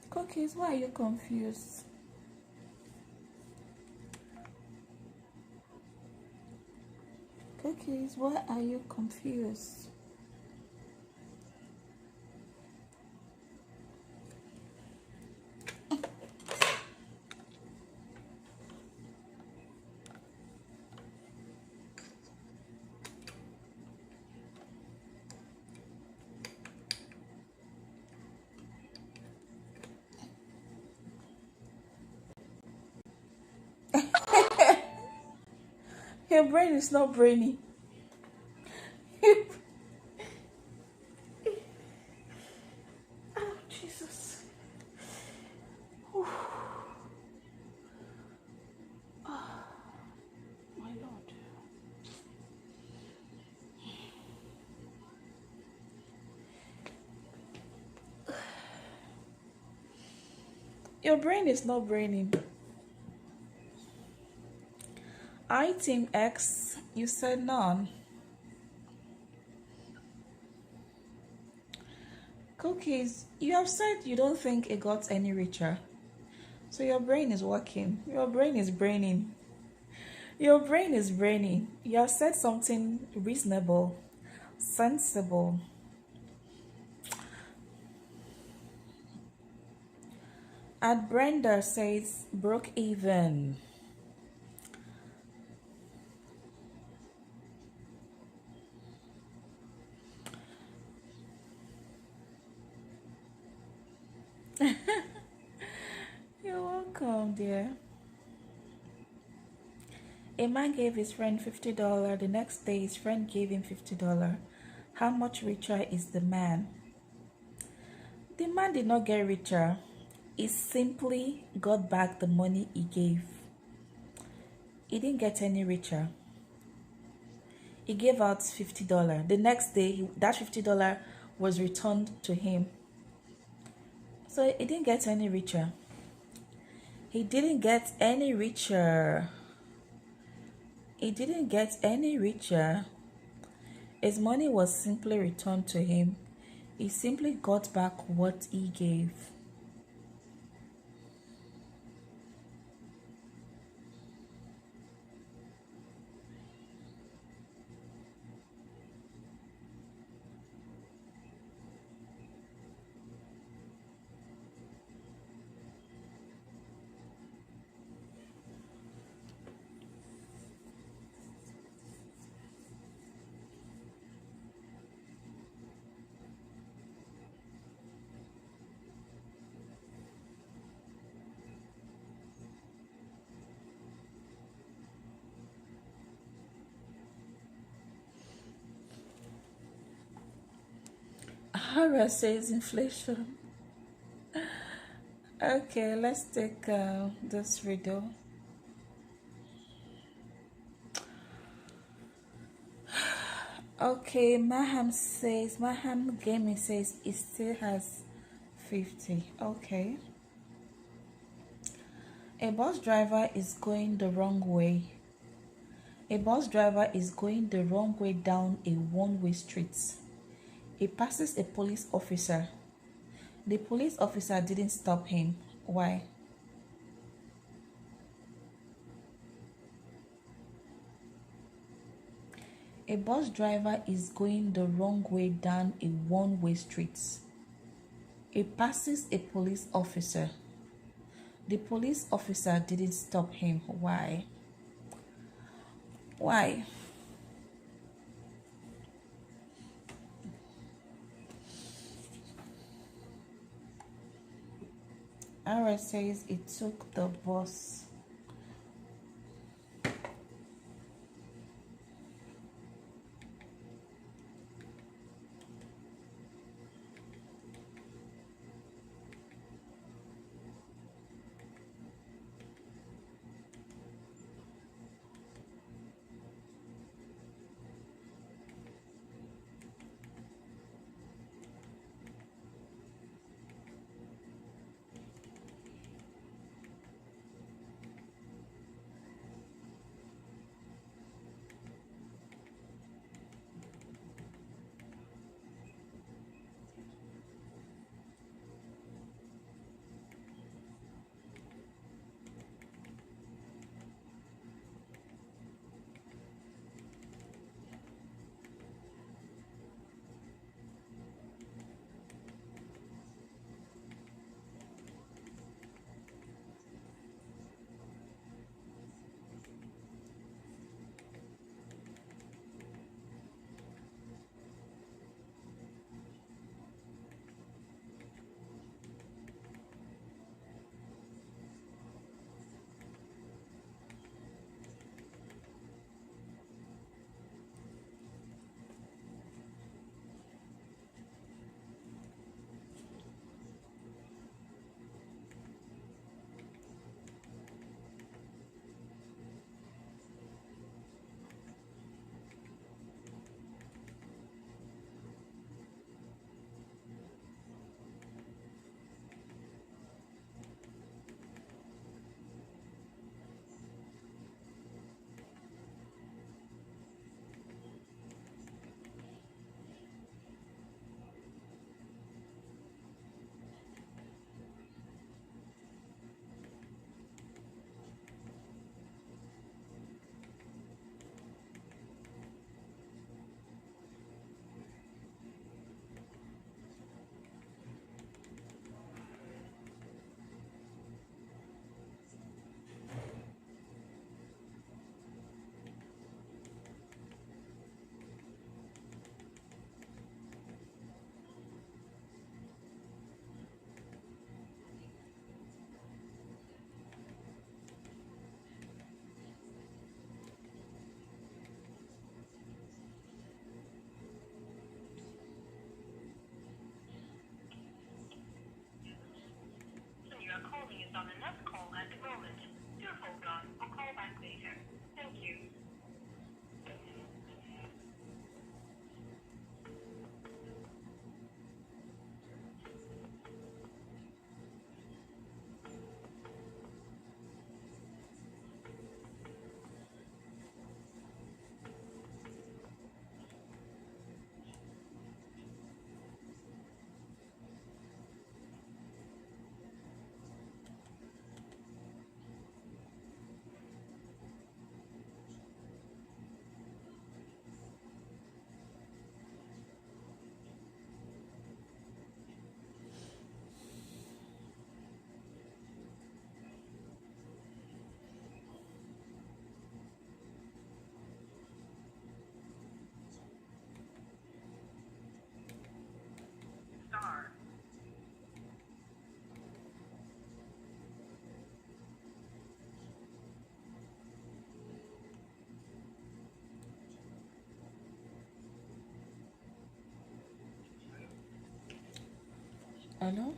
Cookies, why are you confused? Cookies, why are you confused? Your brain is not brainy. Oh, Jesus. Whew. Oh, my Lord. Your brain is not braining. I Team X, you said none. Cookies, you have said you don't think it got any richer. So your brain is working. Your brain is braining. Your brain is braining. You have said something reasonable, sensible. And Brenda says broke even. You're welcome, dear. A man gave his friend $50. The next day, his friend gave him $50. How much richer is the man? The man did not get richer. He simply got back the money he gave. He didn't get any richer. He gave out $50. The next day, that $50 was returned to him. So he didn't get any richer. He didn't get any richer. He didn't get any richer. His money was simply returned to him. He simply got back what he gave. Hara says inflation. Okay, let's take this video. Okay, Maham Gaming says it still has 50. Okay. A bus driver is going the wrong way. A bus driver is going the wrong way down a one-way street. He passes a police officer. The police officer didn't stop him. Why? A bus driver is going the wrong way down a one-way street. He passes a police officer. The police officer didn't stop him. Why? Why? Ara says it took the bus. Calling is on another call at the moment. Do hold on. I'll call back later. Thank you. Hello?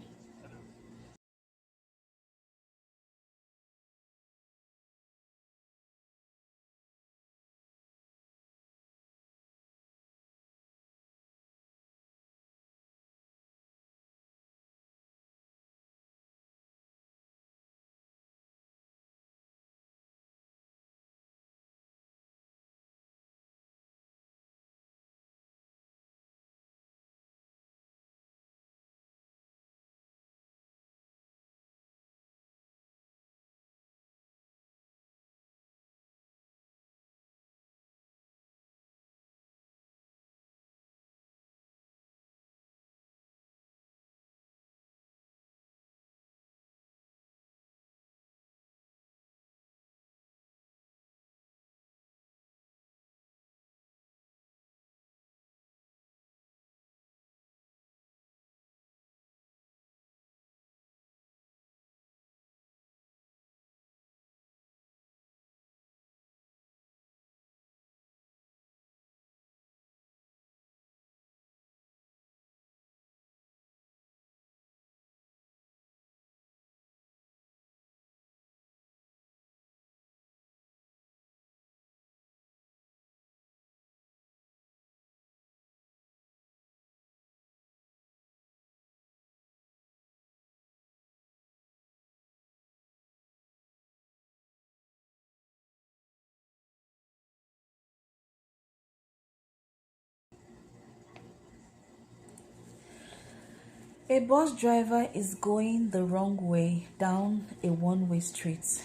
A bus driver is going the wrong way down a one-way street.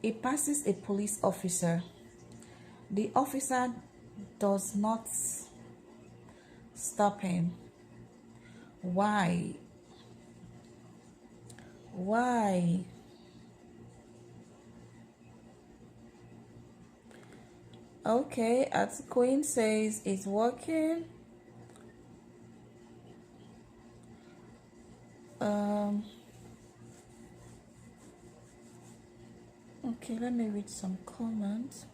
He passes a police officer. The officer does not stop him. Why? Why? Okay, as Queen says, it's working. Okay, let me read some comments.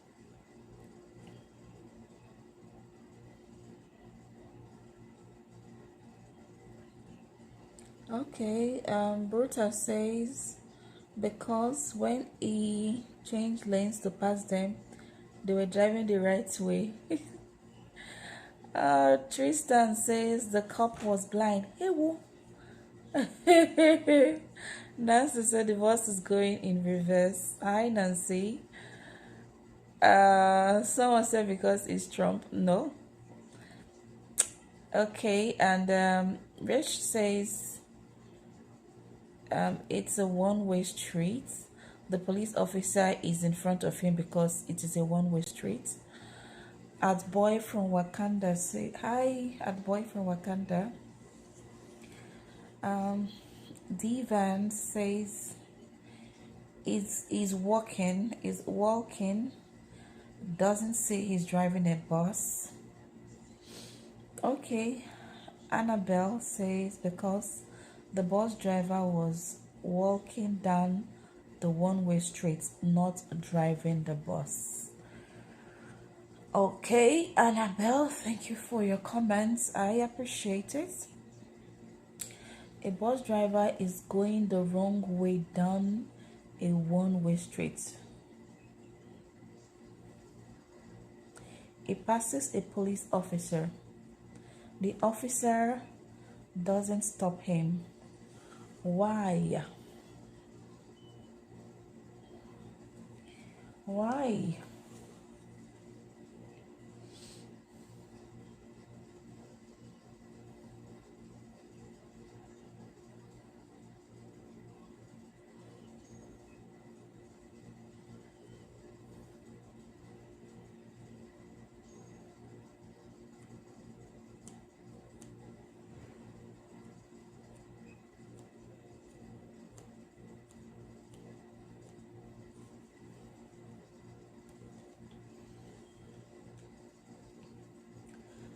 Okay, Bruta says because when he changed lanes to pass them, they were driving the right way. Tristan says the cop was blind. Hey, woo. Nancy said the bus is going in reverse. Hi, Nancy. Someone said because it's Trump. No. Okay, and Rich says it's a one-way street. The police officer is in front of him because it is a one-way street. At boy from Wakanda say hi. At boy from Wakanda. Divan says is walking, doesn't say he's driving a bus. Okay, Annabelle says because the bus driver was walking down the one-way street, not driving the bus. Okay, Annabelle, thank you for your comments. I appreciate it. A bus driver is going the wrong way down a one-way street. He passes a police officer. The officer doesn't stop him. Why? Why?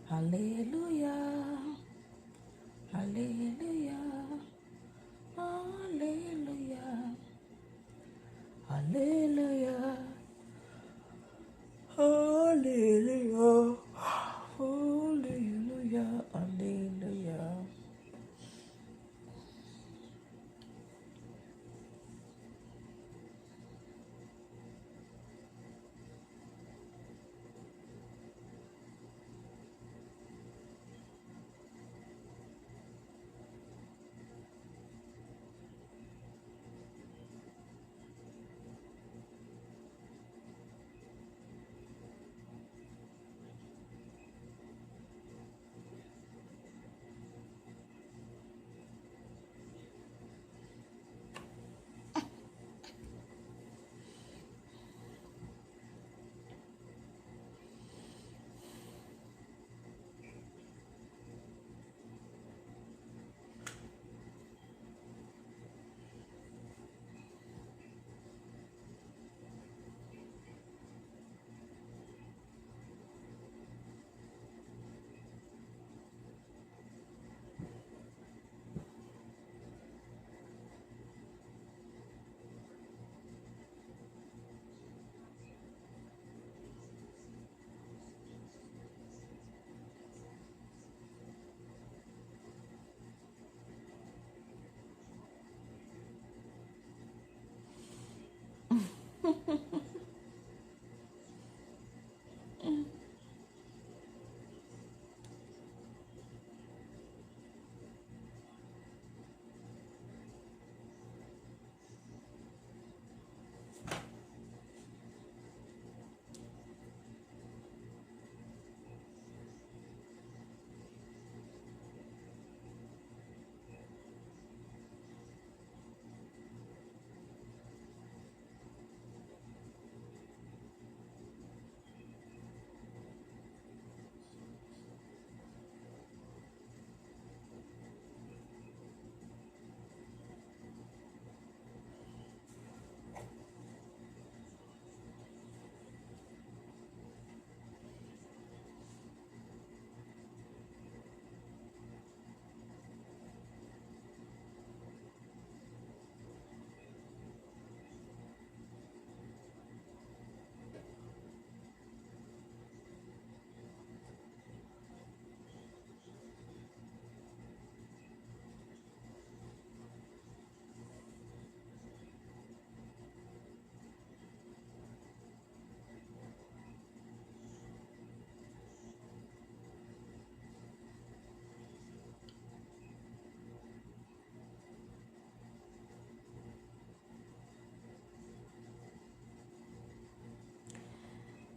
Hallelujah. Hallelujah. Hallelujah. Hallelujah. Hallelujah. Hallelujah. Hallelujah.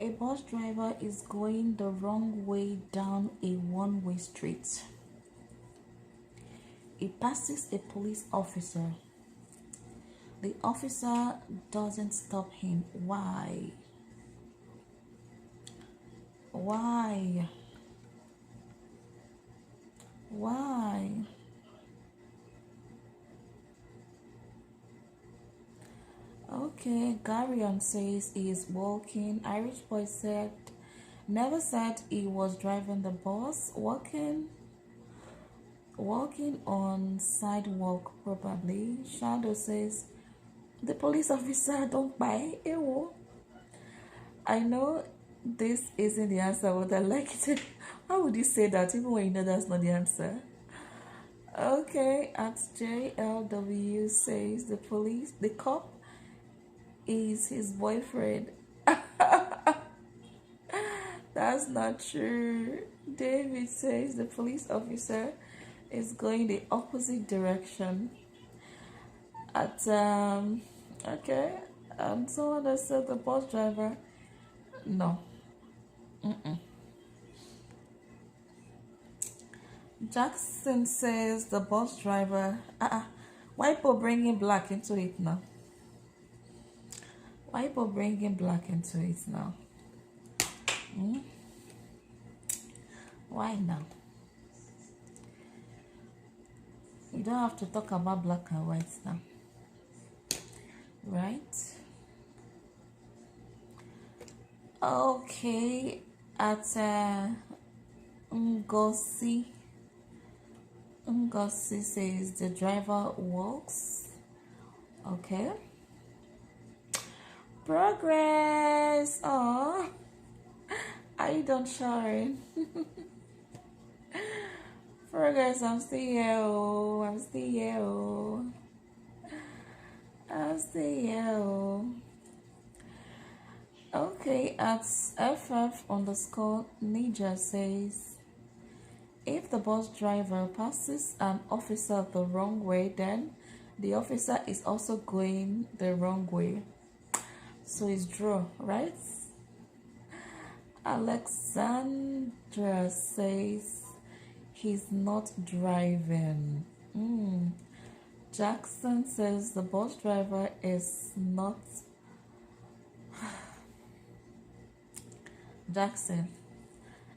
A bus driver is going the wrong way down a one-way street. He passes a police officer. The officer doesn't stop him. Why? Why? Why? Okay, Garion says he is walking. Irish boy said, never said he was driving the bus. Walking on sidewalk probably. Shadow says, the police officer don't buy. Ewo. I know this isn't the answer, but I like it. How would you say that even when you know that's not the answer? Okay, at JLW says the cop is his boyfriend. That's not true. David says the police officer is going the opposite direction. At okay, someone that said the bus driver. No. Jackson says the bus driver. Why people bringing black into it now? Why people bringing black into it now? Why now? You don't have to talk about black and white now, right? Okay, at Ngozi says the driver walks. Okay. Progress. Oh, are you done showering? Progress, I'm still here. Oh, I'm still here. Oh, I'm still here. Oh. Okay, at FF_Ninja says, if the bus driver passes an officer the wrong way, then the officer is also going the wrong way. So it's draw, right? Alexandra says he's not driving. Jackson says the bus driver is not. Jackson,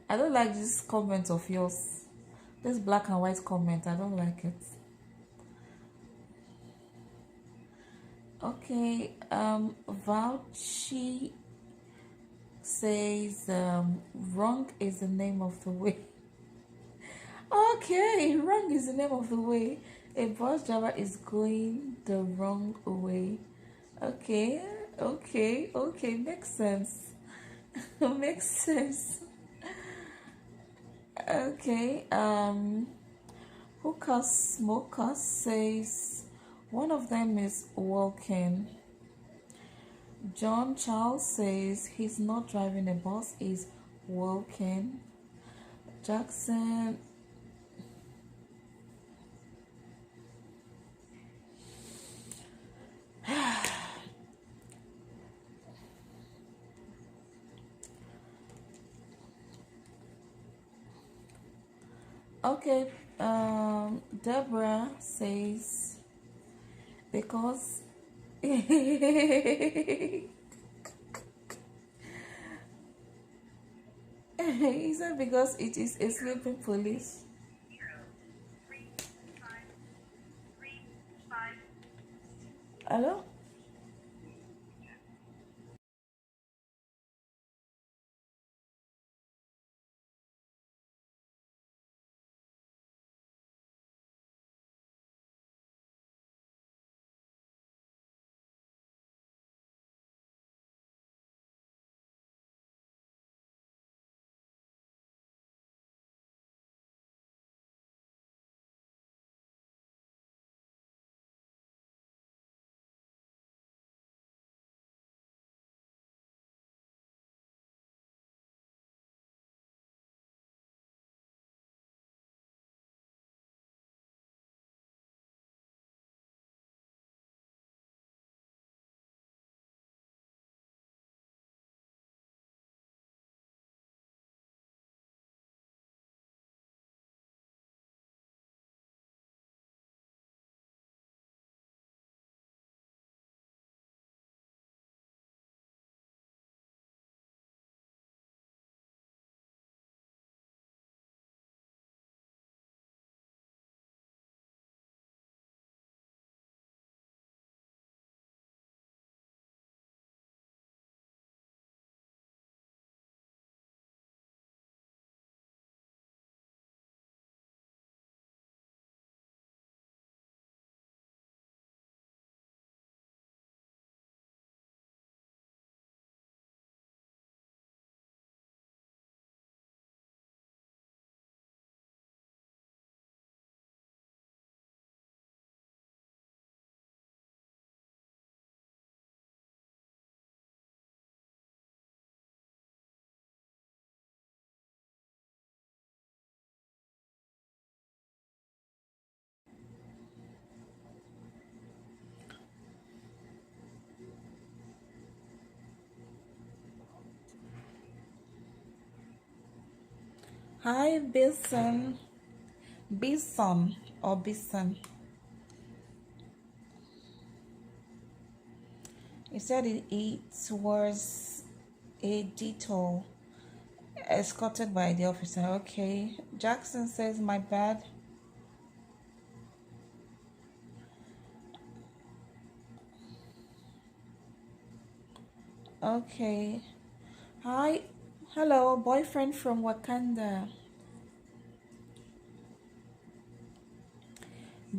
I don't like this comment of yours. This black and white comment, I don't like it. Okay, Vouchy says wrong is the name of the way. Okay, wrong is the name of the way. A bus driver is going the wrong way. Okay, makes sense. Makes sense. Okay, Hookah Smoker says one of them is walking. John Charles says he's not driving a bus, he's walking. Jackson. Okay, Deborah says because he said because it is a sleeping police. 03535. Hello? Hi, Bison. Bison or Bison. He said it was a detour escorted by the officer. Okay. Jackson says, my bad. Okay. Hi. Hello, boyfriend from Wakanda.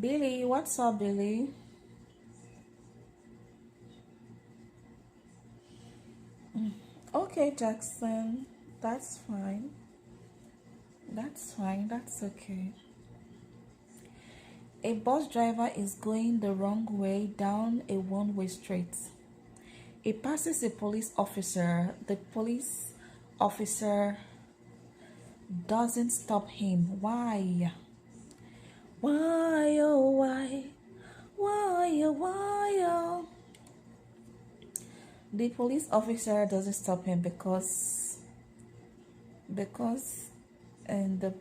Billy, what's up, Billy? Okay, Jackson. That's fine. That's fine. That's okay. A bus driver is going the wrong way down a one-way street. He passes a police officer. The police officer doesn't stop him. Why? Why, oh, why? Why, oh, why, oh? The police officer doesn't stop him because and the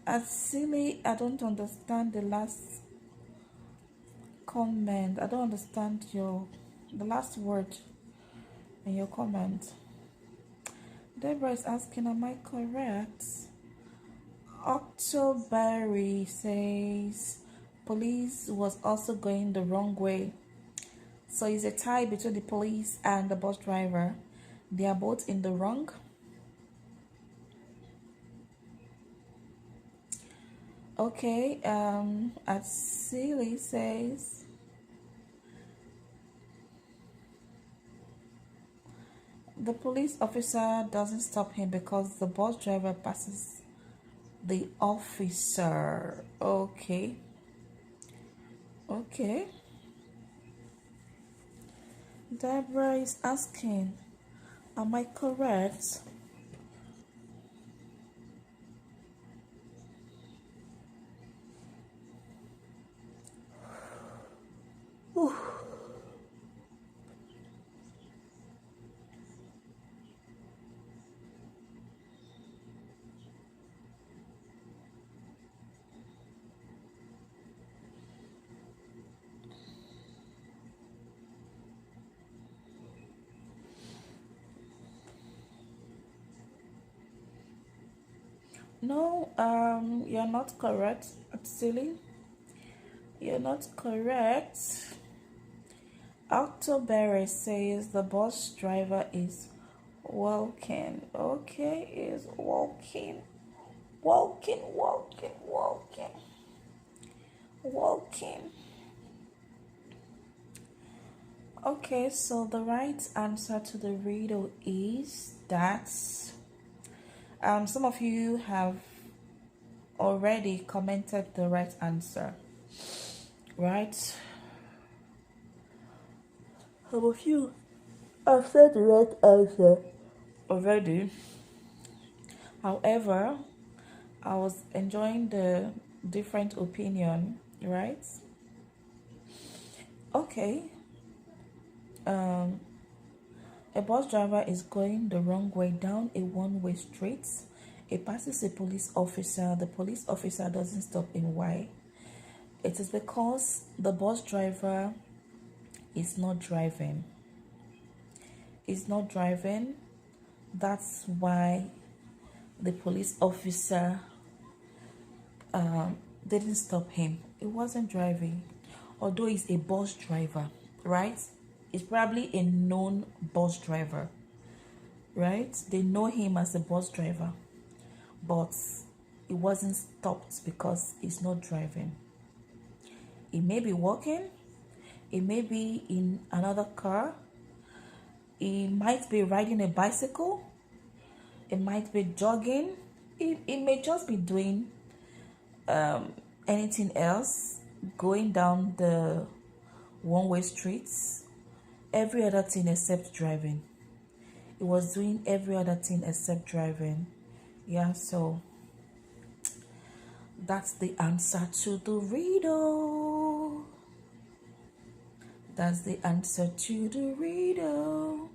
as silly, I don't understand the last comment. I don't understand the last word in your comment. Deborah is asking, am I correct? Octoberry says police was also going the wrong way. So it's a tie between the police and the bus driver. They are both in the wrong. Okay, Atsili says the police officer doesn't stop him because the bus driver passes the officer. Okay. Okay. Deborah is asking, am I correct? Whew. No, you're not correct. Actually, you're not correct. October says the bus driver is walking. Okay, is walking. Walking. Okay, so the right answer to the riddle is that some of you have already commented the right answer, right? Some of you have said the right answer already. However, I was enjoying the different opinion, right? Okay. A bus driver is going the wrong way down a one-way street. It passes a police officer. The police officer doesn't stop him. Why? It is because the bus driver is not driving. Is not driving. That's why the police officer didn't stop him. He wasn't driving, although he's a bus driver, right? He's probably a known bus driver, right? They know him as a bus driver, but he wasn't stopped because he's not driving. He may be walking, he may be in another car, he might be riding a bicycle, it might be jogging, it may just be doing anything else, going down the one-way streets, every other thing except driving. It was doing every other thing except driving. Yeah, so that's the answer to the riddle. That's the answer to the riddle.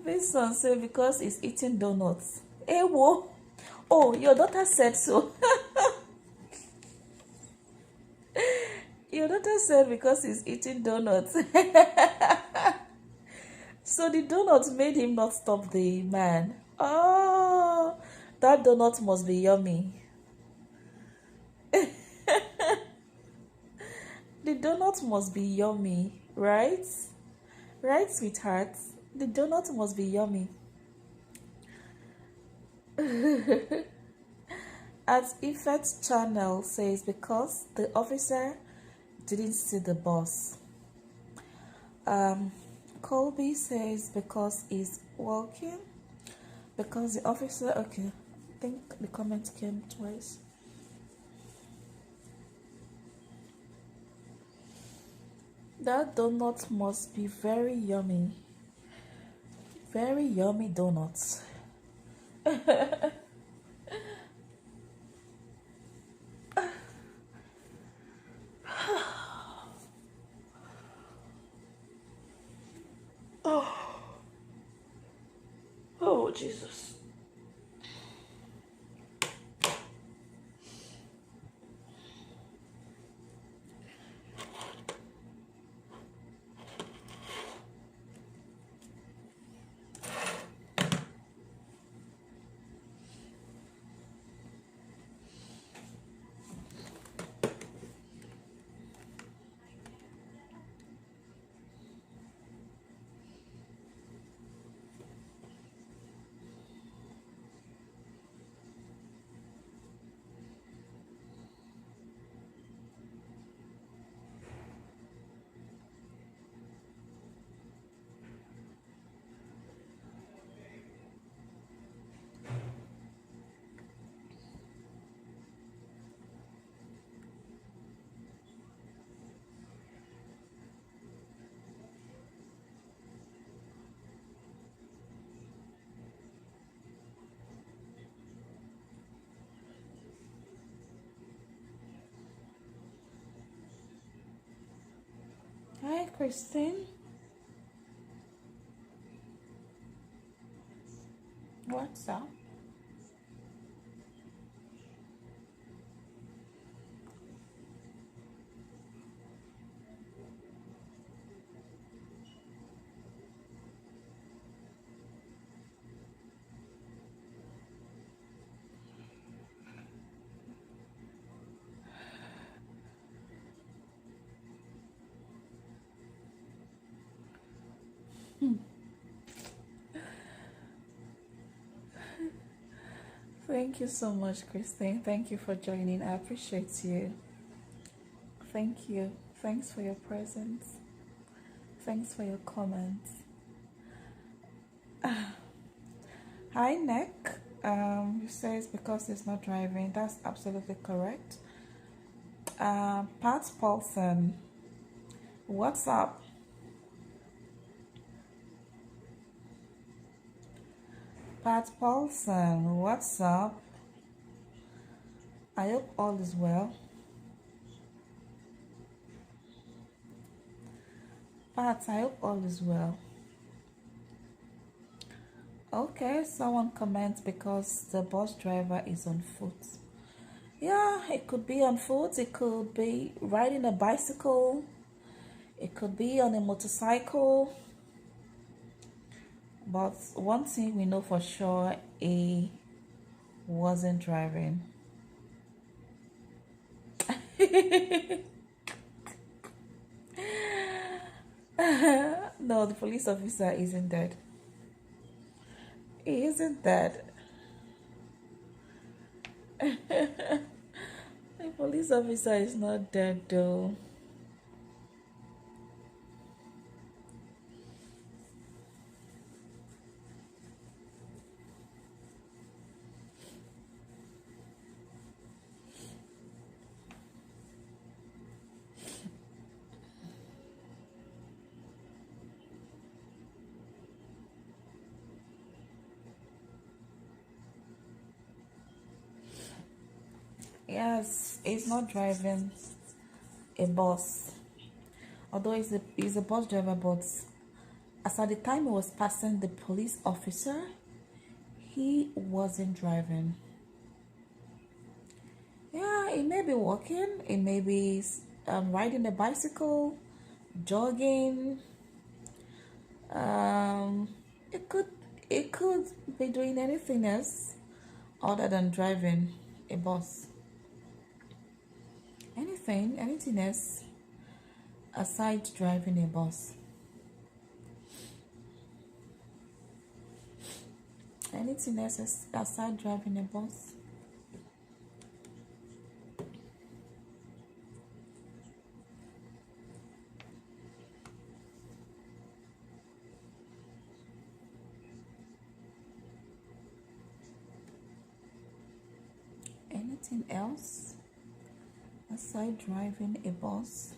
This one say because he's eating donuts. Hey, whoa. Oh, your daughter said so. Your daughter said because he's eating donuts. So the donut made him not stop the man. Oh, that donut must be yummy. The donut must be yummy, right? Right, sweetheart? The donut must be yummy. As Effect Channel says, because the officer didn't see the boss. Colby says because he's walking. Because the officer, okay, I think the comment came twice. That donut must be very yummy. Very yummy donuts. Oh, Jesus. Christine? What's up? Thank you so much, Christine. Thank you for joining. I appreciate you. Thank you. Thanks for your presence. Thanks for your comments. Hi, Nick. He says because he's not driving. That's absolutely correct. Pat Paulson, what's up? Pat Paulson, what's up? I hope all is well. Pat, I hope all is well. Okay, someone comments because the bus driver is on foot. Yeah, it could be on foot, it could be riding a bicycle, it could be on a motorcycle. But one thing we know for sure, he wasn't driving. No, the police officer isn't dead. He isn't dead. The police officer is not dead though. Yes, he's not driving a bus. Although he's a bus driver, but as at the time he was passing the police officer, he wasn't driving. Yeah, he may be walking, he may be riding a bicycle, jogging. It could be doing anything else other than driving a bus. Anything else aside driving a bus. Anything else aside driving a bus. Anything else aside driving a bus?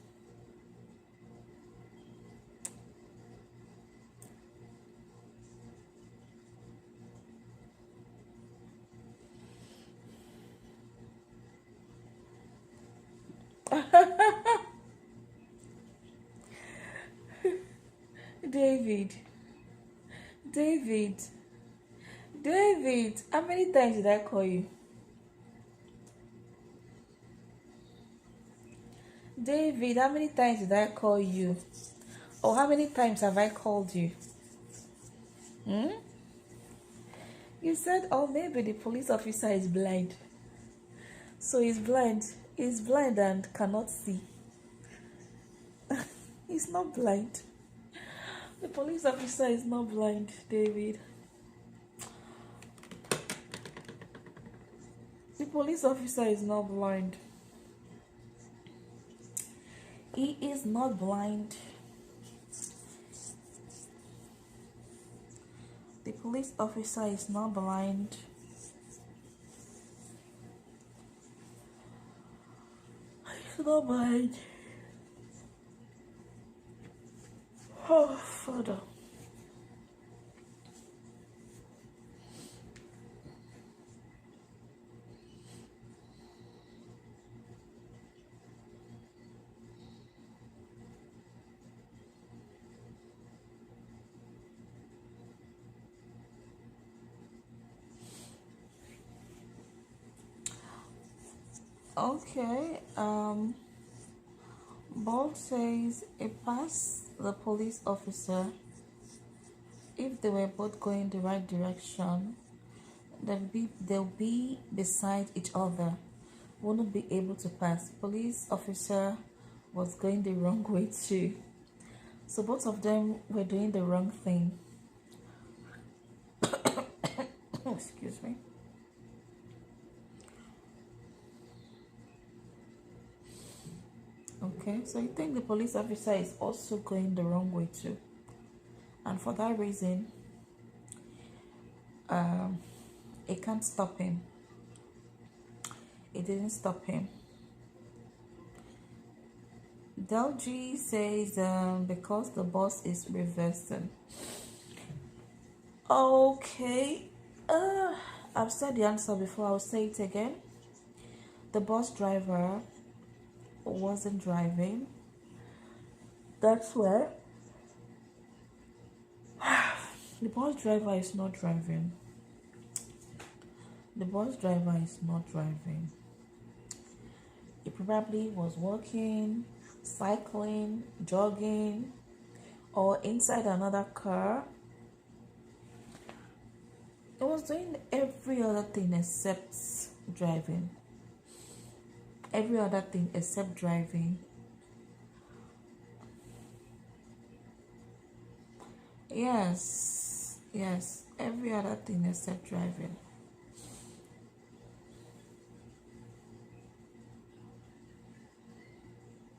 David, how many times did I call you? David, how many times did I call you? Or how many times have I called you? You said, oh, maybe the police officer is blind. So he's blind. He's blind and cannot see. He's not blind. The police officer is not blind, David. The police officer is not blind. He is not blind. The police officer is not blind. He's not blind. Oh, Father. Okay. Bold says it passed the police officer if they were both going the right direction. They'll be beside each other. Wouldn't be able to pass. Police officer was going the wrong way too. So both of them were doing the wrong thing. Excuse me. Okay, so you think the police officer is also going the wrong way too, and for that reason, it can't stop him. It didn't stop him. Delgy says because the boss is reversing. Okay, I've said the answer before. I'll say it again. The bus driver wasn't driving. That's where the bus driver is not driving. The bus driver is not driving. He probably was walking, cycling, jogging, or inside another car. It was doing every other thing except driving. Every other thing except driving. Yes, every other thing except driving.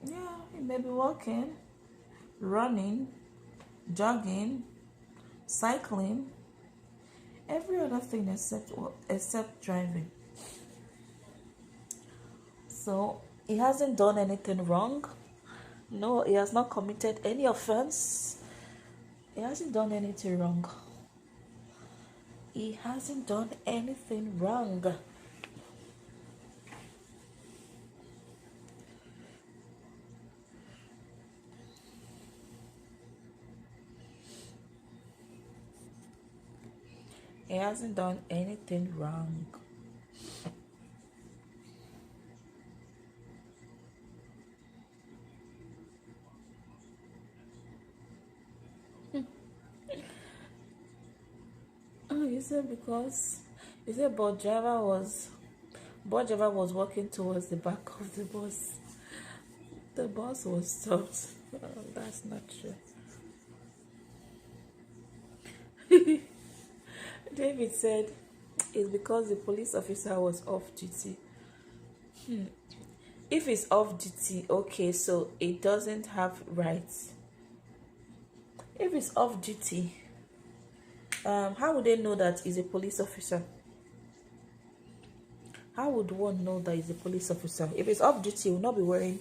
Yeah, he may be walking, running, jogging, cycling, every other thing except driving. So he hasn't done anything wrong. No, he has not committed any offense. He hasn't done anything wrong. He hasn't done anything wrong. He hasn't done anything wrong. Oh, you said because you said bus driver was walking towards the back of the bus. The bus was stopped. Oh, that's not true. David said it's because the police officer was off duty. If it's off duty, okay, so it doesn't have rights. If it's off duty, how would they know that he's a police officer? How would one know that he's a police officer? If it's off duty, he will not be wearing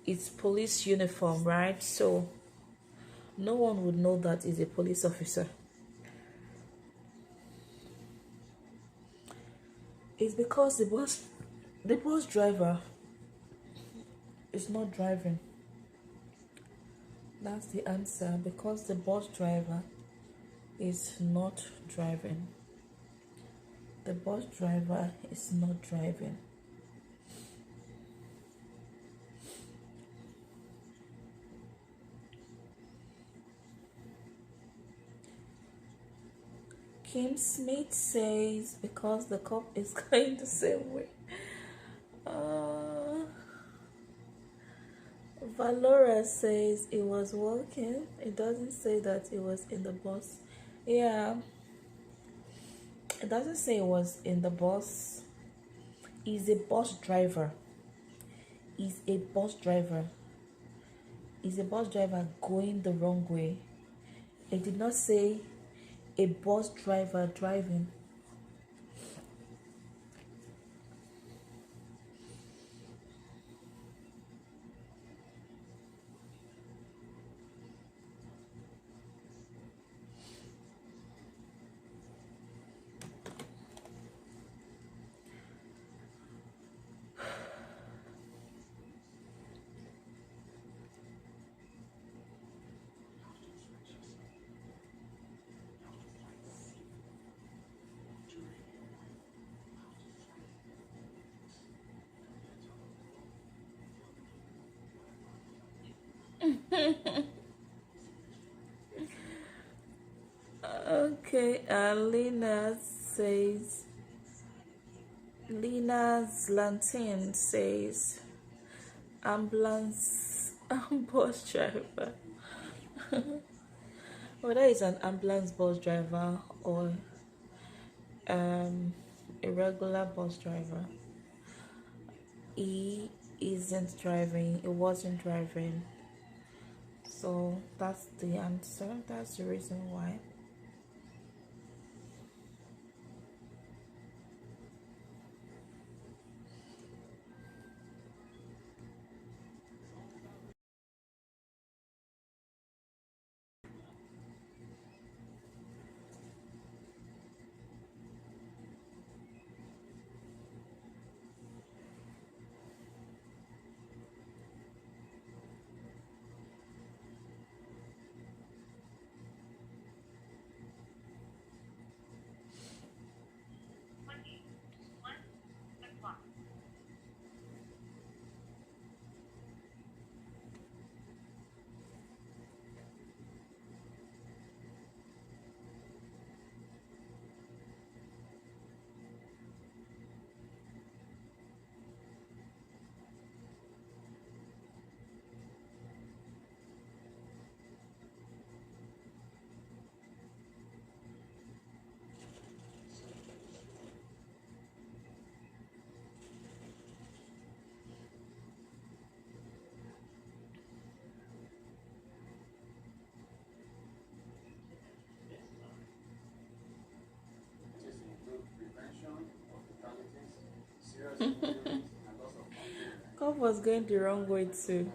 its police uniform, right? So no one would know that he's a police officer. It's because the bus driver is not driving. That's the answer. Because the bus driver is not driving. The bus driver is not driving. Kim Smith says because the cop is going the same way. Valora says it was walking. It doesn't say that it was in the bus. Yeah. It doesn't say it was in the bus. He's a bus driver. He's a bus driver. He's a bus driver going the wrong way. It did not say a bus driver driving. Okay, Lina's Lantin says ambulance bus driver. Whether it's an ambulance bus driver or a regular bus driver, he isn't driving, he wasn't driving. So that's the answer, that's the reason why. Cup was going the wrong way too.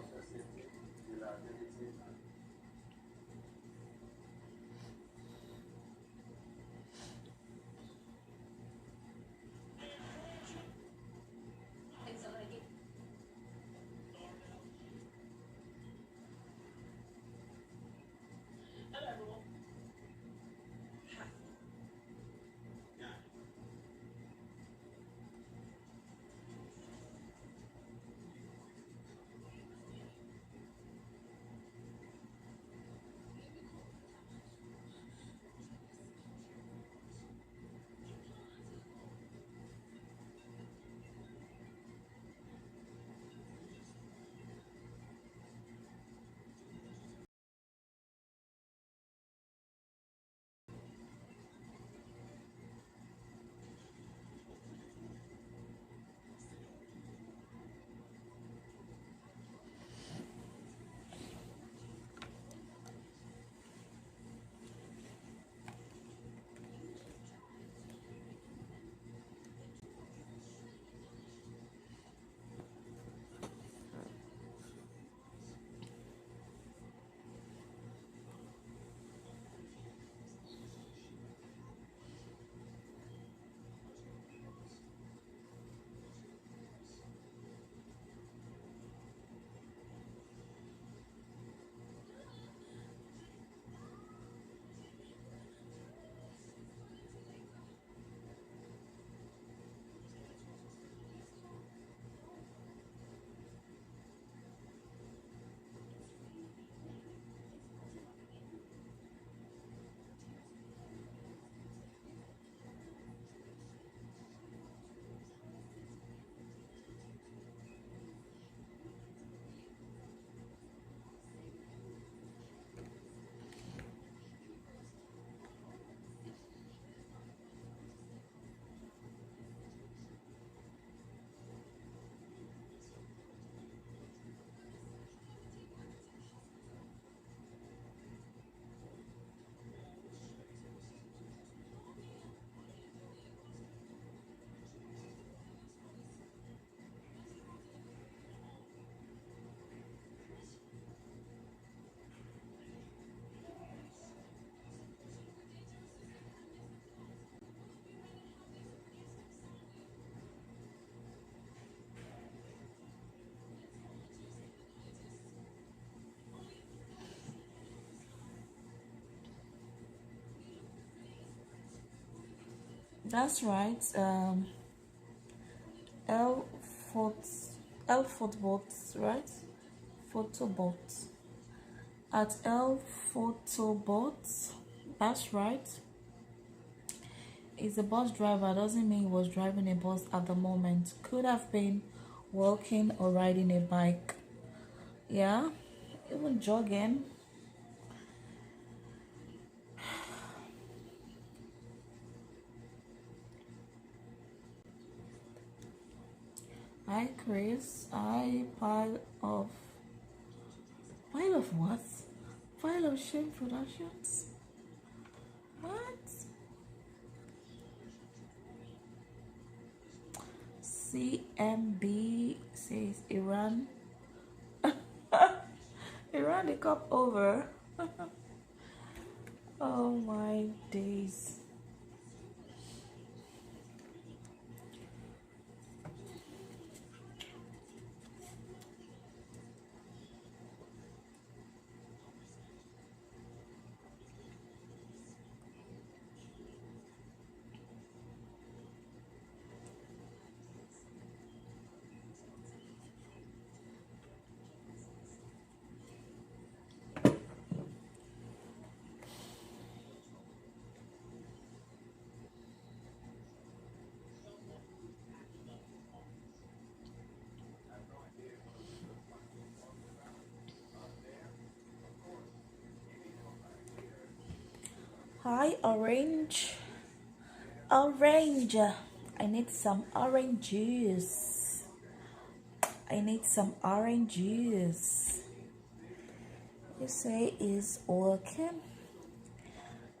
That's right. L foot L footbots, right? Photobot. at L Photobots. That's right. He's a bus driver. Doesn't mean he was driving a bus at the moment. Could have been walking or riding a bike. Yeah, even jogging. Hi Chris. Hi pile of what? Pile of shame productions. What? CMB says Iran. Iran the cup over. Oh my days. Hi orange. Orange. I need some orange juice. I need some orange juice. You say is working.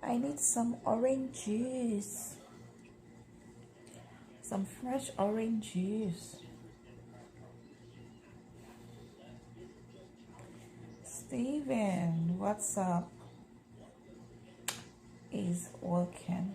I need some orange juice. Some fresh orange juice. Steven, what's up? Is working.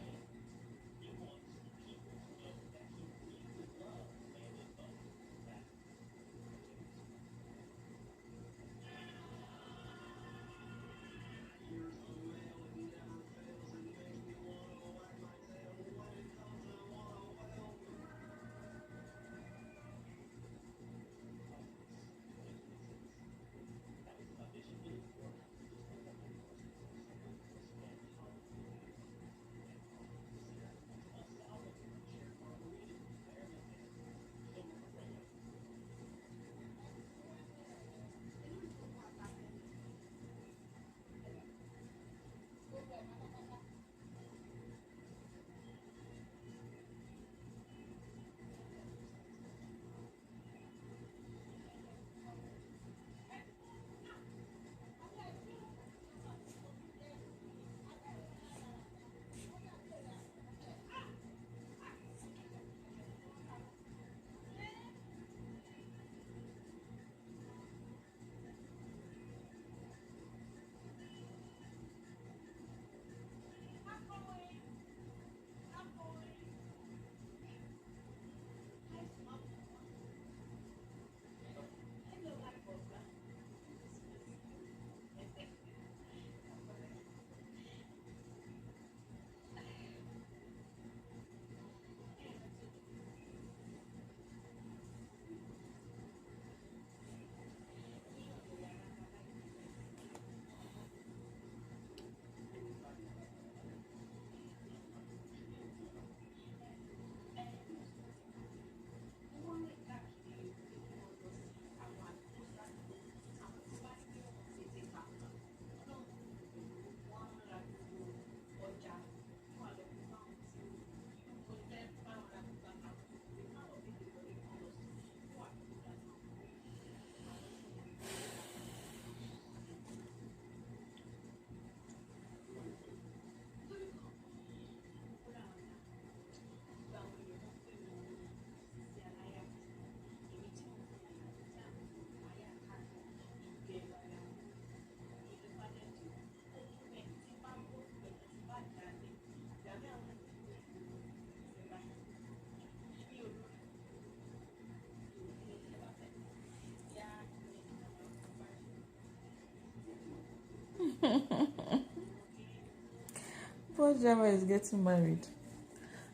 Poor Java is getting married.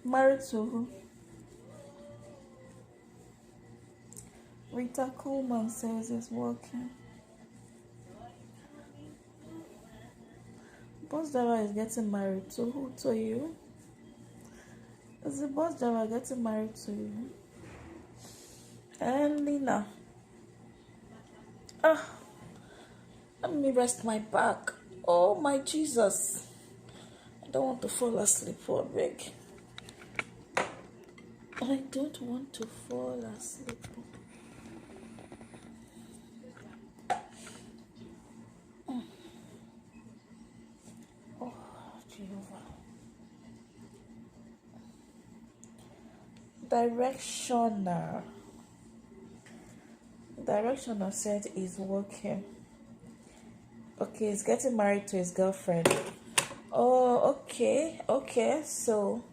Married to who? Rita Coleman says it's working. bus driver is getting married to who? To you? Is the bus driver getting married to you? And Lena. Let me rest my back. Oh my Jesus. I don't want to fall asleep for a break. I don't want to fall asleep. Oh, Jehovah. Directioner said he's working. Okay, he's getting married to his girlfriend. Oh, okay. So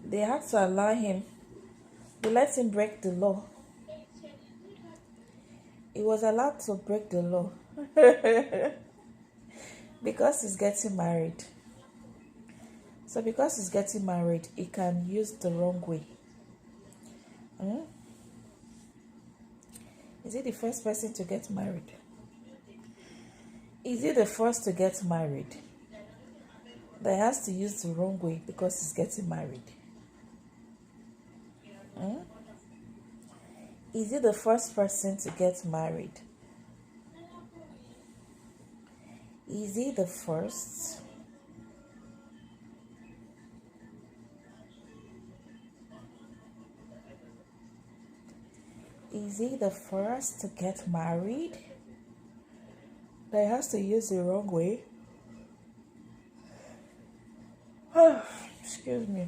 they had to allow him. They let him break the law. He was allowed to break the law because he's getting married. So because he's getting married, he can use the wrong way. Is he the first person to get married? Is he the first to get married that has to use the wrong way because he's getting married? Is he the first person to get married? Is he the first? Is he the first to get married that has to use the wrong way? Excuse me.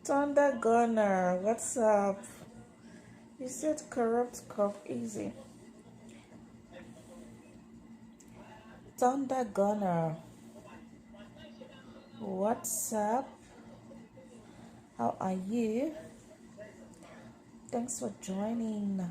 Thunder Gunner, what's up? You said corrupt cop easy. Thunder Gunner, what's up? How are you? Thanks for joining.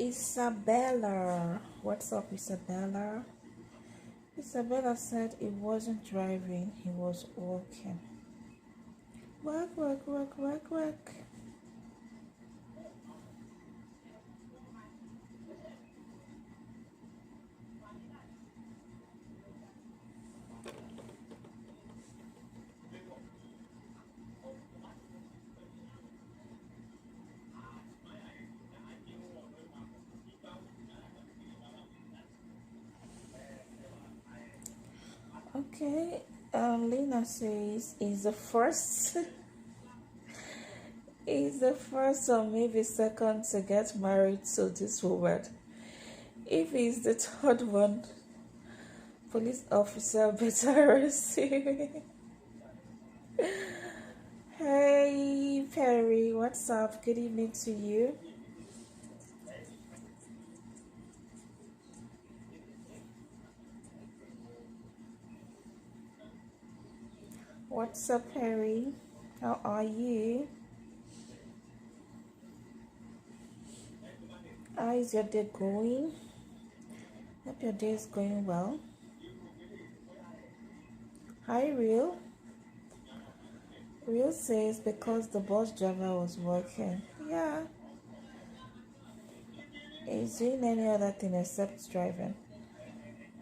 Isabella, what's up, Isabella? Isabella said he wasn't driving, he was walking. Work. Okay, Lena says he's the first. He's the first or maybe second to get married to this woman. If he's the third one, Police officer better see. Hey Perry, what's up? Good evening to you. What's up, Perry? How are you? How is your day going? Hope your day is going well. Hi, Real. Real says because the bus driver was working. Yeah, he's doing any other thing except driving.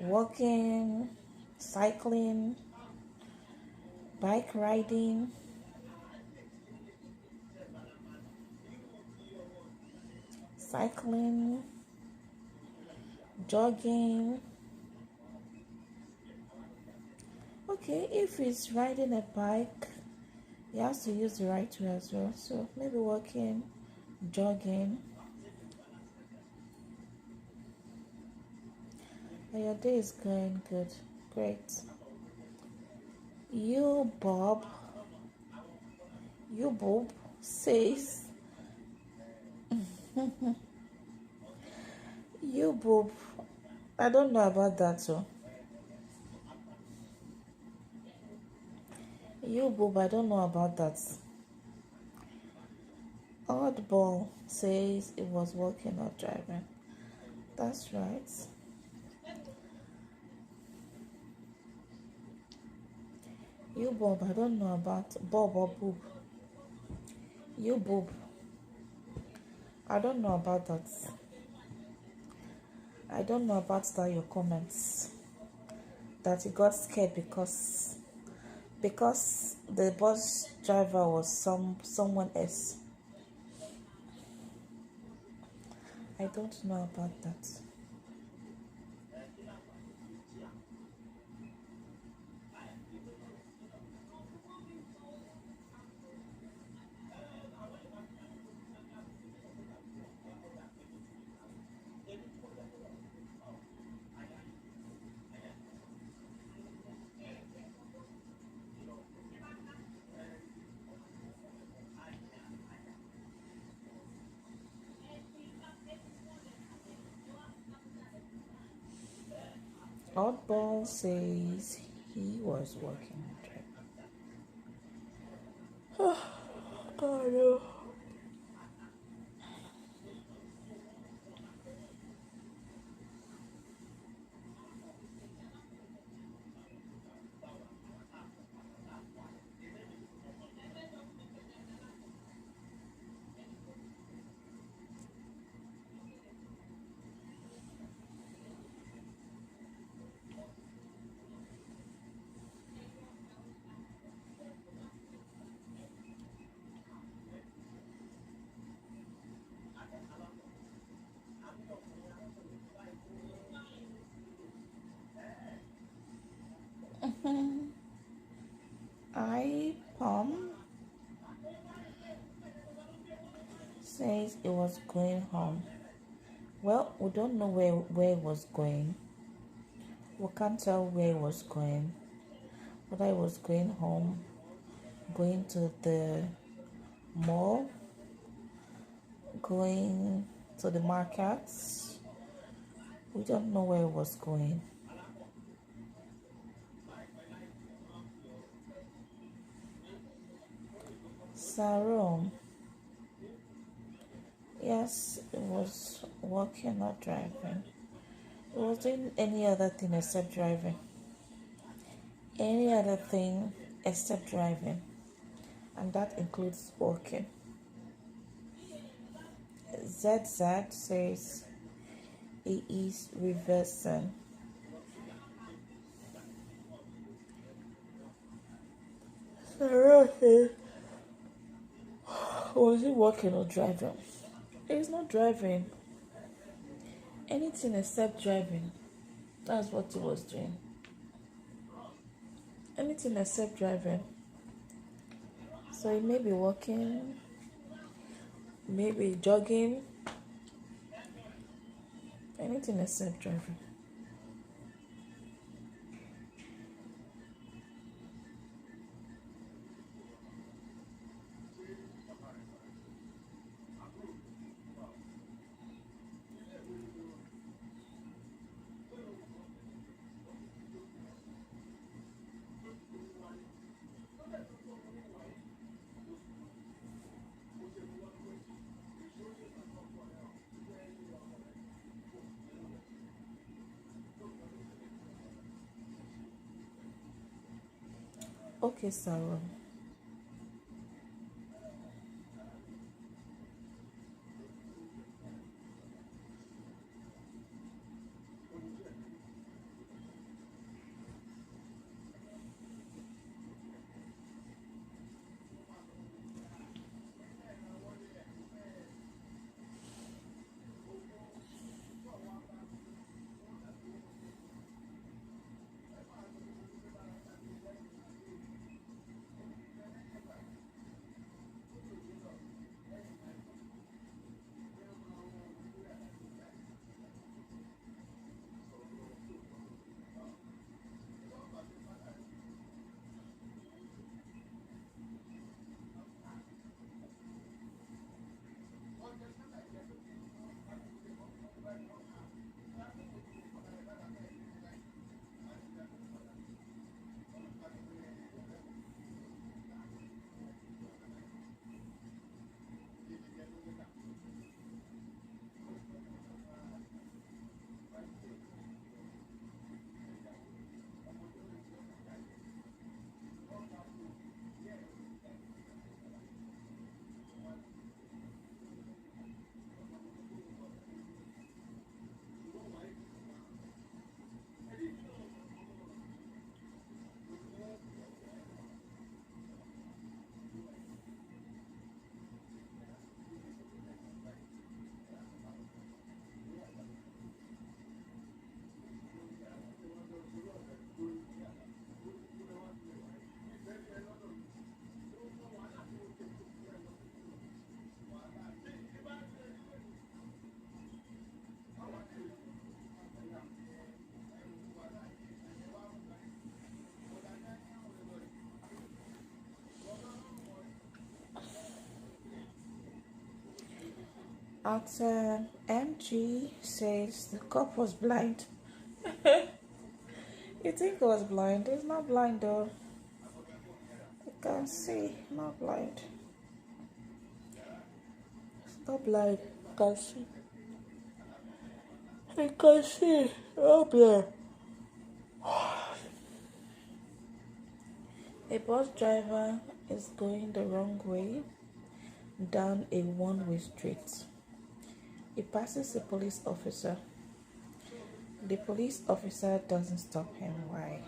Walking, cycling, bike riding, cycling, jogging. Okay, if he's riding a bike, he has to use the right way as well. So maybe walking, jogging. And your day is going good. Great. Bob says, Bob, I don't know about that, so. Bob, I don't know about that. Oddball says it was walking or driving. That's right. Bob, I don't know about Bob or Boob. Bob, I don't know about that. I don't know about that, your comments. That he got scared because the bus driver was someone else. I don't know about that. Oddball says he was working. Oh, no. Palm says it was going home. Well, we don't know where it was going. We can't tell where it was going. Whether it was going home, going to the mall, going to the markets. We don't know where it was going. Sarum. Yes, it was walking, not driving. It was doing any other thing except driving. Any other thing except driving. And that includes walking. ZZ says he is reversing. Was he walking or driving? He's not driving. Anything except driving. That's what he was doing. Anything except driving. So he may be walking, maybe jogging. Anything except driving. Okay, Sarah. At MG says the cop was blind. You think he was blind? He's not blind though. You can see, not blind. It's not blind. You can see. You can see. Oh, yeah. A bus driver is going the wrong way down a one-way street. He passes a police officer. The police officer doesn't stop him. Why?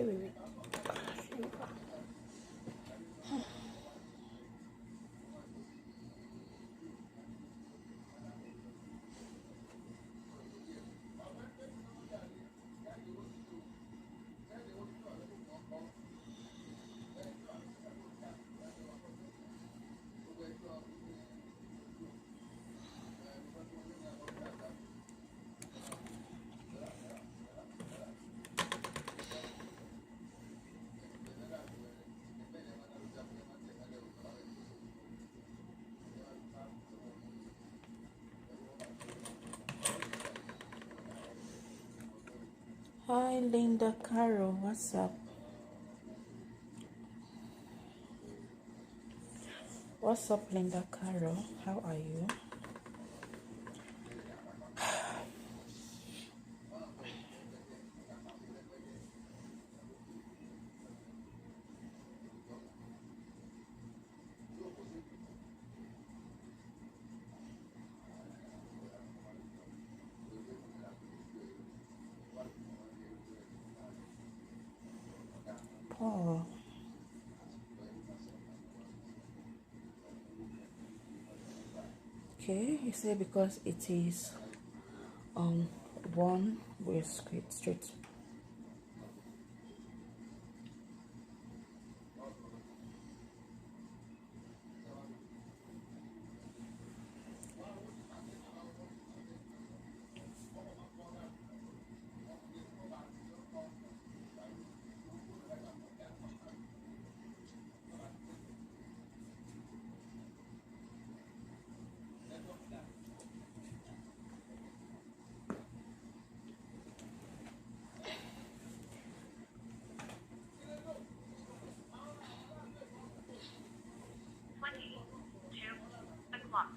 wait. Hi Linda Caro, what's up? What's up Linda Caro? How are you? Paul. Okay, you say because it is one way street. O'clock.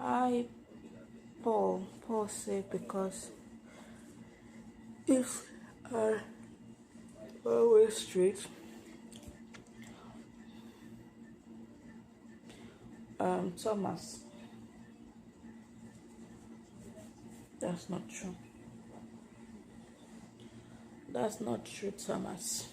Hi Paul. Paul said because if one-way street, Thomas, that's not true. That's not true, Thomas.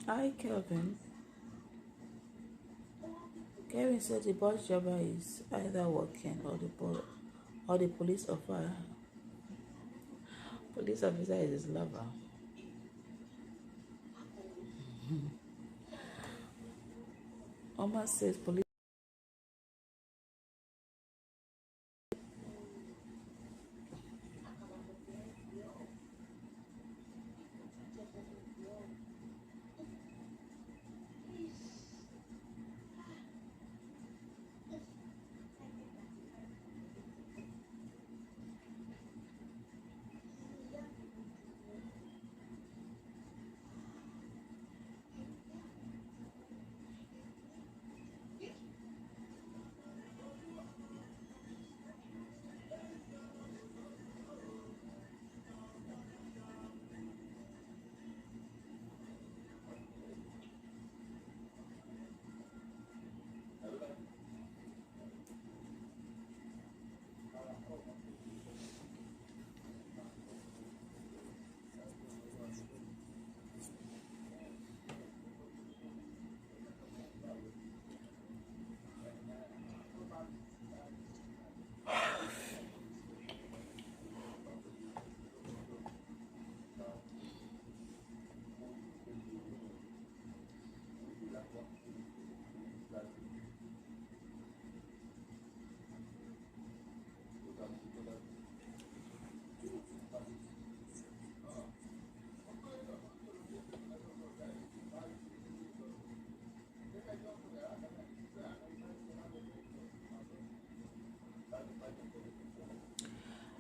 Hi Kelvin. Kevin said the bus driver is either working or the police officer is his lover. Oma says police.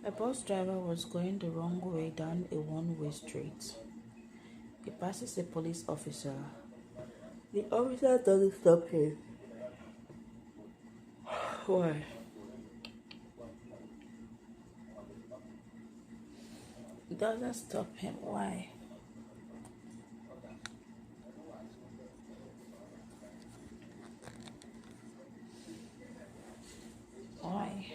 A bus driver was going the wrong way down a one-way street. He passes a police officer. The officer doesn't stop him. Why? Doesn't stop him. Why? Why?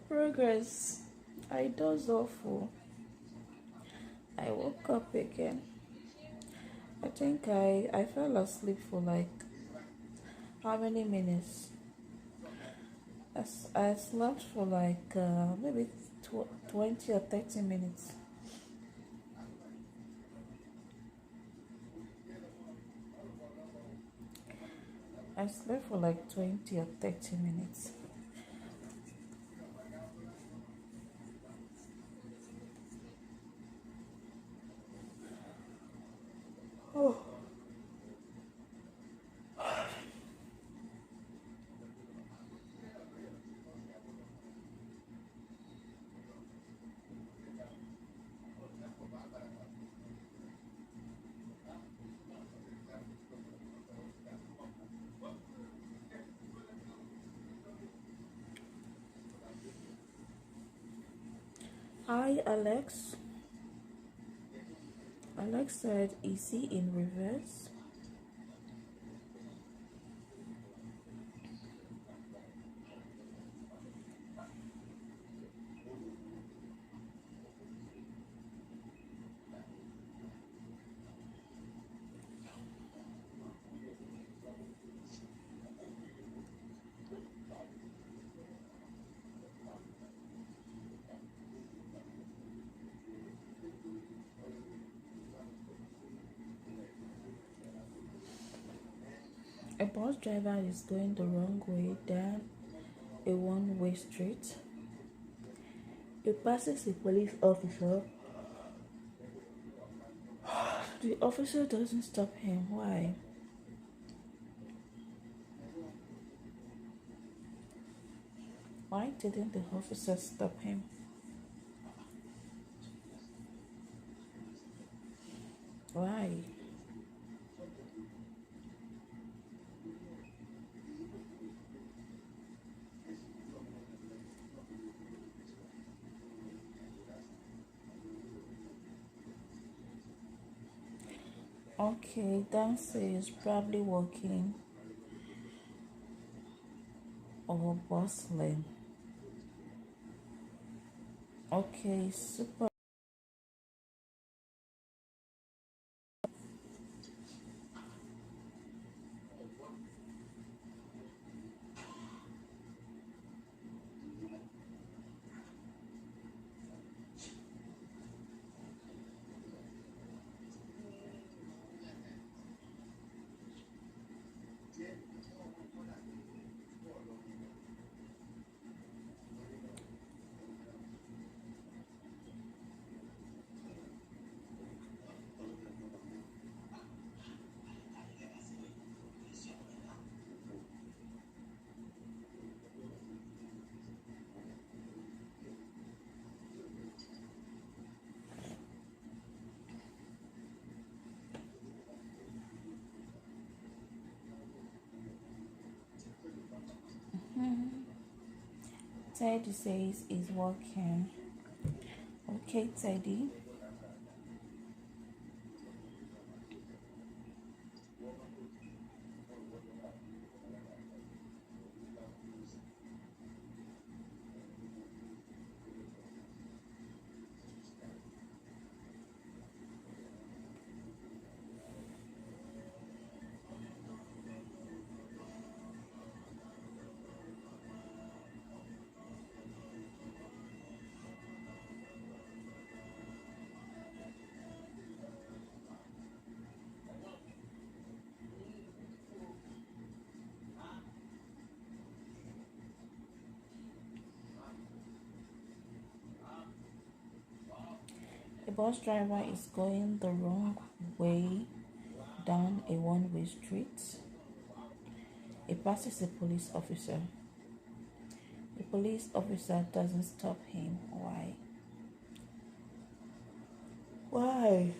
Progress. I doze awful. I woke up again. I think I fell asleep for like how many minutes? I slept for like maybe 20 or 30 minutes. I slept for like 20 or 30 minutes. Oh. Hi, Alex. Alex said, is he in reverse? A bus driver is going the wrong way down a one-way street. He passes a police officer. The officer doesn't stop him. Why? Why didn't the officer stop him? Why? Okay, Dancy is probably working or bustling. Okay, super. Teddy says he's working. Okay, Teddy. A bus driver is going the wrong way down a one-way street. He passes a police officer. The police officer doesn't stop him. Why? Why?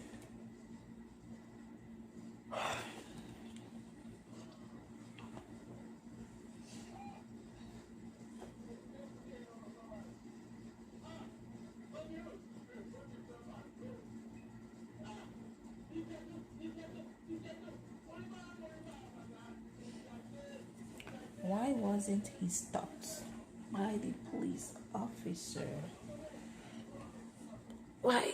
Why wasn't he stopped by the police officer? Why?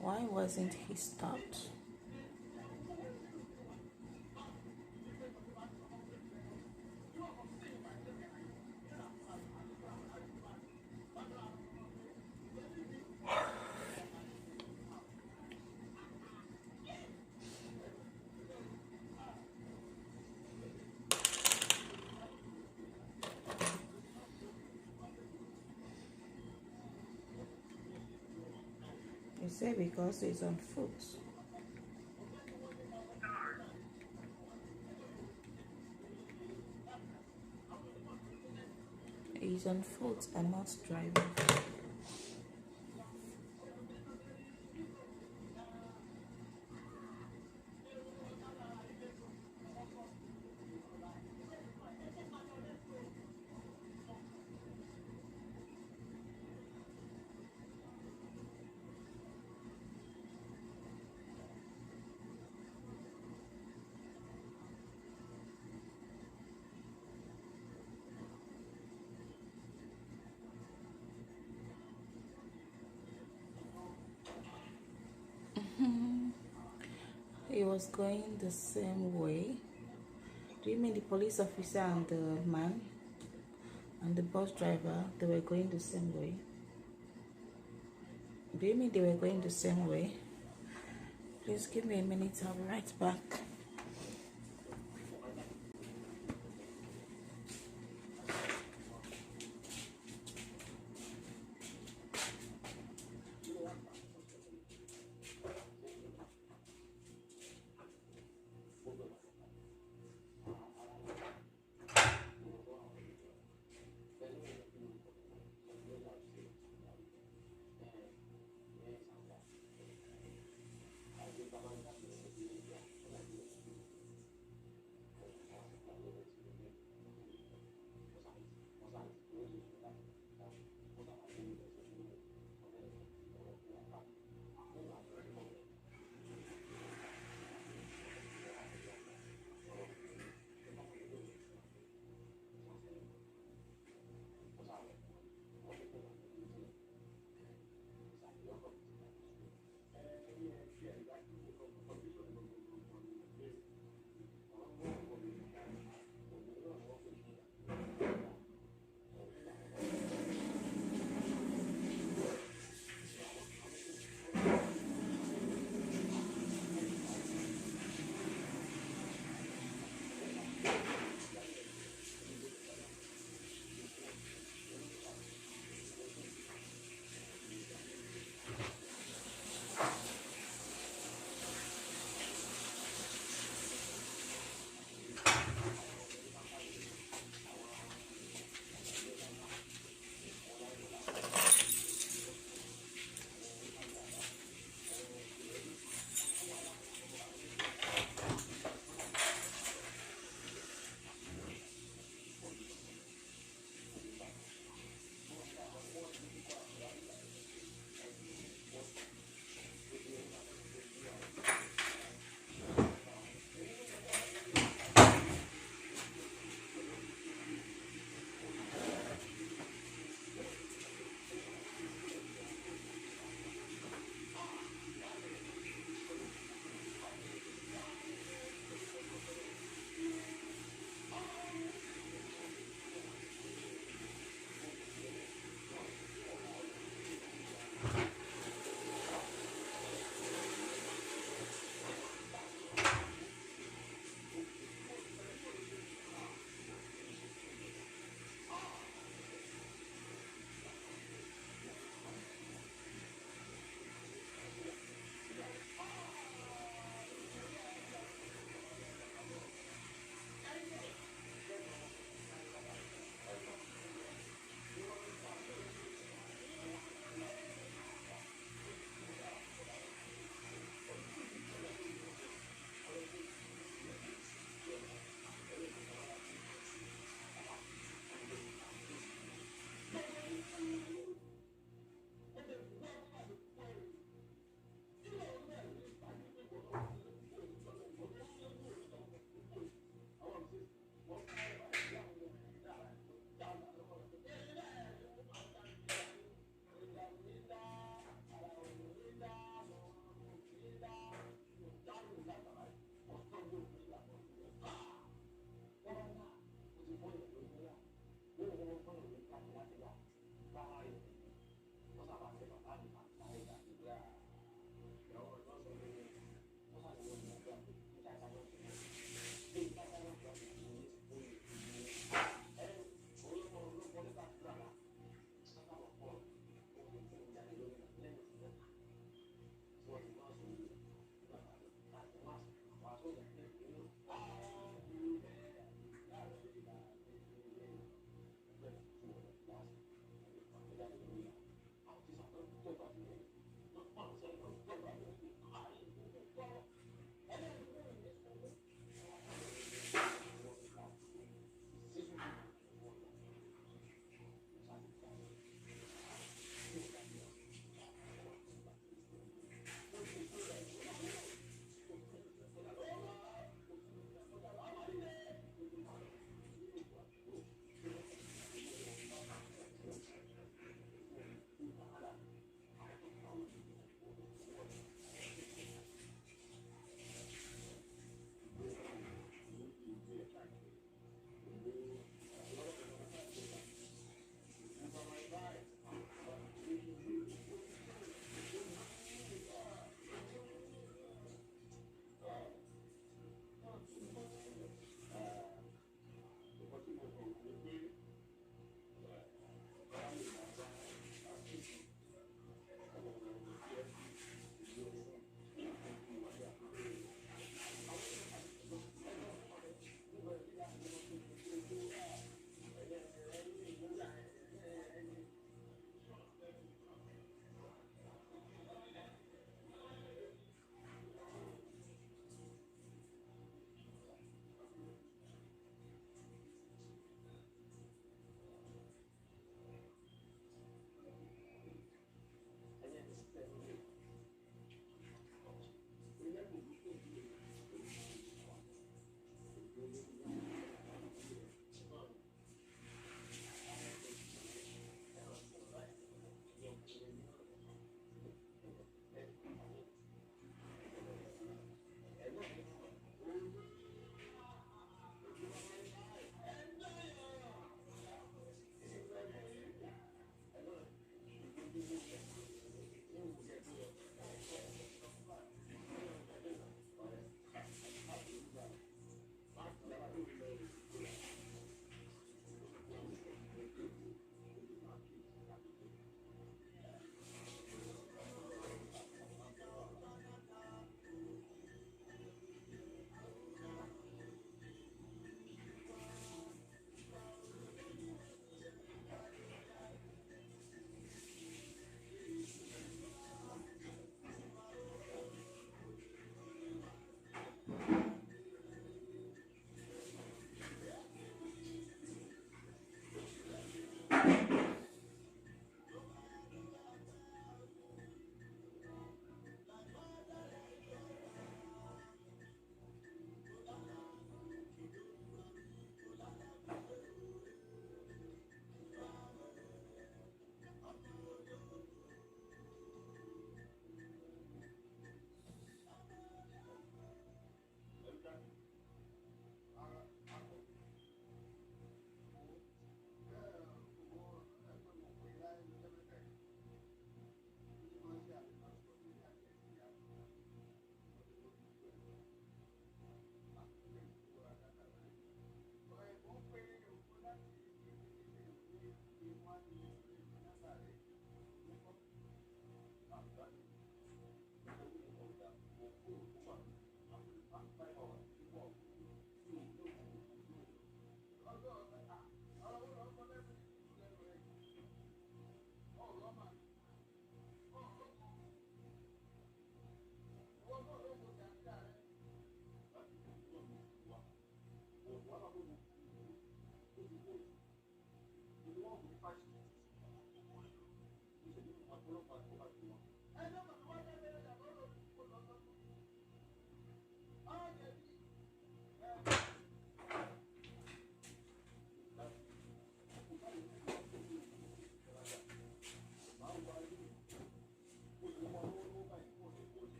Why wasn't he stopped? You say because he's on foot. He's on foot and not driving. he was going the same way. Do you mean the police officer and the man and the bus driver, they were going the same way? Do you mean they were going the same way? Please give me a minute, I'll be right back.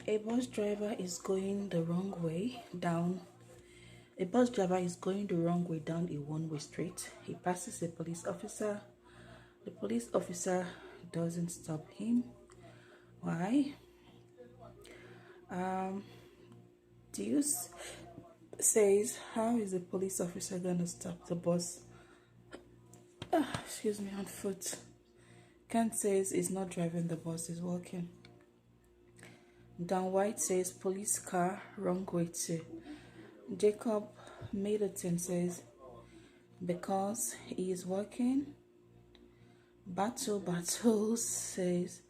A bus driver is going the wrong way down. A bus driver is going the wrong way down a one-way street. He passes a police officer. The police officer doesn't stop him. Why? Deus says, how is the police officer gonna stop the bus? Excuse me, on foot. Kent says he's not driving the bus, he's walking. Dan White says police car, wrong way too. Jacob Middleton says because he is walking. Battles says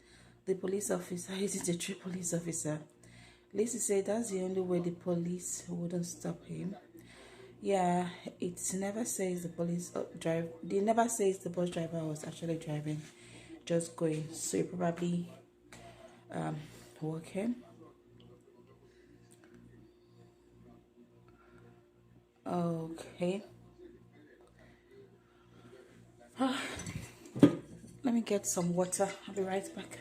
the police officer isn't a true police officer. Lacey said that's the only way the police wouldn't stop him. Yeah, it never says the police drive. They never says the bus driver was actually driving, just going. So he probably walking. Okay. Let me get some water. I'll be right back.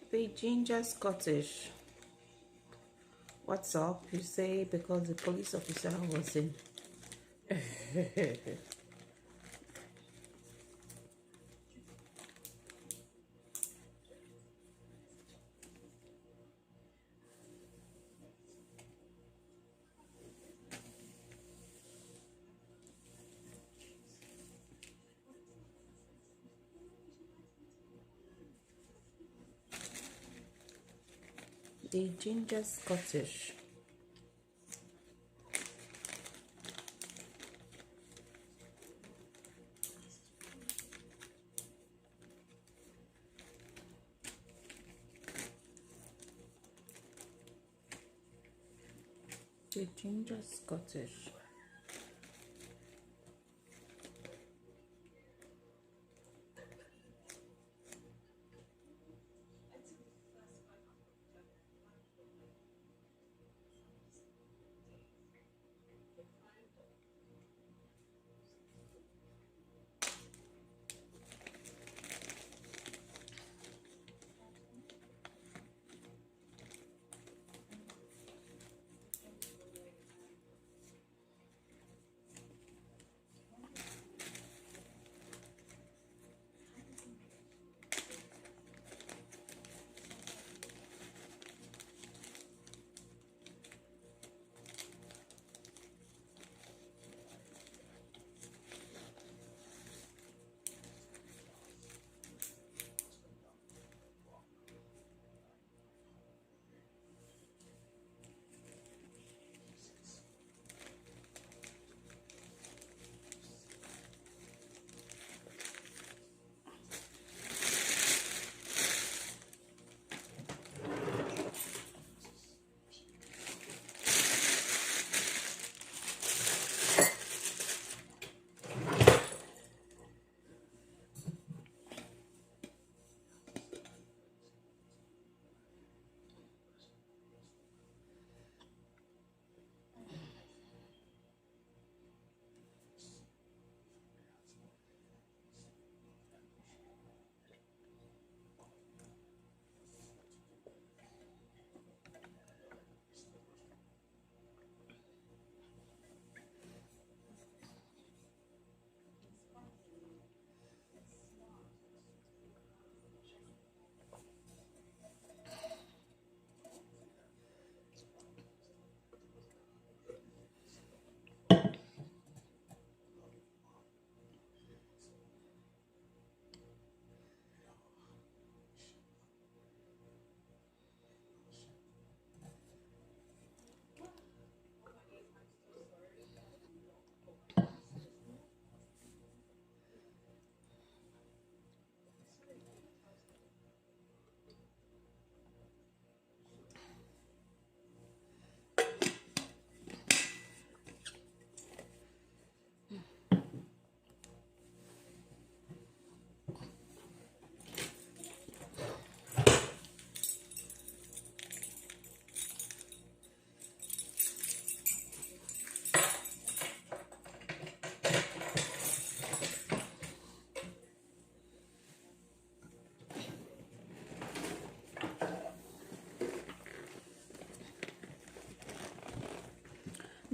The ginger Scottish. What's up? You say because the police officer was in. The ginger Scottish. The ginger Scottish.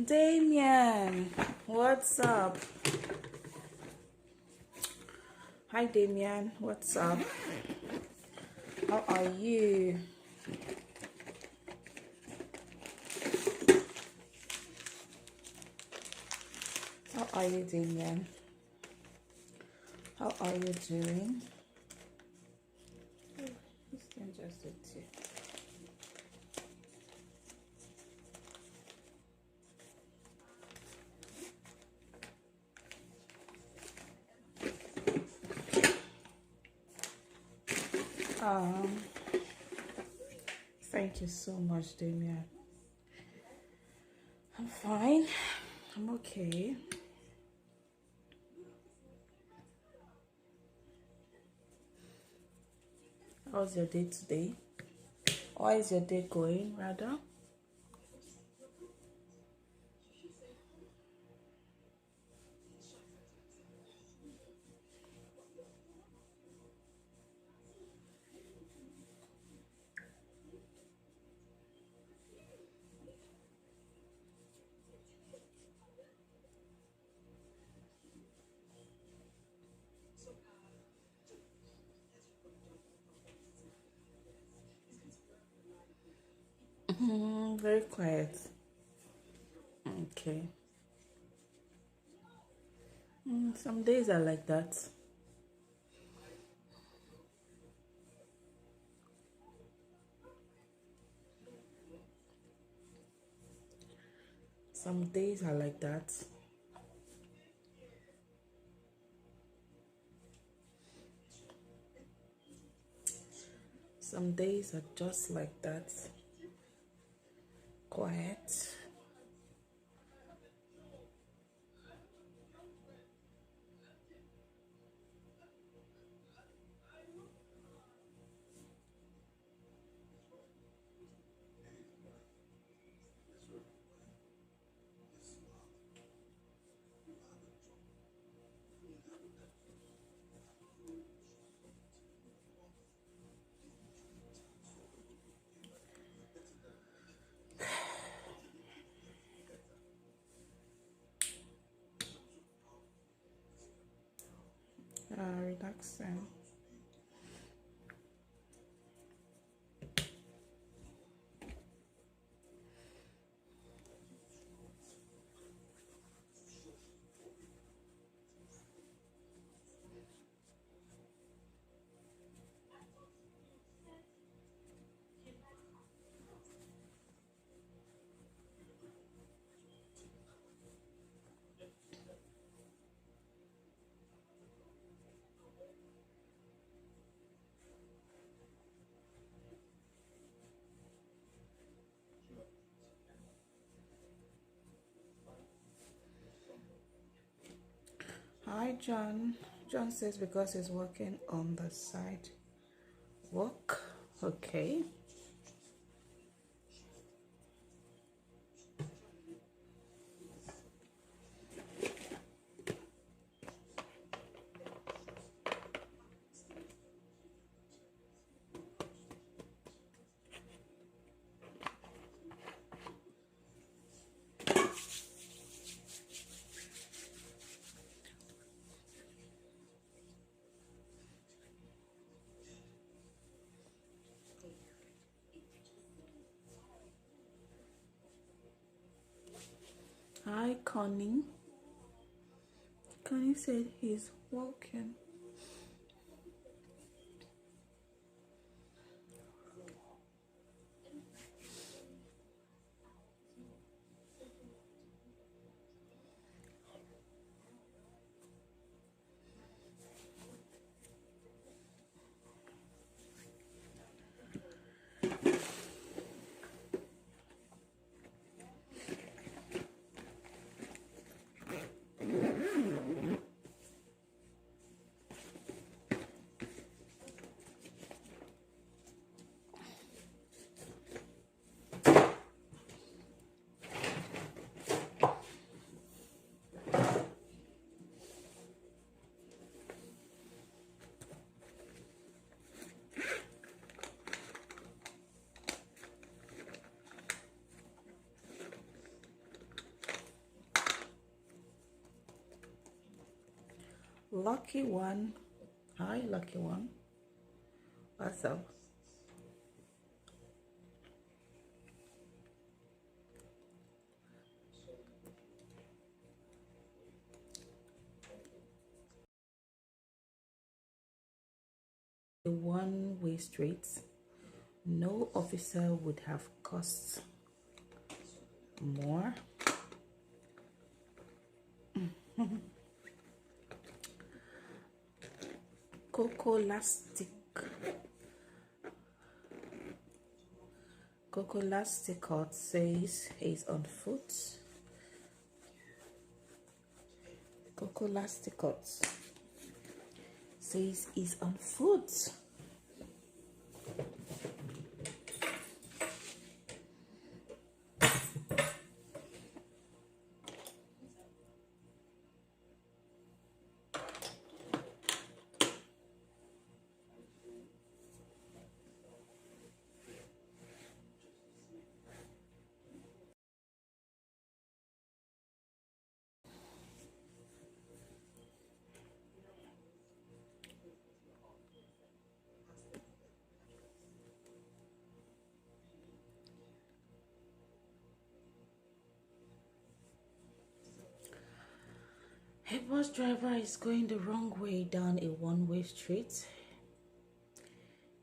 Damien, what's up? Hi Damien, what's up? How are you? How are you, Damien? How are you doing? This thing just did too. Thank you so much, Damien. I'm fine. I'm okay. How's your day today? How is your day going, rather? Very quiet. Okay. Some days are like that. Some days are like that. Some days are just like that. Quiet. Relaxing. Hi, John. John says because he's working on the side. Work. Okay. Hi, Connie. Connie said he's working. Lucky one. Hi, lucky one. What's up? A one-way street. No officer would have cost more. Coco Lasticot says he's on foot. Coco Lasticot says he's on foot. bus driver is going the wrong way down a one-way street.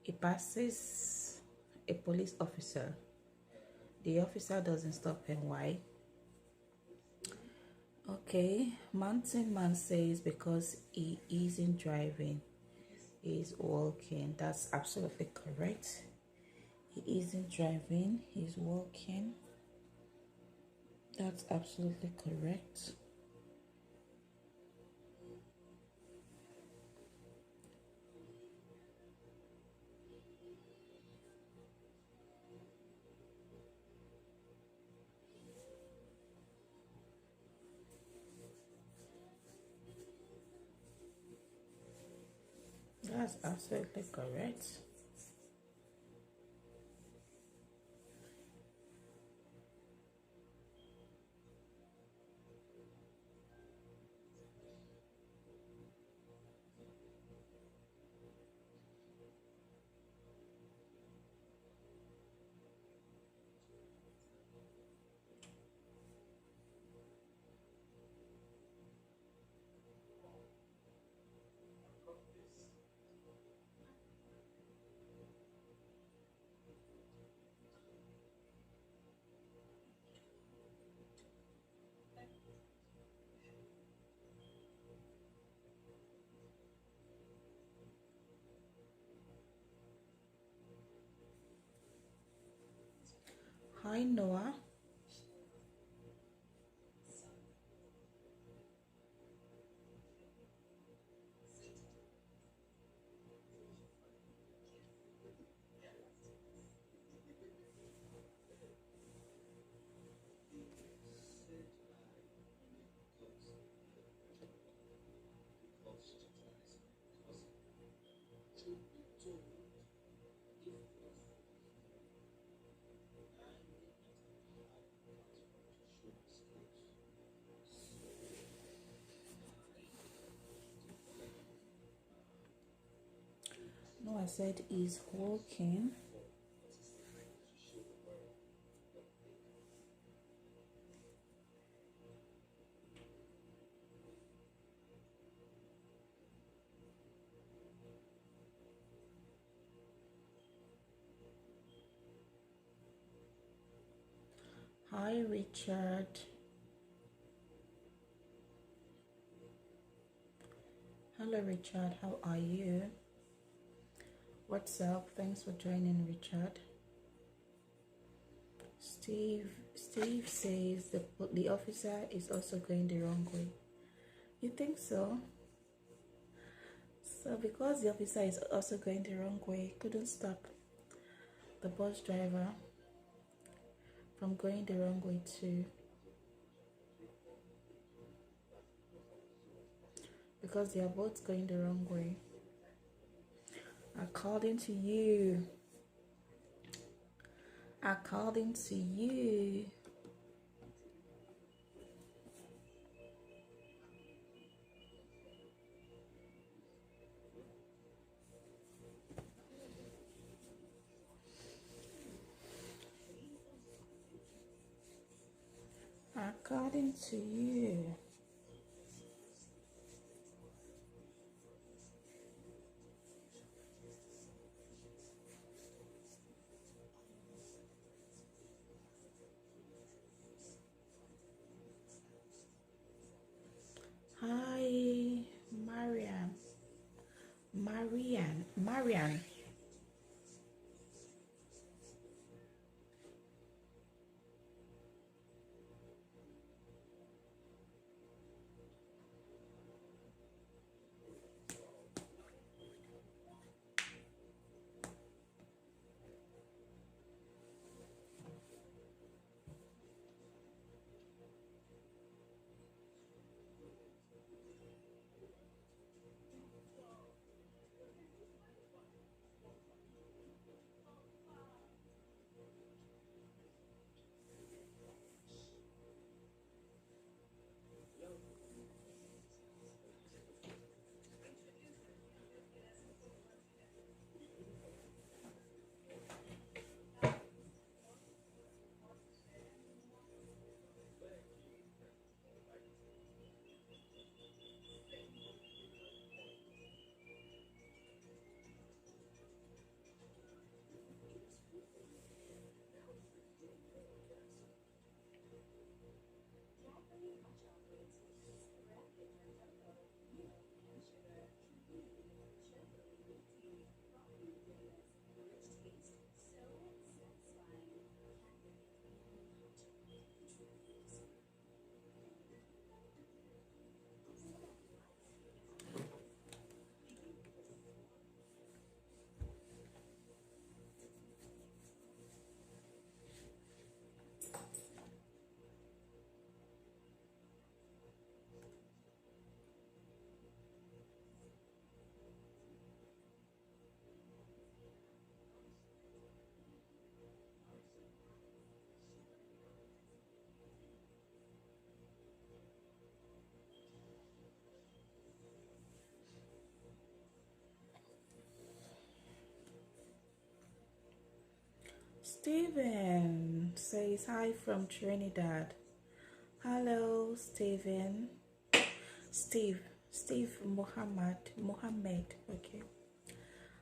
He passes a police officer. The officer doesn't stop him. Why? Okay, Mountain Man says because he isn't driving, he's walking. That's absolutely correct. He isn't driving, he's walking. That's absolutely correct. That's absolutely correct. Hi, Noah. No, I said he's walking. Hi, Richard. Hello, Richard. How are you? What's up? Thanks for joining, Richard. Steve says the officer is also going the wrong way. You think so? So because the officer is also going the wrong way, couldn't stop the bus driver from going the wrong way too. Because they are both going the wrong way. According to you. According to you. According to you. Hi, Marianne. Steven says hi from Trinidad. Hello, Steven. Steve Mohammed. Okay.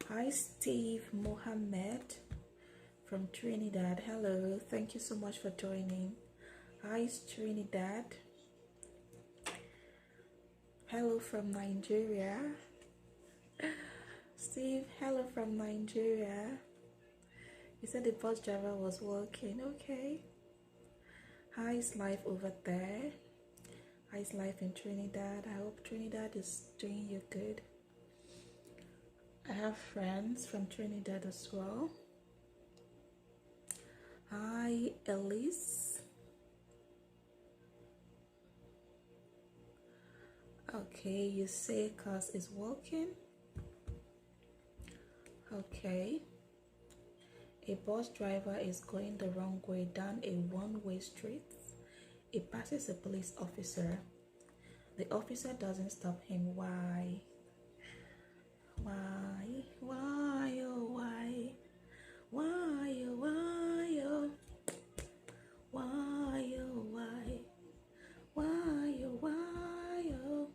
Hi, Steve Mohammed from Trinidad. Hello. Thank you so much for joining. Hi, Trinidad. Hello from Nigeria. Steve, hello from Nigeria. You said the bus driver was working. Okay. How's life over there? How's life in Trinidad? I hope Trinidad is doing you good. I have friends from Trinidad as well. Hi, Elise. Okay, you say cars is working. Okay. A bus driver is going the wrong way down a one-way street. He passes a police officer. The officer doesn't stop him. Why? Why? Why? Oh, why? Why? Oh, why? Oh, why? Oh, why? Why? Oh, why? Oh.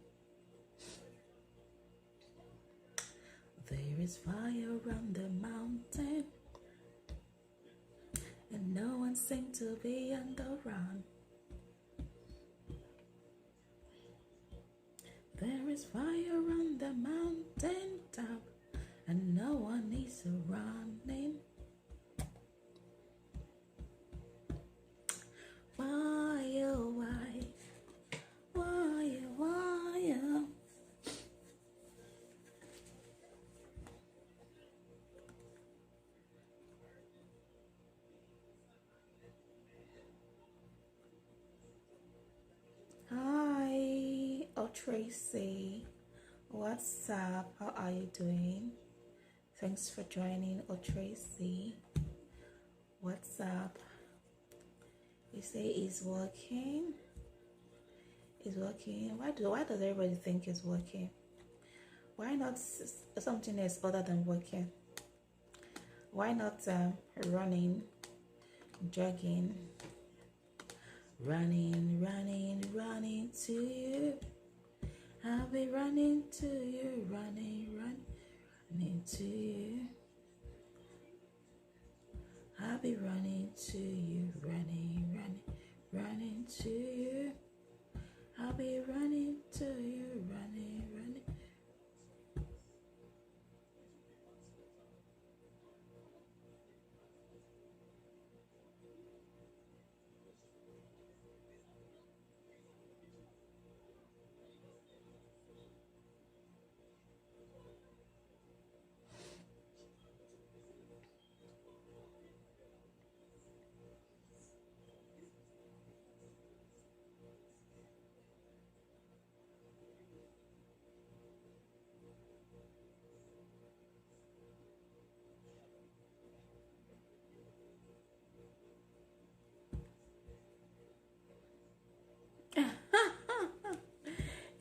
There is fire on the mountain, and no one seems to be on the run. There is fire on the mountain top, and no one is running. Why, oh, why? Why, oh, why, oh? Hi, oh Tracy, what's up? How are you doing? Thanks for joining, oh Tracy. What's up? You say it's working. It's working. Why does everybody think it's working? Why not something else other than working? Why not running, jogging, running to you? I'll be running to you, running to you. I'll be running to you, running to you. I'll be running to you, running.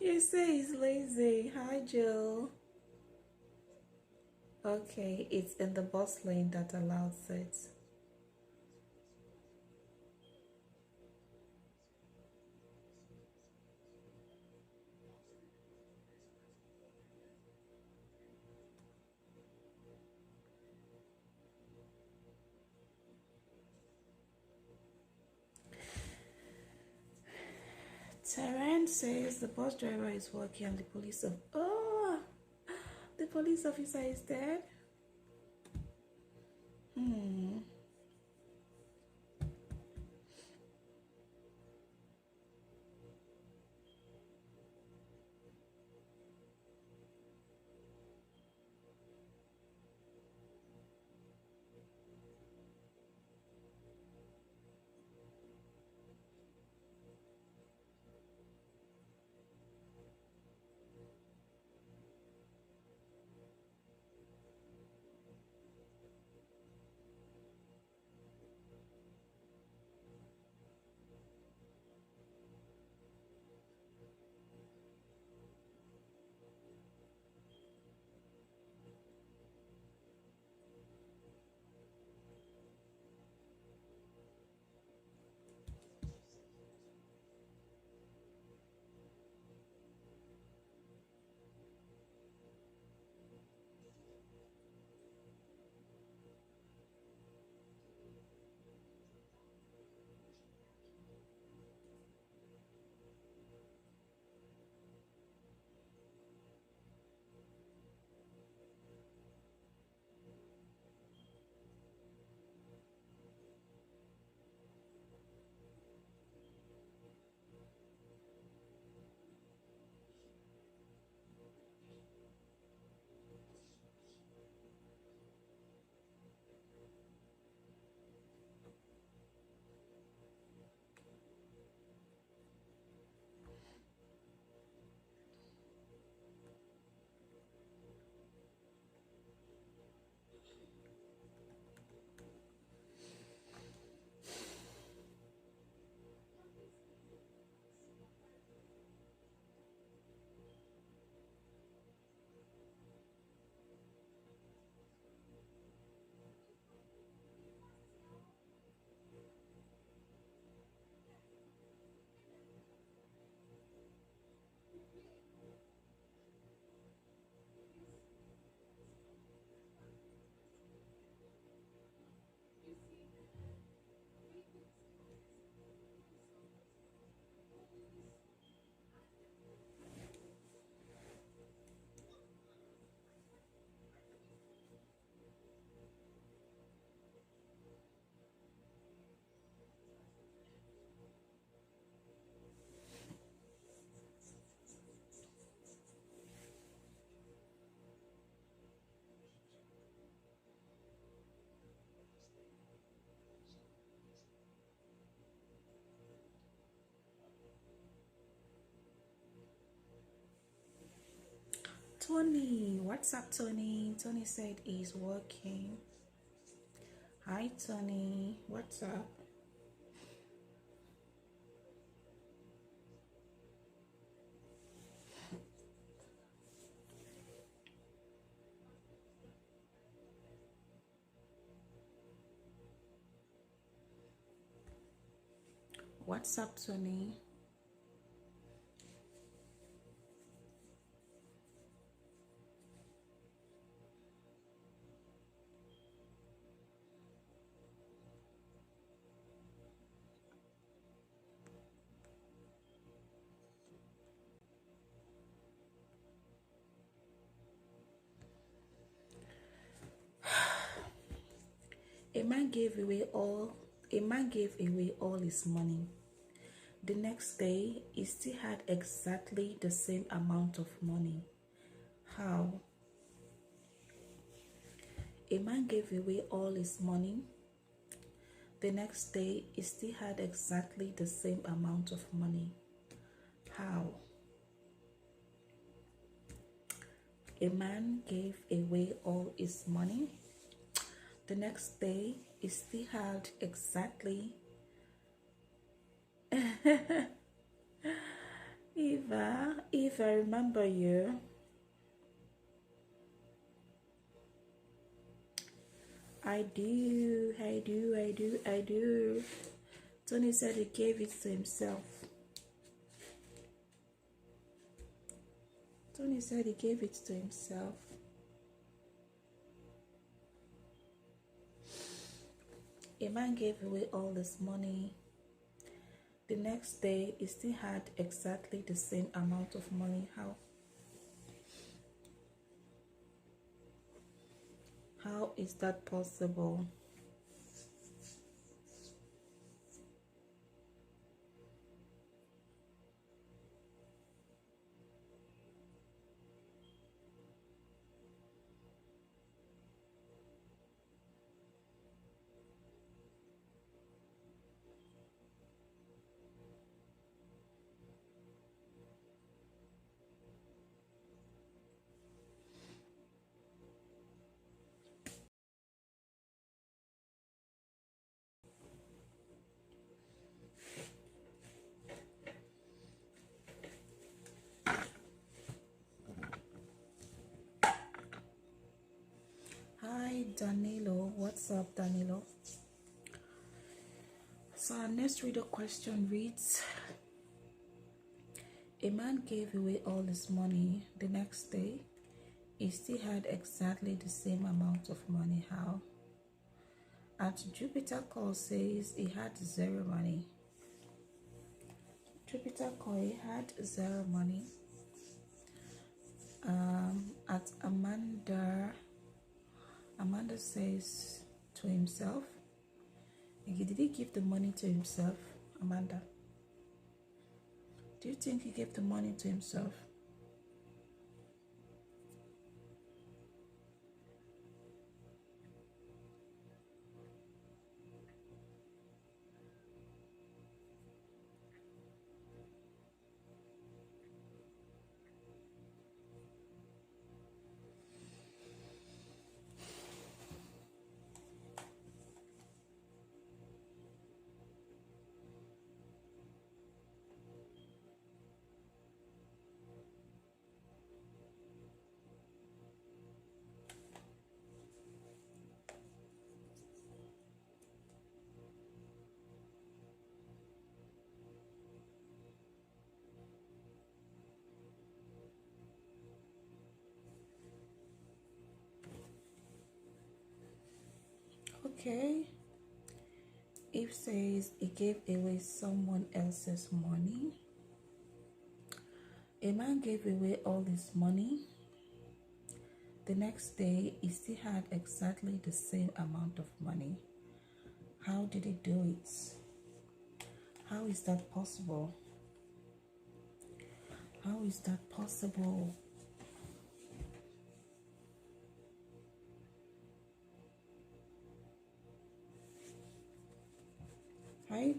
You say he's lazy. Hi, Jill. Okay, it's in the bus lane that allows it. Taran says the bus driver is working and the police the police officer is dead. Tony. What's up, Tony? Tony said he's working. Hi, Tony. What's up? What's up, Tony? A man gave away all his money. The next day, he still had exactly the same amount of money. How? A man gave away all his money. The next day, he still had exactly the same amount of money. How? A man gave away all his money. The next day, he still had exactly Eva, if I remember you. I do. Tony said he gave it to himself. Tony said he gave it to himself. A man gave away all his money. The next day, he still had exactly the same amount of money. How? How is that possible? Hi Danilo, what's up Danilo? So our next reader question reads, a man gave away all his money. The next day, he still had exactly the same amount of money. How? At Jupiter Call says he had zero money. Jupiter Call, he had zero money. At Amanda says to himself, did he give the money to himself? Amanda, do you think he gave the money to himself? Okay. If says he gave away someone else's money. A man gave away all his money. The next day, he still had exactly the same amount of money. How did he do it? How is that possible? How is that possible? Right?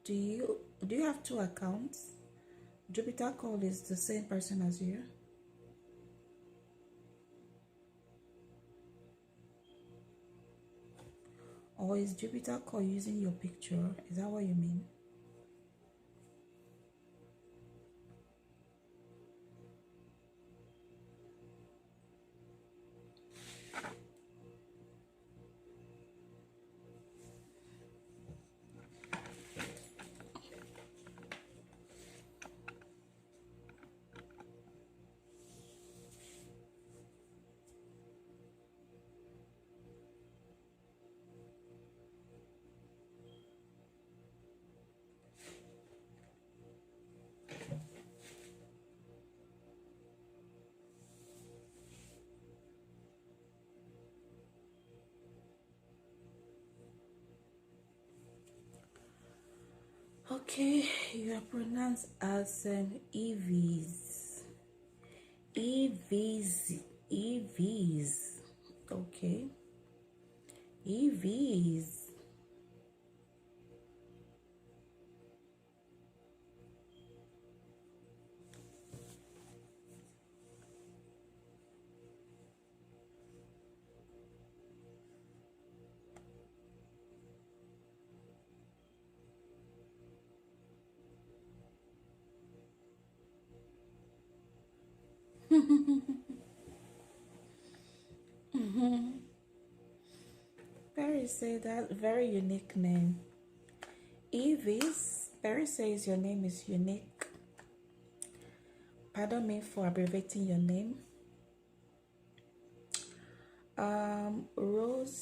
Do you have two accounts? Jupiter Call is the same person as you? Or is Jupiter Call using your picture? Is that what you mean? Okay, you are pronounced as EVs. EVs. EVs. Okay. EVs. Perry say that very unique name. Evis. Perry says your name is unique. Pardon me for abbreviating your name. Rose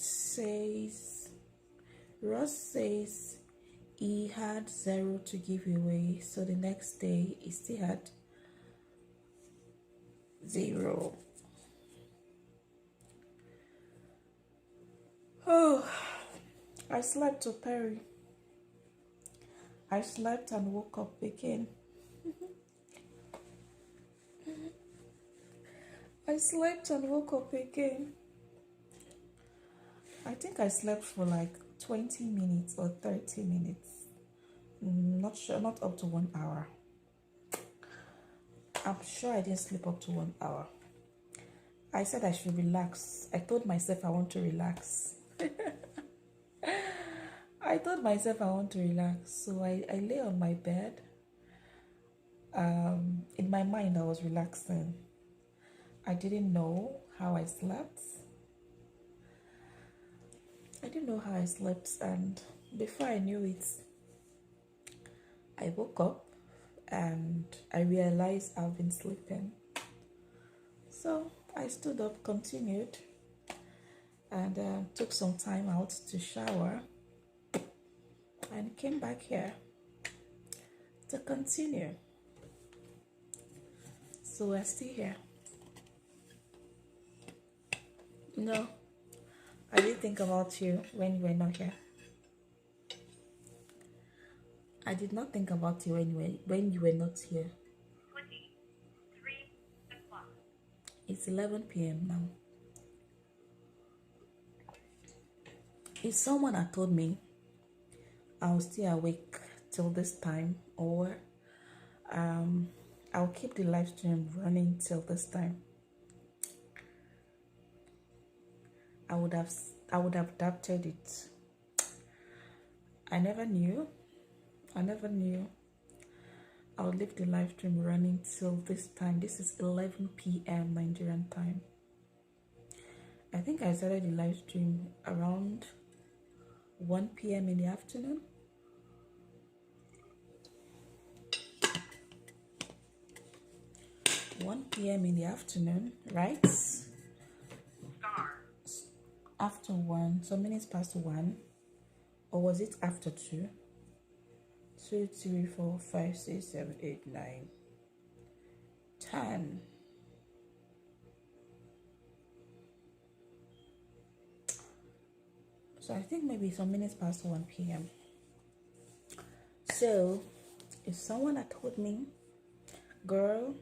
says he had 0 to give away, so the next day he still had 0. Oh, I slept to Perry. I slept and woke up again. I slept and woke up again. I think I slept for like 20 minutes or 30 minutes. Not sure, not up to 1 hour. I'm sure I didn't sleep up to 1 hour. I said I should relax. I told myself I want to relax. I told myself I want to relax. So I lay on my bed. In my mind, I was relaxing. I didn't know how I slept. And before I knew it, I woke up and I realized I've been sleeping. So I stood up, continued, and took some time out to shower and came back here to continue. So we're still here. No, I didn't think about you when you were not here. I did not think about you when you were not here. 23 o'clock. It's 11 p.m. now. If someone had told me I was still awake till this time, or I'll keep the live stream running till this time, I would have adapted it. I never knew I would leave the live stream running till this time. This is 11 p.m. Nigerian time. I think I started the live stream around 1 p.m. in the afternoon. Right? After 1, some minutes past 1, or was it after 2? 2, 3, 4, 5, 6, 7, 8, 9, 10. So I think maybe some minutes past 1 p.m. So if someone had told me, girl,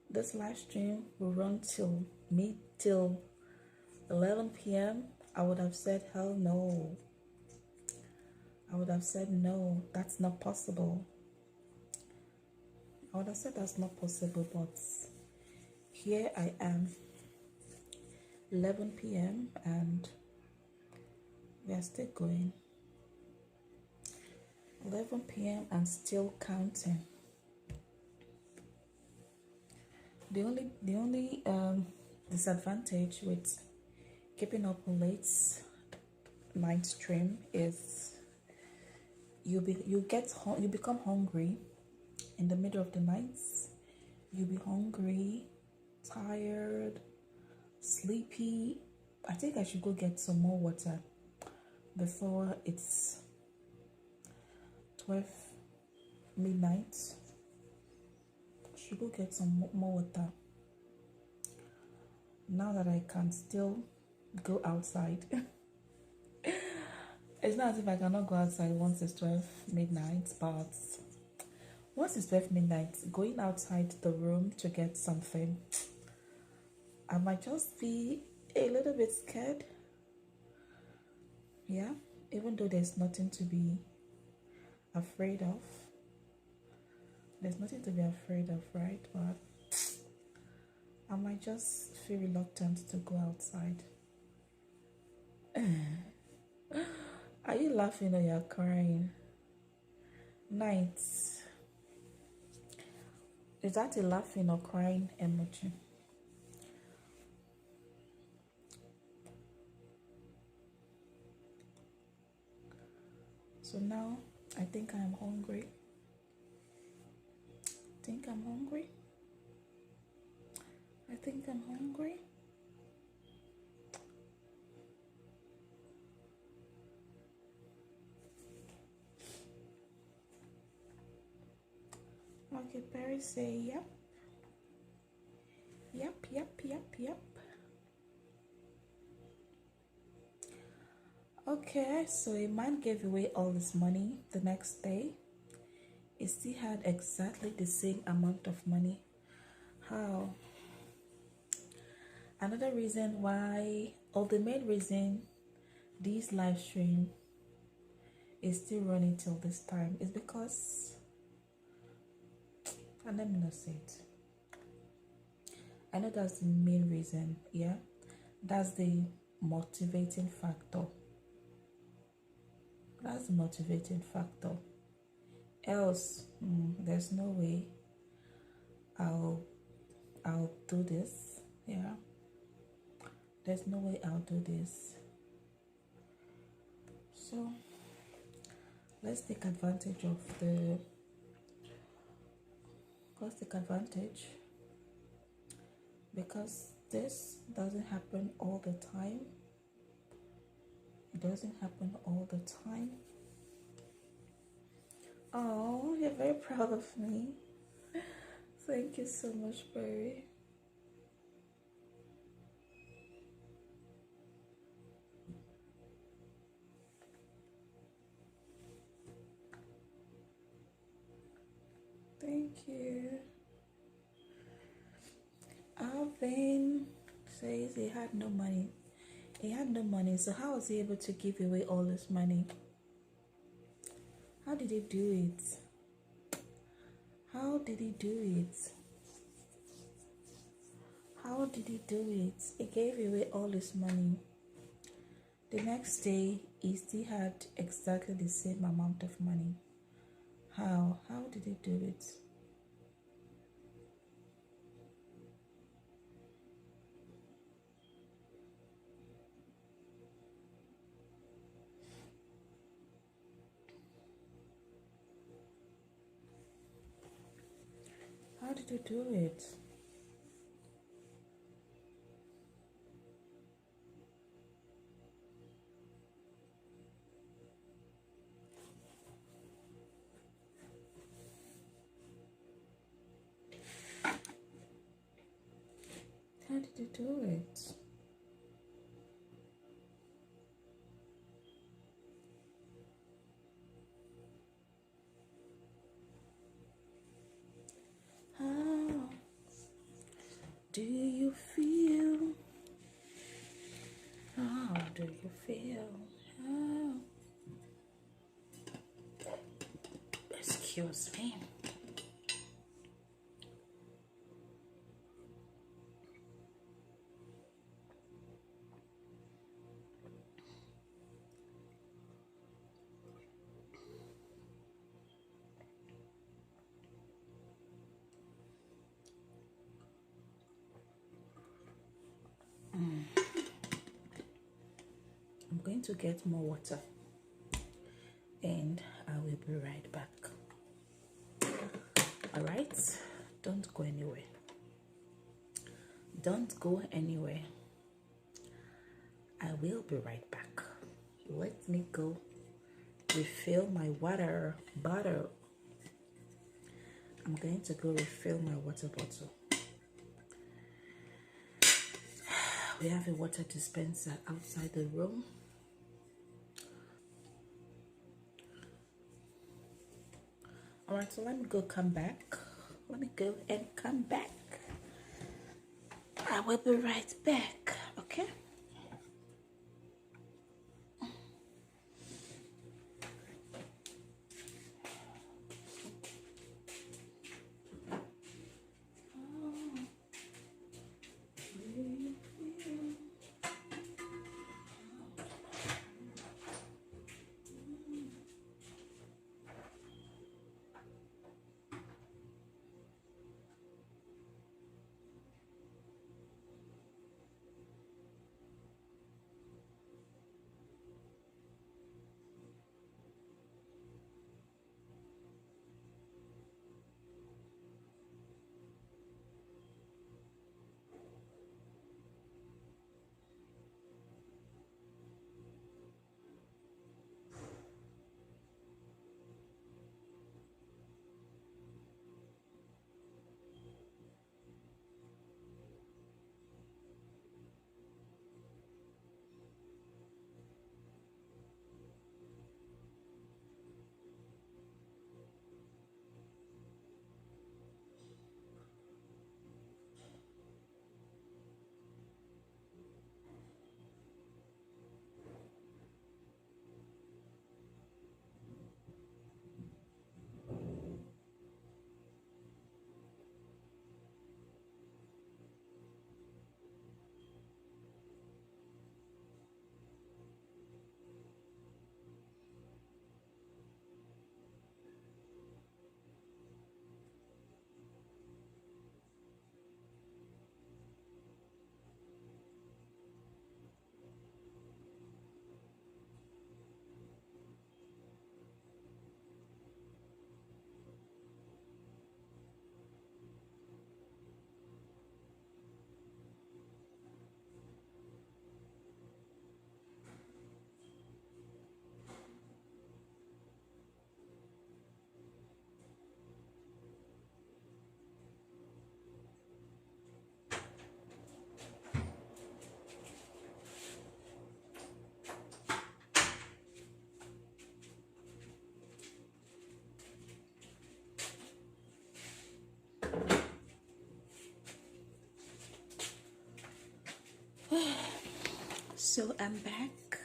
this live stream will run till 11 p.m., I would have said, hell no. I would have said, no, that's not possible. I would have said that's not possible, but here I am, 11 p.m. and we are still going. 11 p.m. and still counting. The only disadvantage with keeping up late night stream is you become hungry in the middle of the night. You'll be hungry, tired, sleepy. I think I should go get some more water before it's 12 midnight. Should go get some more water now that I can still go outside. It's not as if I cannot go outside once it's 12 midnight, but once it's 12 midnight, going outside the room to get something, I might just be a little bit scared. Yeah, even though there's nothing to be afraid of. There's nothing to be afraid of, right? But I might just feel reluctant to go outside. Are you laughing or you're crying? Nights. Is that a laughing or crying emoji? So now I think I'm hungry. I think I'm hungry. Okay, Perry say yep. Yep. Okay, so a man gave away all his money the next day. He still had exactly the same amount of money. How? Another reason why, or the main reason this live stream is still running till this time is because, and let me not say it. I know that's the main reason, yeah? That's the motivating factor. That's the motivating factor. Else, there's no way I'll do this, yeah? There's no way I'll do this. So let's take advantage of because this doesn't happen all the time. It doesn't happen all the time. Oh, you're very proud of me. Thank you so much, Barry. Thank you. Alvin says he had no money. He had no money, so how was he able to give away all his money? How did he do it? How did he do it? How did he do it? He gave away all his money. The next day, he still had exactly the same amount of money. How? How did he do it? How did you do it? How did you do it? How do you feel? How do you feel? How Excuse me. I'm going to get more water and I will be right back. All right, don't go anywhere. Don't go anywhere. I will be right back. Let me go refill my water bottle. I'm going to go refill my water bottle. We have a water dispenser outside the room. All right, so let me go come back. Let me go and come back. I will be right back, okay? So I'm back.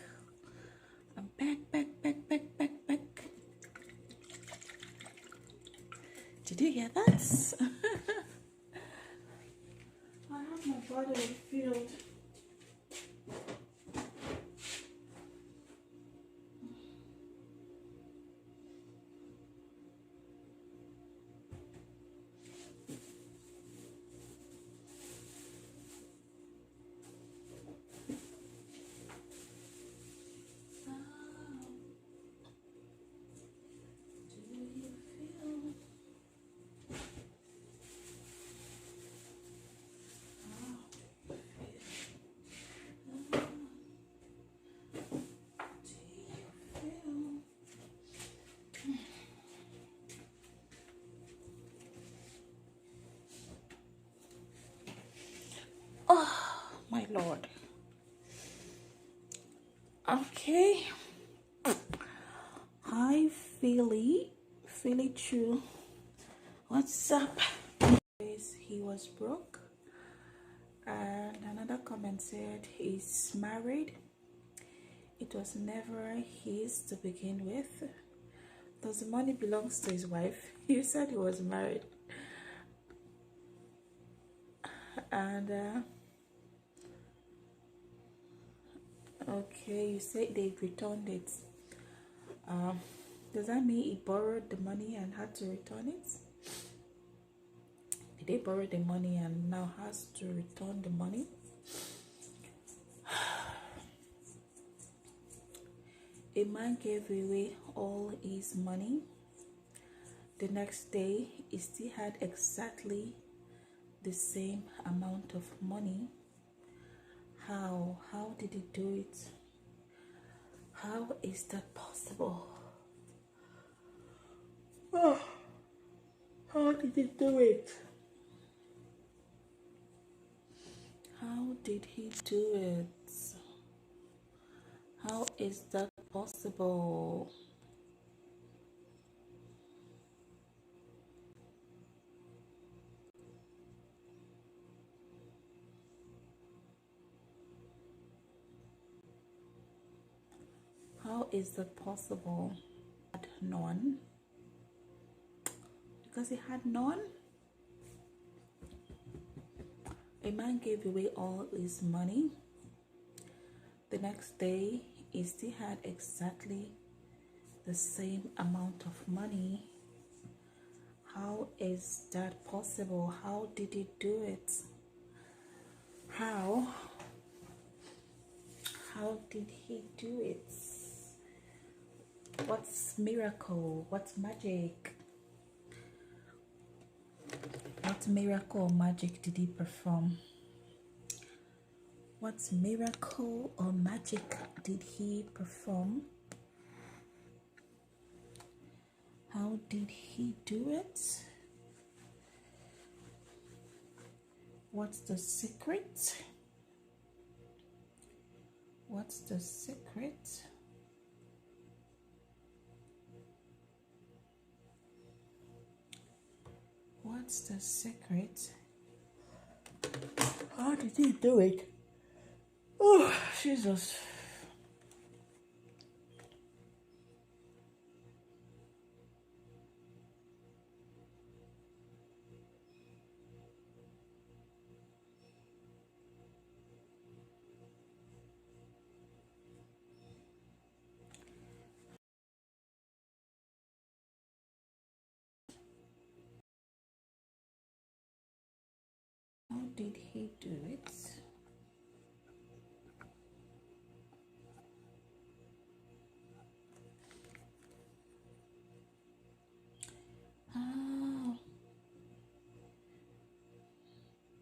I'm back. Did you hear that? I have my bottle filled. My Lord. Okay. Hi, Philly True. What's up? He was broke. And another comment said he's married. It was never his to begin with. Does the money belongs to his wife? You said he was married. And okay, you say they returned it. Does that mean he borrowed the money and had to return it? Did they borrow the money and now has to return the money? A man gave away all his money. The next day, he still had exactly the same amount of money. How? How did he do it? How is that possible? Oh, how did he do it? How did he do it? How is that possible? How is that possible? Had none. Because he had none. A man gave away all his money. The next day, he still had exactly the same amount of money. How is that possible? How did he do it? How? How did he do it? What's miracle? What's magic? What miracle or magic did he perform? What miracle or magic did he perform? How did he do it? What's the secret? What's the secret? What's the secret? How did he do it? Oh, Jesus. How did he do it? How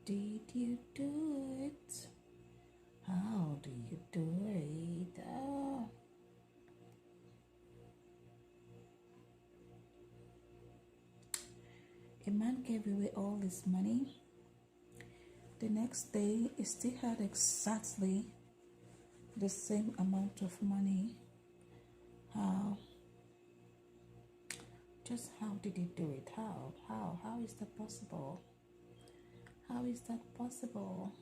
did you do it? How do you do it? A man gave away all his money. The next day, he still had exactly the same amount of money. How? Just how did he do it? How? How is that possible? How is that possible?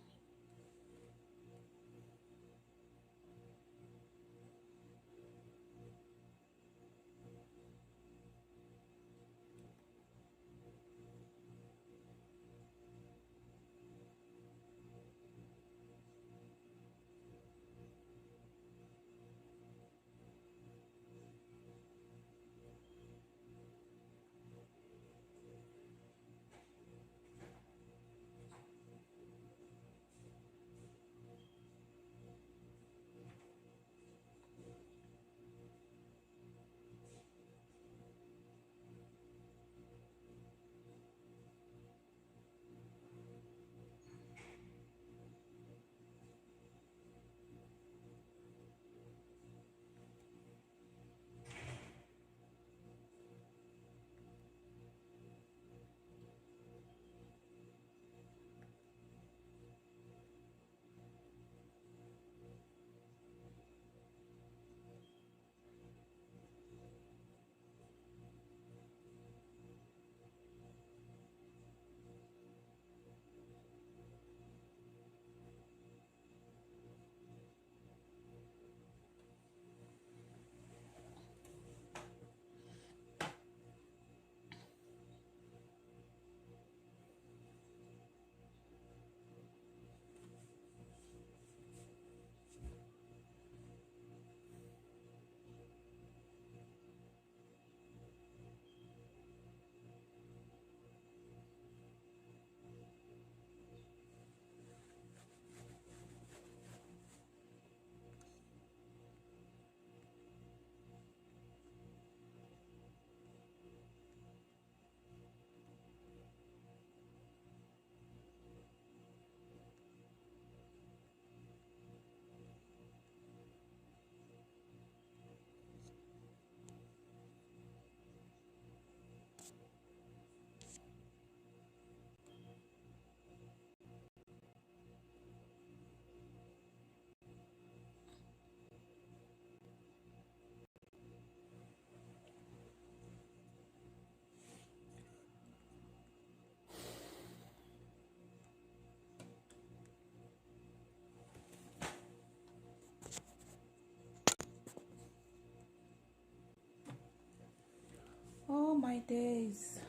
days.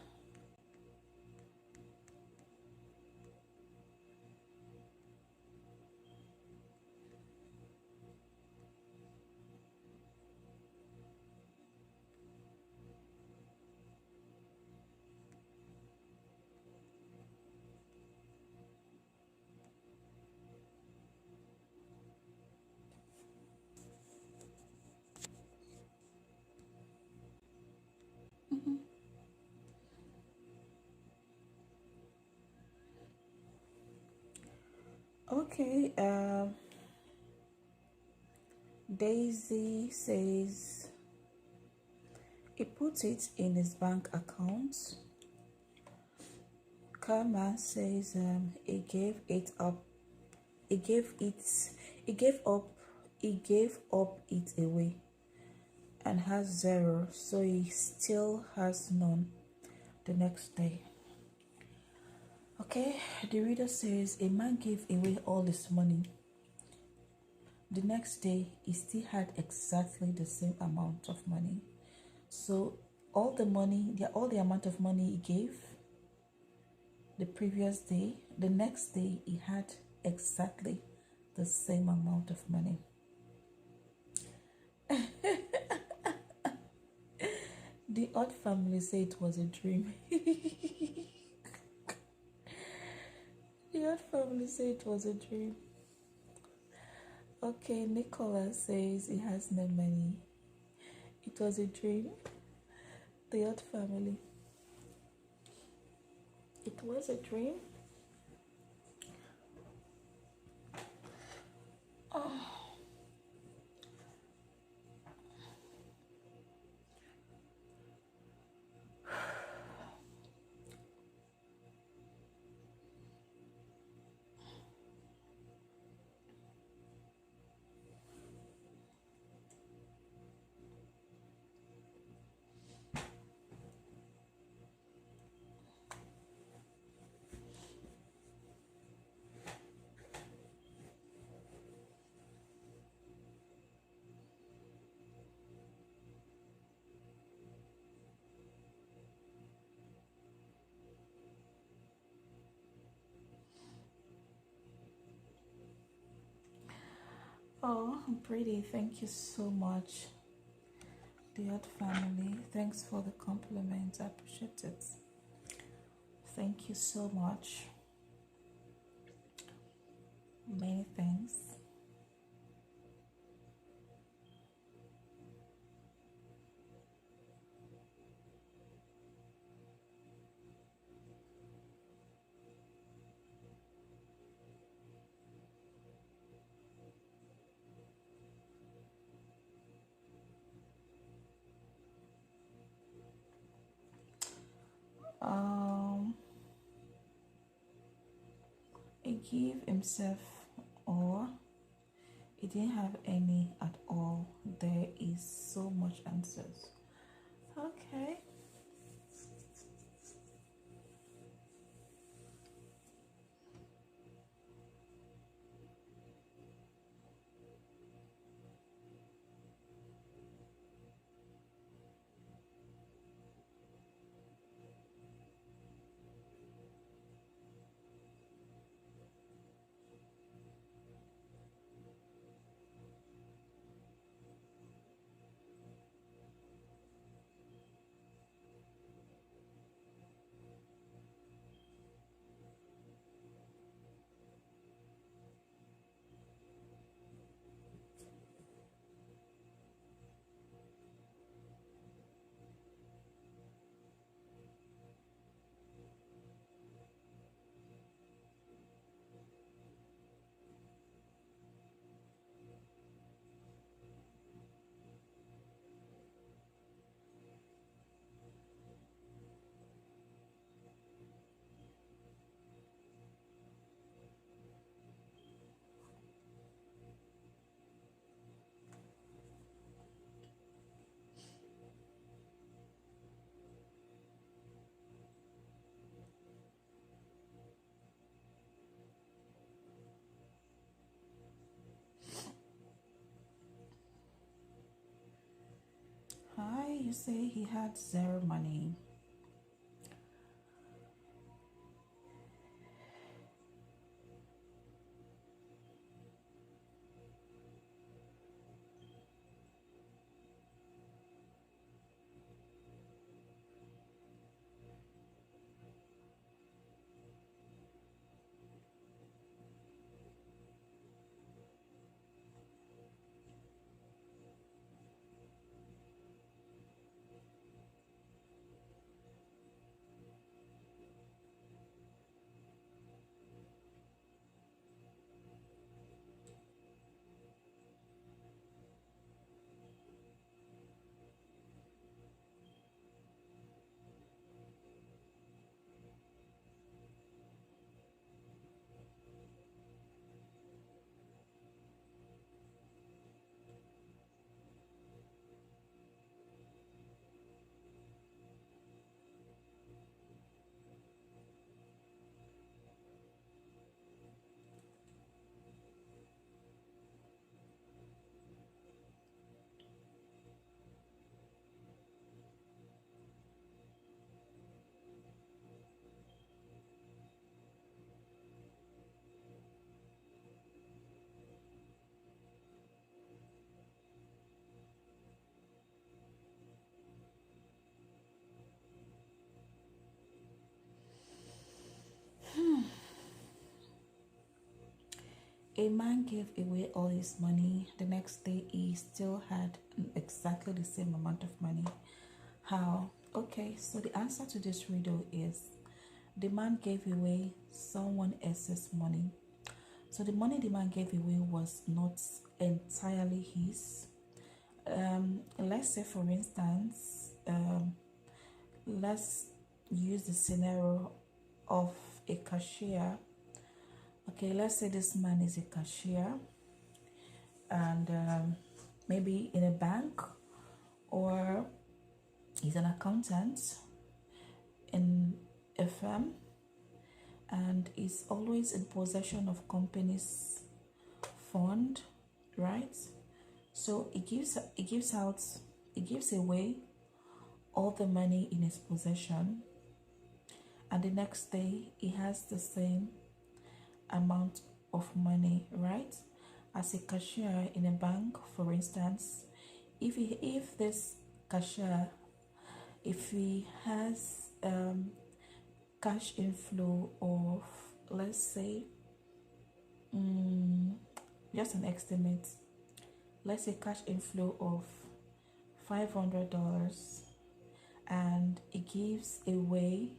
Okay, Daisy says he put it in his bank account. Karma says he gave it up. He gave it. He gave up. He gave up it away, and has zero, so he still has none the next day. Okay, the reader says a man gave away all his money. The next day, he still had exactly the same amount of money. So all the amount of money he gave the previous day, the next day he had exactly the same amount of money. The odd family say it was a dream. The odd family say it was a dream. Okay, Nicholas says he has no money. It was a dream. The odd family. It was a dream. Oh. Oh, pretty. Thank you so much, the odd family. Thanks for the compliment. I appreciate it. Thank you so much. Many thanks. He gave himself, or he didn't have any at all. There is so much answers. Okay. Hi, you say he had zero money. A man gave away all his money. The next day, he still had exactly the same amount of money. How? Okay, so the answer to this riddle is the man gave away someone else's money. So the money the man gave away was not entirely his. Let's say, for instance, let's use the scenario of a cashier. Okay, let's say this man is a cashier and maybe in a bank, or he's an accountant in a firm, and is always in possession of company's fund, right? So he gives away all the money in his possession, and the next day he has the same amount of money, right? As a cashier in a bank, for instance, if this cashier, if he has cash inflow of, let's say, just an estimate, let's say cash inflow of $500, and it gives away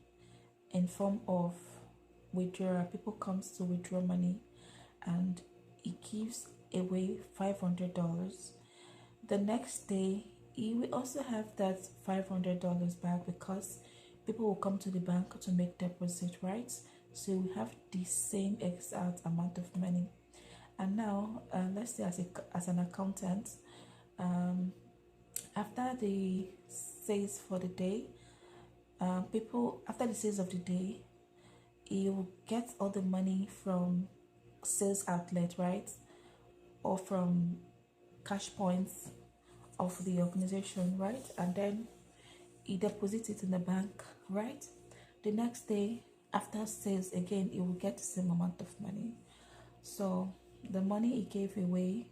in form of withdrawal. People comes to withdraw money, and it gives away $500. The next day, he will also have that $500 back, because people will come to the bank to make deposit, right? So we have the same exact amount of money. And now, let's say as an accountant, after the sales for the day, people, after the sales of the day, you will get all the money from sales outlet, right? Or from cash points of the organization, right? And then he deposits it in the bank, right? The next day, after sales, again, he will get the same amount of money. So the money he gave away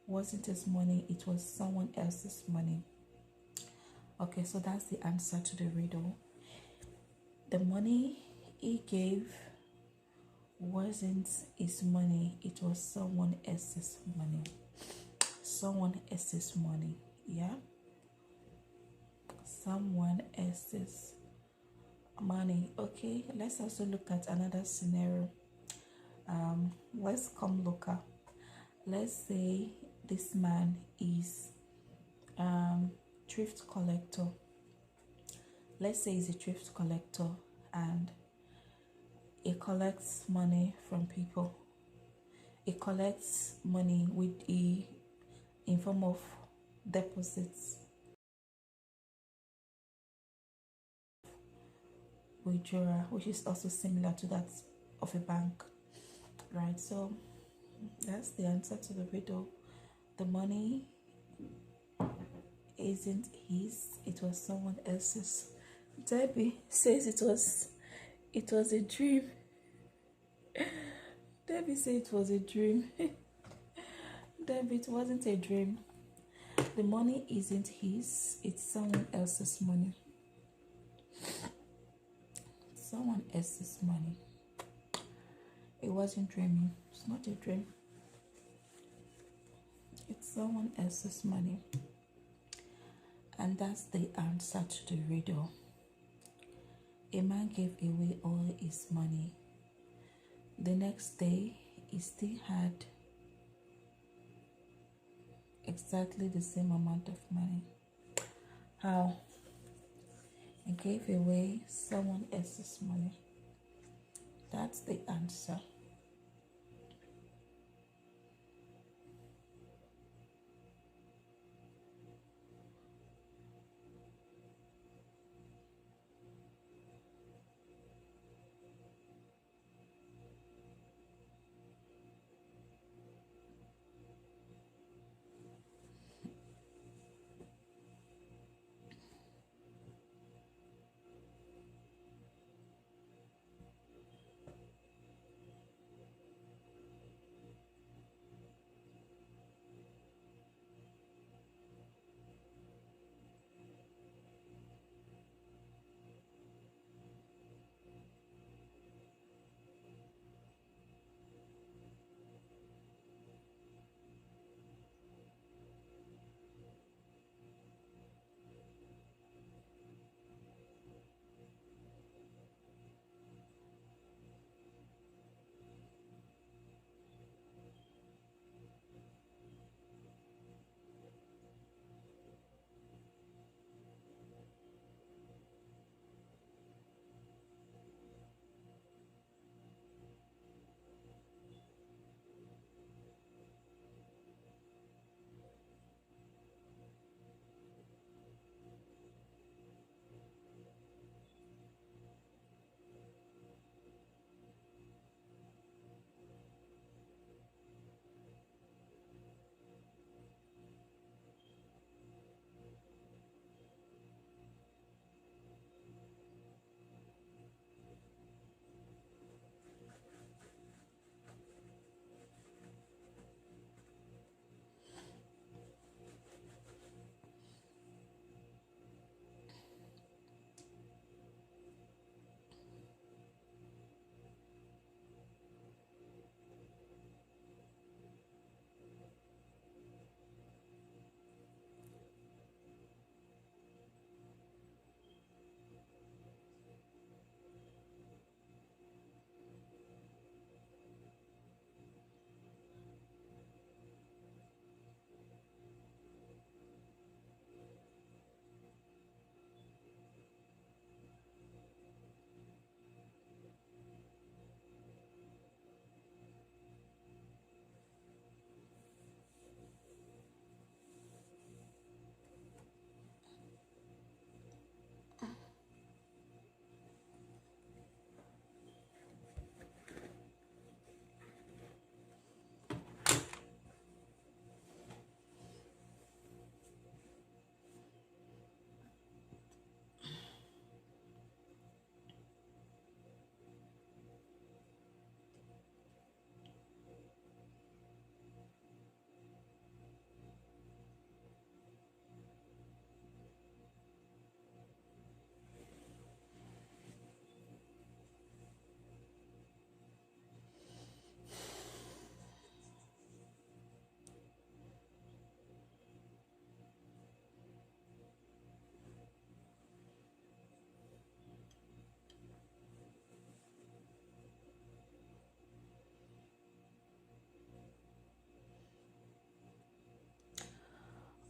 wasn't his money, it was someone else's money. Okay, so that's the answer to the riddle. The money he gave wasn't his money, it was someone else's money. Someone else's money, yeah? Someone else's money. Okay, let's also look at another scenario. Let's come local. Let's say this man is thrift collector. Let's say he's a thrift collector and he collects money from people. He collects money in form of deposits, withdrawal, which is also similar to that of a bank, right? So that's the answer to the riddle. The money isn't his, it was someone else's. Debbie says it was a dream. Debbie said it was a dream. Debbie, it wasn't a dream. The money isn't his, it's someone else's money. Someone else's money. It wasn't dreaming. It's not a dream. It's someone else's money. And that's the answer to the riddle. A man gave away all his money. The next day, he still had exactly the same amount of money. How? He gave away someone else's money. That's the answer.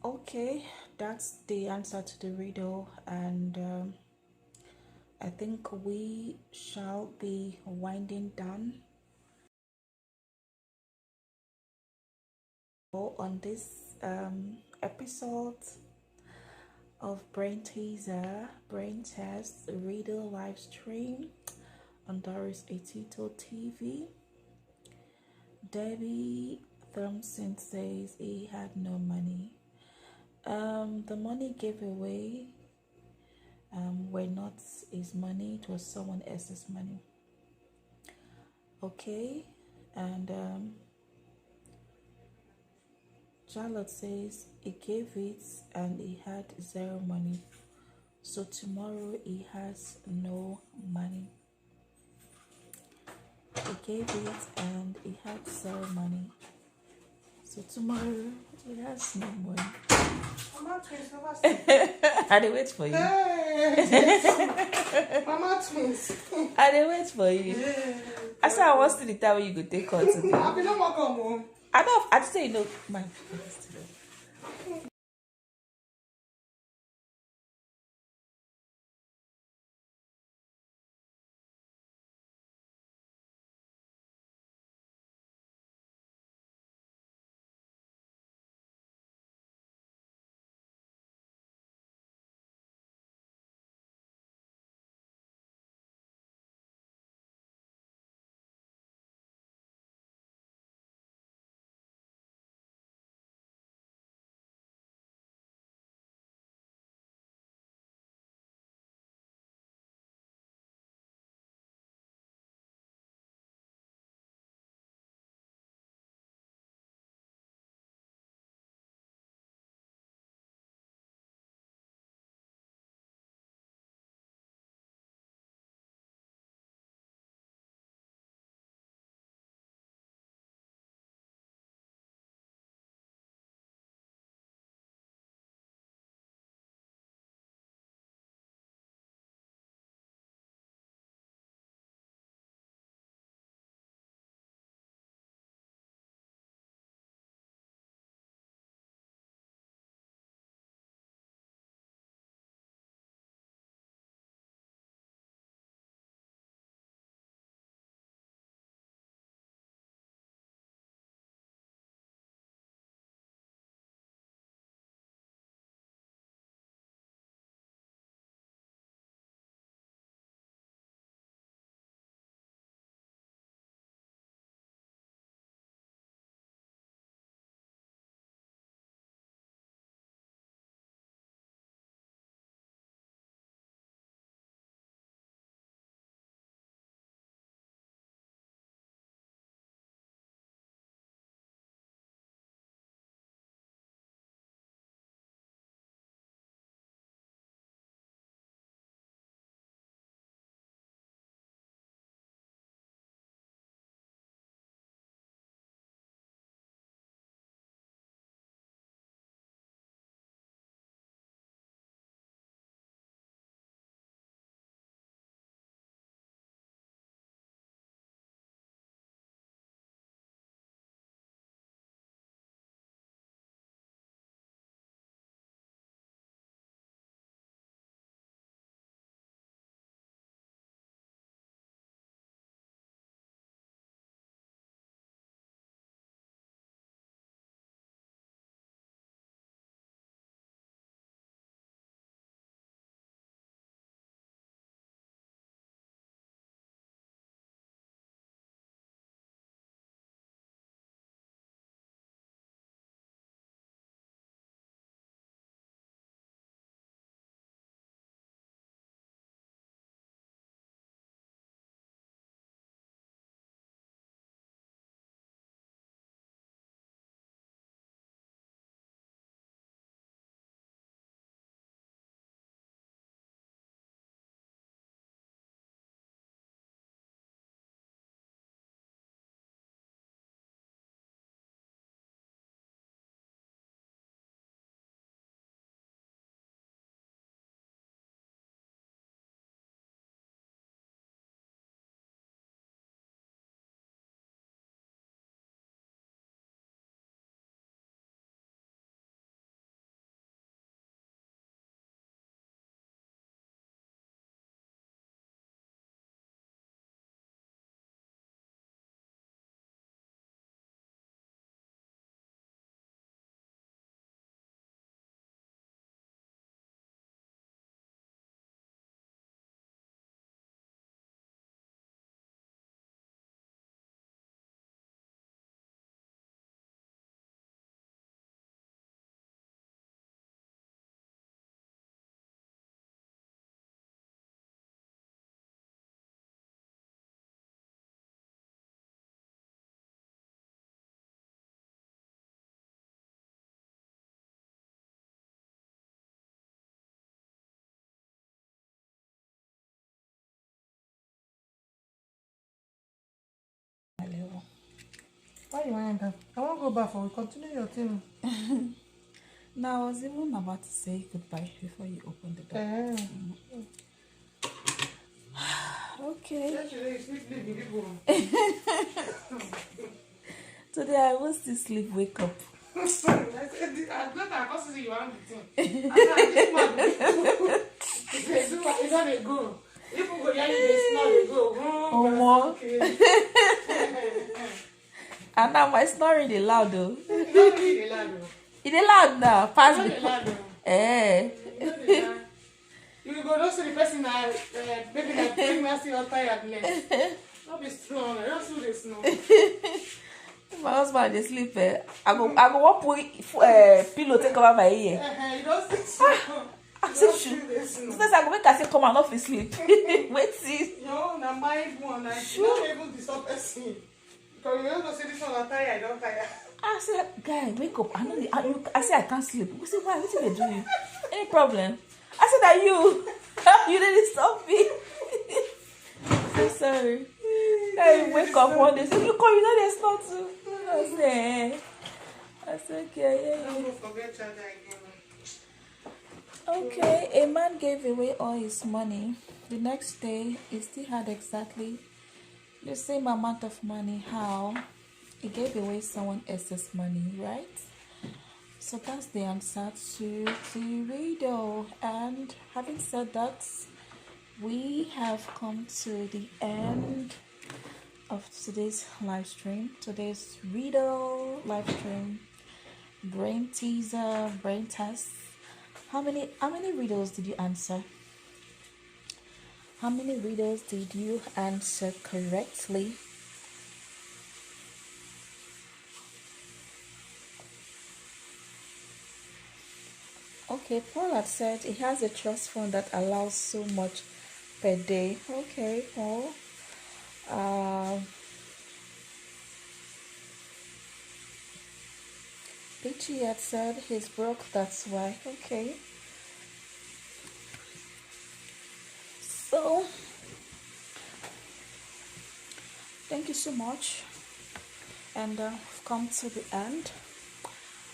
Okay, that's the answer to the riddle, and I think we shall be winding down on this episode of Brain Test Riddle live stream on Doris Etito TV. Debbie Thompson says he had no money. The money gave away were not his money, it was someone else's money. Okay, and Charlotte says he gave it and he had zero money. So tomorrow he has no money. He gave it and he had zero money. So tomorrow he has no money. Mama twins, never I dey wait for you. Mama twins. I dey wait for you. I said I want to the time when you go take out today. I be no more come home. I know. I say you know my. Why you want to? I want to go back for continue your thing. Now I was even about to say goodbye before you open the door. Okay. Yesterday, you sleep in the room. Today I will still sleep, wake up. I said, I thought I was see you want the thing. I said, this man, it's not a go. If you go, yeah, it's not a go. Oh, more. And now my snoring is loud though. It's not really loud. It is loud now. Pass It's me. not loud. Eh. You go don't see the person that maybe like pregnancy or tiredness. Not be strong. Don't see the snow. My husband dey sleep. I go want put pillow take cover my ear. You don't see snow. I say sometimes I go make I say come and off his sleep. Wait see. No, na my one. I should not even disturb person. Because you don't see this one. I'm tired. I don't tired. I said, guy, wake up. I say I can't sleep. We say, why? What are they doing? Any problem? I said that you didn't stop me. So sorry. Hey, wake up one day. Say, you call, you know there's not too. I said, okay, yeah. Don't forget charger again. Okay, a man gave away all his money. The next day, he still had exactly the same amount of money. How? He gave away someone else's money, right? So that's the answer to the riddle. And having said that, we have come to the end of today's live stream. Today's riddle live stream, brain teaser, brain test. How many riddles did you answer? How many riddles did you answer correctly? Okay, Paul had said he has a trust fund that allows so much per day. Okay, Paul. Peachy had said he's broke, that's why. Okay. So, thank you so much. And we've come to the end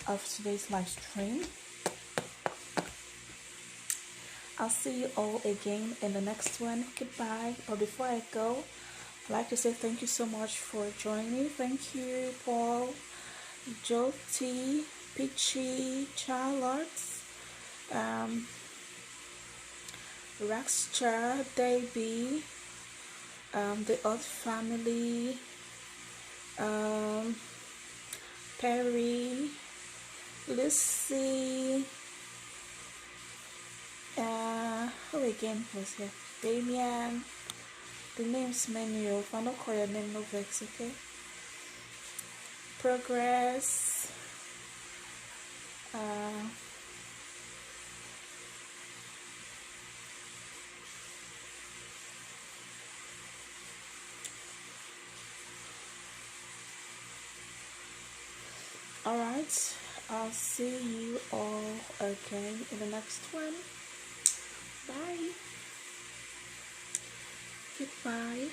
of today's live stream. I'll see you all again in the next one. Goodbye. But before I go, I'd like to say thank you so much for joining. Thank you, Paul, Joti, Peachy, Charlotte, Raxtra, Davey, the Odd Family, Perry, Lucy, who again was here? Damian. The name's menu. If I don't call your name, no vex, okay? Progress. Alright, I'll see you all again in the next one. Bye. Goodbye.